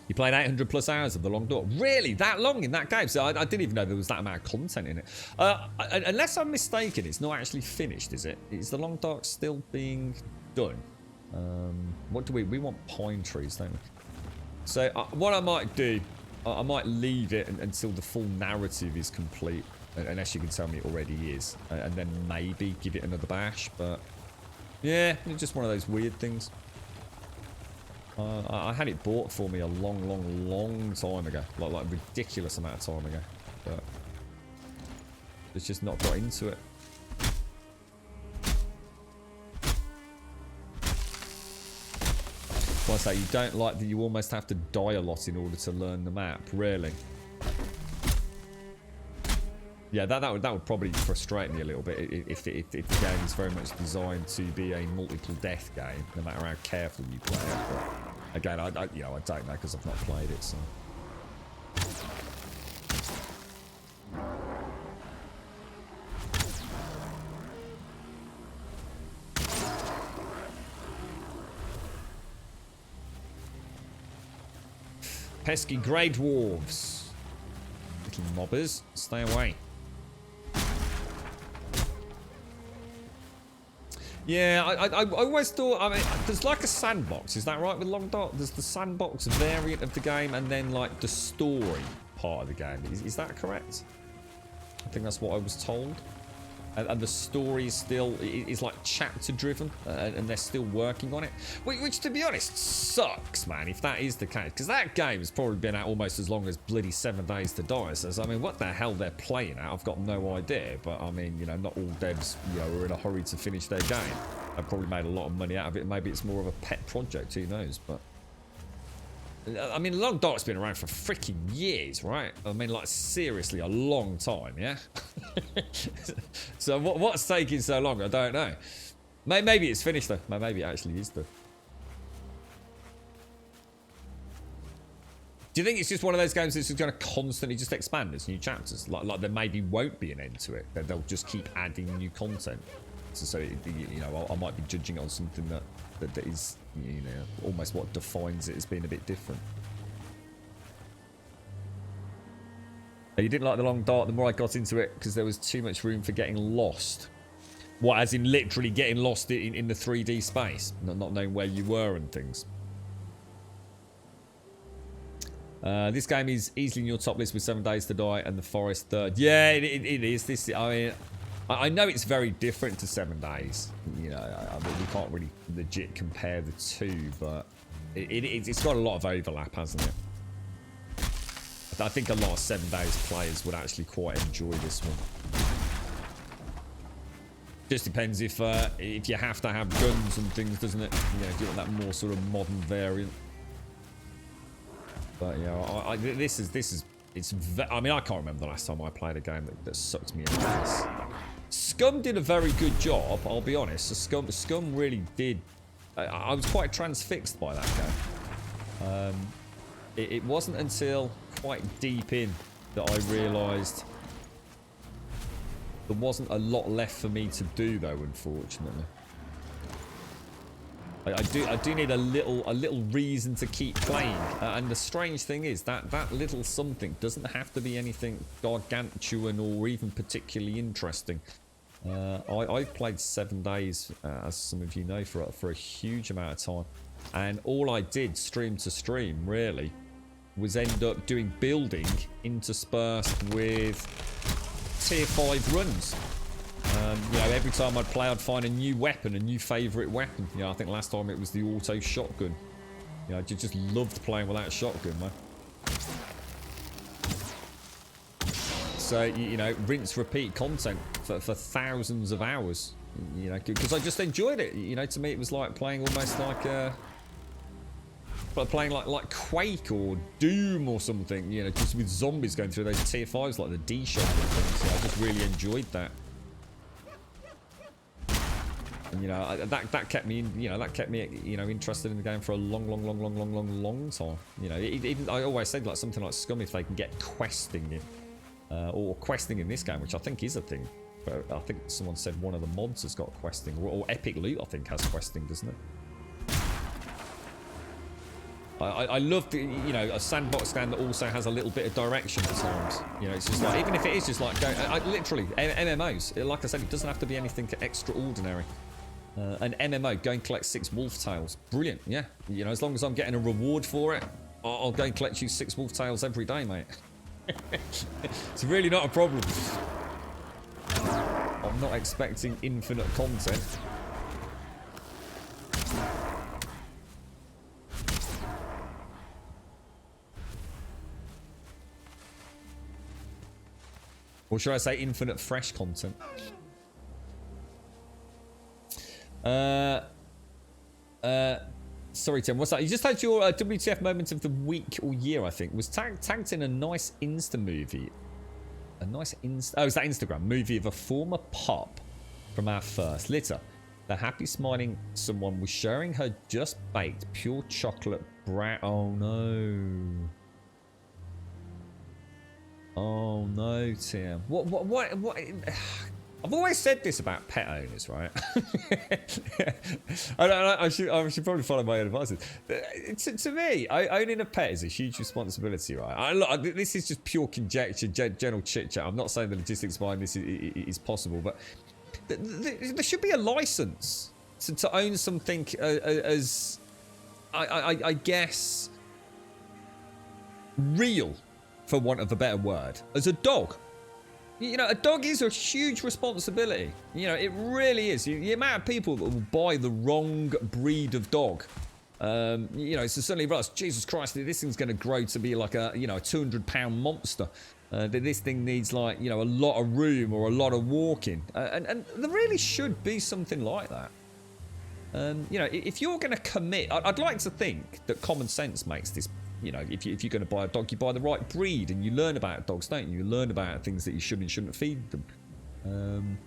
You played 800 plus hours of The Long Dark. Really? That long in that game? So I didn't even know there was that amount of content in it. Unless I'm mistaken, it's not actually finished, is it? Is The Long Dark still being done? What do we want? Pine trees, don't we? So what I might do, I might leave it until the full narrative is complete, unless you can tell me it already is, and then maybe give it another bash. But yeah, it's just one of those weird things. I had it bought for me a long time ago, like a ridiculous amount of time ago, but it's just not got into it. Well, I say, you don't like that you almost have to die a lot in order to learn the map, really? Yeah, that would probably frustrate me a little bit if the game is very much designed to be a multiple death game, no matter how careful you play it. But again, I don't know because I've not played it. So. Pesky grey dwarves, little mobbers, stay away. Yeah, I always thought, I mean, there's like a sandbox, is that right, with Long Dark? There's the sandbox variant of the game and then like the story part of the game. Is that correct? I think that's what I was told. And the story is like chapter driven, and they're still working on it. Which, to be honest, sucks, man, if that is the case. Because that game has probably been out almost as long as bloody 7 Days to Die. So, I mean, what the hell they're playing at, I've got no idea. But, I mean, you know, not all devs, you know, are in a hurry to finish their game. They've probably made a lot of money out of it. Maybe it's more of a pet project, who knows. But, I mean, Long Dark's been around for freaking years, right? I mean, like, seriously, a long time, yeah? So what's taking so long? I don't know. Maybe it's finished, though. Maybe it actually is, though. Do you think it's just one of those games that's just going to constantly just expand as new chapters? Like there maybe won't be an end to it. They'll just keep adding new content. So you know, I might be judging it on something that is, you know, almost what defines it as being a bit different. You didn't like The Long Dark the more I got into it because there was too much room for getting lost. What, as in literally getting lost in the 3D space, not knowing where you were and things. This game is easily in your top list with 7 Days to Die and The Forest third. Yeah, it is. This, I mean, I know it's very different to 7 Days. You know, I mean, we can't really legit compare the two, but it's got a lot of overlap, hasn't it? I think a lot of 7 Days players would actually quite enjoy this one. Just depends if you have to have guns and things, doesn't it? You know, if you want that more sort of modern variant. But yeah, this is. I mean, I can't remember the last time I played a game that sucked me into this. Scum did a very good job, I'll be honest. So Scum really did. I was quite transfixed by that game. It wasn't until quite deep in that I realised there wasn't a lot left for me to do, though, unfortunately. I do need a little reason to keep playing, and the strange thing is that little something doesn't have to be anything gargantuan or even particularly interesting. I've played 7 days, as some of you know, for a huge amount of time, and all I did stream to stream really was end up doing building interspersed with tier 5 runs. You know, every time I'd play, I'd find a new weapon, a new favourite weapon. You know, I think last time it was the auto shotgun. You know, I just loved playing with that shotgun, man. So, you know, rinse, repeat content for thousands of hours. You know, because I just enjoyed it. You know, to me it was like playing almost like playing like Quake or Doom or something. You know, just with zombies going through those tier 5s like the D-shot and things. So I just really enjoyed that. And, you know, that kept me, you know, interested in the game for a long time. You know, even I always said like something like Scum, if they can get questing in, or questing in this game, which I think is a thing. But I think someone said one of the mods has got questing, or Epic Loot I think has questing, doesn't it? I love the, you know, a sandbox game that also has a little bit of direction at times. You know, it's just like, even if it is just like going, literally MMOs. Like I said, it doesn't have to be anything extraordinary. An MMO, go and collect 6 wolf tails. Brilliant, yeah. You know, as long as I'm getting a reward for it, I'll go and collect you 6 wolf tails every day, mate. It's really not a problem. I'm not expecting infinite content. Or should I say infinite fresh content? Sorry, Tim, what's that? You just had your WTF moment of the week or year, I think. Was tagged in a nice Insta movie. A nice Insta... Oh, is that Instagram? Movie of a former pop from our first litter. The happy smiling someone was sharing her just baked pure chocolate brown... Oh, no. Oh, no, Tim. What... I've always said this about pet owners, right? I should probably follow my own advice. To me, owning a pet is a huge responsibility, right? This is just pure conjecture, general chit-chat. I'm not saying the logistics behind this is possible, but there should be a license to own something as, I guess, real, for want of a better word, as a dog. You know, a dog is a huge responsibility. You know, it really is. The amount of people that will buy the wrong breed of dog. You know, so suddenly realize, Jesus Christ, this thing's going to grow to be like a, you know, a 200-pound monster. That this thing needs like, you know, a lot of room or a lot of walking. And there really should be something like that. You know, if you're going to commit, I'd like to think that common sense makes this. You know, if you're going to buy a dog, you buy the right breed, and you learn about dogs, don't you? You learn about things that you should and shouldn't feed them.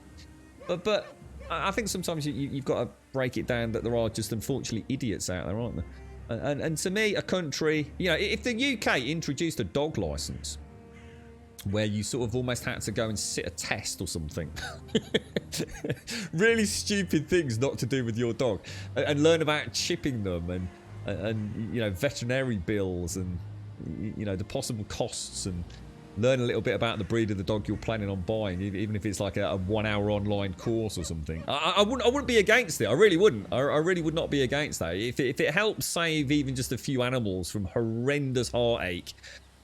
But I think sometimes you've got to break it down that there are just unfortunately idiots out there, aren't there? And to me, a country, you know, if the UK introduced a dog license where you sort of almost had to go and sit a test or something, really stupid things not to do with your dog, and learn about chipping them and you know, veterinary bills and, you know, the possible costs, and learn a little bit about the breed of the dog you're planning on buying, even if it's like a 1-hour online course or something. I wouldn't be against it. I really wouldn't. I really would not be against that. If it helps save even just a few animals from horrendous heartache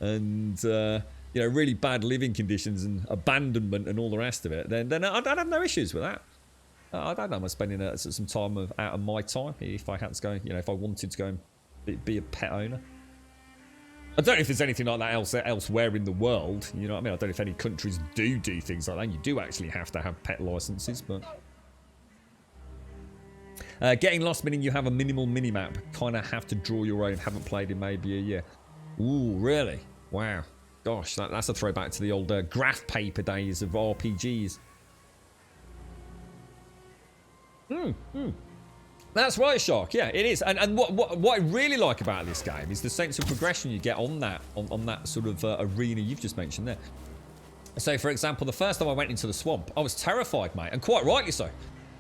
and you know, really bad living conditions and abandonment and all the rest of it, then I'd have no issues with that. I don't know. I'm spending some time out of my time if I had to go. You know, if I wanted to go and be a pet owner. I don't know if there's anything like that elsewhere in the world. You know what I mean? I don't know if any countries do things like that. You do actually have to have pet licenses, but getting lost meaning you have a minimal minimap. Kind of have to draw your own. Haven't played in maybe a year. Ooh, really? Wow. Gosh, that's a throwback to the old graph paper days of RPGs. That's right, Shark. Yeah, it is. And what I really like about this game is the sense of progression you get on that sort of arena you've just mentioned there. So, for example, the first time I went into the swamp, I was terrified, mate, and quite rightly so.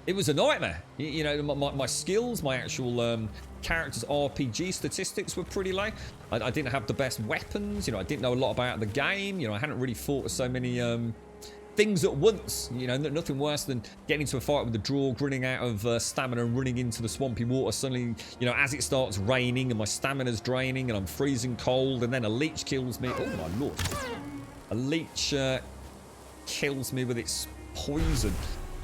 It was a nightmare. You know, my skills, my actual character's RPG statistics were pretty low. I didn't have the best weapons. You know, I didn't know a lot about the game. You know, I hadn't really fought so many things at once. You know, nothing worse than getting into a fight with the draw, running out of stamina and running into the swampy water. Suddenly, you know, as it starts raining and my stamina's draining and I'm freezing cold, and then a leech kills me. Oh my lord. A leech kills me with its poison.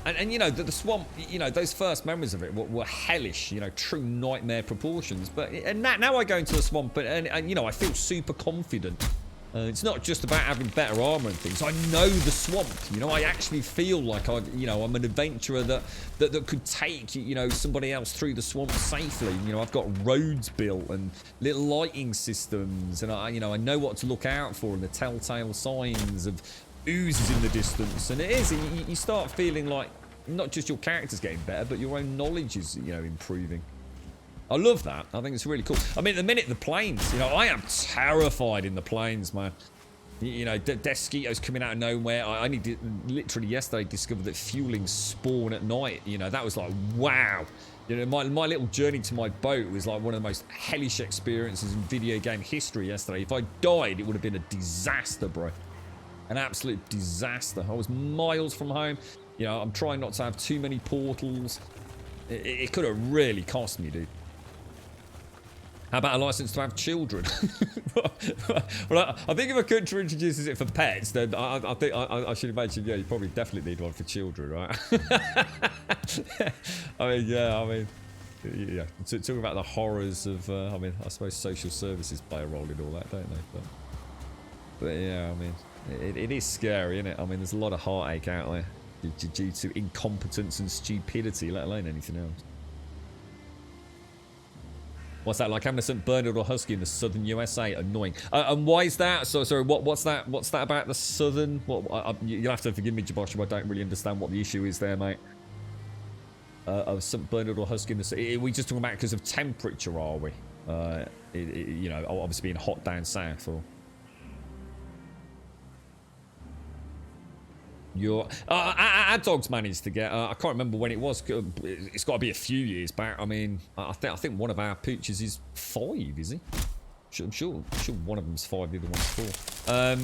And you know, the swamp, you know, those first memories of it were hellish, you know, true nightmare proportions. But now I go into the swamp and you know, I feel super confident. It's not just about having better armor and things. I know the swamp, you know, I actually feel like you know, I'm an adventurer that could take, you know, somebody else through the swamp safely. You know, I've got roads built and little lighting systems, and you know, I know what to look out for and the telltale signs of oozes in the distance. And it is, you start feeling like not just your character's getting better, but your own knowledge is, you know, improving. I love that. I think it's really cool. I mean, at the minute, the plains, you know, I am terrified in the plains, man. You know, mosquitoes coming out of nowhere. I only literally yesterday discovered that fueling spawn at night. You know, that was like, wow. You know, my little journey to my boat was like one of the most hellish experiences in video game history yesterday. If I died, it would have been a disaster, bro. An absolute disaster. I was miles from home. You know, I'm trying not to have too many portals. It could have really cost me, dude. How about a license to have children? Well, I think if a country introduces it for pets, then I think I should imagine, yeah, you probably definitely need one for children, right? I mean, yeah, talking about the horrors of, I mean, I suppose social services play a role in all that, don't they? But yeah, I mean, it is scary, isn't it? I mean, there's a lot of heartache out there due to incompetence and stupidity, let alone anything else. What's that, like having a St. Bernard or Husky in the southern USA? Annoying. And why is that? So sorry, what's that about the southern? You'll have to forgive me, Jabosh, I don't really understand what the issue is there, mate. Of St. Bernard or Husky in the... Are we just talking about because of temperature, are we? You know, obviously being hot down south, or... Our dog's managed to get, I can't remember when it was, it's got to be a few years back. I mean, I think one of our pooches is 5, is he? I'm sure one of them's 5, the other one's 4.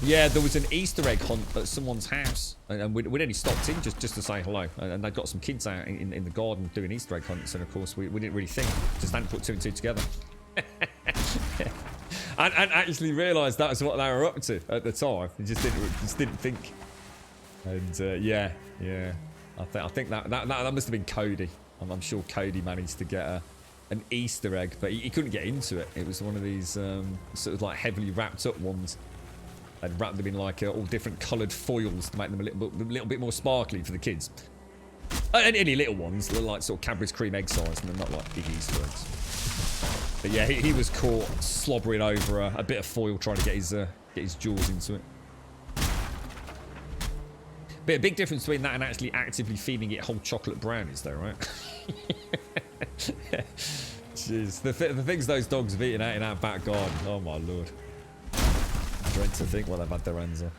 Yeah, there was an Easter egg hunt at someone's house, and we'd only stopped in just to say hello, and they'd got some kids out in the garden doing Easter egg hunts, and of course we didn't really think, just hadn't put 2 and 2 together. And actually realised that was what they were up to at the time. You just didn't think. And yeah. I think that must have been Cody. I'm sure Cody managed to get an Easter egg, but he couldn't get into it. It was one of these sort of like heavily wrapped up ones. I'd wrapped them in like all different coloured foils to make them a little bit more sparkly for the kids. And any little ones, like sort of Cadbury's cream egg size, and they're not like big Easter eggs. But yeah, he was caught slobbering over a bit of foil trying to get his jaws into it. But a big difference between that and actually actively feeding it whole chocolate brownies, though, right? Jeez, the things those dogs have eaten out in our back garden. Oh my lord! I dread to think what they've had their hands on.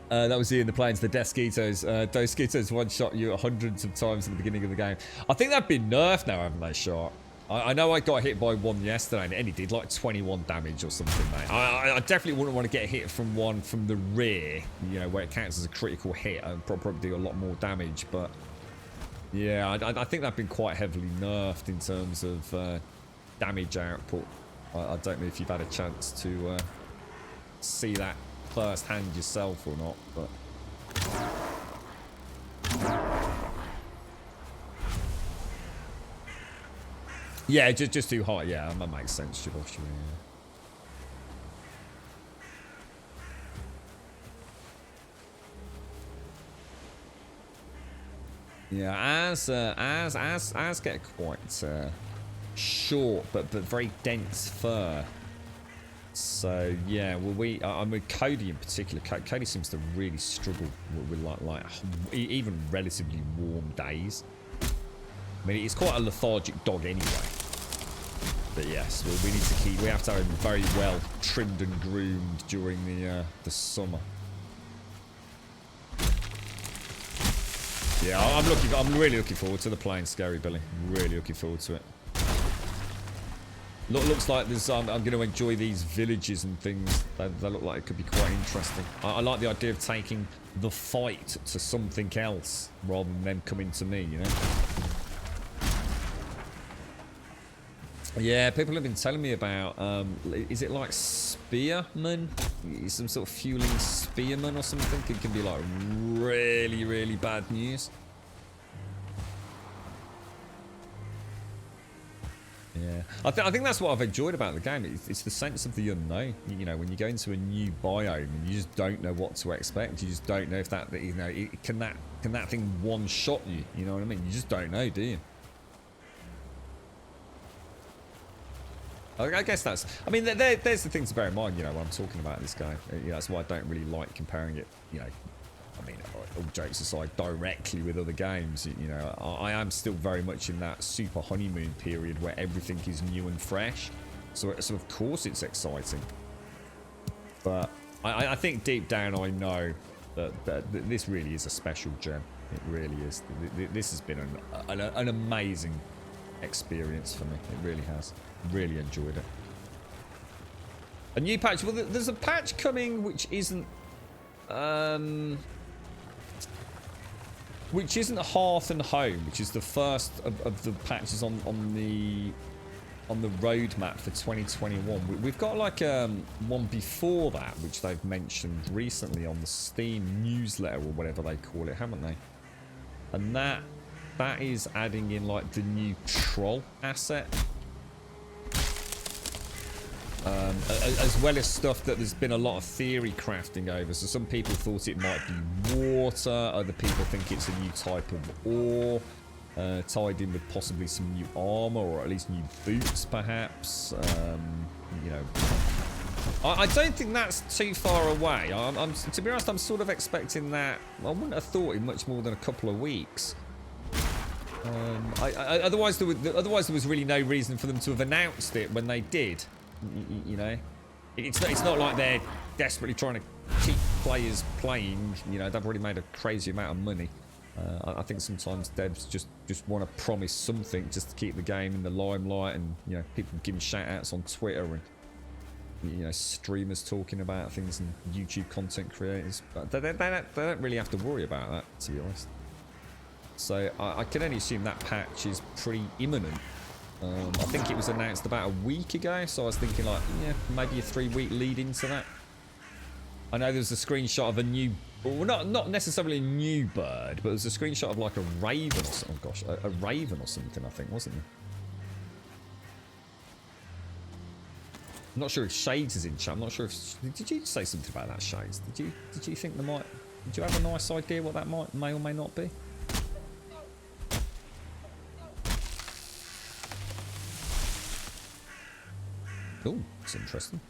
That was in the plains, the Desquitos. Those Skitos one-shot you hundreds of times at the beginning of the game. I think they've been nerfed now, haven't they, Shark? I know I got hit by one yesterday, and it only did like 21 damage or something, mate. I definitely wouldn't want to get hit from one from the rear, you know, where it counts as a critical hit and probably do a lot more damage. But yeah, I think they've been quite heavily nerfed in terms of damage output. I don't know if you've had a chance to see that first hand yourself or not, but yeah, just too hot. Yeah, that makes sense, Josh. Yeah, as get quite short but very dense fur So yeah, well, I'm with Cody in particular. Cody seems to really struggle with like even relatively warm days. I mean, he's quite a lethargic dog anyway. But yes, we have to have him very well trimmed and groomed during the summer. Yeah, I'm really looking forward to the playing Scary Billy. Really looking forward to it. Looks like there's I'm going to enjoy these villages and things. They look like it could be quite interesting. I like the idea of taking the fight to something else rather than them coming to me, you know. Yeah, people have been telling me about, is it like spearmen? Some sort of fueling spearmen or something? It can be like really, really bad news. Yeah, I think that's what I've enjoyed about the game. It's the sense of the unknown. You know, when you go into a new biome and you just don't know what to expect. You just don't know if that, you know, can that thing one shot you? You know what I mean? You just don't know, do you? I guess that's. I mean, there's the thing to bear in mind. You know, when I'm talking about this game, you know, that's why I don't really like comparing it. You know, I mean, all jokes aside, directly with other games. You know, I am still very much in that super honeymoon period where everything is new and fresh. So of course it's exciting. But I think deep down I know that this really is a special gem. It really is. This has been an amazing experience for me. It really has. Really enjoyed it. A new patch. Well, there's a patch coming which isn't Hearth and Home, which is the first of the patches on the roadmap for 2021. We've got like one before that, which they've mentioned recently on the Steam newsletter or whatever they call it, haven't they? And that is adding in like the new troll asset. As well as stuff that there's been a lot of theory crafting over. So some people thought it might be water, other people think it's a new type of ore, tied in with possibly some new armor or at least new boots perhaps. You know, I don't think that's too far away. To be honest, I'm sort of expecting that. I wouldn't have thought in much more than a couple of weeks. Otherwise there was really no reason for them to have announced it when they did. You know, it's not like they're desperately trying to keep players playing. You know, they've already made a crazy amount of money. I think sometimes devs just want to promise something just to keep the game in the limelight, and you know, people giving shout outs on Twitter and you know, streamers talking about things and YouTube content creators. But they don't really have to worry about that, to be honest. So I can only assume that patch is pretty imminent. I think it was announced about a week ago, so I was thinking like, yeah, maybe a 3-week lead into that. I know there's a screenshot of a new, well, not necessarily a new bird, but there's a screenshot of like a raven or something. Oh gosh, a raven or something, I think, wasn't there? I'm not sure if Shades is in chat. I'm not sure if, did you say something about that, Shades? Did you think there might, did you have a nice idea what that may or may not be? Cool, that's interesting.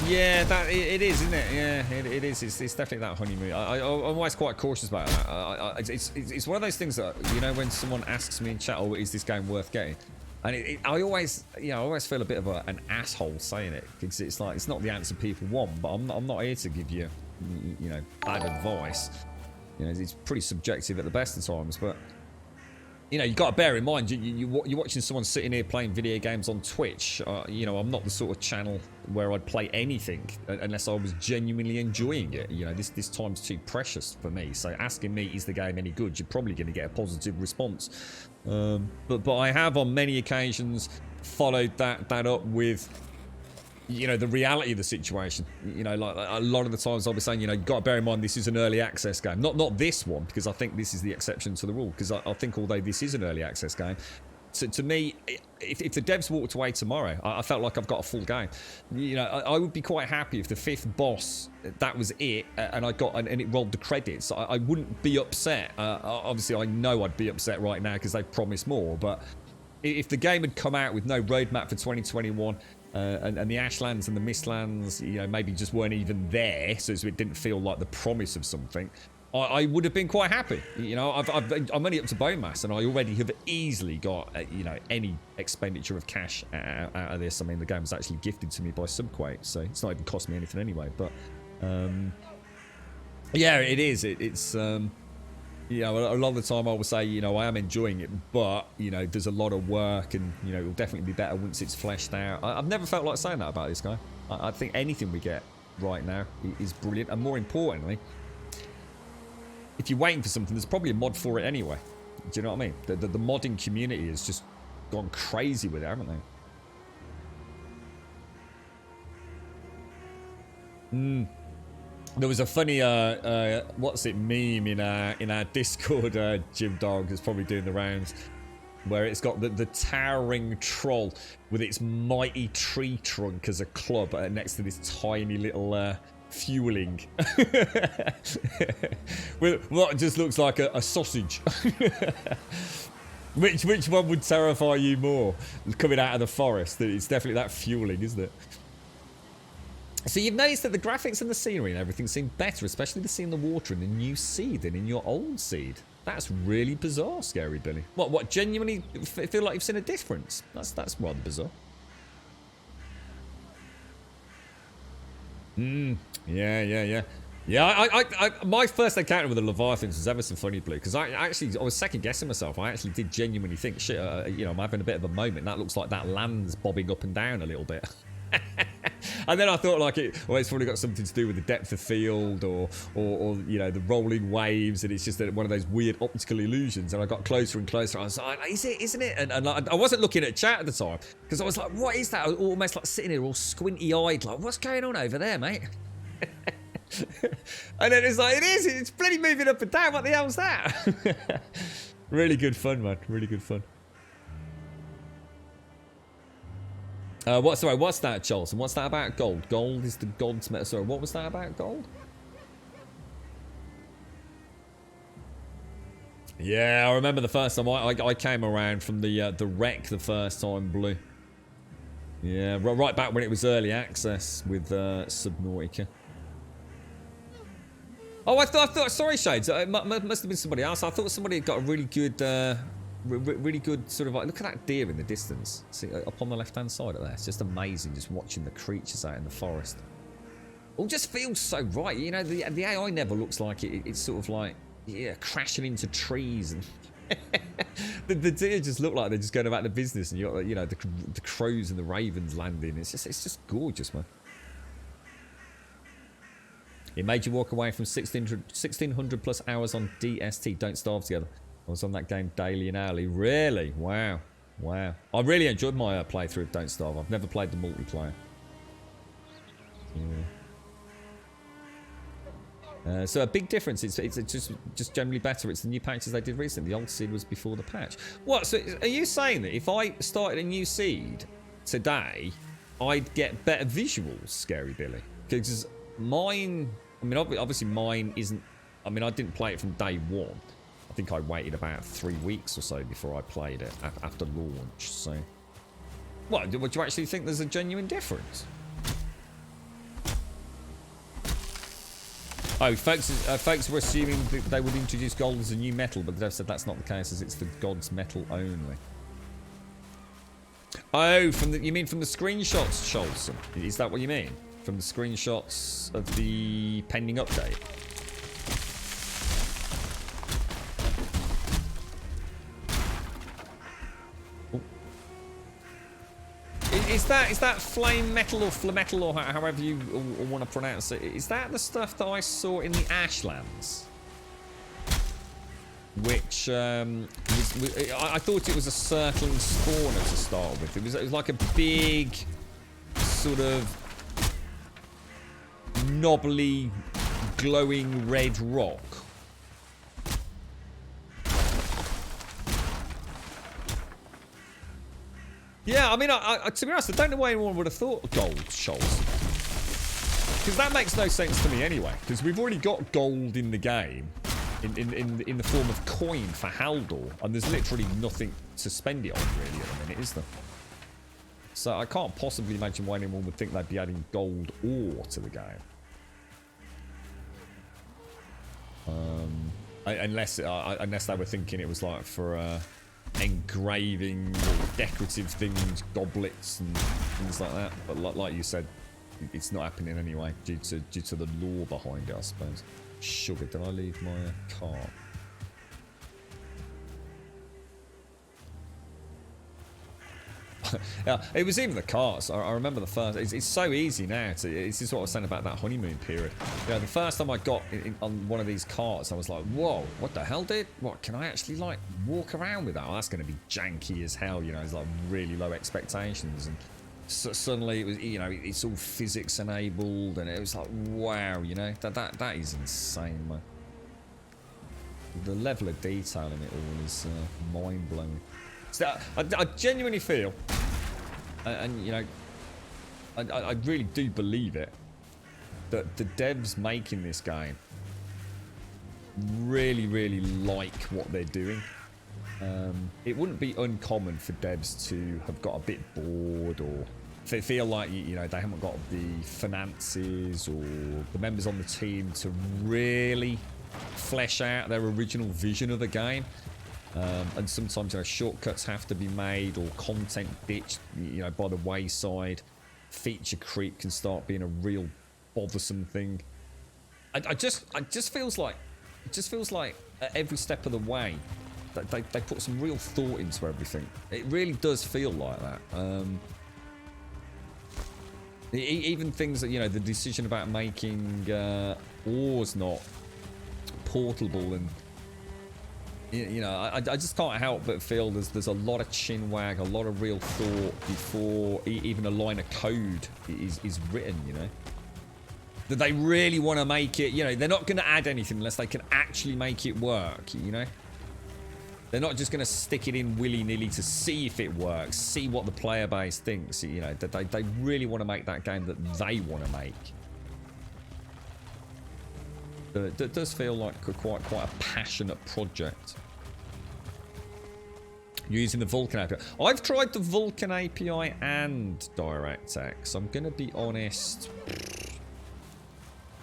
Yeah, it is, isn't it? Yeah, it is. It's definitely that honeymoon. I'm always quite cautious about that. It's one of those things that, you know, when someone asks me in chat, "Oh, is this game worth getting?" And I always, you know, I always feel a bit of an asshole saying it, because it's like, it's not the answer people want. But I'm not here to give you, you know, bad advice. You know, it's pretty subjective at the best of times, but. You know, you got to bear in mind, you're watching someone sitting here playing video games on Twitch. You know, I'm not the sort of channel where I'd play anything unless I was genuinely enjoying it. You know, this time's too precious for me. So asking me, is the game any good? You're probably going to get a positive response. But I have on many occasions followed that up with, you know, the reality of the situation. You know, like a lot of the times I'll be saying, you know, you got to bear in mind this is an early access game. Not this one, because I think this is the exception to the rule. Because I think although this is an early access game, to me, if the devs walked away tomorrow, I felt like I've got a full game. You know, I would be quite happy if the 5th boss, that was it, and and it rolled the credits. I wouldn't be upset. Obviously, I know I'd be upset right now because they promised more, but if the game had come out with no roadmap for 2021, and the Ashlands and the Mistlands, you know, maybe just weren't even there, so it didn't feel like the promise of something, I would have been quite happy. You know, I'm only up to bone mass, and I already have easily got, you know, any expenditure of cash out of this. I mean, the game was actually gifted to me by Subquake, so it's not even cost me anything anyway. But yeah, it is. It's you know, a lot of the time I will say, you know, I am enjoying it, but, you know, there's a lot of work, and, you know, it'll definitely be better once it's fleshed out. I've never felt like saying that about this guy. I think anything we get right now is brilliant, and more importantly, if you're waiting for something, there's probably a mod for it anyway. Do you know what I mean? The modding community has just gone crazy with it, haven't they? There was a funny what's it meme in our Discord, Jim Dog is probably doing the rounds, where it's got the towering troll with its mighty tree trunk as a club next to this tiny little fueling with what just looks like a sausage. Which one would terrify you more coming out of the forest? It's definitely that fueling, isn't it? So you've noticed that the graphics and the scenery and everything seem better, especially the seeing the water in the new seed than in your old seed. That's really bizarre, Scary Billy. What genuinely feel like you've seen a difference? That's rather bizarre. Yeah. My first encounter with the Leviathans was ever so funny, Blue, because I was second guessing myself. I actually did genuinely think, shit, you know, I'm having a bit of a moment. That looks like that land's bobbing up and down a little bit. And then I thought, like, it's probably got something to do with the depth of field or you know, the rolling waves, and it's just one of those weird optical illusions. And I got closer and closer. I was like, isn't it? And I wasn't looking at chat at the time, because I was like, what is that? I was almost like sitting here all squinty-eyed, like, what's going on over there, mate? And then it's like, it's bloody moving up and down. What the hell's that? Really good fun, man. Really good fun. What's that, Charles? And what's that about gold? Gold is the god's metal. Sorry, what was that about gold? Yeah, I remember the first time I came around from the wreck the first time, Blue. Yeah, right back when it was early access with Subnautica. Oh, I thought. Sorry, Shades. It must have been somebody else. I thought somebody had got a really good. Really good sort of like, look at that deer in the distance. See, up on the left hand side of there. It's just amazing just watching the creatures out in the forest. All just feels so right. You know, the AI never looks like it's sort of like, yeah, crashing into trees, and the deer just look like they're just going about the business, and you got, you know, the crows and the ravens landing. It's just gorgeous, man. It made you walk away from 1600 plus hours on DST. Don't starve together. I was on that game daily and hourly. Really? Wow. I really enjoyed my playthrough of Don't Starve. I've never played the multiplayer. Yeah. So a big difference. It's just generally better. It's the new patches they did recently. The old seed was before the patch. What? So are you saying that if I started a new seed today, I'd get better visuals, Scary Billy? Because mine, I mean, obviously mine isn't. I mean, I didn't play it from day one. I think I waited about 3 weeks or so before I played it after launch. So, what? Do you actually think there's a genuine difference? Oh, folks were assuming that they would introduce gold as a new metal, but they've said that's not the case, as it's the god's metal only. Oh, you mean from the screenshots, Scholson? Is that what you mean? From the screenshots of the pending update? Is that flame metal or flametal, or however you want to pronounce it? Is that the stuff that I saw in the Ashlands? Which I thought it was a circling spawner to start with. It was like a big sort of knobbly, glowing red rock. Yeah, I mean, to be honest, I don't know why anyone would have thought gold shoals. Because that makes no sense to me anyway. Because we've already got gold in the game in the form of coin for Haldor, and there's literally nothing to spend it on really at the in it, is there? So I can't possibly imagine why anyone would think they'd be adding gold ore to the game. Unless they were thinking it was like for engraving or decorative things, goblets and things like that. But like you said, it's not happening anyway due to the lore behind it, I suppose. Sugar, did I leave my cart? Yeah, it was even the carts. I remember the first. It's so easy now. This is what I was saying about that honeymoon period. You know, the first time I got on one of these carts, I was like, "Whoa, what the hell, dude? What can I actually like walk around with that? Oh, that's going to be janky as hell." You know, it's like really low expectations, and suddenly it was, you know, it's all physics enabled, and it was like, wow, you know, that is insane, man. The level of detail in it all is mind blowing. So I genuinely feel, and you know, I really do believe it, that the devs making this game really like what they're doing. It wouldn't be uncommon for devs to have got a bit bored, or they feel like, you know, they haven't got the finances or the members on the team to really flesh out their original vision of the game. And sometimes, you know, shortcuts have to be made, or content ditched, you know, by the wayside. Feature creep can start being a real bothersome thing. It just feels like at every step of the way that they put some real thought into everything. It really does feel like that. Even things that, you know, the decision about making ores not portable, and you know, I just can't help but feel there's a lot of chin wag, a lot of real thought before even a line of code is written, you know. That they really want to make it, you know, they're not going to add anything unless they can actually make it work, you know. They're not just going to stick it in willy-nilly to see if it works, see what the player base thinks, you know. They really want to make that game that they want to make. It does feel like quite a passionate project. Using the Vulkan API. I've tried the Vulkan API and DirectX. I'm going to be honest.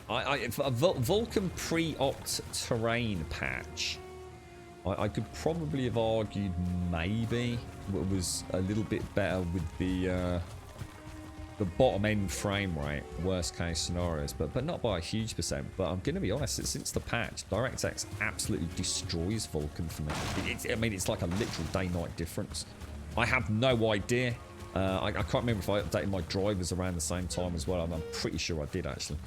A Vulkan pre-opt terrain patch, I could probably have argued maybe it was a little bit better with the bottom end frame rate, worst case scenarios, but not by a huge percent. But I'm going to be honest, since the patch, DirectX absolutely destroys Vulkan for me. I mean, it's like a literal day-night difference. I have no idea. I can't remember if I updated my drivers around the same time as well. I'm pretty sure I did, actually.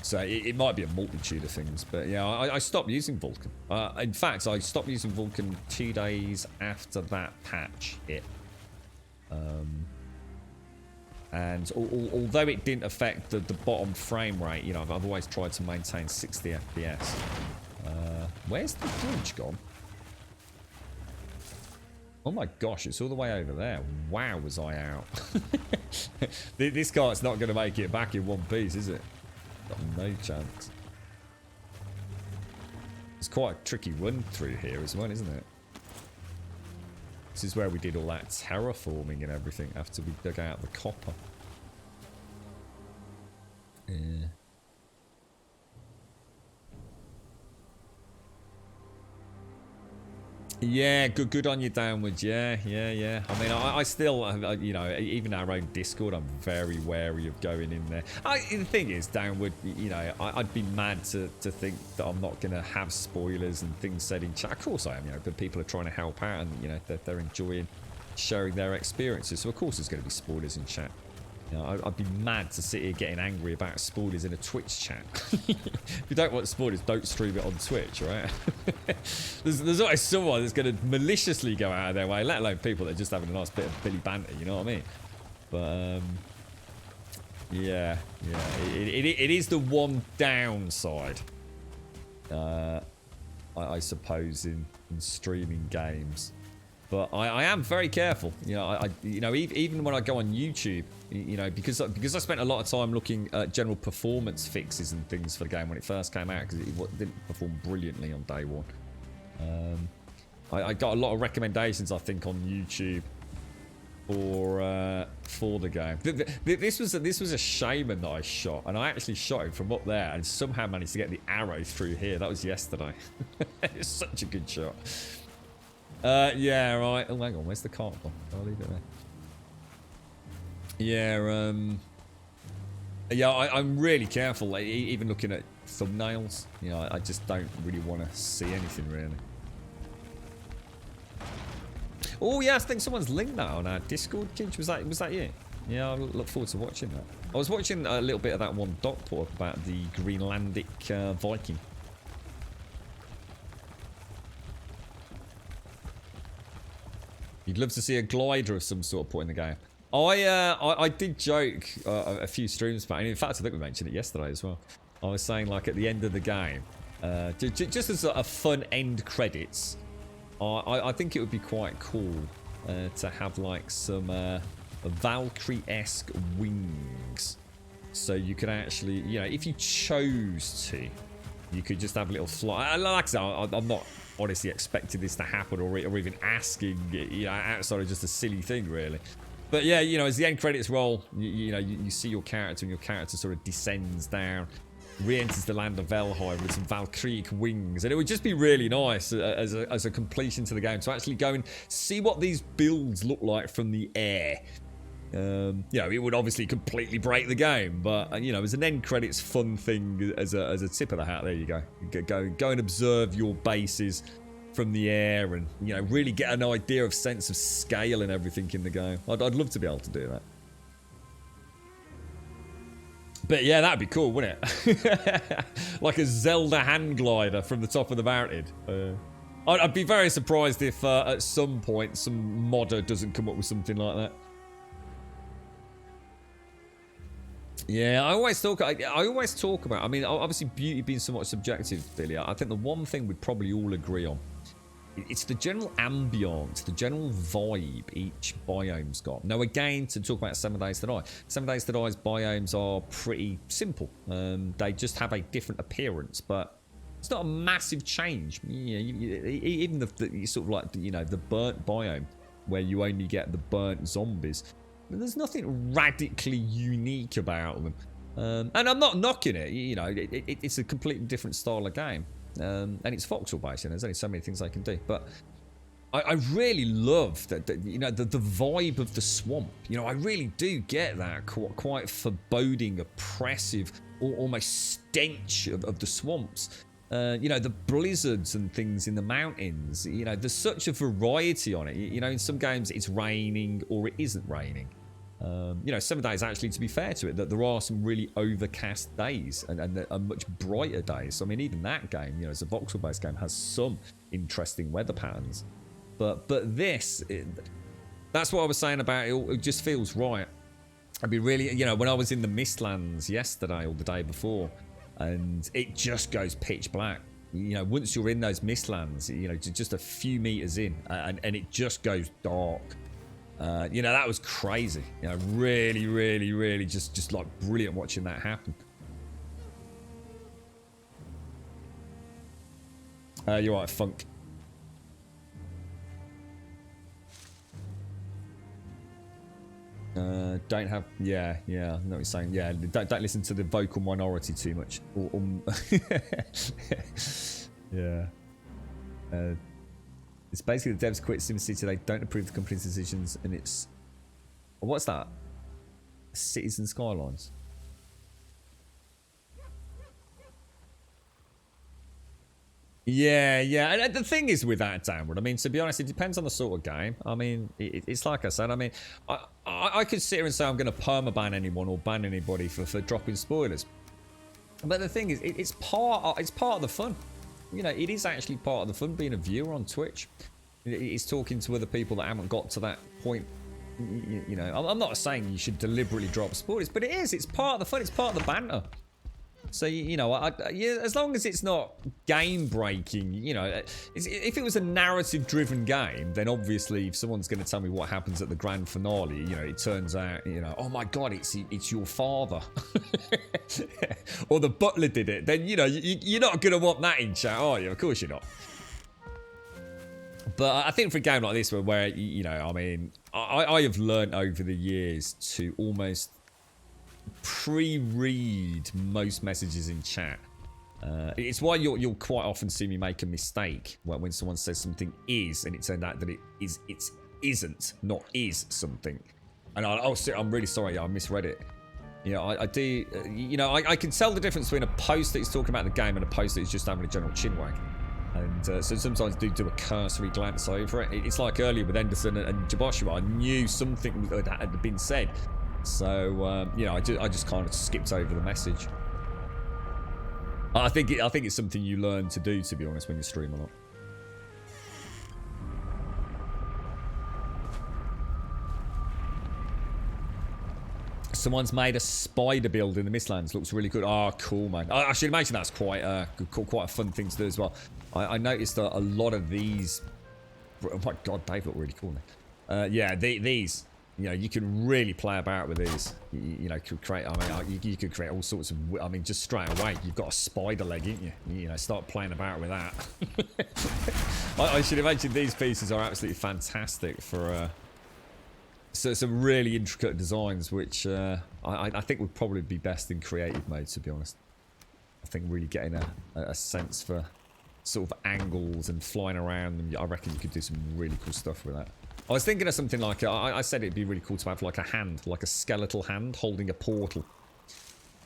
So it might be a multitude of things. But yeah, I stopped using Vulkan. In fact, I stopped using Vulkan 2 days after that patch hit. And although it didn't affect the bottom frame rate, you know, I've always tried to maintain 60 FPS. Where's the bridge gone? Oh my gosh, it's all the way over there. Wow, was I out. This cart's not going to make it back in one piece, is it? Got no chance. It's quite a tricky run through here as well, isn't it? This is where we did all that terraforming and everything after we dug out the copper. Yeah. Yeah, good on you, Downwards. Yeah. I mean, I still, you know, even our own Discord, I'm very wary of going in there. The thing is, Downward, you know, I'd be mad to think that I'm not going to have spoilers and things said in chat. Of course I am, you know, but people are trying to help out, and, you know, they're enjoying sharing their experiences. So, of course, there's going to be spoilers in chat. You know, I'd be mad to sit here getting angry about spoilers in a Twitch chat. If you don't want spoilers, don't stream it on Twitch, right? there's always someone that's going to maliciously go out of their way, let alone people that are just having a nice bit of Billy banter, you know what I mean? But, yeah. It is the one downside, I suppose, in streaming games. But I am very careful, you know. Even when I go on YouTube, you know, because I spent a lot of time looking at general performance fixes and things for the game when it first came out, because it didn't perform brilliantly on day one. I got a lot of recommendations, I think, on YouTube for the game. This was a shaman that I shot, and I actually shot him from up there, and somehow managed to get the arrow through here. That was yesterday. It's such a good shot. Yeah, right. Oh, hang on. Where's the cart gone? I'll leave it there. Yeah, yeah. I'm really careful. Like, even looking at thumbnails, you know, I just don't really want to see anything really. Oh yeah, I think someone's linked that on our Discord, Kinch. Was that you? Yeah, I look forward to watching that. I was watching a little bit of that one doc put up about the Greenlandic Viking. You'd love to see a glider of some sort put in the game. I did joke a few streams back, and in fact I think we mentioned it yesterday as well. I was saying, like, at the end of the game, just as a fun end credits, I think it would be quite cool to have like some Valkyrie-esque wings. So you could actually, you know, if you chose to, you could just have a little fly. Like I said, I'm not honestly expecting this to happen or even asking, you know, outside of just a silly thing, really. But yeah, you know, as the end credits roll, you know, you see your character, and your character sort of descends down, re-enters the land of Valheim with some Valkyrie wings, and it would just be really nice as a completion to the game to actually go and see what these builds look like from the air. You know, it would obviously completely break the game, but you know, as an end credits fun thing, as a tip of the hat, there you go. Go and observe your bases from the air, and you know, really get an idea of sense of scale and everything in the game. I'd love to be able to do that. But yeah, that'd be cool, wouldn't it? Like a Zelda hand glider from the top of the mountain. I'd be very surprised if at some point some modder doesn't come up with something like that. Yeah, I always talk about, I mean, obviously beauty being somewhat subjective, Billy. I think the one thing we'd probably all agree on, it's the general ambience, the general vibe each biome's got. Now, again, to talk about 7 Days to Die, 7 Days to Die's biomes are pretty simple. They just have a different appearance, but it's not a massive change. Even the sort of like, you know, the burnt biome, where you only get the burnt zombies, there's nothing radically unique about them. And I'm not knocking it, you know, it's a completely different style of game. And it's voxel based, and there's only so many things I can do. But I really love that, you know, the vibe of the swamp. You know, I really do get that quite foreboding, oppressive, almost stench of the swamps. You know, the blizzards and things in the mountains. You know, there's such a variety on it. You know, in some games it's raining or it isn't raining. You know, 7 Days, actually, to be fair to it, that there are some really overcast days and much brighter days. So, I mean, even that game, you know, as a voxel-based game, has some interesting weather patterns. But this, that's what I was saying about it. It just feels right. I'd be really, you know, when I was in the Mistlands yesterday or the day before, and it just goes pitch black. You know, once you're in those Mistlands, you know, just a few meters in, and it just goes dark. You know, that was crazy. You know, really just like brilliant watching that happen. You're right, Funk. Don't have, yeah, I know what you're saying. Yeah, don't listen to the vocal minority too much. Yeah. It's basically the devs quit SimCity. They don't approve the company's decisions, and it's, what's that? Cities and Skylines. Yeah, and the thing is with that, Downward, I mean, to be honest, it depends on the sort of game. I mean, it's like I said, I mean, I could sit here and say I'm going to permaban anyone or ban anybody for dropping spoilers. But the thing is, it's part of the fun. You know, it is actually part of the fun being a viewer on Twitch. It's talking to other people that haven't got to that point. You know, I'm not saying you should deliberately drop spoilers, but it's part of the fun. It's part of the banter. So, you know, as long as it's not game breaking, you know, if it was a narrative driven game, then obviously if someone's going to tell me what happens at the grand finale, you know, it turns out, you know, oh my god, it's your father, or the butler did it, then, you know, you're not going to want that in chat, are you? Of course you're not. But I think for a game like this, where, you know, I mean, I have learned over the years to almost pre-read most messages in chat. It's why you'll quite often see me make a mistake when someone says something is, and it turned out that it isn't, not is something. And I'm really sorry, I misread it. You know, I do, you know, I can tell the difference between a post that is talking about the game and a post that is just having a general chinwag. And so sometimes I do a cursory glance over it. It's like earlier with Henderson and Joshua, I knew something had been said. So, you know, I just kind of skipped over the message. I think it's something you learn to do, to be honest, when you stream a lot. Someone's made a spider build in the Mistlands. Looks really good. Oh, cool, man. I should imagine that's quite a fun thing to do as well. I noticed a lot of these. Oh my god, they look really cool. Yeah, these. You know, you can really play about with these. You know, could create. I mean, you could create all sorts of. I mean, just straight away, you've got a spider leg, ain't you? You know, start playing about with that. I should imagine these pieces are absolutely fantastic for. So some really intricate designs, which I think would probably be best in creative mode, to be honest. I think really getting a sense for sort of angles and flying around, and I reckon you could do some really cool stuff with that. I was thinking of something like, I said it'd be really cool to have like a hand, like a skeletal hand holding a portal.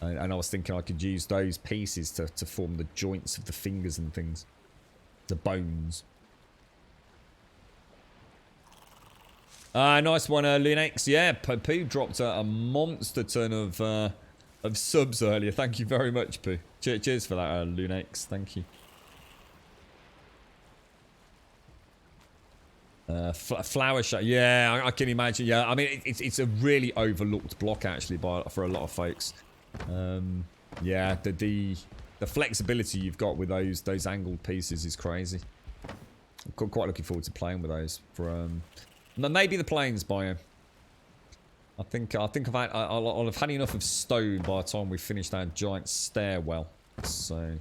And I was thinking I could use those pieces to form the joints of the fingers and things. The bones. Nice one, Linux. Yeah, Poo dropped a monster ton of subs earlier. Thank you very much, Poo. Cheers for that, Linux. Thank you. Flower show. Yeah, I can imagine. Yeah, I mean, it's a really overlooked block, actually, for a lot of folks. Yeah, the flexibility you've got with those angled pieces is crazy. I'm quite looking forward to playing with those. Maybe the plains biome. I think I'll have had enough of stone by the time we finished our giant stairwell. So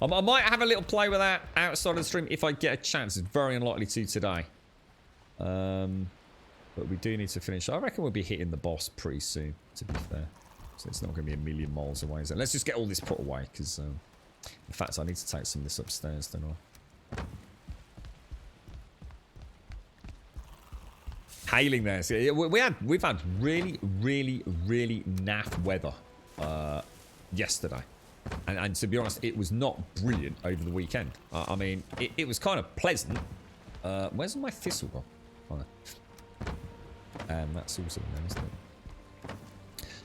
I might have a little play with that outside of the stream if I get a chance. It's very unlikely to today. But we do need to finish. I reckon we'll be hitting the boss pretty soon, to be fair. So it's not going to be a million miles away. So let's just get all this put away, because in fact I need to take some of this upstairs, don't I? Hailing there. So we've had really naff weather yesterday. And to be honest, it was not brilliant over the weekend. I mean, it was kind of pleasant. Where's my thistle gone? Oh, and that's also there, isn't it?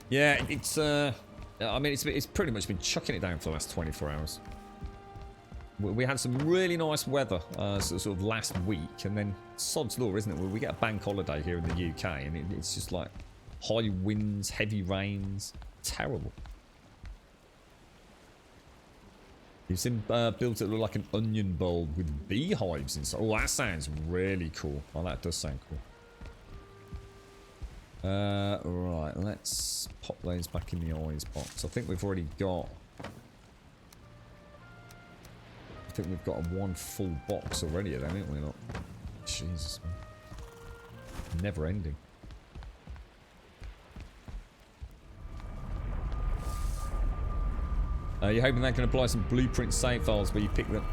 Yeah, it's I mean, it's pretty much been chucking it down for the last 24 hours. We had some really nice weather sort of last week, and then sod's law, isn't it? We get a bank holiday here in the UK, and it's just like high winds, heavy rains. Terrible. You've seen built it look like an onion bulb with beehives inside. Oh, that sounds really cool. Oh, that does sound cool. Right, let's pop those back in the eyes box. I think we've already got... I think we've got one full box already, haven't we? Not. Jesus, man. Never ending. You're hoping that can apply some blueprint save files where you pick them.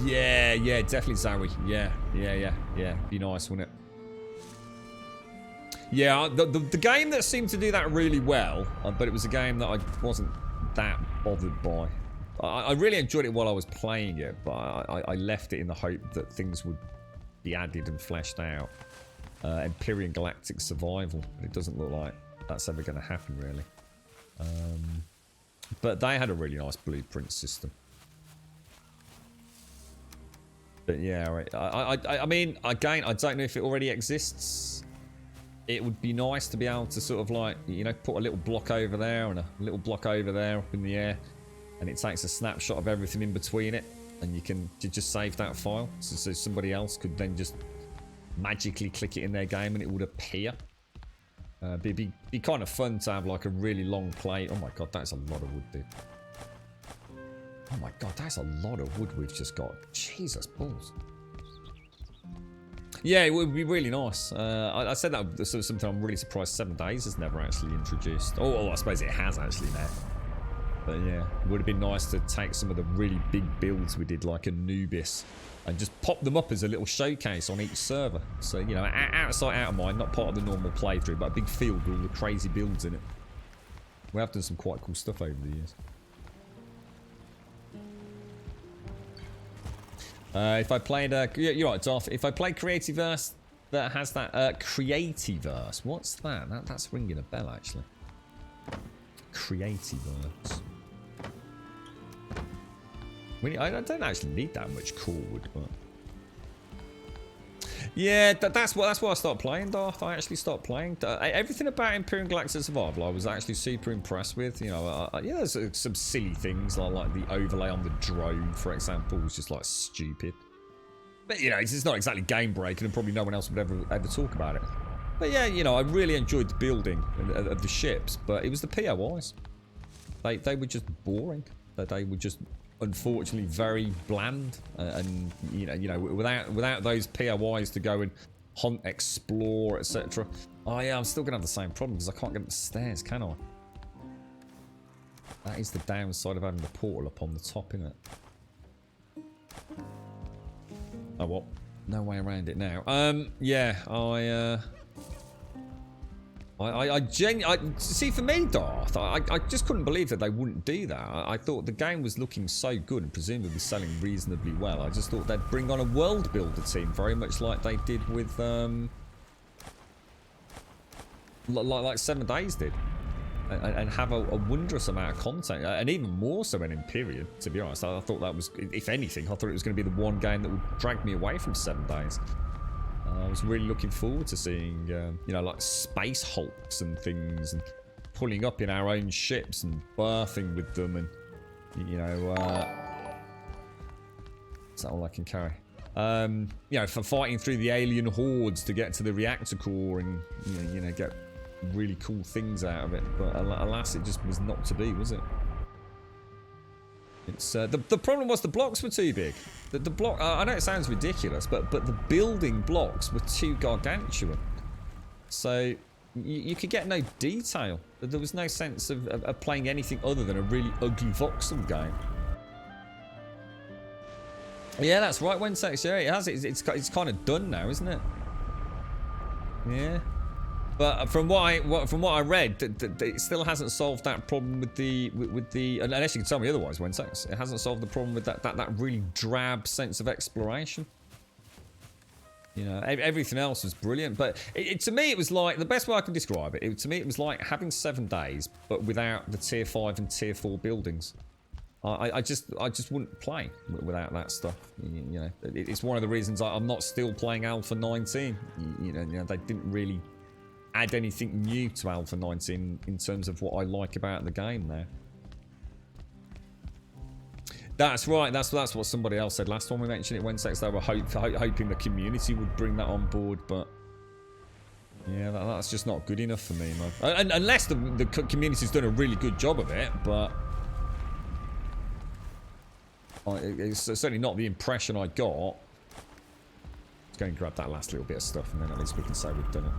Yeah, definitely, Zowie. Yeah. Be nice, wouldn't it? Yeah, the game that seemed to do that really well, but it was a game that I wasn't that bothered by. I really enjoyed it while I was playing it, but I left it in the hope that things would be added and fleshed out. Empyrean Galactic Survival, but it doesn't look like that's ever going to happen, really. But they had a really nice blueprint system. But yeah, right. I mean, again, I don't know if it already exists. It would be nice to be able to sort of like, you know, put a little block over there and a little block over there up in the air. And it takes a snapshot of everything in between it. And you can just save that file. So somebody else could then just magically click it in their game and it would appear. It'd be kind of fun to have like a really long play. Oh my god, that's a lot of wood, dude. Oh my god, that's a lot of wood we've just got. Jesus balls. Yeah, it would be really nice. I said that was sort of something I'm really surprised 7 Days has never actually introduced. Oh, I suppose it has actually now. But yeah, it would have been nice to take some of the really big builds we did, like Anubis, and just pop them up as a little showcase on each server. So, you know, out of sight, out of mind, not part of the normal playthrough, but a big field with all the crazy builds in it. We have done some quite cool stuff over the years. If I played, you're right, Darth. If I played Creativerse that has that, Creativerse, what's that? That's ringing a bell, actually. Creativerse. I don't actually need that much cord, but yeah, that's why I started playing Darth. I actually started playing everything about Imperial Galactic Survival. I was actually super impressed with. You know, yeah, there's some silly things like the overlay on the drone, for example, was just like stupid. But you know, it's not exactly game breaking, and probably no one else would ever talk about it. But yeah, you know, I really enjoyed the building of the ships, but it was the POIs. They were just boring. They were just unfortunately very bland, and you know, without those POIs to go and hunt, explore, etc. Oh yeah, I'm still gonna have the same problem because I can't get up the stairs, can I? That is the downside of having the portal up on the top, isn't it? Oh well, no way around it now. Yeah, I see, for me, Darth, I just couldn't believe that they wouldn't do that. I thought the game was looking so good and presumably selling reasonably well. I just thought they'd bring on a world builder team, very much like they did with like 7 Days did, and have a wondrous amount of content, and even more so in Imperium. To be honest, I thought that was, if anything, I thought it was going to be the one game that would drag me away from 7 Days. I was really looking forward to seeing, you know, like space hulks and things, and pulling up in our own ships and berthing with them, and you know, is that all I can carry? You know, for fighting through the alien hordes to get to the reactor core, and you know, get really cool things out of it. But alas, it just was not to be, was it? It's the problem was the blocks were too big. The block, I know it sounds ridiculous, but the building blocks were too gargantuan. So you could get no detail. There was no sense of playing anything other than a really ugly voxel game. Yeah, that's right, Wensex. Yeah, it has. It's kind of done now, isn't it? Yeah. But from what I read, it still hasn't solved that problem with the unless you can tell me otherwise, Wensex. It hasn't solved the problem with that really drab sense of exploration. You know, everything else was brilliant, but to me it was like, the best way I can describe it. To me it was like having 7 Days, but without the tier 5 and tier 4 buildings. I just wouldn't play without that stuff. You know, it's one of the reasons I'm not still playing Alpha 19. You know, they didn't really add anything new to Alpha 19 in terms of what I like about the game there. That's right, that's what somebody else said last time we mentioned it, Wensex. They were hoping the community would bring that on board, but yeah, that's just not good enough for me, man. Unless the community's done a really good job of it, but it's certainly not the impression I got. Let's go and grab that last little bit of stuff, and then at least we can say we've done it.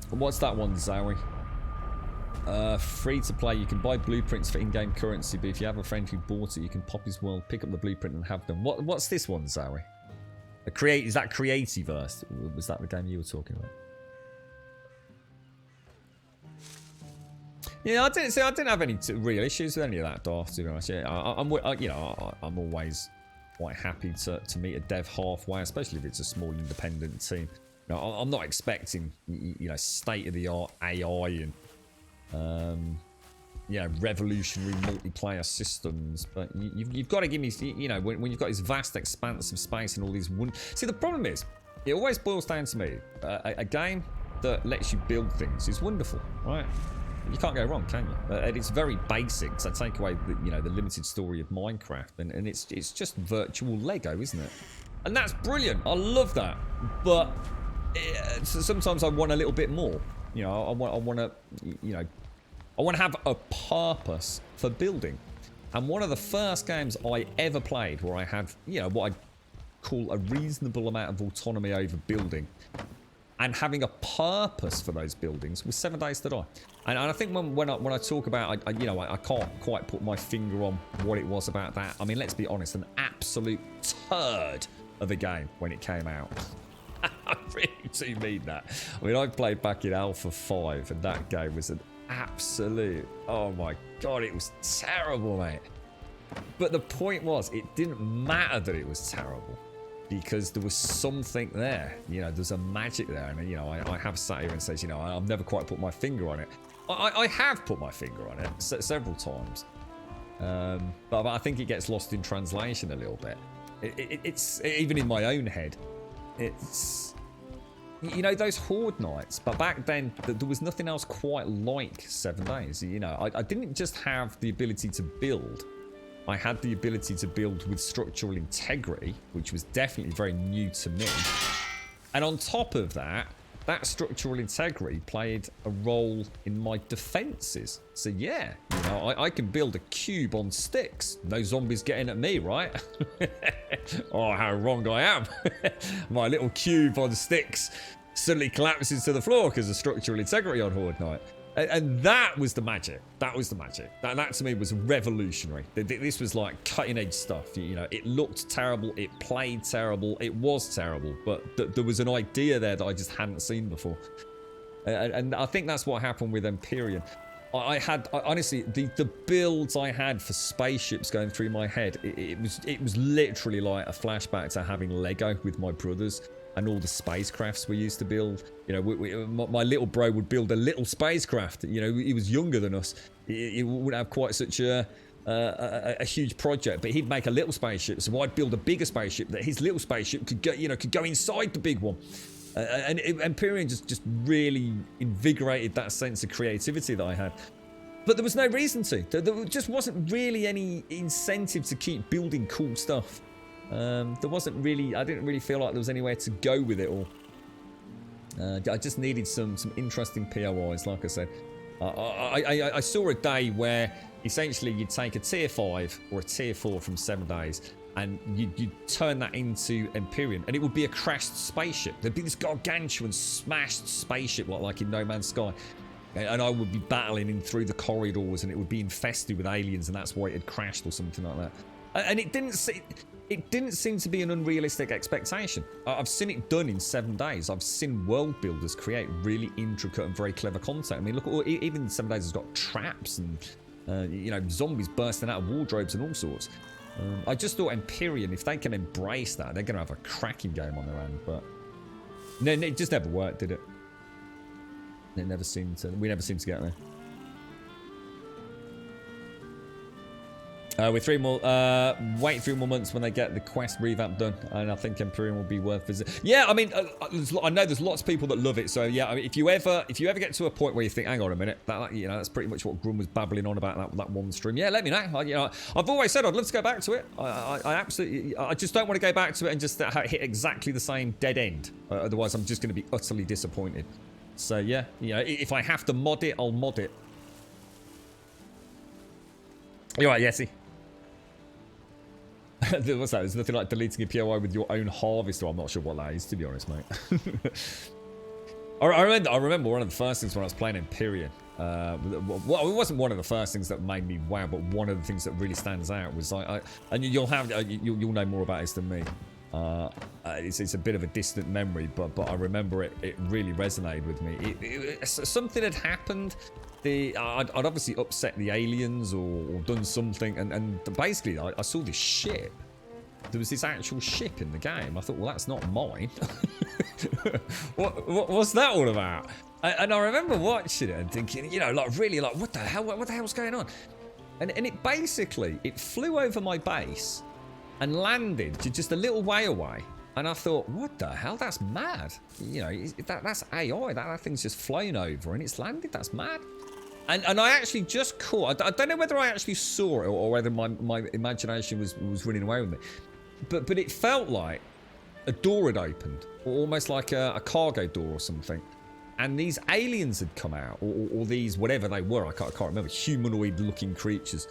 What's that one, Zowie? Free to play. You can buy blueprints for in-game currency, but if you have a friend who bought it, you can pop his world, pick up the blueprint, and have them. What's this one, Zowie? Is that Creativerse? Was that the game you were talking about? Yeah, I didn't have any real issues with any of that, Darth. To be honest, yeah, I'm always quite happy to meet a dev halfway, especially if it's a small independent team. You know, I'm not expecting, you know, state-of-the-art AI and you know, revolutionary multiplayer systems, but you've got to give me, you know, when you've got this vast expanse of space and all these see, the problem is, it always boils down to me, a game that lets you build things is wonderful, right? You can't go wrong, can you? And it's very basic, so take away the, you know, the limited story of Minecraft, and it's just virtual Lego, isn't it? And that's brilliant. I love that, but sometimes I want a little bit more. You know, I want to, you know, I want to have a purpose for building. And one of the first games I ever played where I had, you know, what I'd call a reasonable amount of autonomy over building and having a purpose for those buildings was 7 Days to Die. And I think when I talk about, I can't quite put my finger on what it was about that. I mean, let's be honest, an absolute turd of a game when it came out. I really do mean that. I mean, I played back in Alpha 5 and that game was an absolute, oh my God, it was terrible, mate. But the point was, it didn't matter that it was terrible because there was something there. You know, there's a magic there. And, you know, I have sat here and said, you know, I've never quite put my finger on it. I have put my finger on it several times. But I think it gets lost in translation a little bit. It's even in my own head. It's, you know, those Horde nights. But back then, there was nothing else quite like 7 Days. You know, I didn't just have the ability to build. I had the ability to build with structural integrity, which was definitely very new to me. And on top of that, that structural integrity played a role in my defenses. So yeah, you know, I can build a cube on sticks. No zombies getting at me, right? Oh, how wrong I am. My little cube on sticks suddenly collapses to the floor because of structural integrity on Horde Night. And that was the magic. That was the magic. That to me was revolutionary. This was like cutting edge stuff. You know, it looked terrible. It played terrible. It was terrible. But there was an idea there that I just hadn't seen before. And I think that's what happened with Empyrean. I honestly, the builds I had for spaceships going through my head, it was literally like a flashback to having Lego with my brothers. And all the spacecrafts we used to build. You know, my little bro would build a little spacecraft. You know, he was younger than us. He wouldn't have quite such a huge project, but he'd make a little spaceship. So I'd build a bigger spaceship that his little spaceship could go inside the big one. And Empyrean just really invigorated that sense of creativity that I had. But there was no reason to. There just wasn't really any incentive to keep building cool stuff. There wasn't really, I didn't really feel like there was anywhere to go with it all. I just needed some interesting POIs, like I said. I saw a day where essentially you'd take a tier 5 or a tier 4 from 7 Days and you'd turn that into Empyrean and it would be a crashed spaceship. There'd be this gargantuan smashed spaceship like in No Man's Sky. And I would be battling in through the corridors and it would be infested with aliens and that's why it had crashed or something like that. And it didn't seem to be an unrealistic expectation. I've seen it done in 7 Days. I've seen world builders create really intricate and very clever content. I mean, look, even 7 Days has got traps and, you know, zombies bursting out of wardrobes and all sorts. I just thought Empyrean, if they can embrace that, they're going to have a cracking game on their hand. But no, it just never worked, did it? We never seemed to get there. With 3 more, wait 3 more months when they get the quest revamp done, and I think Empyrean will be worth visiting. Yeah, I mean, I know there's lots of people that love it. So yeah, I mean, if you ever get to a point where you think, hang on a minute, that you know, that's pretty much what Grum was babbling on about that one stream. Yeah, let me know. You know, I've always said I'd love to go back to it. I absolutely, I just don't want to go back to it and just hit exactly the same dead end. Otherwise, I'm just going to be utterly disappointed. So yeah, you know, if I have to mod it, I'll mod it. You're right, Yessie. What's that? There's nothing like deleting a POI with your own harvester. I'm not sure what that is, to be honest, mate. I remember one of the first things when I was playing Empyrean. Well, it wasn't one of the first things that made me wow, but one of the things that really stands out was and you'll know more about this than me. It's a bit of a distant memory, but I remember it really resonated with me. Something had happened. I'd obviously upset the aliens or done something, and basically I saw this ship. There was this actual ship in the game. I thought, well, that's not mine. What's that all about? And I remember watching it and thinking, you know, like really, like what the hell's going on? And it basically flew over my base and landed just a little way away. And I thought, what the hell? That's mad. You know, that's AI. That thing's just flown over and it's landed. That's mad. And I actually just caught, I don't know whether I actually saw it or whether my imagination was running away with me. But it felt like a door had opened, or almost like a cargo door or something. And these aliens had come out, or these, whatever they were, I can't remember, humanoid looking creatures.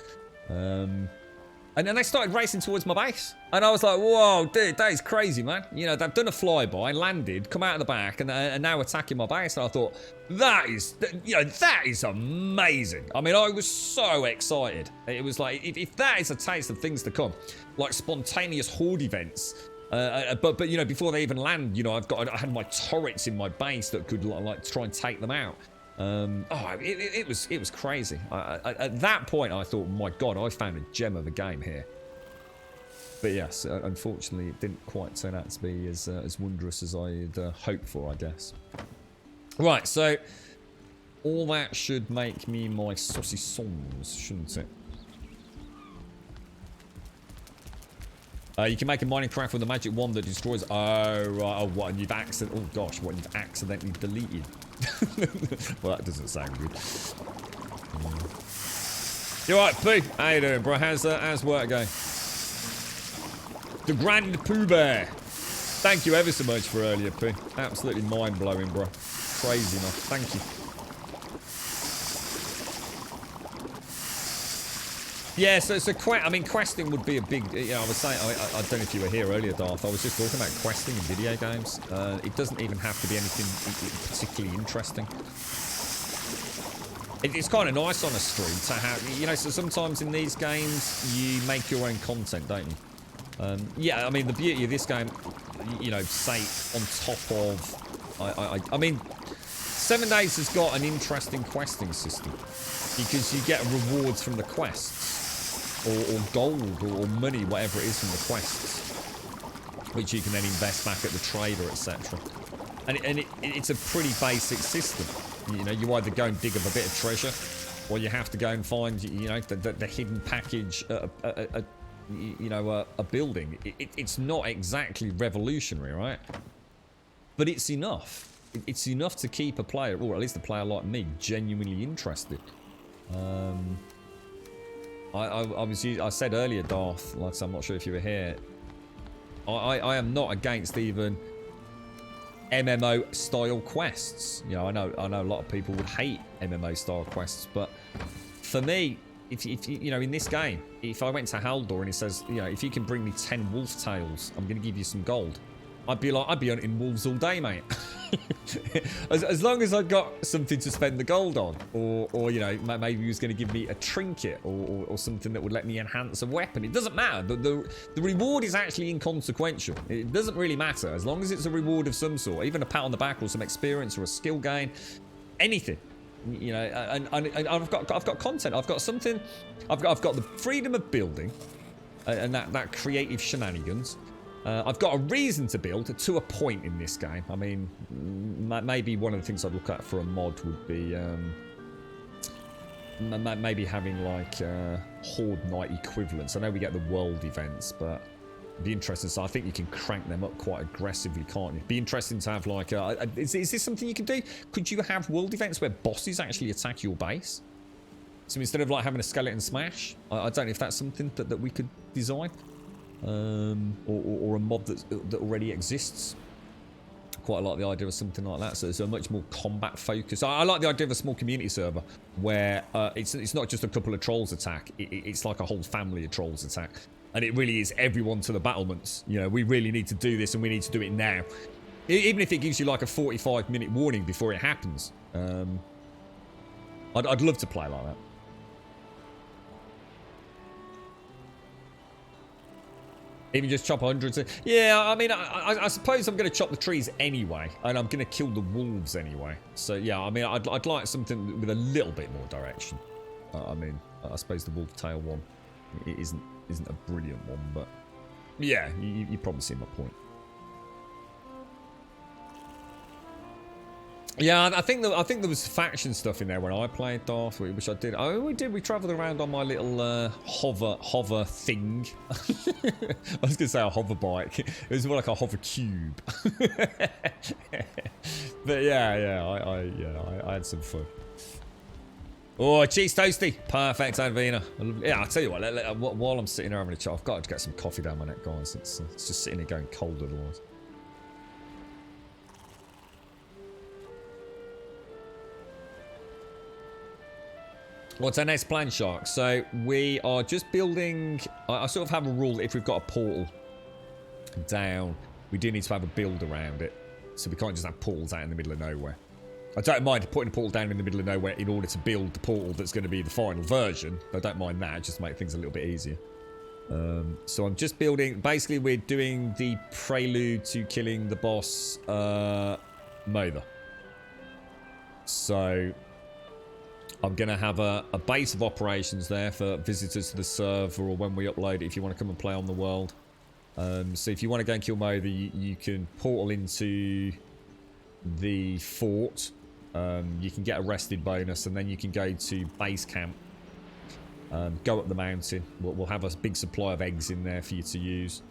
And then they started racing towards my base. And I was like, whoa, dude, that is crazy, man. You know, they've done a flyby, landed, come out of the back, and now attacking my base. And I thought, that is amazing. I mean, I was so excited. It was like, if that is a taste of things to come, like spontaneous horde events. But you know, before they even land, you know, I had my turrets in my base that could like try and take them out. It was crazy. At that point, I thought, my God, I found a gem of a game here. But yes, unfortunately, it didn't quite turn out to be as wondrous as I had hoped for, I guess. Right, so all that should make me my saucissons, shouldn't it? You can make a mining craft with a magic wand that destroys. Oh right. Oh, what? And you've accidentally. Oh gosh, what? You've accidentally deleted. Well, that doesn't sound good. You alright, Pooh? How you doing, bro? How's work going? The Grand Pooh Bear. Thank you ever so much for earlier, Pooh. Absolutely mind blowing, bro. Crazy enough. Thank you. Yeah, so I mean, questing would be a big, you know, I was saying, I don't know if you were here earlier, Darth, I was just talking about questing in video games. It doesn't even have to be anything particularly interesting. It's kind of nice on a stream to have, you know, so sometimes in these games, you make your own content, don't you? Yeah, I mean, the beauty of this game, you know, say, on top of, I mean, 7 Days has got an interesting questing system, because you get rewards from the quests. Or gold or money, whatever it is from the quests, which you can then invest back at the trader, etc. And it's a pretty basic system. You know, you either go and dig up a bit of treasure, or you have to go and find, you know, the hidden package, you know, a building. It's not exactly revolutionary, right? But it's enough. It's enough to keep a player, or at least a player like me, genuinely interested. I said earlier, Darth, like I said, I'm not sure if you were here. I am not against even MMO style quests. You know, I know a lot of people would hate MMO style quests, but for me, if you know, in this game, if I went to Haldor and it says, you know, if you can bring me 10 wolf tails, I'm going to give you some gold. I'd be hunting wolves all day, mate. as long as I got something to spend the gold on, or you know, maybe he was going to give me a trinket or something that would let me enhance a weapon. It doesn't matter. The reward is actually inconsequential. It doesn't really matter as long as it's a reward of some sort, even a pat on the back or some experience or a skill gain, anything. You know, and I've got content. I've got something. I've got the freedom of building, and that creative shenanigans. I've got a reason to build to a point in this game. I mean, maybe one of the things I'd look at for a mod would be maybe having like Horde Night equivalents. I know we get the world events, but it'd be interesting. So I think you can crank them up quite aggressively, can't you? It'd be interesting to have like, is this something you can do? Could you have world events where bosses actually attack your base? So instead of like having a skeleton smash, I don't know if that's something that we could design. Or a mod that already exists. Quite like the idea of something like that. So it's a much more combat focus. I like the idea of a small community server where it's not just a couple of trolls attack. It's like a whole family of trolls attack, and it really is everyone to the battlements. You know, we really need to do this, and we need to do it now. Even if it gives you like a 45-minute warning before it happens. I'd love to play like that. Even just chop hundreds. Yeah, I mean, I suppose I'm going to chop the trees anyway, and I'm going to kill the wolves anyway. So yeah, I mean, I'd like something with a little bit more direction. I mean, I suppose the wolf tail one isn't a brilliant one, but yeah, you probably see my point. Yeah, I think there was faction stuff in there when I played Darth, which I did. Oh, we did. We travelled around on my little hover thing. I was gonna say a hover bike. It was more like a hover cube. But yeah, I had some fun. Oh, cheese toasty, perfect, Advina. Yeah, I'll tell you what. While I'm sitting here having a chat, I've got to get some coffee down my neck, guys. It's just sitting here going cold otherwise. What's our next plan, Shark? So we are just building... I sort of have a rule that if we've got a portal down, we do need to have a build around it. So we can't just have portals out in the middle of nowhere. I don't mind putting a portal down in the middle of nowhere in order to build the portal that's going to be the final version. I don't mind that, just to make things a little bit easier. So I'm just building... Basically, we're doing the prelude to killing the boss, Mother. So I'm going to have a base of operations there for visitors to the server or when we upload it if you want to come and play on the world. So if you want to go and kill Mother, you can portal into the fort. You can get a rested bonus, and then you can go to base camp. Go up the mountain. We'll have a big supply of eggs in there for you to use.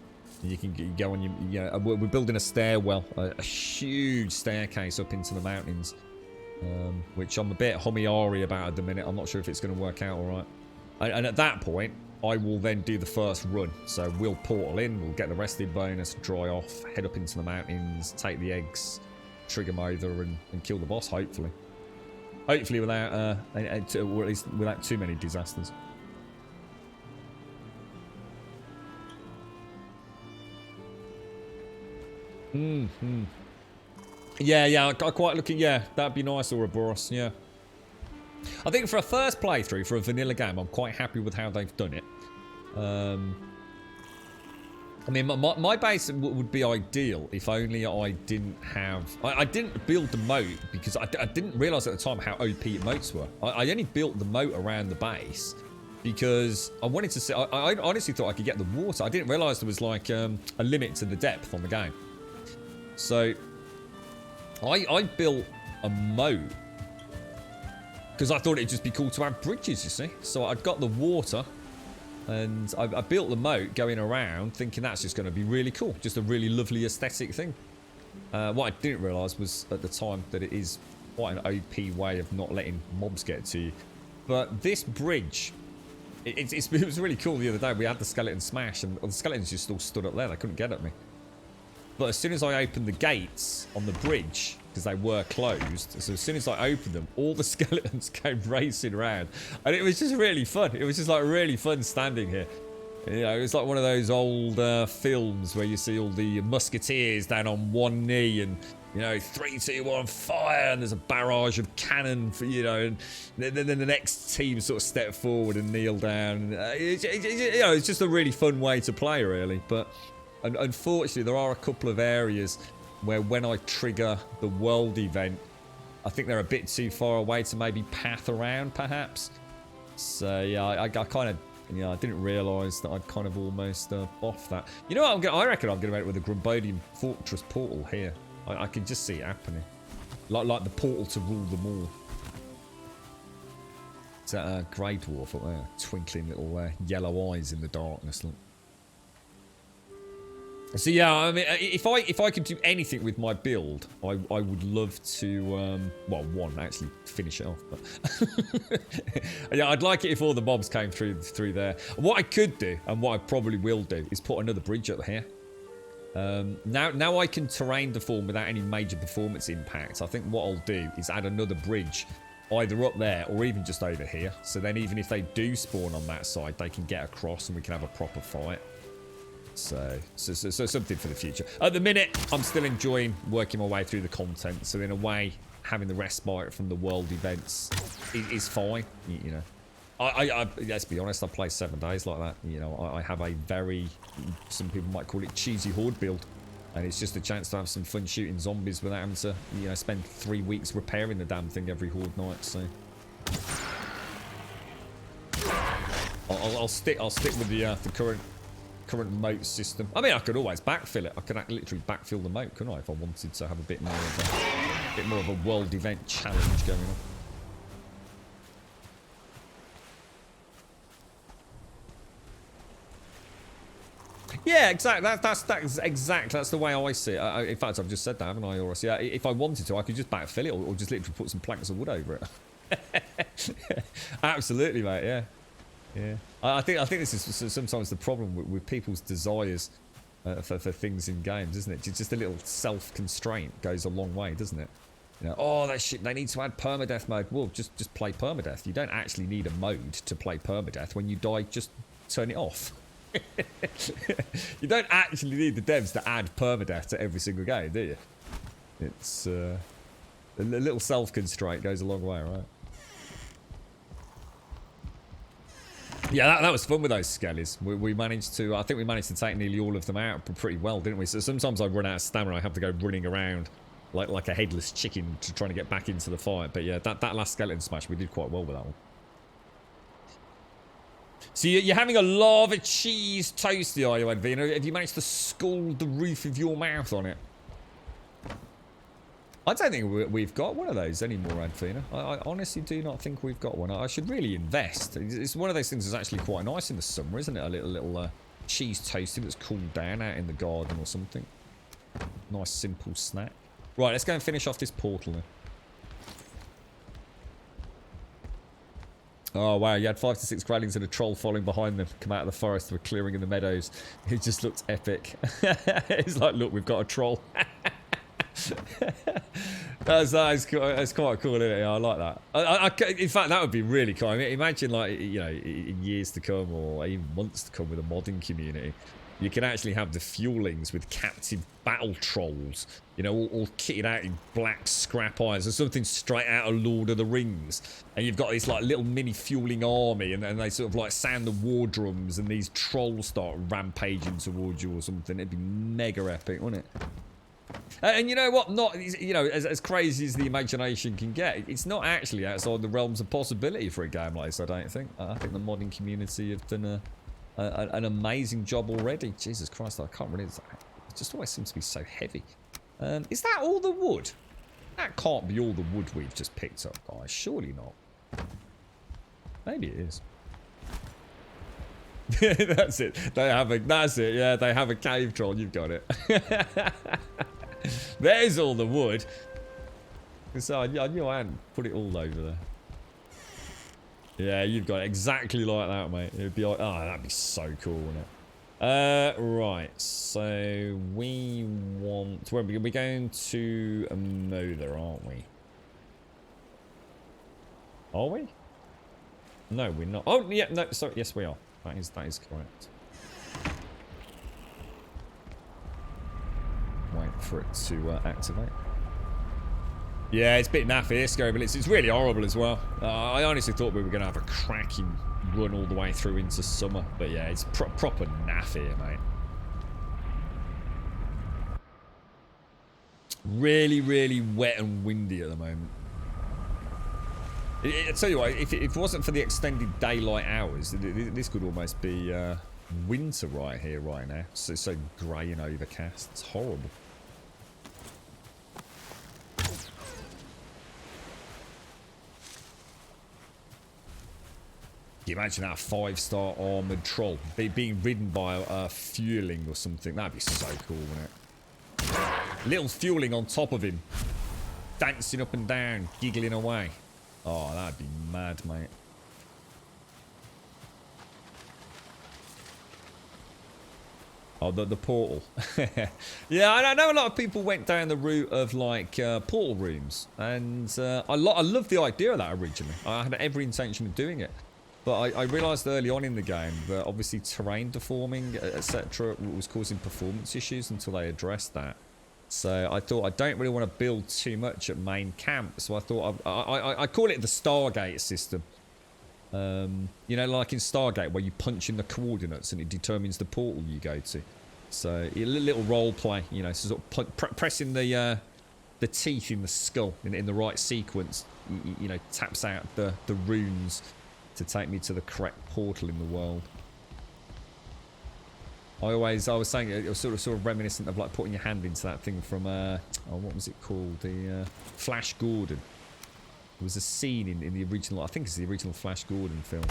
And you can go on your... we're building a stairwell, a huge staircase up into the mountains, which I'm a bit hommy-ary about at the minute. I'm not sure if it's going to work out all right. And at that point, I will then do the first run. So we'll portal in, we'll get the rested bonus, dry off, head up into the mountains, take the eggs, trigger Mother, and kill the boss, hopefully. Hopefully without, or at least without too many disasters. Yeah, I quite look at, yeah, that'd be nice, Ouroboros, yeah. I think for a first playthrough, for a vanilla game, I'm quite happy with how they've done it. I mean, my base would be ideal if only I didn't have... I didn't build the moat because I didn't realise at the time how OP moats were. I only built the moat around the base because I wanted to see... I honestly thought I could get the water. I didn't realise there was like a limit to the depth on the game. So I built a moat because I thought it'd just be cool to have bridges, you see. So I'd got the water... And I built the moat going around thinking that's just going to be really cool. Just a really lovely aesthetic thing. What I didn't realise was at the time that it is quite an OP way of not letting mobs get to you. But this bridge, it was really cool the other day. We had the skeleton smash and the skeletons just all stood up there. They couldn't get at me. But as soon as I opened the gates on the bridge, because they were closed, so as soon as I opened them, all the skeletons came racing around. And it was just really fun. It was just like really fun standing here. You know, it's like one of those old films where you see all the musketeers down on one knee and, you know, 3, 2, 1, fire, and there's a barrage of cannon for, you know, and then the next team sort of step forward and kneel down. You know, it's just a really fun way to play, really. But unfortunately, there are a couple of areas where when I trigger the world event, I think they're a bit too far away to maybe path around, perhaps. So yeah, I kind of, you know, I didn't realise that I'd kind of almost off that. You know what? I reckon I'm going to make it with a Grumbodian Fortress portal here. I can just see it happening, like the portal to rule them all. It's that grey dwarf up there, twinkling little yellow eyes in the darkness. Look. So yeah, I mean, if I could do anything with my build, I would love to, well, one, actually finish it off. But yeah, I'd like it if all the mobs came through there. What I could do, and what I probably will do, is put another bridge up here. Now I can terrain deform without any major performance impact. I think what I'll do is add another bridge, either up there or even just over here. So then even if they do spawn on that side, they can get across and we can have a proper fight. So something for the future. At the minute, I'm still enjoying working my way through the content. So in a way, having the respite from the world events is fine. You know, I let's be honest, I play 7 days like that. You know, I have a very, some people might call it cheesy horde build. And it's just a chance to have some fun shooting zombies without having to, you know, spend 3 weeks repairing the damn thing every horde night. So I'll stick with the current moat system. I mean, I could always backfill it. I could literally backfill the moat, couldn't I, if I wanted to have a bit more of a world event challenge going on. Yeah, exactly. That's exactly. That's the way I see it. In fact, I've just said that, haven't I? Or yeah, if I wanted to, I could just backfill it, or just literally put some planks of wood over it. Absolutely, mate. Yeah. Yeah, I think this is sometimes the problem with people's desires for things in games, isn't it? Just a little self-constraint goes a long way, doesn't it? You know, oh, that shit, they need to add permadeath mode. Well, just play permadeath. You don't actually need a mode to play permadeath. When you die, just turn it off. You don't actually need the devs to add permadeath to every single game, do you? It's a little self-constraint goes a long way, right? Yeah, that was fun with those skellies. We managed to, I think we managed to take nearly all of them out pretty well, didn't we? So sometimes I run out of stamina, I have to go running around like a headless chicken to trying to get back into the fight. But yeah, that last skeleton smash, we did quite well with that one. So you're having a lava cheese toasty, are you, Advina? Have you managed to scald the roof of your mouth on it? I don't think we've got one of those anymore, Advina. I honestly do not think we've got one. I should really invest. It's one of those things that's actually quite nice in the summer, isn't it? A little cheese toasty that's cooled down out in the garden or something. Nice simple snack. Right, let's go and finish off this portal then. Oh wow, you had 5 to 6 growlings and a troll following behind them come out of the forest to a clearing in the meadows. It just looked epic. It's like, look, we've got a troll. That's quite cool, isn't it? Yeah, I like that. In fact, that would be really cool. I mean, imagine, like, you know, in years to come or even months to come with a modding community, you can actually have the fuelings with captive battle trolls, you know, all kitted out in black scrap irons or something straight out of Lord of the Rings. And you've got this like little mini fueling army, and they sort of like sound the war drums, and these trolls start rampaging towards you or something. It'd be mega epic, wouldn't it? And you know what? Not, you know, as crazy as the imagination can get, it's not actually outside the realms of possibility for a game like this, I don't think. I think the modding community have done an amazing job already. Jesus Christ, I can't really... It just always seems to be so heavy. Is that all the wood? That can't be all the wood we've just picked up, guys. Surely not. Maybe it is. That's it. That's it. Yeah, they have a cave troll. You've got it. There's all the wood. So I knew I hadn't put it all over there. Yeah, you've got it exactly like that, mate. It'd be like, oh, that'd be so cool, wouldn't it? Right. So we want. We're going to Mother, aren't we? Are we? No, we're not. Oh, yeah. No, sorry. Yes, we are. That is correct. Wait for it to activate. Yeah, it's a bit naffy, this go, but it's really horrible as well. I honestly thought we were going to have a cracking run all the way through into summer, but yeah, it's proper naff here, mate. Really, really wet and windy at the moment. I tell you what, if it wasn't for the extended daylight hours, this could almost be winter right here, right now. So grey and overcast. It's horrible. Can you imagine that 5-star armoured troll being ridden by a fueling or something? That'd be so cool, wouldn't it? Little fueling on top of him, dancing up and down, giggling away. Oh, that'd be mad, mate. Oh, the portal. Yeah, I know a lot of people went down the route of like portal rooms, and I love the idea of that originally. I had every intention of doing it. But I realised early on in the game that obviously terrain deforming, etc. was causing performance issues until they addressed that. So I thought I don't really want to build too much at main camp. So I thought I call it the Stargate system. You know, like in Stargate where you punch in the coordinates and it determines the portal you go to. So a little role play, you know, so sort of pressing the teeth in the skull in the right sequence, you know, taps out the runes to take me to the correct portal in the world. I was saying it was sort of reminiscent of like putting your hand into that thing from what was it called, the Flash Gordon. There was a scene in the original, I think it's the original Flash Gordon film.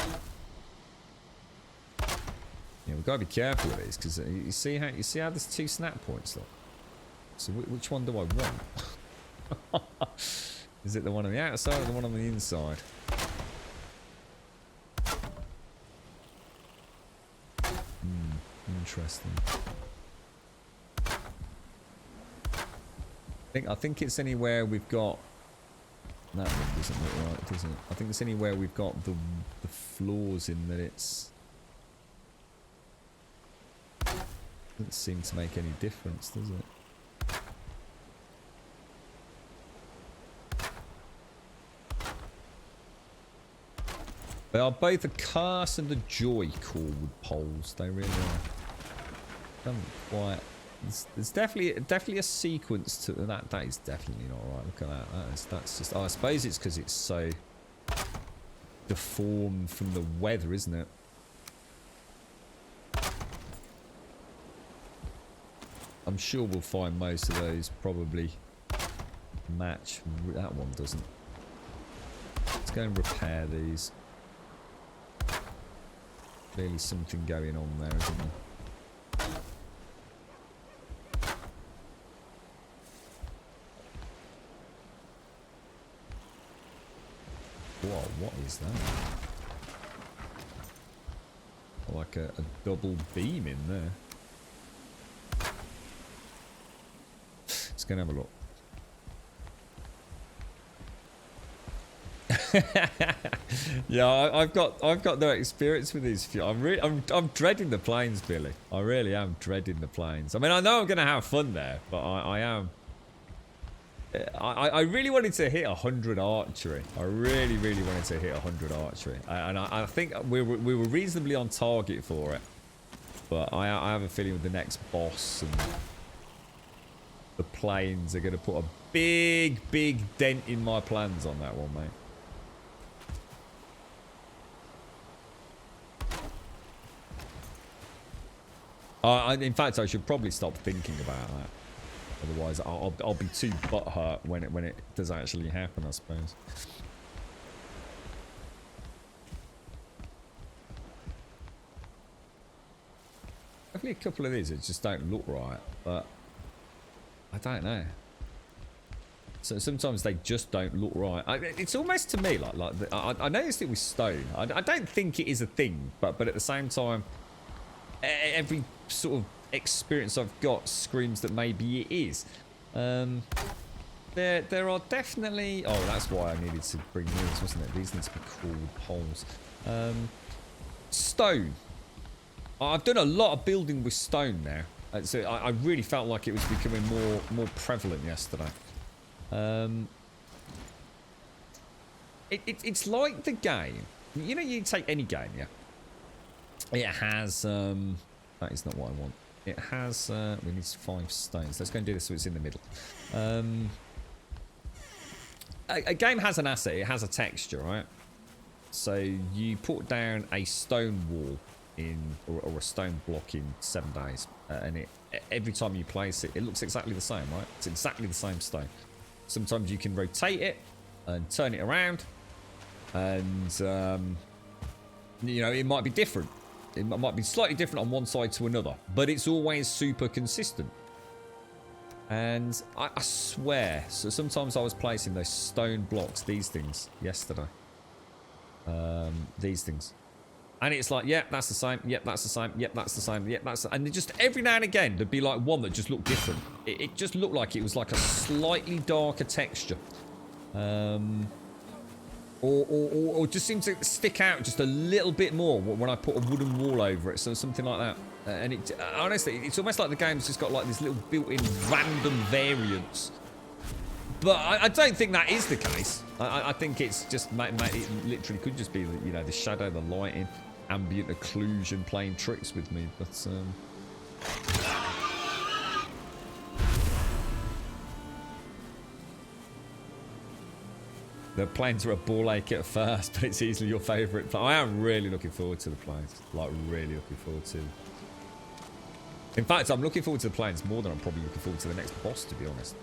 Yeah, we've got to be careful with these because you see how there's 2 snap points though. So which one do I want? Is it the one on the outside or the one on the inside? Interesting. I think it's anywhere we've got That one doesn't look right, does it? I think it's anywhere we've got the floors in that it's... doesn't seem to make any difference, does it? They are both a curse and a joy, Corwood poles. They really are. Don't quite... There's definitely a sequence to that. That is definitely not right. Look at that. That's just. Oh, I suppose it's because it's so deformed from the weather, isn't it? I'm sure we'll find most of those probably match. That one doesn't. Let's go and repair these. Clearly something going on there, isn't there? Whoa, what is that? Like a double beam in there. Let's go and have a look. Yeah, I've got no experience with these. I'm dreading the planes, Billy. I really am dreading the planes. I mean, I know I'm gonna have fun there, but I am. I really wanted to hit 100 archery. I really wanted to hit 100 archery, and I think we were reasonably on target for it. But I have a feeling with the next boss and the planes are going to put a big dent in my plans on that one, mate. In fact, I should probably stop thinking about that. Otherwise, I'll be too butthurt when it does actually happen, I suppose. Definitely a couple of these that just don't look right, but I don't know. So sometimes they just don't look right. It's almost to me like I noticed it with stone. I don't think it is a thing, but at the same time, every sort of experience I've got screams that maybe it is. There are definitely... Oh, that's why I needed to bring these, wasn't it? These need to be called poles. Stone. I've done a lot of building with stone now. So I really felt like it was becoming more prevalent yesterday. It's like the game. You know, you take any game, yeah? It has... that is not what I want. It has... we need 5 stones. Let's go and do this so it's in the middle. A game has an asset. It has a texture, right? So you put down a stone wall in... Or a stone block in 7 days. And every time you place it, it looks exactly the same, right? It's exactly the same stone. Sometimes you can rotate it and turn it around. And, you know, it might be different. It might be slightly different on one side to another, but it's always super consistent. And I swear, so sometimes I was placing those stone blocks, these things, yesterday. These things. And it's like, yep, that's the same, yep, that's the same, yep, that's the same, yep, that's the... And just every now and again, there'd be like one that just looked different. It just looked like it was like a slightly darker texture. Or just seemed to stick out just a little bit more when I put a wooden wall over it, so something like that. And it honestly, it's almost like the game's just got like this little built-in random variance. But I don't think that is the case. I think it's just, it literally could just be, you know, the shadow, the lighting, ambient occlusion playing tricks with me. But the planes are a ball ache at first, but it's easily your favourite. But I am really looking forward to the planes. Like, really looking forward to. In fact, I'm looking forward to the planes more than I'm probably looking forward to the next boss, to be honest.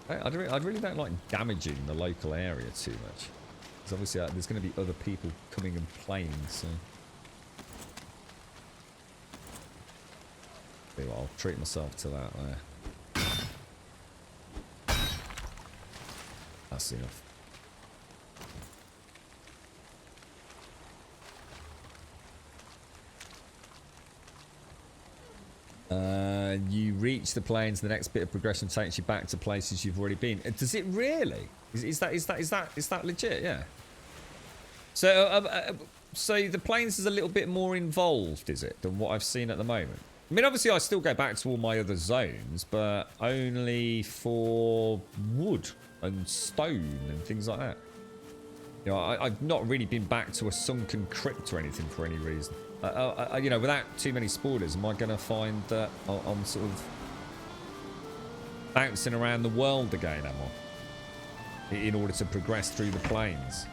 I really don't like damaging the local area too much. Because obviously there's going to be other people coming and playing, so... Anyway, I'll treat myself to that there. That's enough. you reach the plains. The next bit of progression takes you back to places you've already been. Does it really? Is that legit? Yeah. So so the plains is a little bit more involved, is it, than what I've seen at the moment? I mean, obviously I still go back to all my other zones, but only for wood and stone and things like that. You know, I've not really been back to a sunken crypt or anything for any reason. You know, without too many spoilers, am I going to find that I'm sort of bouncing around the world again, am I? In order to progress through the plains.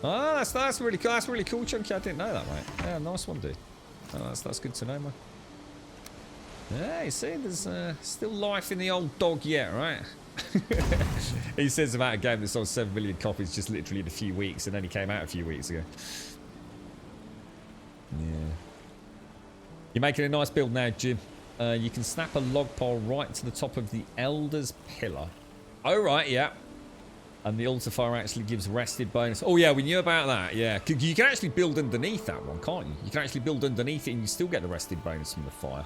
Oh, that's really cool. That's really cool, Chunky. I didn't know that, mate. Yeah, nice one, dude. Oh, that's good to know, man. Yeah, you see, there's still life in the old dog yet, right? He says about a game that sold 7 million copies just literally in a few weeks and only came out a few weeks ago. Yeah. You're making a nice build now, Jim. You can snap a log pole right to the top of the Elder's Pillar. Oh, right, yeah. And the altar fire actually gives rested bonus. Oh, yeah, we knew about that, yeah. You can actually build underneath that one, can't you? You can actually build underneath it and you still get the rested bonus from the fire.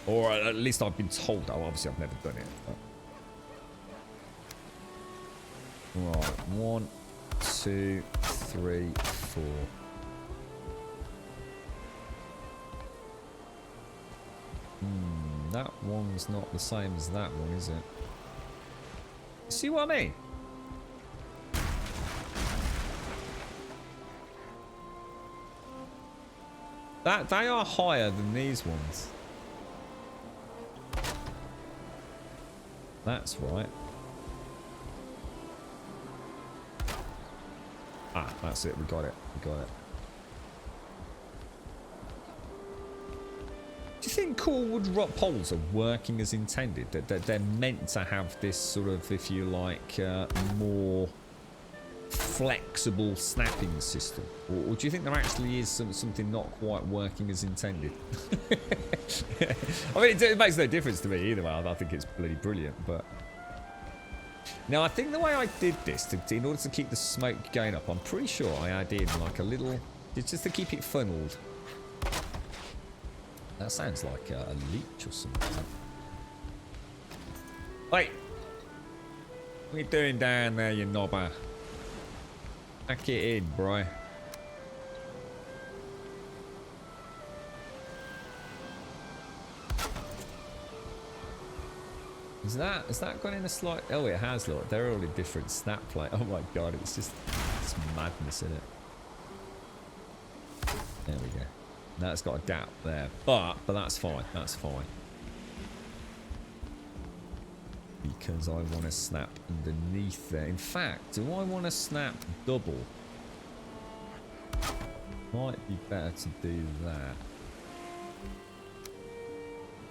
Or at least I've been told that. Well, obviously, I've never done it. But... Right, 1, 2, 3, 4. That one's not the same as that one, is it? See what I mean? They are higher than these ones. That's right. Ah, that's it. We got it. We got it. Do you think core wood rot poles are working as intended? That they're meant to have this sort of, if you like, more flexible snapping system, or do you think there actually is something not quite working as intended? I mean, it makes no difference to me either way. I think it's bloody brilliant. But now I think the way I did this in order to keep the smoke going up, I'm pretty sure I added like a little, just to keep it funneled. That sounds like a leech or something. Wait, what are you doing down there, you knobber? Pack it in, bro. Has that gone in a slight... Oh, it has, look. They're all in different snap plate. Oh my god, it's madness in it. There we go. Now it's got a gap there. But that's fine. That's fine. Because I want to snap underneath there. In fact, do I want to snap double? Might be better to do that.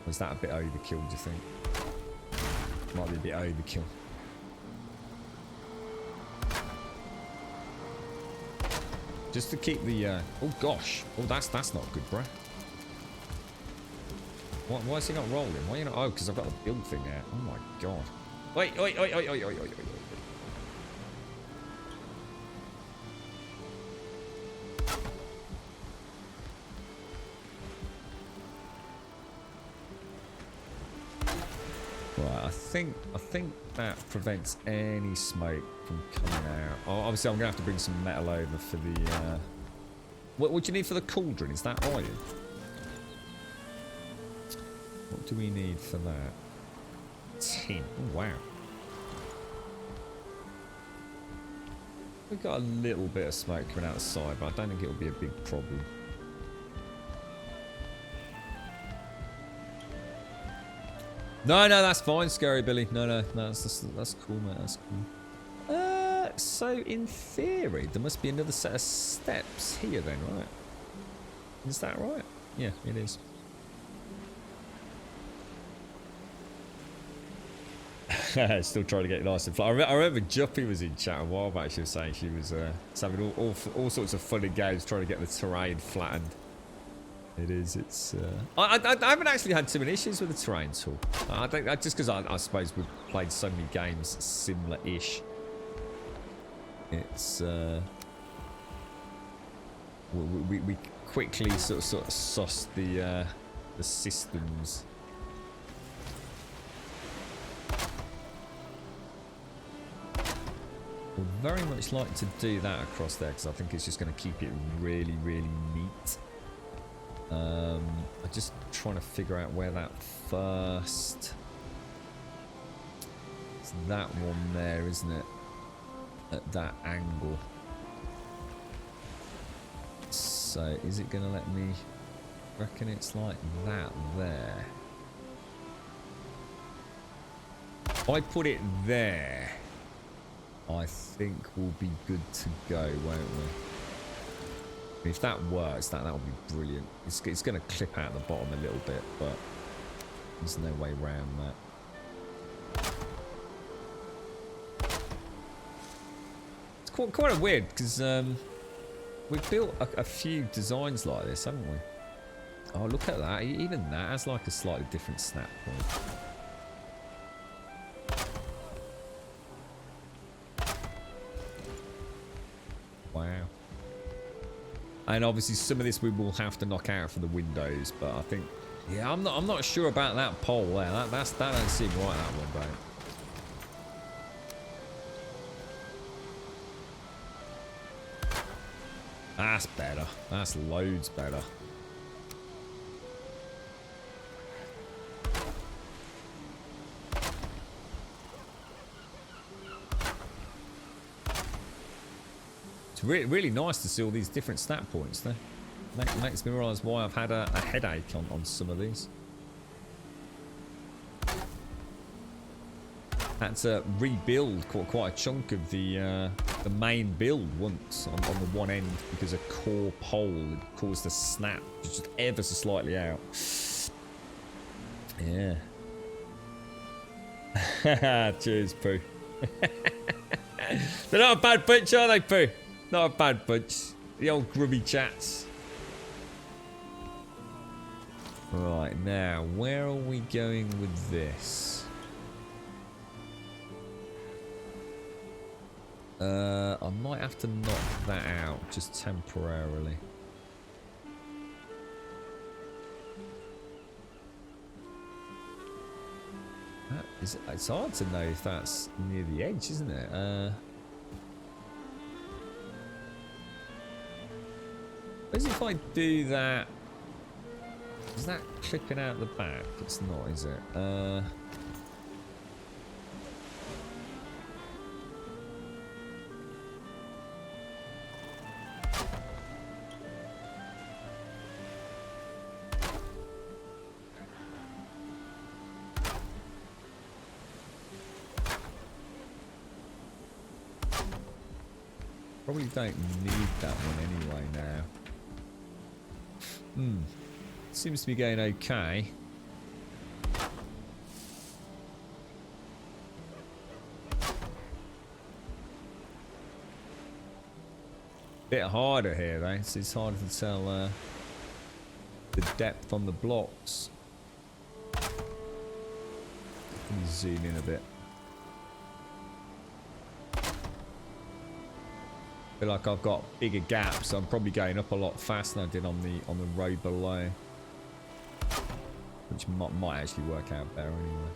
Was that a bit overkill, do you think? Might be a bit overkill. Just to keep the... oh gosh. Oh, that's not good, bro. Why is he not rolling? Why are you not... Oh, because I've got the build thing there. Oh my god. Wait. Right, I think that prevents any smoke from coming out. Oh, obviously, I'm going to have to bring some metal over for the... What do you need for the cauldron? Is that iron? What do we need for that? Tin. Oh, wow. We've got a little bit of smoke coming out the side, but I don't think it'll be a big problem. No, that's fine, Scary Billy. No, that's cool, mate. That's cool. So in theory, there must be another set of steps here then, right? Is that right? Yeah, it is. Still trying to get nice and flat. I remember Juppy was in chat a while back. She was saying she was having all sorts of funny games trying to get the terrain flattened. It is. It's. I haven't actually had too many issues with the terrain tool. I think just because I suppose we've played so many games similar-ish. It's. We quickly sort of suss the systems. Would very much like to do that across there because I think it's just going to keep it really, really neat. I'm just trying to figure out where that first... It's that one there, isn't it? At that angle. So, is it going to let me... Reckon it's like that there. If I put it there, I think we'll be good to go, won't we? If that works, that would be brilliant. It's going to clip out the bottom a little bit, but there's no way around that. It's quite weird because we've built a few designs like this, haven't we? Oh, look at that. Even that has like a slightly different snap point. Wow. And obviously some of this we will have to knock out for the windows, but I think, yeah, I'm not sure about that pole there. That don't seem right, that one, bro. That's better. That's loads better. It's really nice to see all these different snap points there. Makes me realise why I've had a headache on some of these. Had to rebuild quite a chunk of the main build once on the one end because a core pole caused a snap just ever so slightly out. Yeah. Cheers, Pooh. They're not a bad bunch, are they, Pooh? Not a bad bunch. The old grubby chats. Right, now, where are we going with this? I might have to knock that out just temporarily. It's hard to know if that's near the edge, isn't it? Suppose if I do that, is that clipping out the back? It's not, is it? Probably don't need that one anyway now. Seems to be going okay. Bit harder here though, so it's harder to tell the depth on the blocks. Let me zoom in a bit. Feel like I've got bigger gaps, so I'm probably going up a lot faster than I did on the road below, which might actually work out better anyway.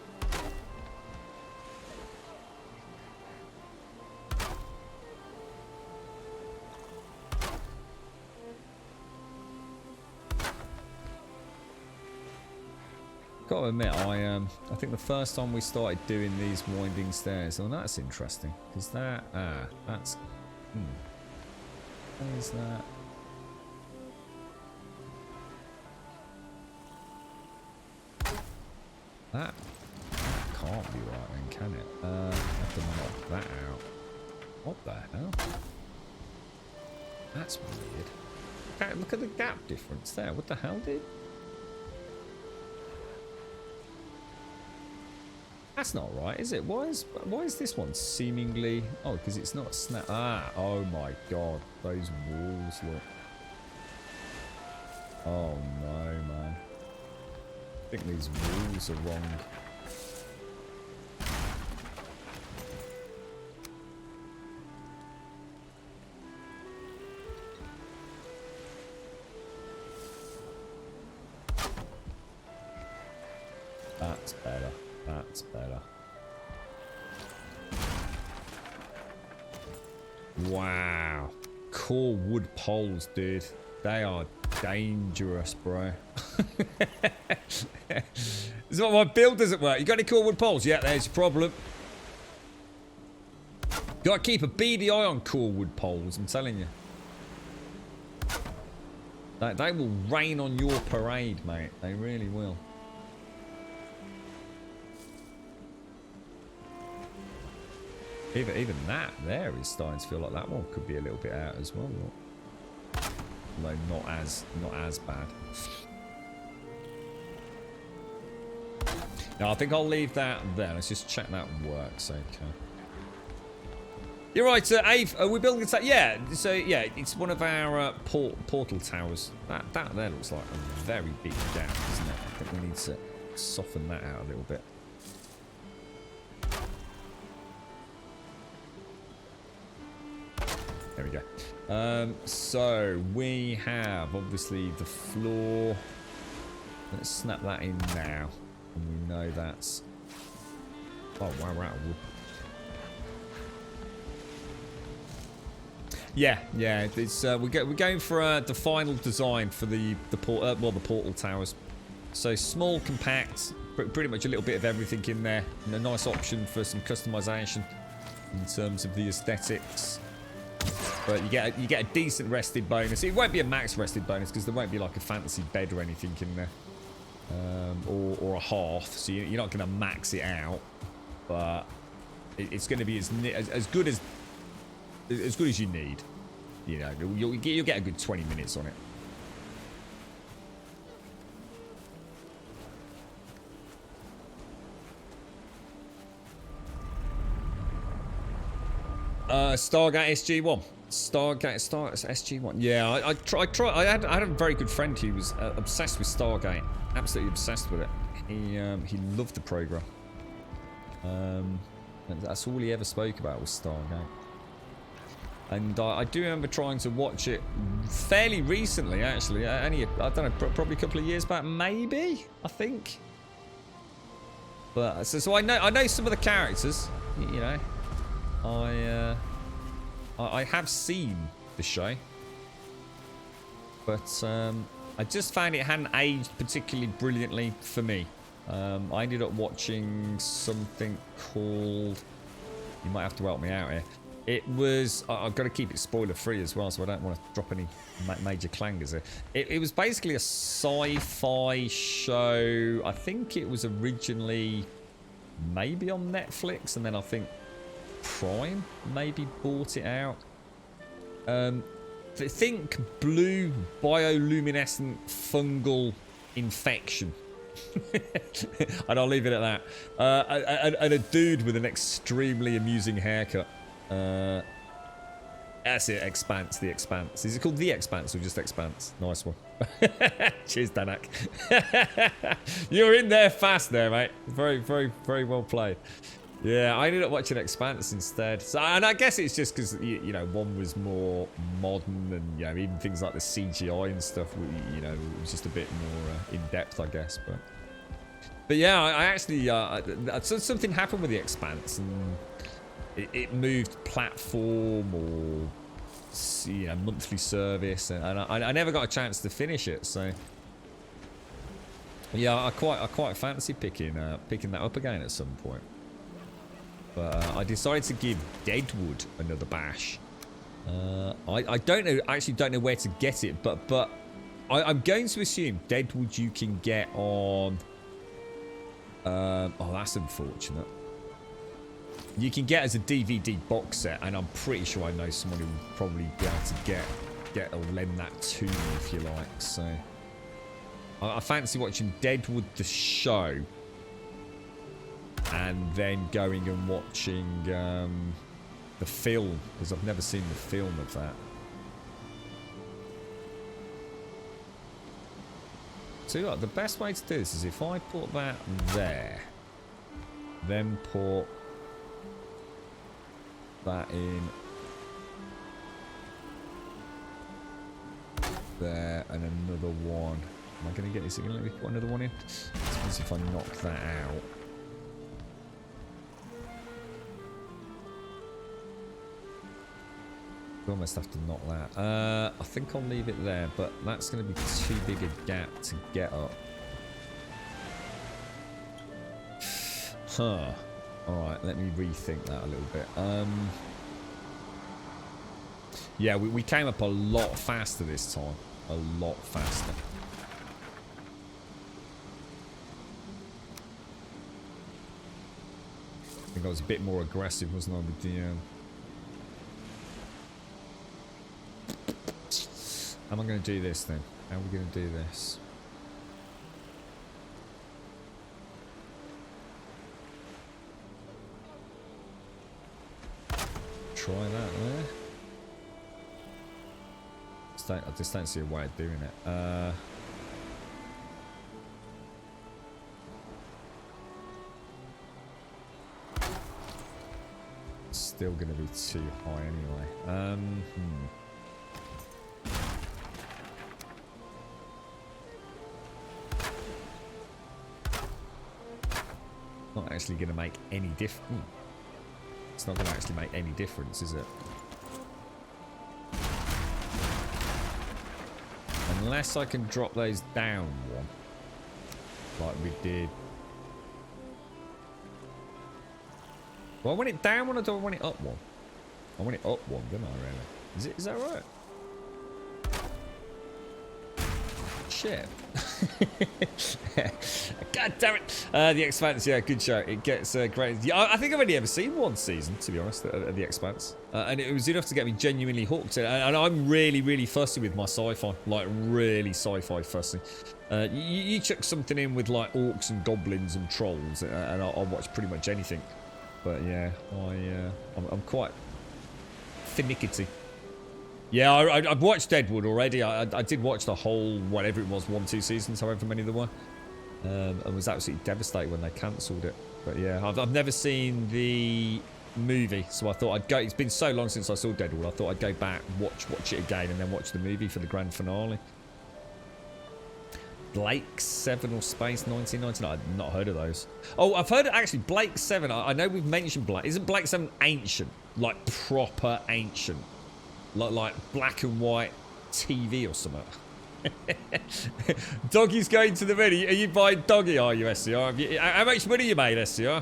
Gotta admit, I think the first time we started doing these winding stairs, oh, that's interesting, because that's what is that? That can't be right then, can it? I have to knock that out. What the hell? That's weird. Okay, look at the gap difference there. What the hell, dude? That's not right, is it? Why is this one seemingly... Oh, because it's not snap... Ah, oh my god. Those walls look... Oh no, man. I think these walls are wrong. That's better. That's better. Wow. Core wood poles, dude. They are dangerous, bro. This is what my build doesn't work. You got any core wood poles? Yeah, there's your problem. Gotta keep a beady eye on core wood poles, I'm telling you. They will rain on your parade, mate. They really will. Even that there is starting to feel like that one could be a little bit out as well. Although not as bad. No, I think I'll leave that there. Let's just check that works. Okay. You're right, Ave. Are we building a tower? Yeah. So yeah, it's one of our portal towers. That there looks like a very big gap, doesn't it? I think we need to soften that out a little bit. There we go. So we have obviously the floor. Let's snap that in now, and we know that's. Oh wow, we're out of wood. Yeah. It's we're going for the final design for the portal towers. So small, compact, pretty much a little bit of everything in there, and a nice option for some customization in terms of the aesthetics. But you get a decent rested bonus. It won't be a max rested bonus because there won't be like a fancy bed or anything in there, or a hearth. So you're not going to max it out, but it's going to be as good as you need. You know, you'll get a good 20 minutes on it. Stargate SG1. Stargate SG1. Yeah, I tried. I had a very good friend who was obsessed with Stargate. Absolutely obsessed with it. He loved the program. And that's all he ever spoke about was Stargate. And I do remember trying to watch it fairly recently, actually. Only, I don't know, probably a couple of years back, maybe, I think. But so I know some of the characters, you know. I have seen the show, but I just found it hadn't aged particularly brilliantly for me. I ended up watching something called. You might have to help me out here. It was. I've got to keep it spoiler free as well, so I don't want to drop any major clangers here. It was basically a sci-fi show. I think it was originally maybe on Netflix, and then I think Prime maybe bought it out. Think blue bioluminescent fungal infection. And I'll leave it at that. And a dude with an extremely amusing haircut. That's it, Expanse, The Expanse. Is it called The Expanse or just Expanse? Nice one. Cheers, Danak. You're in there fast there, mate. Very, very, very well played. Yeah, I ended up watching Expanse instead. So, and I guess it's just because, you know, one was more modern and, you know, even things like the CGI and stuff, you know, it was just a bit more in-depth, I guess. But yeah, I actually, something happened with The Expanse and it moved platform or, you know, monthly service, and I never got a chance to finish it, so... Yeah, I quite fancy picking that up again at some point. But I decided to give Deadwood another bash. I don't know, actually don't know where to get it, but I'm going to assume Deadwood you can get on. Oh, that's unfortunate. You can get as a DVD box set, and I'm pretty sure I know someone who will probably be able to get or lend that to me if you like. So I fancy watching Deadwood the show. And then going and watching the film, because I've never seen the film of that. So what, the best way to do this is if I put that there, then put that in there, and another one Am I going to get this? Are you going to let me put another one in? Suppose if I knock that out. We almost have to knock that. I think I'll leave it there, but that's going to be too big a gap to get up. Huh. Alright, let me rethink that a little bit. Yeah, we came up a lot faster this time. A lot faster. I think I was a bit more aggressive, wasn't I, with the... How am I going to do this then? How are we going to do this? Try that there. I just don't see a way of doing it. Still going to be too high anyway. Not actually going to make any difference. It's not going to actually make any difference, is it? Unless I can drop those down one. Like we did. Do I want it down one or do I want it up one? I want it up one, don't I, really? Is that right? Shit. God damn it. The Expanse, yeah, good show. It gets great. Yeah, I think I've only ever seen one season, to be honest, of The Expanse. And it was enough to get me genuinely hooked. And I'm really, really fussy with my sci-fi. Like, really sci-fi fussy. You chuck something in with, like, orcs and goblins and trolls, and I'll watch pretty much anything. But, yeah, I'm quite finicky. Yeah, I've watched Deadwood already. I did watch the whole, whatever it was, 1-2 seasons, however many there were. And was absolutely devastated when they cancelled it. But yeah, I've never seen the movie, so I thought I'd go. It's been so long since I saw Deadwood, I thought I'd go back, watch it again, and then watch the movie for the grand finale. Blake 7 or Space 1999. I've not heard of those. Oh, I've heard actually Blake 7. I know we've mentioned Blake. Isn't Blake 7 ancient? Like proper ancient? Like black and white TV or something. Doggy's going to the menu. Are you buying Doggy, are you, SCR? How much money you made, SCR?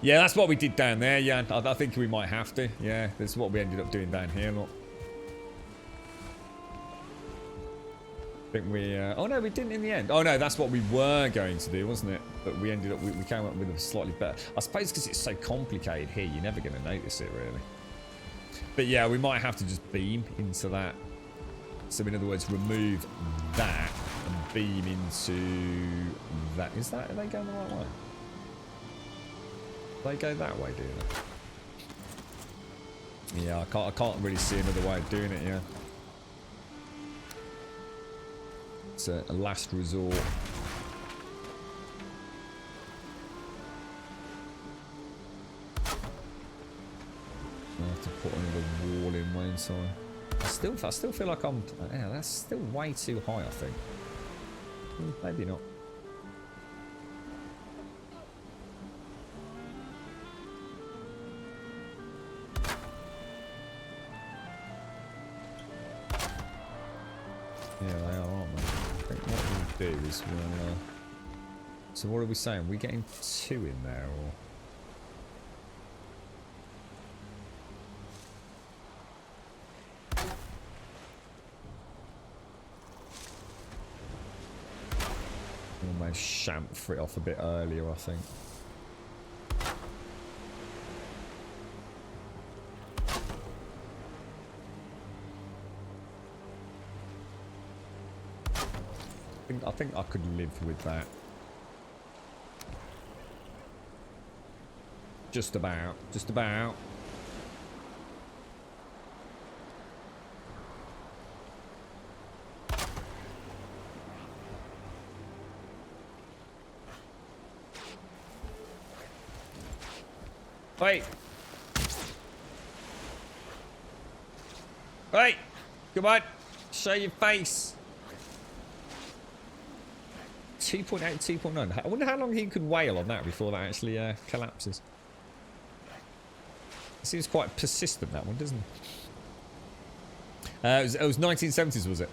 Yeah, that's what we did down there, yeah. I think we might have to. Yeah, that's what we ended up doing down here. Look. I think we... oh, no, we didn't in the end. Oh, no, that's what we were going to do, wasn't it? But we ended up... We came up with a slightly better... I suppose because it's so complicated here, you're never going to notice it, really. But, yeah, we might have to just beam into that. So, in other words, remove that and beam into that. Is that... Are they going the right way? They go that way, do they? Yeah, I can't really see another way of doing it, yeah. It's a last resort. I have to put another wall in, won't I? I still feel like I'm... Yeah, that's still way too high, I think. Maybe not. Yeah, they are, aren't they? I think what we'll do is we'll... so what are we saying? We're getting 2 in there, or... Almost chamfer it off a bit earlier, I think. I think I could live with that. Just about. Just about. Wait. Wait. Come on. Show your face. 2.8, 2.9. I wonder how long he could wail on that before that actually collapses. It seems quite persistent, that one, doesn't it? It was 1970s, was it?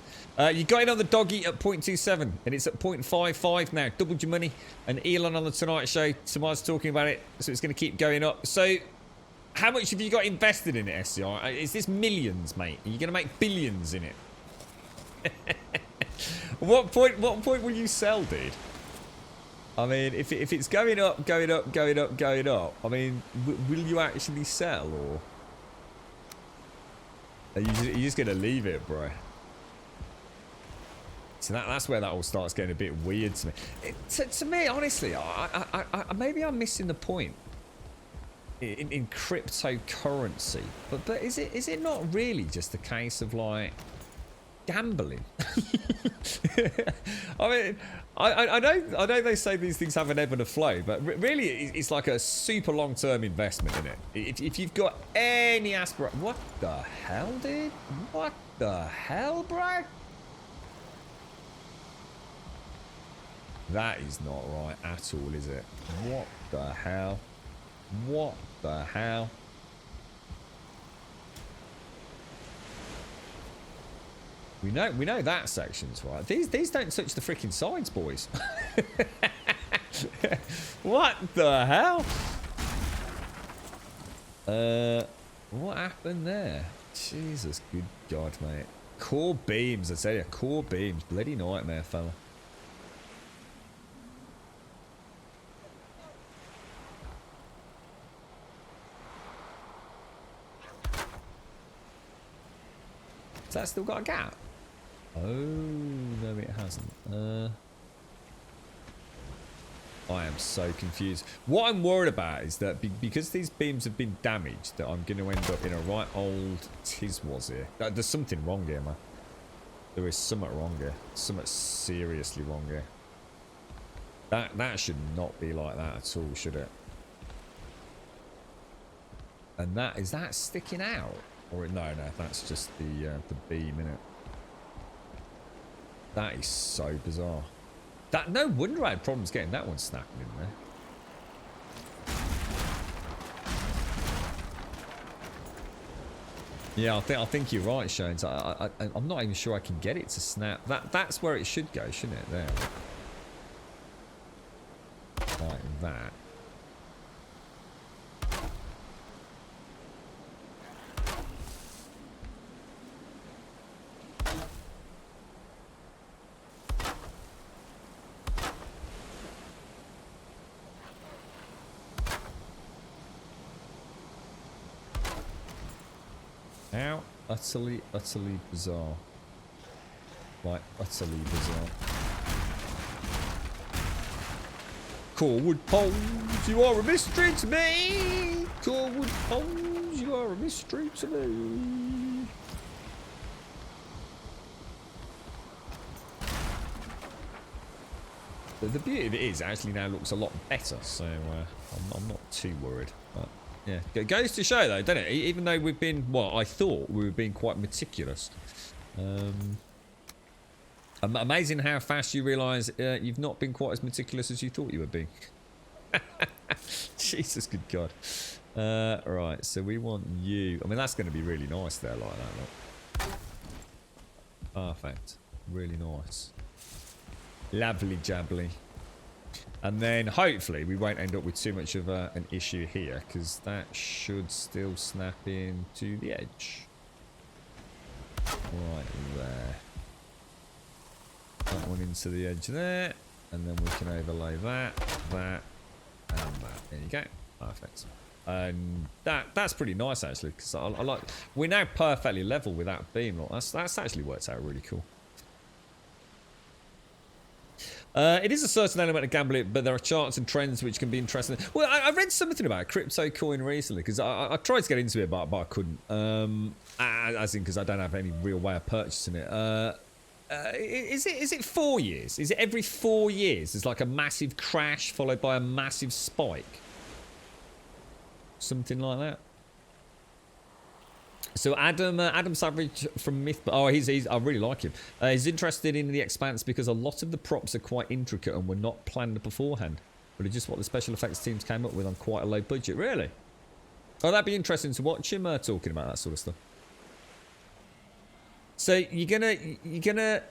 You got in on the doggy at 0.27, and it's at 0.55 now. Doubled your money. And Elon on the Tonight Show, tomorrow's talking about it, so it's going to keep going up. So, how much have you got invested in it, SCR? Is this millions, mate? Are you going to make billions in it? What point will you sell, dude? I mean, if it's going up, going up, going up, going up, I mean, will you actually sell, or are you just going to leave it, bro? So that's where that all starts getting a bit weird to me. To me, honestly, maybe I'm missing the point in cryptocurrency. But is it not really just a case of like gambling? I mean, I know they say these things have an ebb and a flow, but really it's like a super long-term investment in it. If you've got any aspiration, what the hell, dude? What the hell, bro? That is not right at all, is it? What the hell? What the hell? We know that section's right. These don't touch the freaking sides, boys. What the hell? What happened there? Jesus, good God, mate. Core beams, I tell you, core beams. Bloody nightmare, fella. Has that still got a gap? Oh, no, it hasn't. I am so confused. What I'm worried about is that because these beams have been damaged, that I'm going to end up in a right old Tiswas here. There's something wrong here, man. There is something wrong here. Something seriously wrong here. That should not be like that at all, should it? And is that sticking out? Or no, that's just the beam, innit? That is so bizarre. No wonder I had problems getting that one snapping in there. Yeah, I think you're right, Shanes. I'm not even sure I can get it to snap. That's where it should go, shouldn't it? There. Like that. How utterly bizarre. Like, utterly bizarre. Corwood Ponds, you are a mystery to me! Corwood Ponds, you are a mystery to me! But the beauty of it is, it actually now looks a lot better, so I'm not too worried. But yeah, it goes to show though, doesn't it? Even though we've been, well, I thought we were being quite meticulous. Amazing how fast you realise you've not been quite as meticulous as you thought you would be. Jesus, good God. Right, so we want you. I mean, that's going to be really nice there, like that. Look. Perfect. Really nice. Lovely jubbly. And then hopefully we won't end up with too much of an issue here, because that should still snap into the edge. Right there. That one into the edge there, and then we can overlay that, and that. There you go. Perfect. And that's pretty nice actually, because I like, we're now perfectly level with that beam. Look, that's actually worked out really cool. It is a certain element of gambling, but there are charts and trends which can be interesting. Well, I read something about a crypto coin recently, because I tried to get into it, but I couldn't. As in, because I don't have any real way of purchasing it. Is it 4 years? Is it every 4 years? There's like a massive crash followed by a massive spike. Something like that. So Adam Savage from Myth. Oh, he's. I really like him. He's interested in the Expanse because a lot of the props are quite intricate and were not planned beforehand, but are just what the special effects teams came up with on quite a low budget. Really? Oh, that'd be interesting to watch him talking about that sort of stuff. So you're gonna.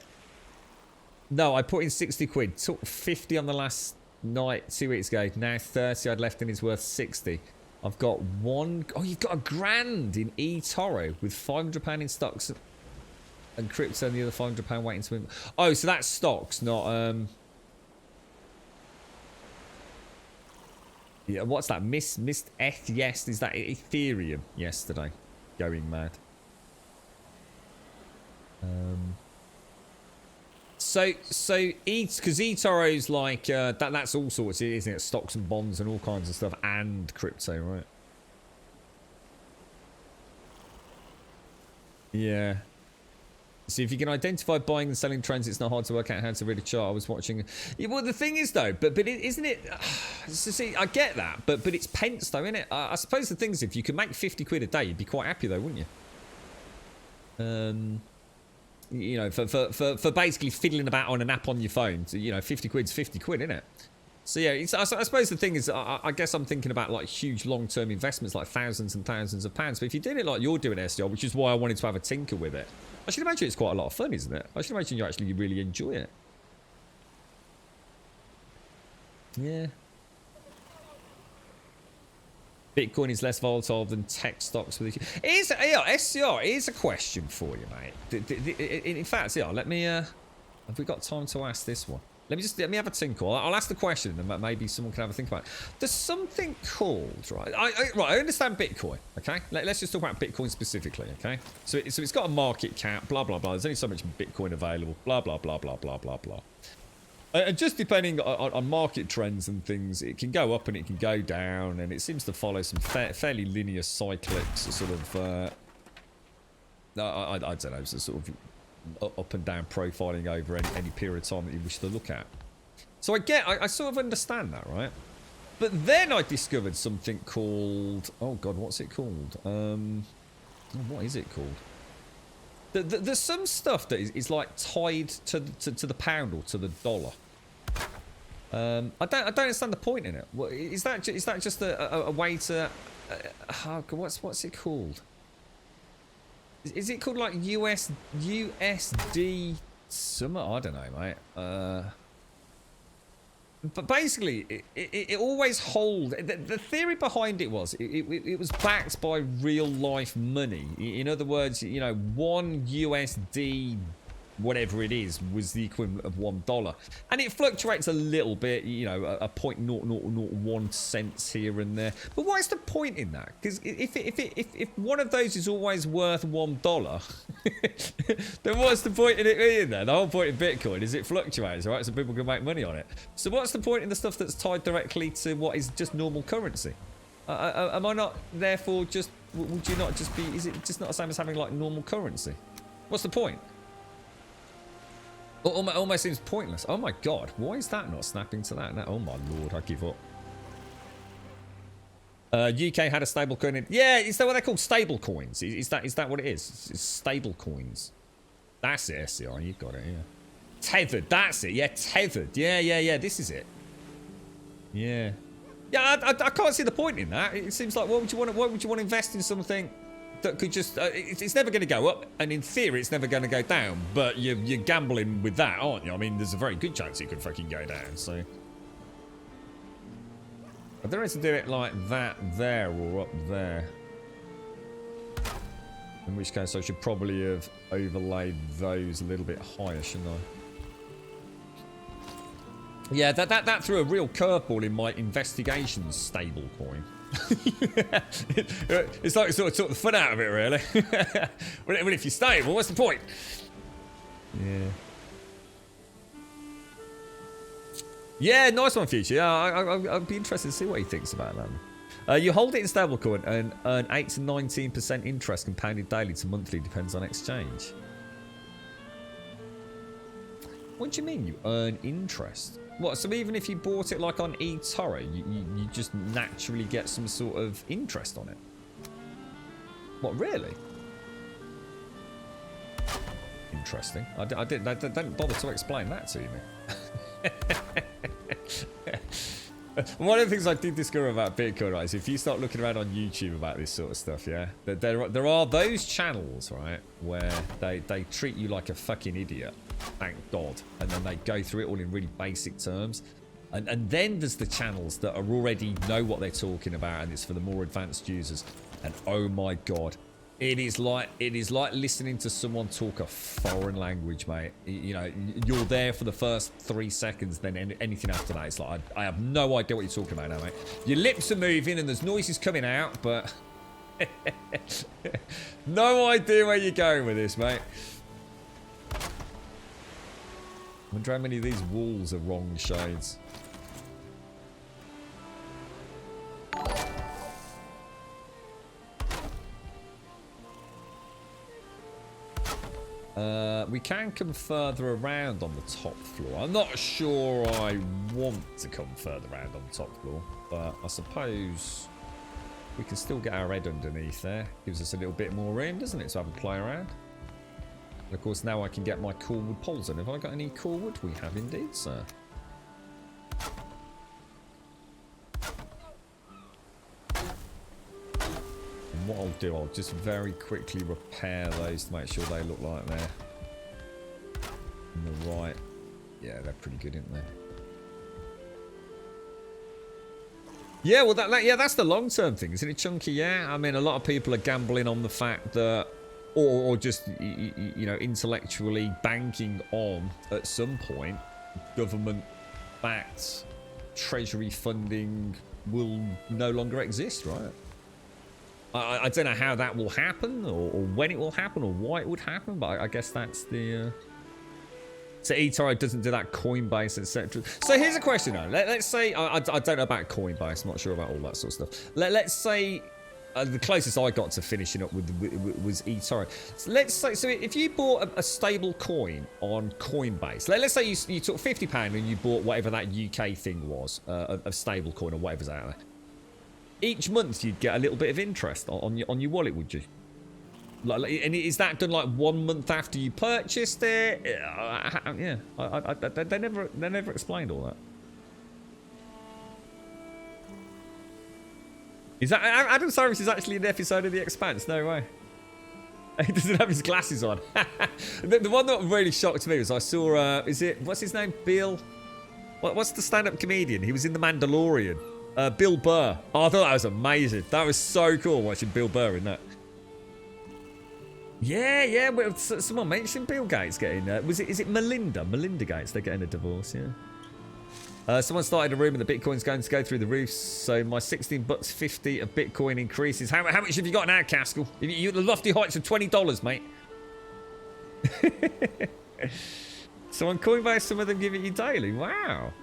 No, I put in 60 quid. Took 50 on the last night 2 weeks ago. Now 30 I'd left in is worth 60. I've got one. Oh, you've got £1,000 in eToro with £500 in stocks and crypto, and the other £500 waiting to win. Oh, so that's stocks, not Yeah, what's that? Missed ETH? Yes, is that Ethereum? Yesterday, going mad. So because eToro's like that's all sorts, isn't it? Stocks and bonds and all kinds of stuff, and crypto, right? Yeah. See, if you can identify buying and selling trends, it's not hard to work out how to read a chart. I was watching. Yeah, well, the thing is though, but isn't it? So see, I get that, but it's pence though, isn't it? I suppose the thing is, if you could make 50 quid a day, you'd be quite happy though, wouldn't you? You know, for basically fiddling about on an app on your phone, so, you know, 50 quid's 50 quid, isn't it? So yeah, I suppose the thing is, I guess I'm thinking about like huge long-term investments, like thousands and thousands of pounds. But if you did it like you're doing, SDR, which is why I wanted to have a tinker with it, I should imagine it's quite a lot of fun, isn't it? I should imagine you actually really enjoy it. Yeah. Bitcoin is less volatile than tech stocks. SCR, here's a question for you, mate. In fact, yeah, let me. Have we got time to ask this one? Let me have a tinkle. I'll ask the question, and maybe someone can have a think about it. There's something called, right? I understand Bitcoin. Okay, let's just talk about Bitcoin specifically. Okay, so it's got a market cap. Blah blah blah. There's only so much Bitcoin available. Blah blah blah blah blah blah blah. And just depending on market trends and things, it can go up and it can go down, and it seems to follow some fairly linear cyclics, sort of. I don't know, sort of up and down profiling over any period of time that you wish to look at. So I sort of understand that, right? But then I discovered something called, oh god, what's it called? What is it called? There's some stuff that is like tied to the pound or to the dollar. I don't understand the point in it. Is that just a way to? What's it called? Is it called like USD? Some I don't know, mate. But basically, it always hold. The theory behind it was it was backed by real life money. In other words, you know, one USD, whatever it is, was the equivalent of $1, and it fluctuates a little bit. You know, a 0.0001 cents here and there. But what is the point in that? Because if one of those is always worth $1, then what's the point in it being there? The whole point of Bitcoin is it fluctuates, right? So people can make money on it. So what's the point in the stuff that's tied directly to what is just normal currency? Am I not therefore just? Would you not just be? Is it just not the same as having like normal currency? What's the point? Almost seems pointless. Oh my god, why is that not snapping to that? Oh my lord, I give up. UK had a stable coin. Yeah, is that what they're called? Stable coins. Is that what it is? It's stable coins. That's it, SCR. You've got it, yeah. Tethered, that's it. Yeah, tethered. Yeah. This is it. Yeah. Yeah, I can't see the point in that. It seems like why would you want to invest in something that could just it's never going to go up, and in theory it's never going to go down, but you're gambling with that, aren't you? I mean, there's a very good chance it could fucking go down. So I don't know to do it like that there or up there, in which case I should probably have overlaid those a little bit higher, shouldn't I? Yeah, that threw a real curveball in my investigations stable coin. It's like it sort of took the fun out of it, really. Well, if you're stable, what's the point? Yeah. Yeah, nice one, Future. Yeah, I'd be interested to see what he thinks about that. You hold it in stablecoin and earn 8 to 19% interest compounded daily to monthly, depends on exchange. What do you mean you earn interest? What, so even if you bought it like on eToro, you just naturally get some sort of interest on it? What, really? interesting. I didn't. They didn't bother to explain that to me. One of the things I did discover about Bitcoin, right, is if you start looking around on YouTube about this sort of stuff, yeah, there are those channels, right, where they treat you like a fucking idiot, thank God, and then they go through it all in really basic terms. And then there's the channels that are already know what they're talking about, and it's for the more advanced users. And oh my God, it is like listening to someone talk a foreign language, mate. You know, you're there for the first 3 seconds, then anything after that, it's like I have no idea what you're talking about now, mate. Your lips are moving and there's noises coming out, but no idea where you're going with this, mate. I wonder how many of these walls are wrong shades. We can come further around on the top floor. I'm not sure I want to come further around on the top floor, but I suppose we can still get our head underneath there. Gives us a little bit more room, doesn't it, to have a play around? And of course, now I can get my coolwood poles in. Have I got any coolwood? We have indeed, sir. And what I'll do, I'll just very quickly repair those to make sure they look like they're on the right. Yeah, they're pretty good, aren't they? Yeah, well, that's the long-term thing, isn't it, Chunky? Yeah, I mean, a lot of people are gambling on the fact that, or just, you know, intellectually banking on, at some point, government-backed treasury funding will no longer exist, right? I don't know how that will happen, or when it will happen, or why it would happen, but I guess that's the... So eToro doesn't do that, Coinbase, etc. So here's a question, though. Let's say... I don't know about Coinbase. I'm not sure about all that sort of stuff. Let's say... the closest I got to finishing up with was eToro. So let's say... So if you bought a stable coin on Coinbase... Let's say you took £50 and you bought whatever that UK thing was, a stable coin or whatever's out there. Each month you'd get a little bit of interest on your wallet, would you? Like, and is that done like 1 month after you purchased it? Yeah, they never explained all that. Is that Adam Cyrus is actually an episode of The Expanse? No way. He doesn't have his glasses on. The one that really shocked me was I saw. What's his name? Bill. What's the stand-up comedian? He was in The Mandalorian. Bill Burr. Oh, I thought that was amazing. That was so cool watching Bill Burr in that. Yeah. Well, someone mentioned Bill Gates getting. Is it Melinda? Melinda Gates. They're getting a divorce. Yeah. Someone started a rumor that Bitcoin's going to go through the roof. So my $16.50 of Bitcoin increases. How much have you got now, Caskell? You the lofty heights of $20, mate. So on Coinbase, some of them give it you daily. Wow.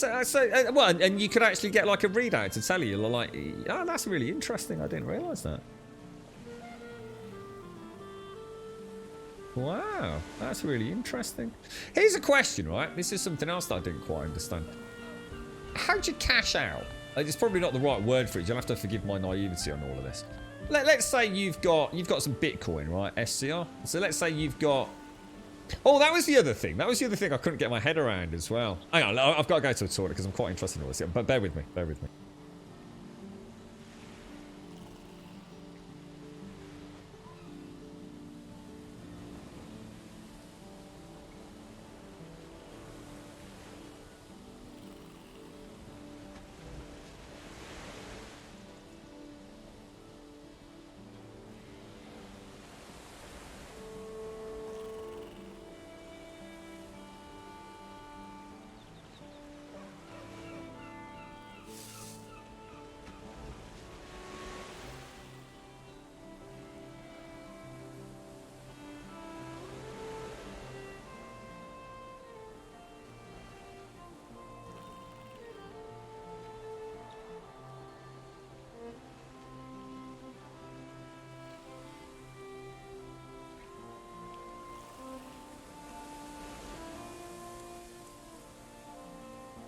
Well, and you could actually get like a readout to tell you, like, oh, that's really interesting. I didn't realise that. Wow, that's really interesting. Here's a question, right? This is something else that I didn't quite understand. How'd you cash out? It's probably not the right word for it. You'll have to forgive my naivety on all of this. Let's say you've got some Bitcoin, right? SCR. So let's say you've got... Oh, that was the other thing. That was the other thing I couldn't get my head around as well. Hang on, I've got to go to a toilet because I'm quite interested in all this. But bear with me.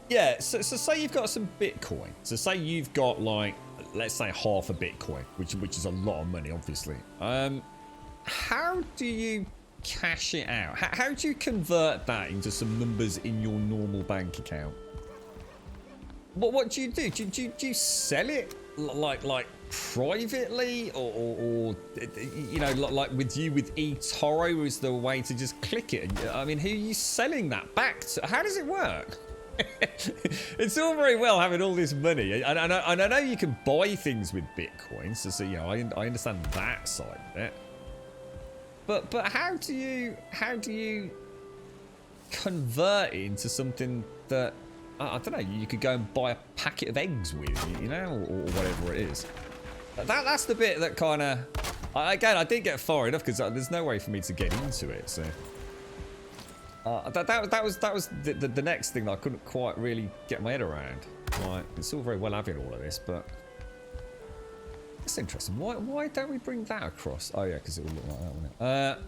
Yeah, so say you've got some Bitcoin. So say you've got like, let's say half a Bitcoin, which is a lot of money, obviously. How do you cash it out? How do you convert that into some numbers in your normal bank account? What do you do? Do you sell it like privately, or you know, like with eToro is the way to just click it? I mean, who are you selling that back to? How does it work? It's all very well having all this money, and I know you can buy things with Bitcoin, so you know, I understand that side of it. But how do you convert it into something that I don't know, you could go and buy a packet of eggs with, you know, or whatever it is. That's the bit that kind of, again, I didn't get far enough because there's no way for me to get into it. So that was the next thing that I couldn't quite really get my head around. Like, it's all very well having all of this, but that's interesting. Why don't we bring that across? Oh yeah, because it will look like that, won't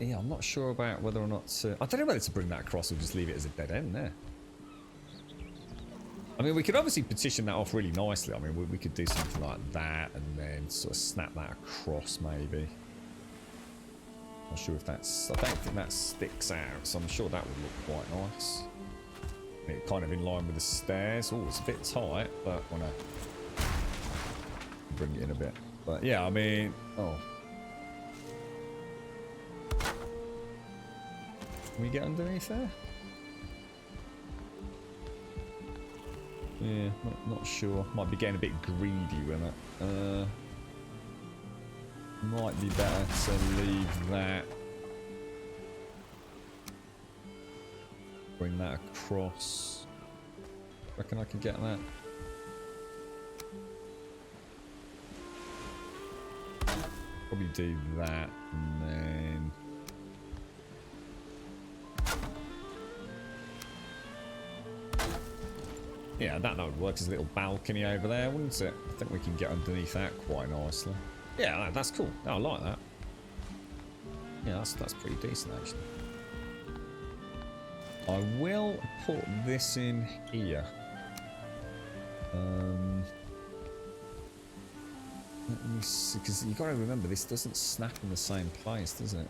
it? Yeah, I'm not sure about whether or not to, I don't know whether to bring that across or just leave it as a dead end there. I mean, we could obviously petition that off really nicely. I mean, we could do something like that and then sort of snap that across, maybe. Not sure if that's, I don't think that sticks out, so I'm sure that would look quite nice. It kind of in line with the stairs. Oh, it's a bit tight, but I want to bring it in a bit. But yeah, I mean, oh. Can we get underneath there? Yeah, not sure. Might be getting a bit greedy with it. Might be better to leave that. Bring that across. Reckon I can get that? Probably do that and then... Yeah, that would work as a little balcony over there, wouldn't it? I think we can get underneath that quite nicely. Yeah, that's cool. I like that. Yeah, that's pretty decent, actually. I will put this in here. Let me see, because you've got to remember, this doesn't snap in the same place, does it?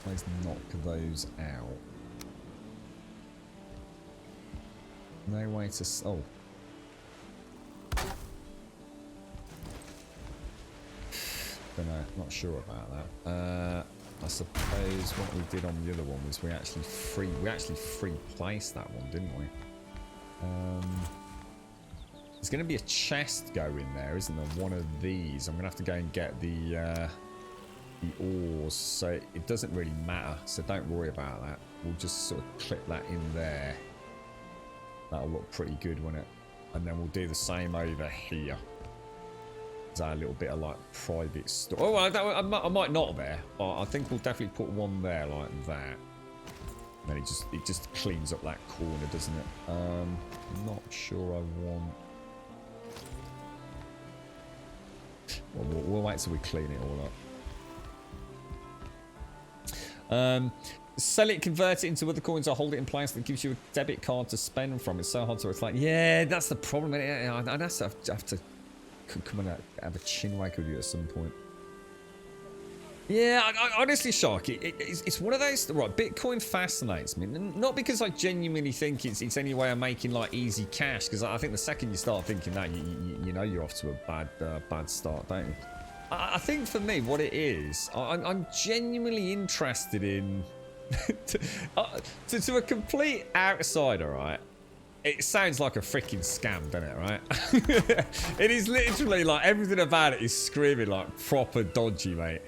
Let's knock those out. No way to... Oh. Don't know. Not sure about that. I suppose what we did on the other one was we actually free placed that one, didn't we? There's going to be a chest going there, isn't there? One of these. I'm going to have to go and get the ores, so it doesn't really matter, so don't worry about that. We'll just sort of clip that in there. That'll look pretty good, won't it? And then we'll do the same over here. Is that a little bit of like private store? Oh, I might not there, but I think we'll definitely put one there like that. And then it just cleans up that corner, doesn't it? I'm not sure I want. Well, we'll wait till we clean it all up. Sell it, convert it into other coins, or hold it in place that gives you a debit card to spend from. It's so hard to reflect. Yeah, that's the problem. I'd have to come and have a chinwag with you at some point. Yeah, I honestly, Shark, it's one of those. Right, Bitcoin fascinates me. Not because I genuinely think it's any way of making like easy cash, because I think the second you start thinking that, you know you're off to a bad start, don't you? I think for me, what it is, I'm genuinely interested in. To a complete outsider, right? It sounds like a freaking scam, doesn't it, right? It is literally like everything about it is screaming like proper dodgy, mate.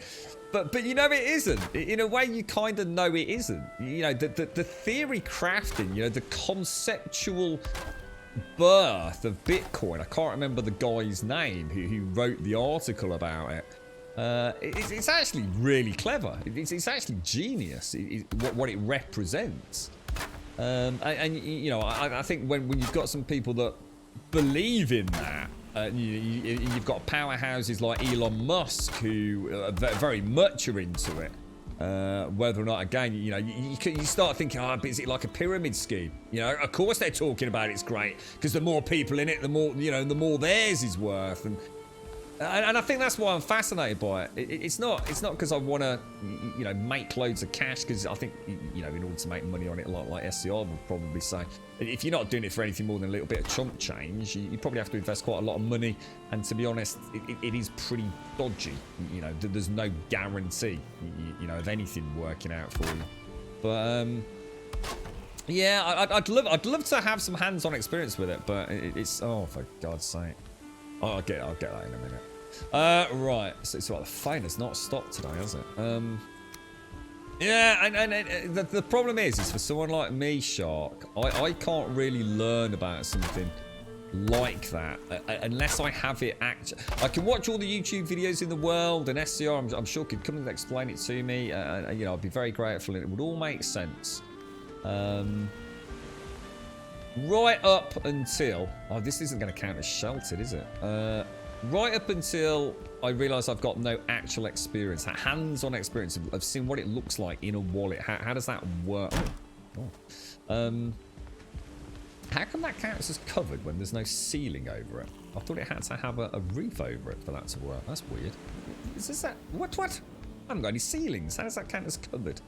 But you know it isn't. In a way, you kind of know it isn't. You know, the theory crafting, you know, the conceptual birth of Bitcoin. I can't remember the guy's name who wrote the article about it. It's actually really clever. It's actually genius. What it represents. And you know, I think when you've got some people that believe in that, You've got powerhouses like Elon Musk who very much are into it. Whether or not, again, you know, you start thinking, oh, is it like a pyramid scheme? You know, of course they're talking about it's great because the more people in it, the more, you know, the more theirs is worth. And I think that's why I'm fascinated by it. It's not because I want to, you know, make loads of cash, because I think, you know, in order to make money on it, like SCR would probably say, if you're not doing it for anything more than a little bit of chump change, you probably have to invest quite a lot of money. And to be honest, it is pretty dodgy. You know, there's no guarantee, you know, of anything working out for you. But yeah, I'd love to have some hands-on experience with it, but it's, oh, for God's sake. Oh, I'll get that in a minute. Right. So it's right. The phone has not stopped today, has it? Yeah, and the problem is for someone like me, Shark, I can't really learn about something like that unless I have it I can watch all the YouTube videos in the world, and SCR, I'm sure, could come and explain it to me. You know, I'd be very grateful, and it would all make sense. Right up until... Oh, this isn't going to count as sheltered, is it? Right up until I realise I've got no actual experience, hands-on experience of seeing what it looks like in a wallet. How does that work? Oh. How come that counts as covered when there's no ceiling over it? I thought it had to have a roof over it for that to work. That's weird. Is that... What? I haven't got any ceilings. How does that count as covered?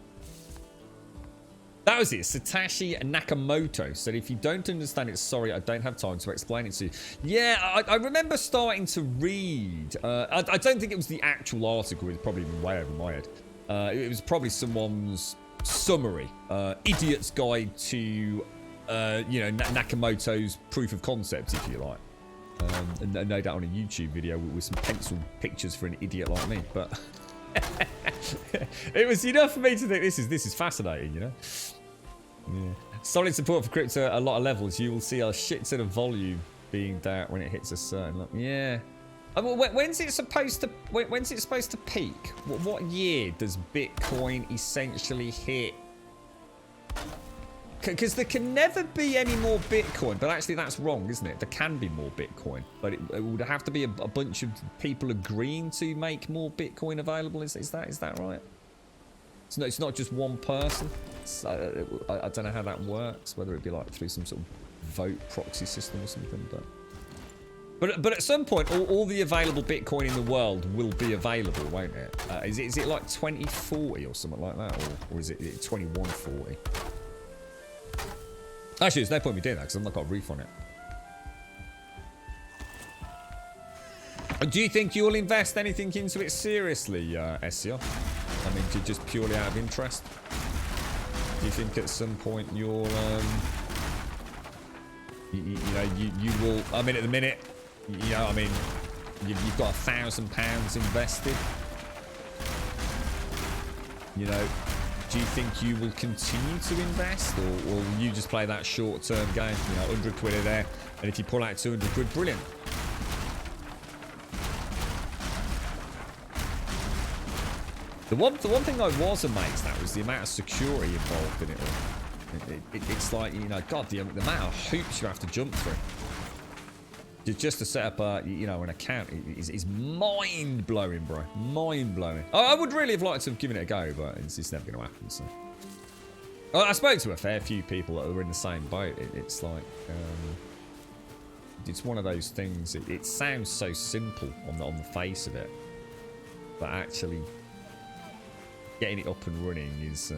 That was it. Satoshi Nakamoto said, if you don't understand it, sorry, I don't have time to explain it to you. Yeah, I remember starting to read. I don't think it was the actual article. It was probably even way over my head. It was probably someone's summary. Idiot's Guide to, you know, Nakamoto's proof of concept, if you like. And no doubt on a YouTube video with some pencil pictures for an idiot like me. But... it was enough for me to think this is fascinating, you know. Yeah. Solid support for crypto at a lot of levels. You will see a shit ton of volume being there when it hits a certain level. Yeah. When's it supposed to peak? What year does Bitcoin essentially hit? Because there can never be any more Bitcoin, but actually that's wrong, isn't it? There can be more Bitcoin, but it would have to be a bunch of people agreeing to make more Bitcoin available. Is that right? It's not just one person. I don't know how that works, whether it be like through some sort of vote proxy system or something. But at some point, all the available Bitcoin in the world will be available, won't it? Is it like 2040 or something like that, or is it 2140? Actually, there's no point in me doing that because I've not got a roof on it. Do you think you'll invest anything into it seriously, SCR? I mean, just purely out of interest? Do you think at some point you'll, you will... I mean, at the minute, you know, I mean, you've got £1,000 invested. You know... Do you think you will continue to invest, or will you just play that short-term game? You know, 100 quid in there, and if you pull out 200 quid, brilliant. The one thing I was amazed at was the amount of security involved in it all. It's like, you know, God, the amount of hoops you have to jump through. Just to set up an account is mind-blowing, bro. Mind-blowing. I would really have liked to have given it a go, but it's never going to happen, so. I spoke to a fair few people that were in the same boat. It's like, it's one of those things, it sounds so simple on the face of it, but actually getting it up and running is,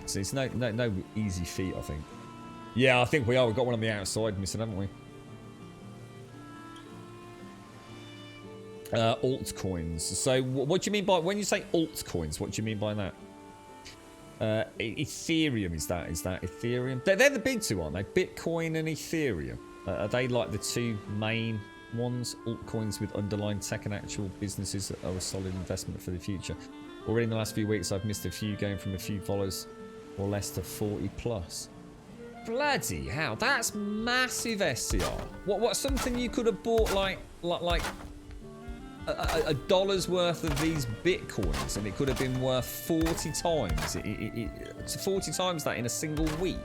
so it's no easy feat, I think. Yeah, I think we are. We've got one on the outside missing, haven't we? Altcoins. So what do you mean by... When you say altcoins, what do you mean by that? Ethereum, is that Ethereum? They're the big two, aren't they? Bitcoin and Ethereum. Are they like the two main ones? Altcoins with underlying tech and actual businesses that are a solid investment for the future. Already in the last few weeks, I've missed a few, going from a few followers or less to 40 plus. Bloody hell, that's massive, SCR. What something you could have bought like a dollar's worth of these bitcoins, and it could have been worth 40 times. It's 40 times that in a single week.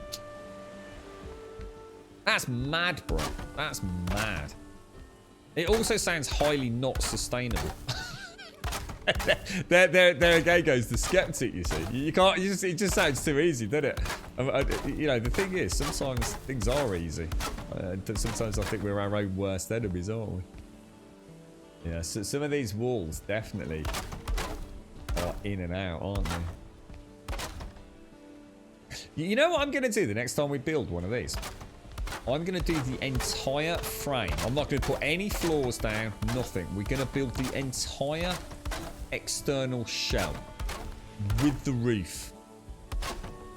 That's mad, bro. That's mad. It also sounds highly not sustainable. there again goes the skeptic, you see. You can't, it just sounds too easy, doesn't it? You know, the thing is, sometimes things are easy. Sometimes I think we're our own worst enemies, aren't we? Yeah, so some of these walls definitely are in and out, aren't they? You know what I'm going to do the next time we build one of these? I'm going to do the entire frame. I'm not going to put any floors down, nothing. We're going to build the entire external shell with the roof.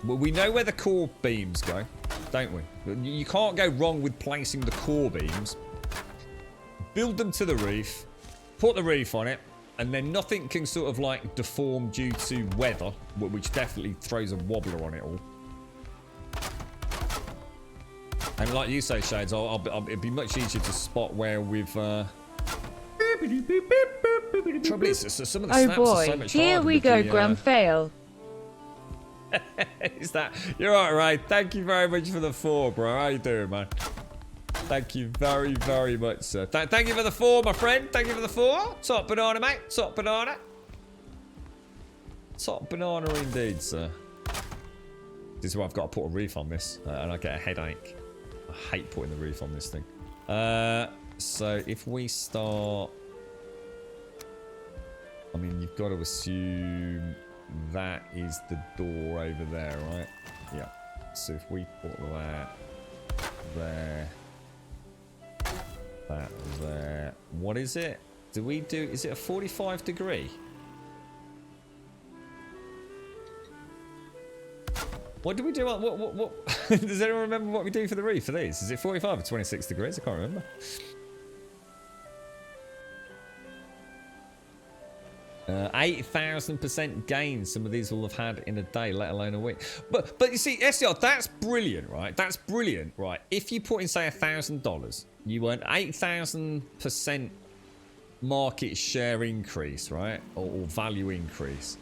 Well, we know where the core beams go, don't we? You can't go wrong with placing the core beams. Build them to the roof, put the roof on it, and then nothing can sort of like deform due to weather, which definitely throws a wobbler on it all. And like you say, Shades, it'd be much easier to spot where we've... Trouble is, some of the snaps are so much harder. Here we go, Graham fail. Is that... You're alright, Thank you very much for the 4, bro. How you doing, man? Thank you very, very much, sir. Thank you for the 4, my friend. Thank you for the 4. Top banana, mate. Top banana. Top banana indeed, sir. This is why I've got to put a roof on this, and I get a headache. I hate putting the roof on this thing. So if we start... I mean, you've got to assume that is the door over there, right? Yeah. So if we put that there, that there. What is it? Do we do... Is it a 45 degree? What do we do? What does anyone remember what we do for the roof for these? Is it 45 or 26 degrees? I can't remember. 8,000% gain some of these will have had in a day, let alone a week. But you see, SDR, that's brilliant, right? That's brilliant, right? If you put in, say, $1,000, you earn 8,000% market share increase, right? Or value increase.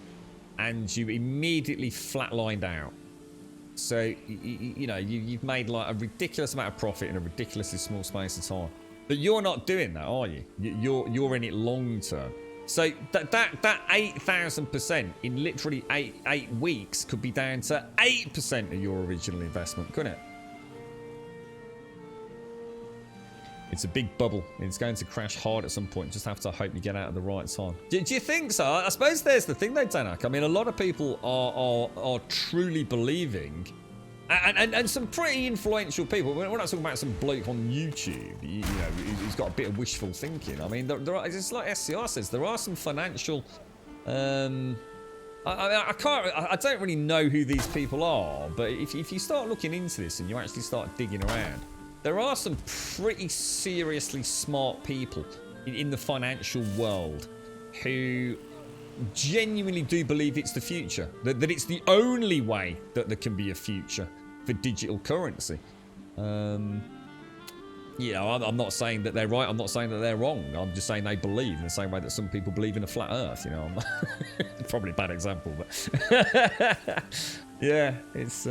And you immediately flatlined out. So, you know, you've made like a ridiculous amount of profit in a ridiculously small space of time. But you're not doing that, are you? You're in it long term. So that 8,000% in literally eight weeks could be down to 8% of your original investment, couldn't it? It's a big bubble. It's going to crash hard at some point. Just have to hope you get out at the right time. Do you think so? I suppose there's the thing though, Danak. I mean, a lot of people are truly believing, and some pretty influential people. We're not talking about some bloke on YouTube. You know, who's got a bit of wishful thinking. I mean, there are, it's like SCR says, there are some financial. I don't really know who these people are, but if you start looking into this and you actually start digging around, there are some pretty seriously smart people in the financial world who genuinely do believe it's the future, that it's the only way that there can be a future for digital currency. You know, I'm not saying that they're right, I'm not saying that they're wrong, I'm just saying they believe in the same way that some people believe in a flat earth, you know. Probably a bad example, but yeah, it's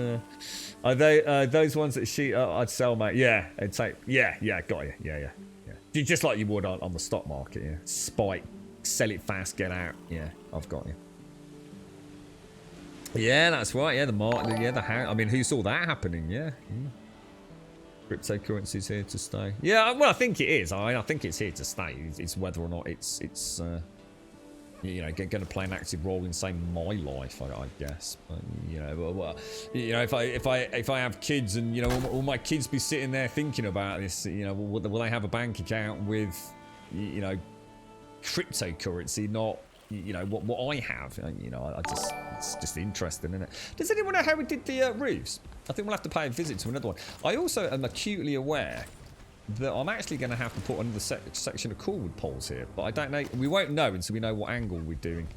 are they those ones that I'd sell, mate? Yeah, it'd take, yeah, got you, yeah. Just like you would on the stock market, yeah. Spike, sell it fast, get out. Yeah, I've got you. Yeah, that's right. Yeah, the market. Yeah, the house. I mean, who saw that happening? Yeah. Cryptocurrency's here to stay. Yeah, well, I think it is. I think it's here to stay. It's whether or not it's you know, going to play an active role in, say, my life, I guess. But, you know, if I have kids and, you know, will my kids be sitting there thinking about this? You know, will they have a bank account with, you know, cryptocurrency, not, you know, what I have? You know, it's just interesting, isn't it? Does anyone know how we did the roofs? I think we'll have to pay a visit to another one. I also am acutely aware that I'm actually going to have to put another section of cordwood poles here, but I don't know. We won't know until we know what angle we're doing.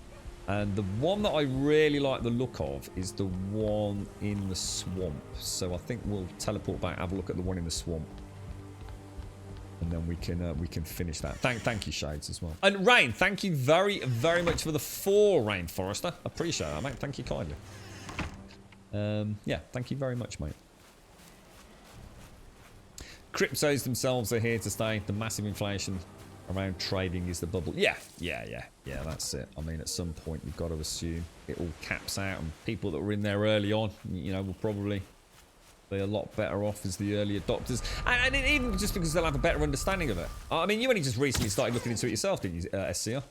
And the one that I really like the look of is the one in the swamp. So I think we'll teleport back, have a look at the one in the swamp, and then we can finish that. Thank you, Shades, as well. And Rain, thank you very, very much for the 4, Rainforester. I appreciate that, mate. Thank you kindly. Yeah, thank you very much, mate. Cryptos themselves are here to stay. The massive inflation around trading is the bubble. Yeah, that's it. I mean, at some point, you've got to assume it all caps out, and people that were in there early on, you know, will probably be a lot better off as the early adopters. And even just because they'll have a better understanding of it. I mean, you only just recently started looking into it yourself, didn't you, SCR?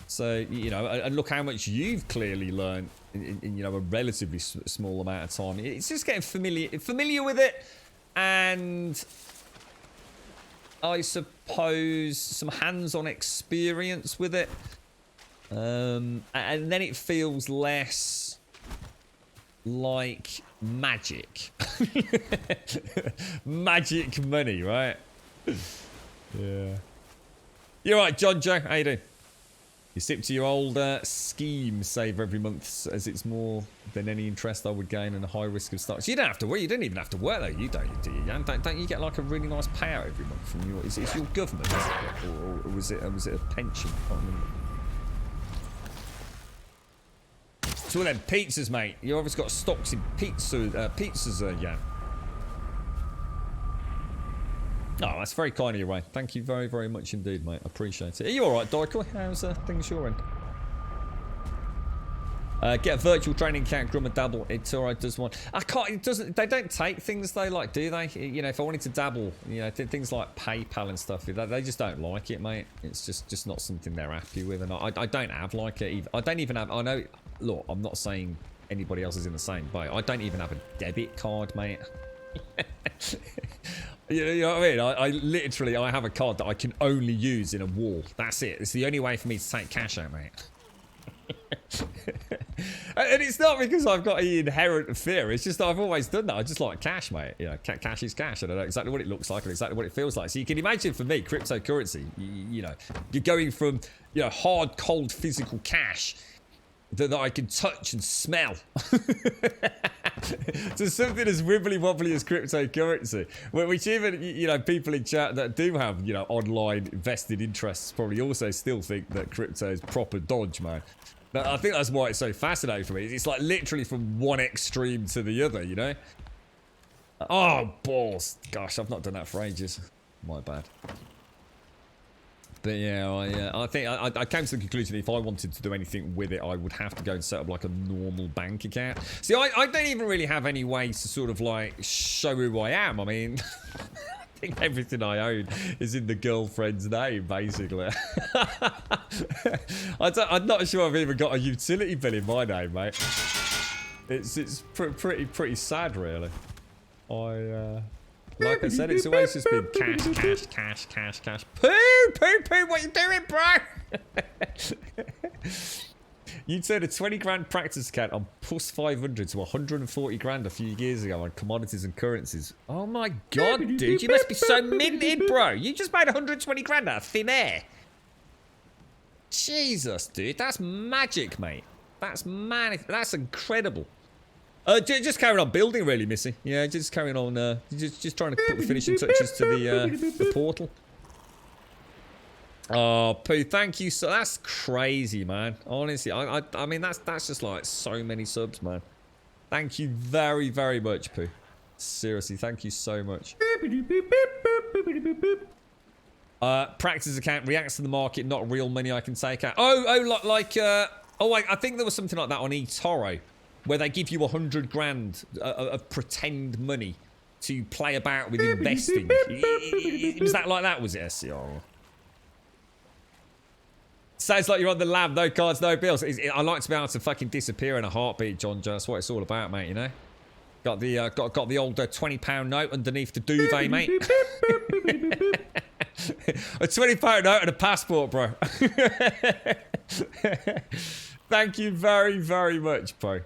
So, you know, and look how much you've clearly learned in you know, a relatively small amount of time. It's just getting familiar with it, and I suppose some hands-on experience with it. And then it feels less like magic. Magic money, right? Yeah. You're right, John Joe. How you doing? You stick to your old scheme save every month, as it's more than any interest I would gain and a high risk of stocks. You don't have to work. You don't even have to work though. You don't, do you? Don't you get like a really nice payout every month from your? Is it your government, or was it a pension? I can't remember. So then, pizzas, mate. You obviously got stocks in pizzas, yeah. Oh, that's very kind of you, Ray. Thank you very, very much indeed, mate. I appreciate it. Are you alright, Doikoi? How's things your end? Get a virtual training account, Grum and dabble. It's alright, does one. I can't, it doesn't, they don't take things though, like, do they? You know, if I wanted to dabble, you know, things like PayPal and stuff, they just don't like it, mate. It's just not something they're happy with. And I don't have like it. I don't even have, I know, look, I'm not saying anybody else is in the same boat. I don't even have a debit card, mate. You know what I mean? I literally, I have a card that I can only use in a wall. That's it. It's the only way for me to take cash out, mate. And it's not because I've got any inherent fear. It's just that I've always done that. I just like cash, mate. You know, cash is cash. And I know exactly what it looks like and exactly what it feels like. So you can imagine for me, cryptocurrency, you know, you're going from, you know, hard, cold, physical cash that I can touch and smell to something as wibbly wobbly as cryptocurrency, which even, you know, people in chat that do have, you know, online vested interests probably also still think that crypto is proper dodge, man. But I think that's why it's so fascinating for me. It's like literally from one extreme to the other, you know? Oh, balls. Gosh, I've not done that for ages. My bad. But yeah, I think I came to the conclusion if I wanted to do anything with it, I would have to go and set up like a normal bank account. See, I don't even really have any way to sort of like show who I am. I mean, I think everything I own is in the girlfriend's name, basically. I'm not sure I've even got a utility bill in my name, mate. It's pretty sad, really. Like I said, it's always just been cash. Poo, what you doing, bro? You'd said a 20 grand practice account on plus 500 to 140 grand a few years ago on commodities and currencies. Oh my god, dude, you must be so minted, bro. You just made 120 grand out of thin air. Jesus, dude, that's magic, mate. That's incredible. Just carrying on building, really, Missy. Yeah, just carrying on. Just trying to put the finishing touches to the portal. Oh, Pooh, thank you. So that's crazy, man. Honestly, I mean, that's just like so many subs, man. Thank you very, very much, Pooh. Seriously, thank you so much. Practice account reacts to the market, not real money I can take out. I think there was something like that on eToro, where they give you 100 grand of pretend money to play about with investing. Was that like that, was it, SCR? Sounds like you're on the lam, no cards, no bills. I like to be able to fucking disappear in a heartbeat, John. That's what it's all about, mate, you know? Got the old £20 note underneath the duvet, mate. A £20 note and a passport, bro. Thank you very, very much, bro.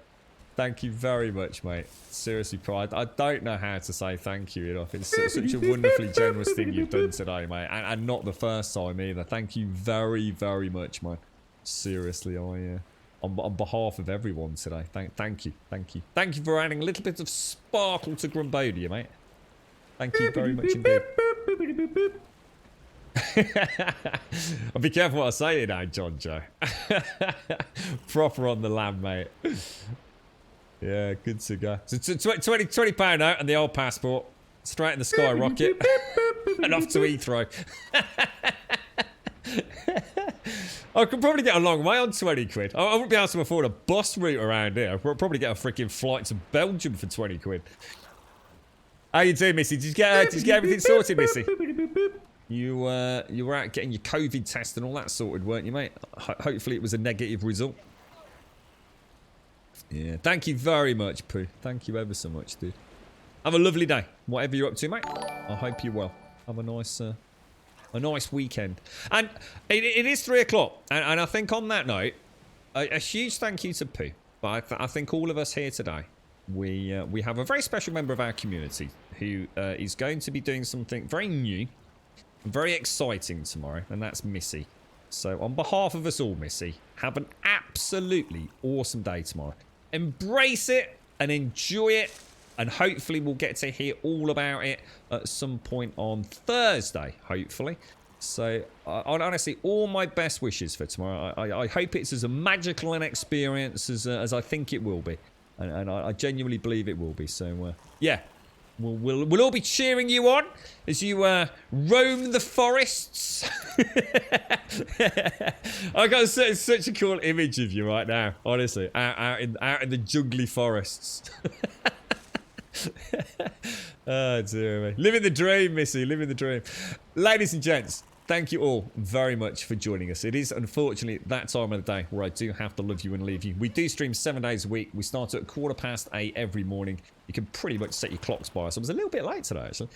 Thank you very much, mate. Seriously, Pride. I don't know how to say thank you enough. It's such a wonderfully generous thing you've done today, mate. And not the first time either. Thank you very, very much, man. Seriously, on behalf of everyone today, thank you. Thank you for adding a little bit of sparkle to Grumbodia, mate. Thank you very much indeed. I'll be careful what I say now, John Joe. Proper on the lamb, mate. Yeah, good to go. So £20 out and the old passport. Straight in the sky rocket. And off to Heathrow. I could probably get a long way on 20 quid. I wouldn't be able to afford a bus route around here. I'd probably get a freaking flight to Belgium for 20 quid. How you doing, Missy? Did you get everything sorted, Missy? You were out getting your COVID test and all that sorted, weren't you, mate? Hopefully it was a negative result. Yeah, thank you very much, Pooh. Thank you ever so much, dude. Have a lovely day, whatever you're up to, mate. I hope you're well. Have a nice weekend. And it is 3 o'clock. And I think on that note, a huge thank you to Pooh. But I think all of us here today, we have a very special member of our community who is going to be doing something very new, very exciting tomorrow, and that's Missy. So on behalf of us all, Missy, have an absolutely awesome day tomorrow. Embrace it and enjoy it, and hopefully we'll get to hear all about it at some point on Thursday, hopefully. So honestly, all my best wishes for tomorrow. I hope it's as magical an experience as I think it will be, and I genuinely believe it will be. So yeah. We'll all be cheering you on as you roam the forests. I got such a cool image of you right now, honestly, out in the jungly forests. Oh dear me, living the dream, Missy, living the dream. Ladies and gents, thank you all very much for joining us. It is unfortunately that time of the day where I do have to love you and leave you. We do stream 7 days a week. We start at 8:15 every morning. You can pretty much set your clocks by us. I was a little bit late today, actually.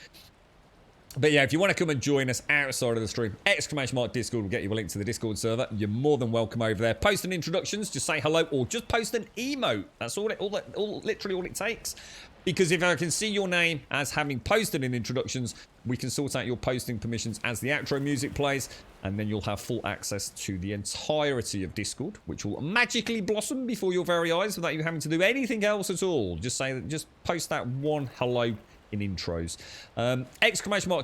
But yeah, if you want to come and join us outside of the stream, !Discord will get you a link to the Discord server. You're more than welcome over there. Post an introductions, just say hello, or just post an emote. That's literally all it takes. Because if I can see your name as having posted in introductions, we can sort out your posting permissions as the outro music plays, and then you'll have full access to the entirety of Discord, which will magically blossom before your very eyes without you having to do anything else at all. Just post that one hello in intros.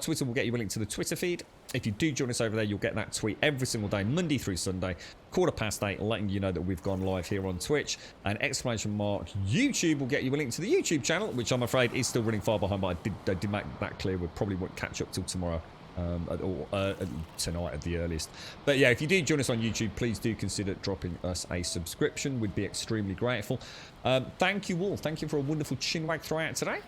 !Twitter will get you a link to the Twitter feed. If you do join us over there, you'll get that tweet every single day, Monday through Sunday, 8:15, letting you know that we've gone live here on Twitch. And !YouTube will get you a link to the YouTube channel, which I'm afraid is still running far behind, but I did make that clear. We probably won't catch up till tomorrow. Tonight at the earliest. But yeah, if you do join us on YouTube, please do consider dropping us a subscription. We'd be extremely grateful. Thank you all. Thank you for a wonderful chinwag throughout today.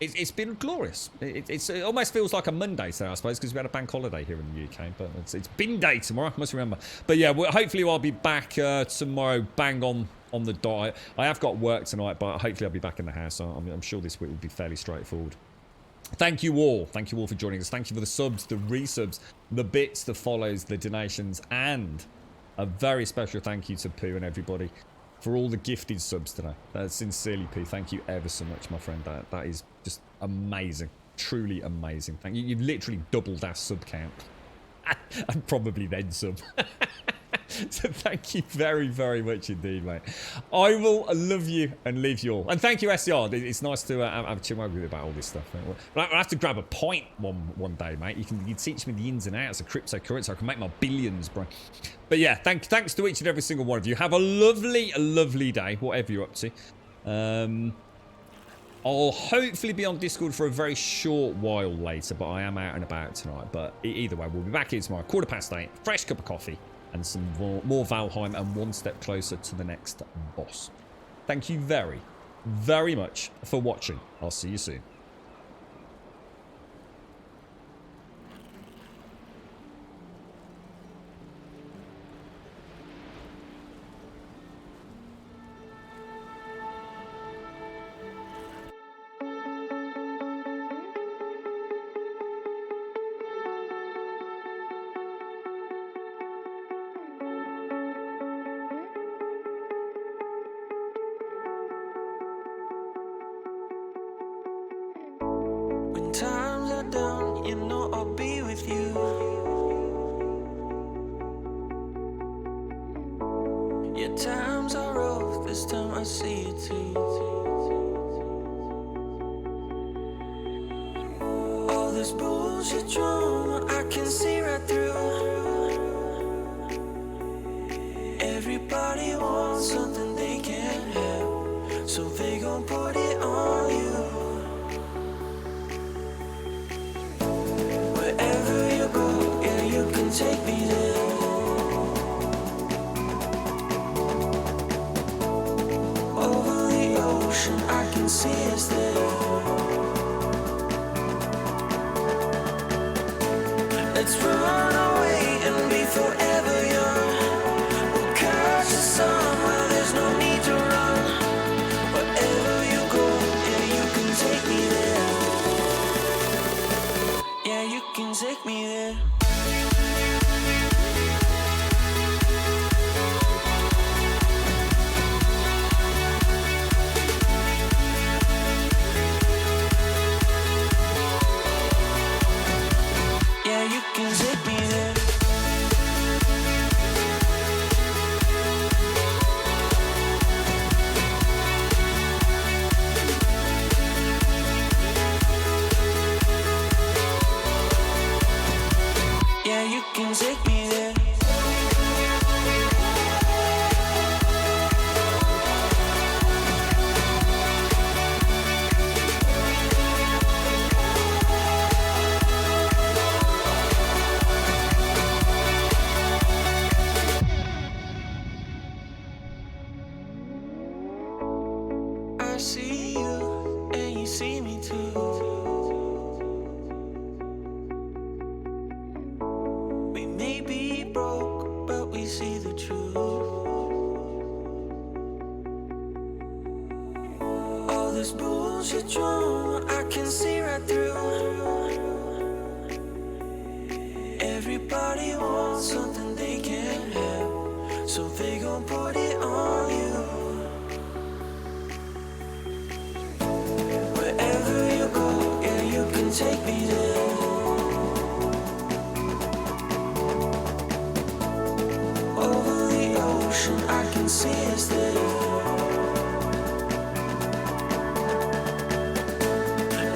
It's been glorious. It almost feels like a Monday today, I suppose, because we had a bank holiday here in the UK. But it's bin day tomorrow, I must remember. But yeah, hopefully I'll be back tomorrow, bang on the dot. I have got work tonight, but hopefully I'll be back in the house. So I'm sure this week will be fairly straightforward. Thank you all. Thank you all for joining us. Thank you for the subs, the resubs, the bits, the follows, the donations, and a very special thank you to Pooh and everybody for all the gifted subs today. Sincerely, Pooh, thank you ever so much, my friend. That is just amazing. Truly amazing. Thank you. You've literally doubled our sub count. And probably then some. So thank you very, very much indeed, mate. I will love you and leave you all. And thank you, SCR. It's nice to have a chin with you about all this stuff. I'll have to grab a pint one day, mate. You can teach me the ins and outs of cryptocurrency. I can make my billions, bro. But yeah, thanks to each and every single one of you. Have a lovely day, whatever you're up to. I'll hopefully be on Discord for a very short while later, but I am out and about tonight. But either way, we'll be back here tomorrow, 8:15, fresh cup of coffee, and some more Valheim, and one step closer to the next boss. Thank you very, very much for watching. I'll see you soon. When times are down, you know I'll be with you. Yeah, times are rough, this time I see it too. All this bullshit drama, I can see right through. Everybody wants something they can't have, so they gon' put it on you. take me there. Over the ocean, I can see us there. Let's run away and be forever young. We'll catch the sun where there's no need to run. Wherever you go, yeah, you can take me there. Yeah, you can take me there. Yeah, you can take me there. Yeah, you can take me there. I see you, and you see me too. We may be broke, but we see the truth. All this bullshit drama, I can see right through. Everybody wants something they can't have, so they gon' put it on you. Wherever you go, yeah, you can take me there. Over the ocean, I can see us there.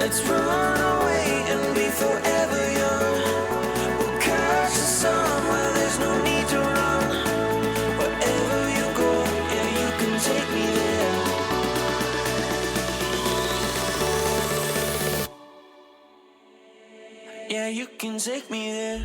Let's run away and be forever young. We'll catch the sun where there's no need to run. Wherever you go, yeah, you can take me there. Yeah, you can take me there.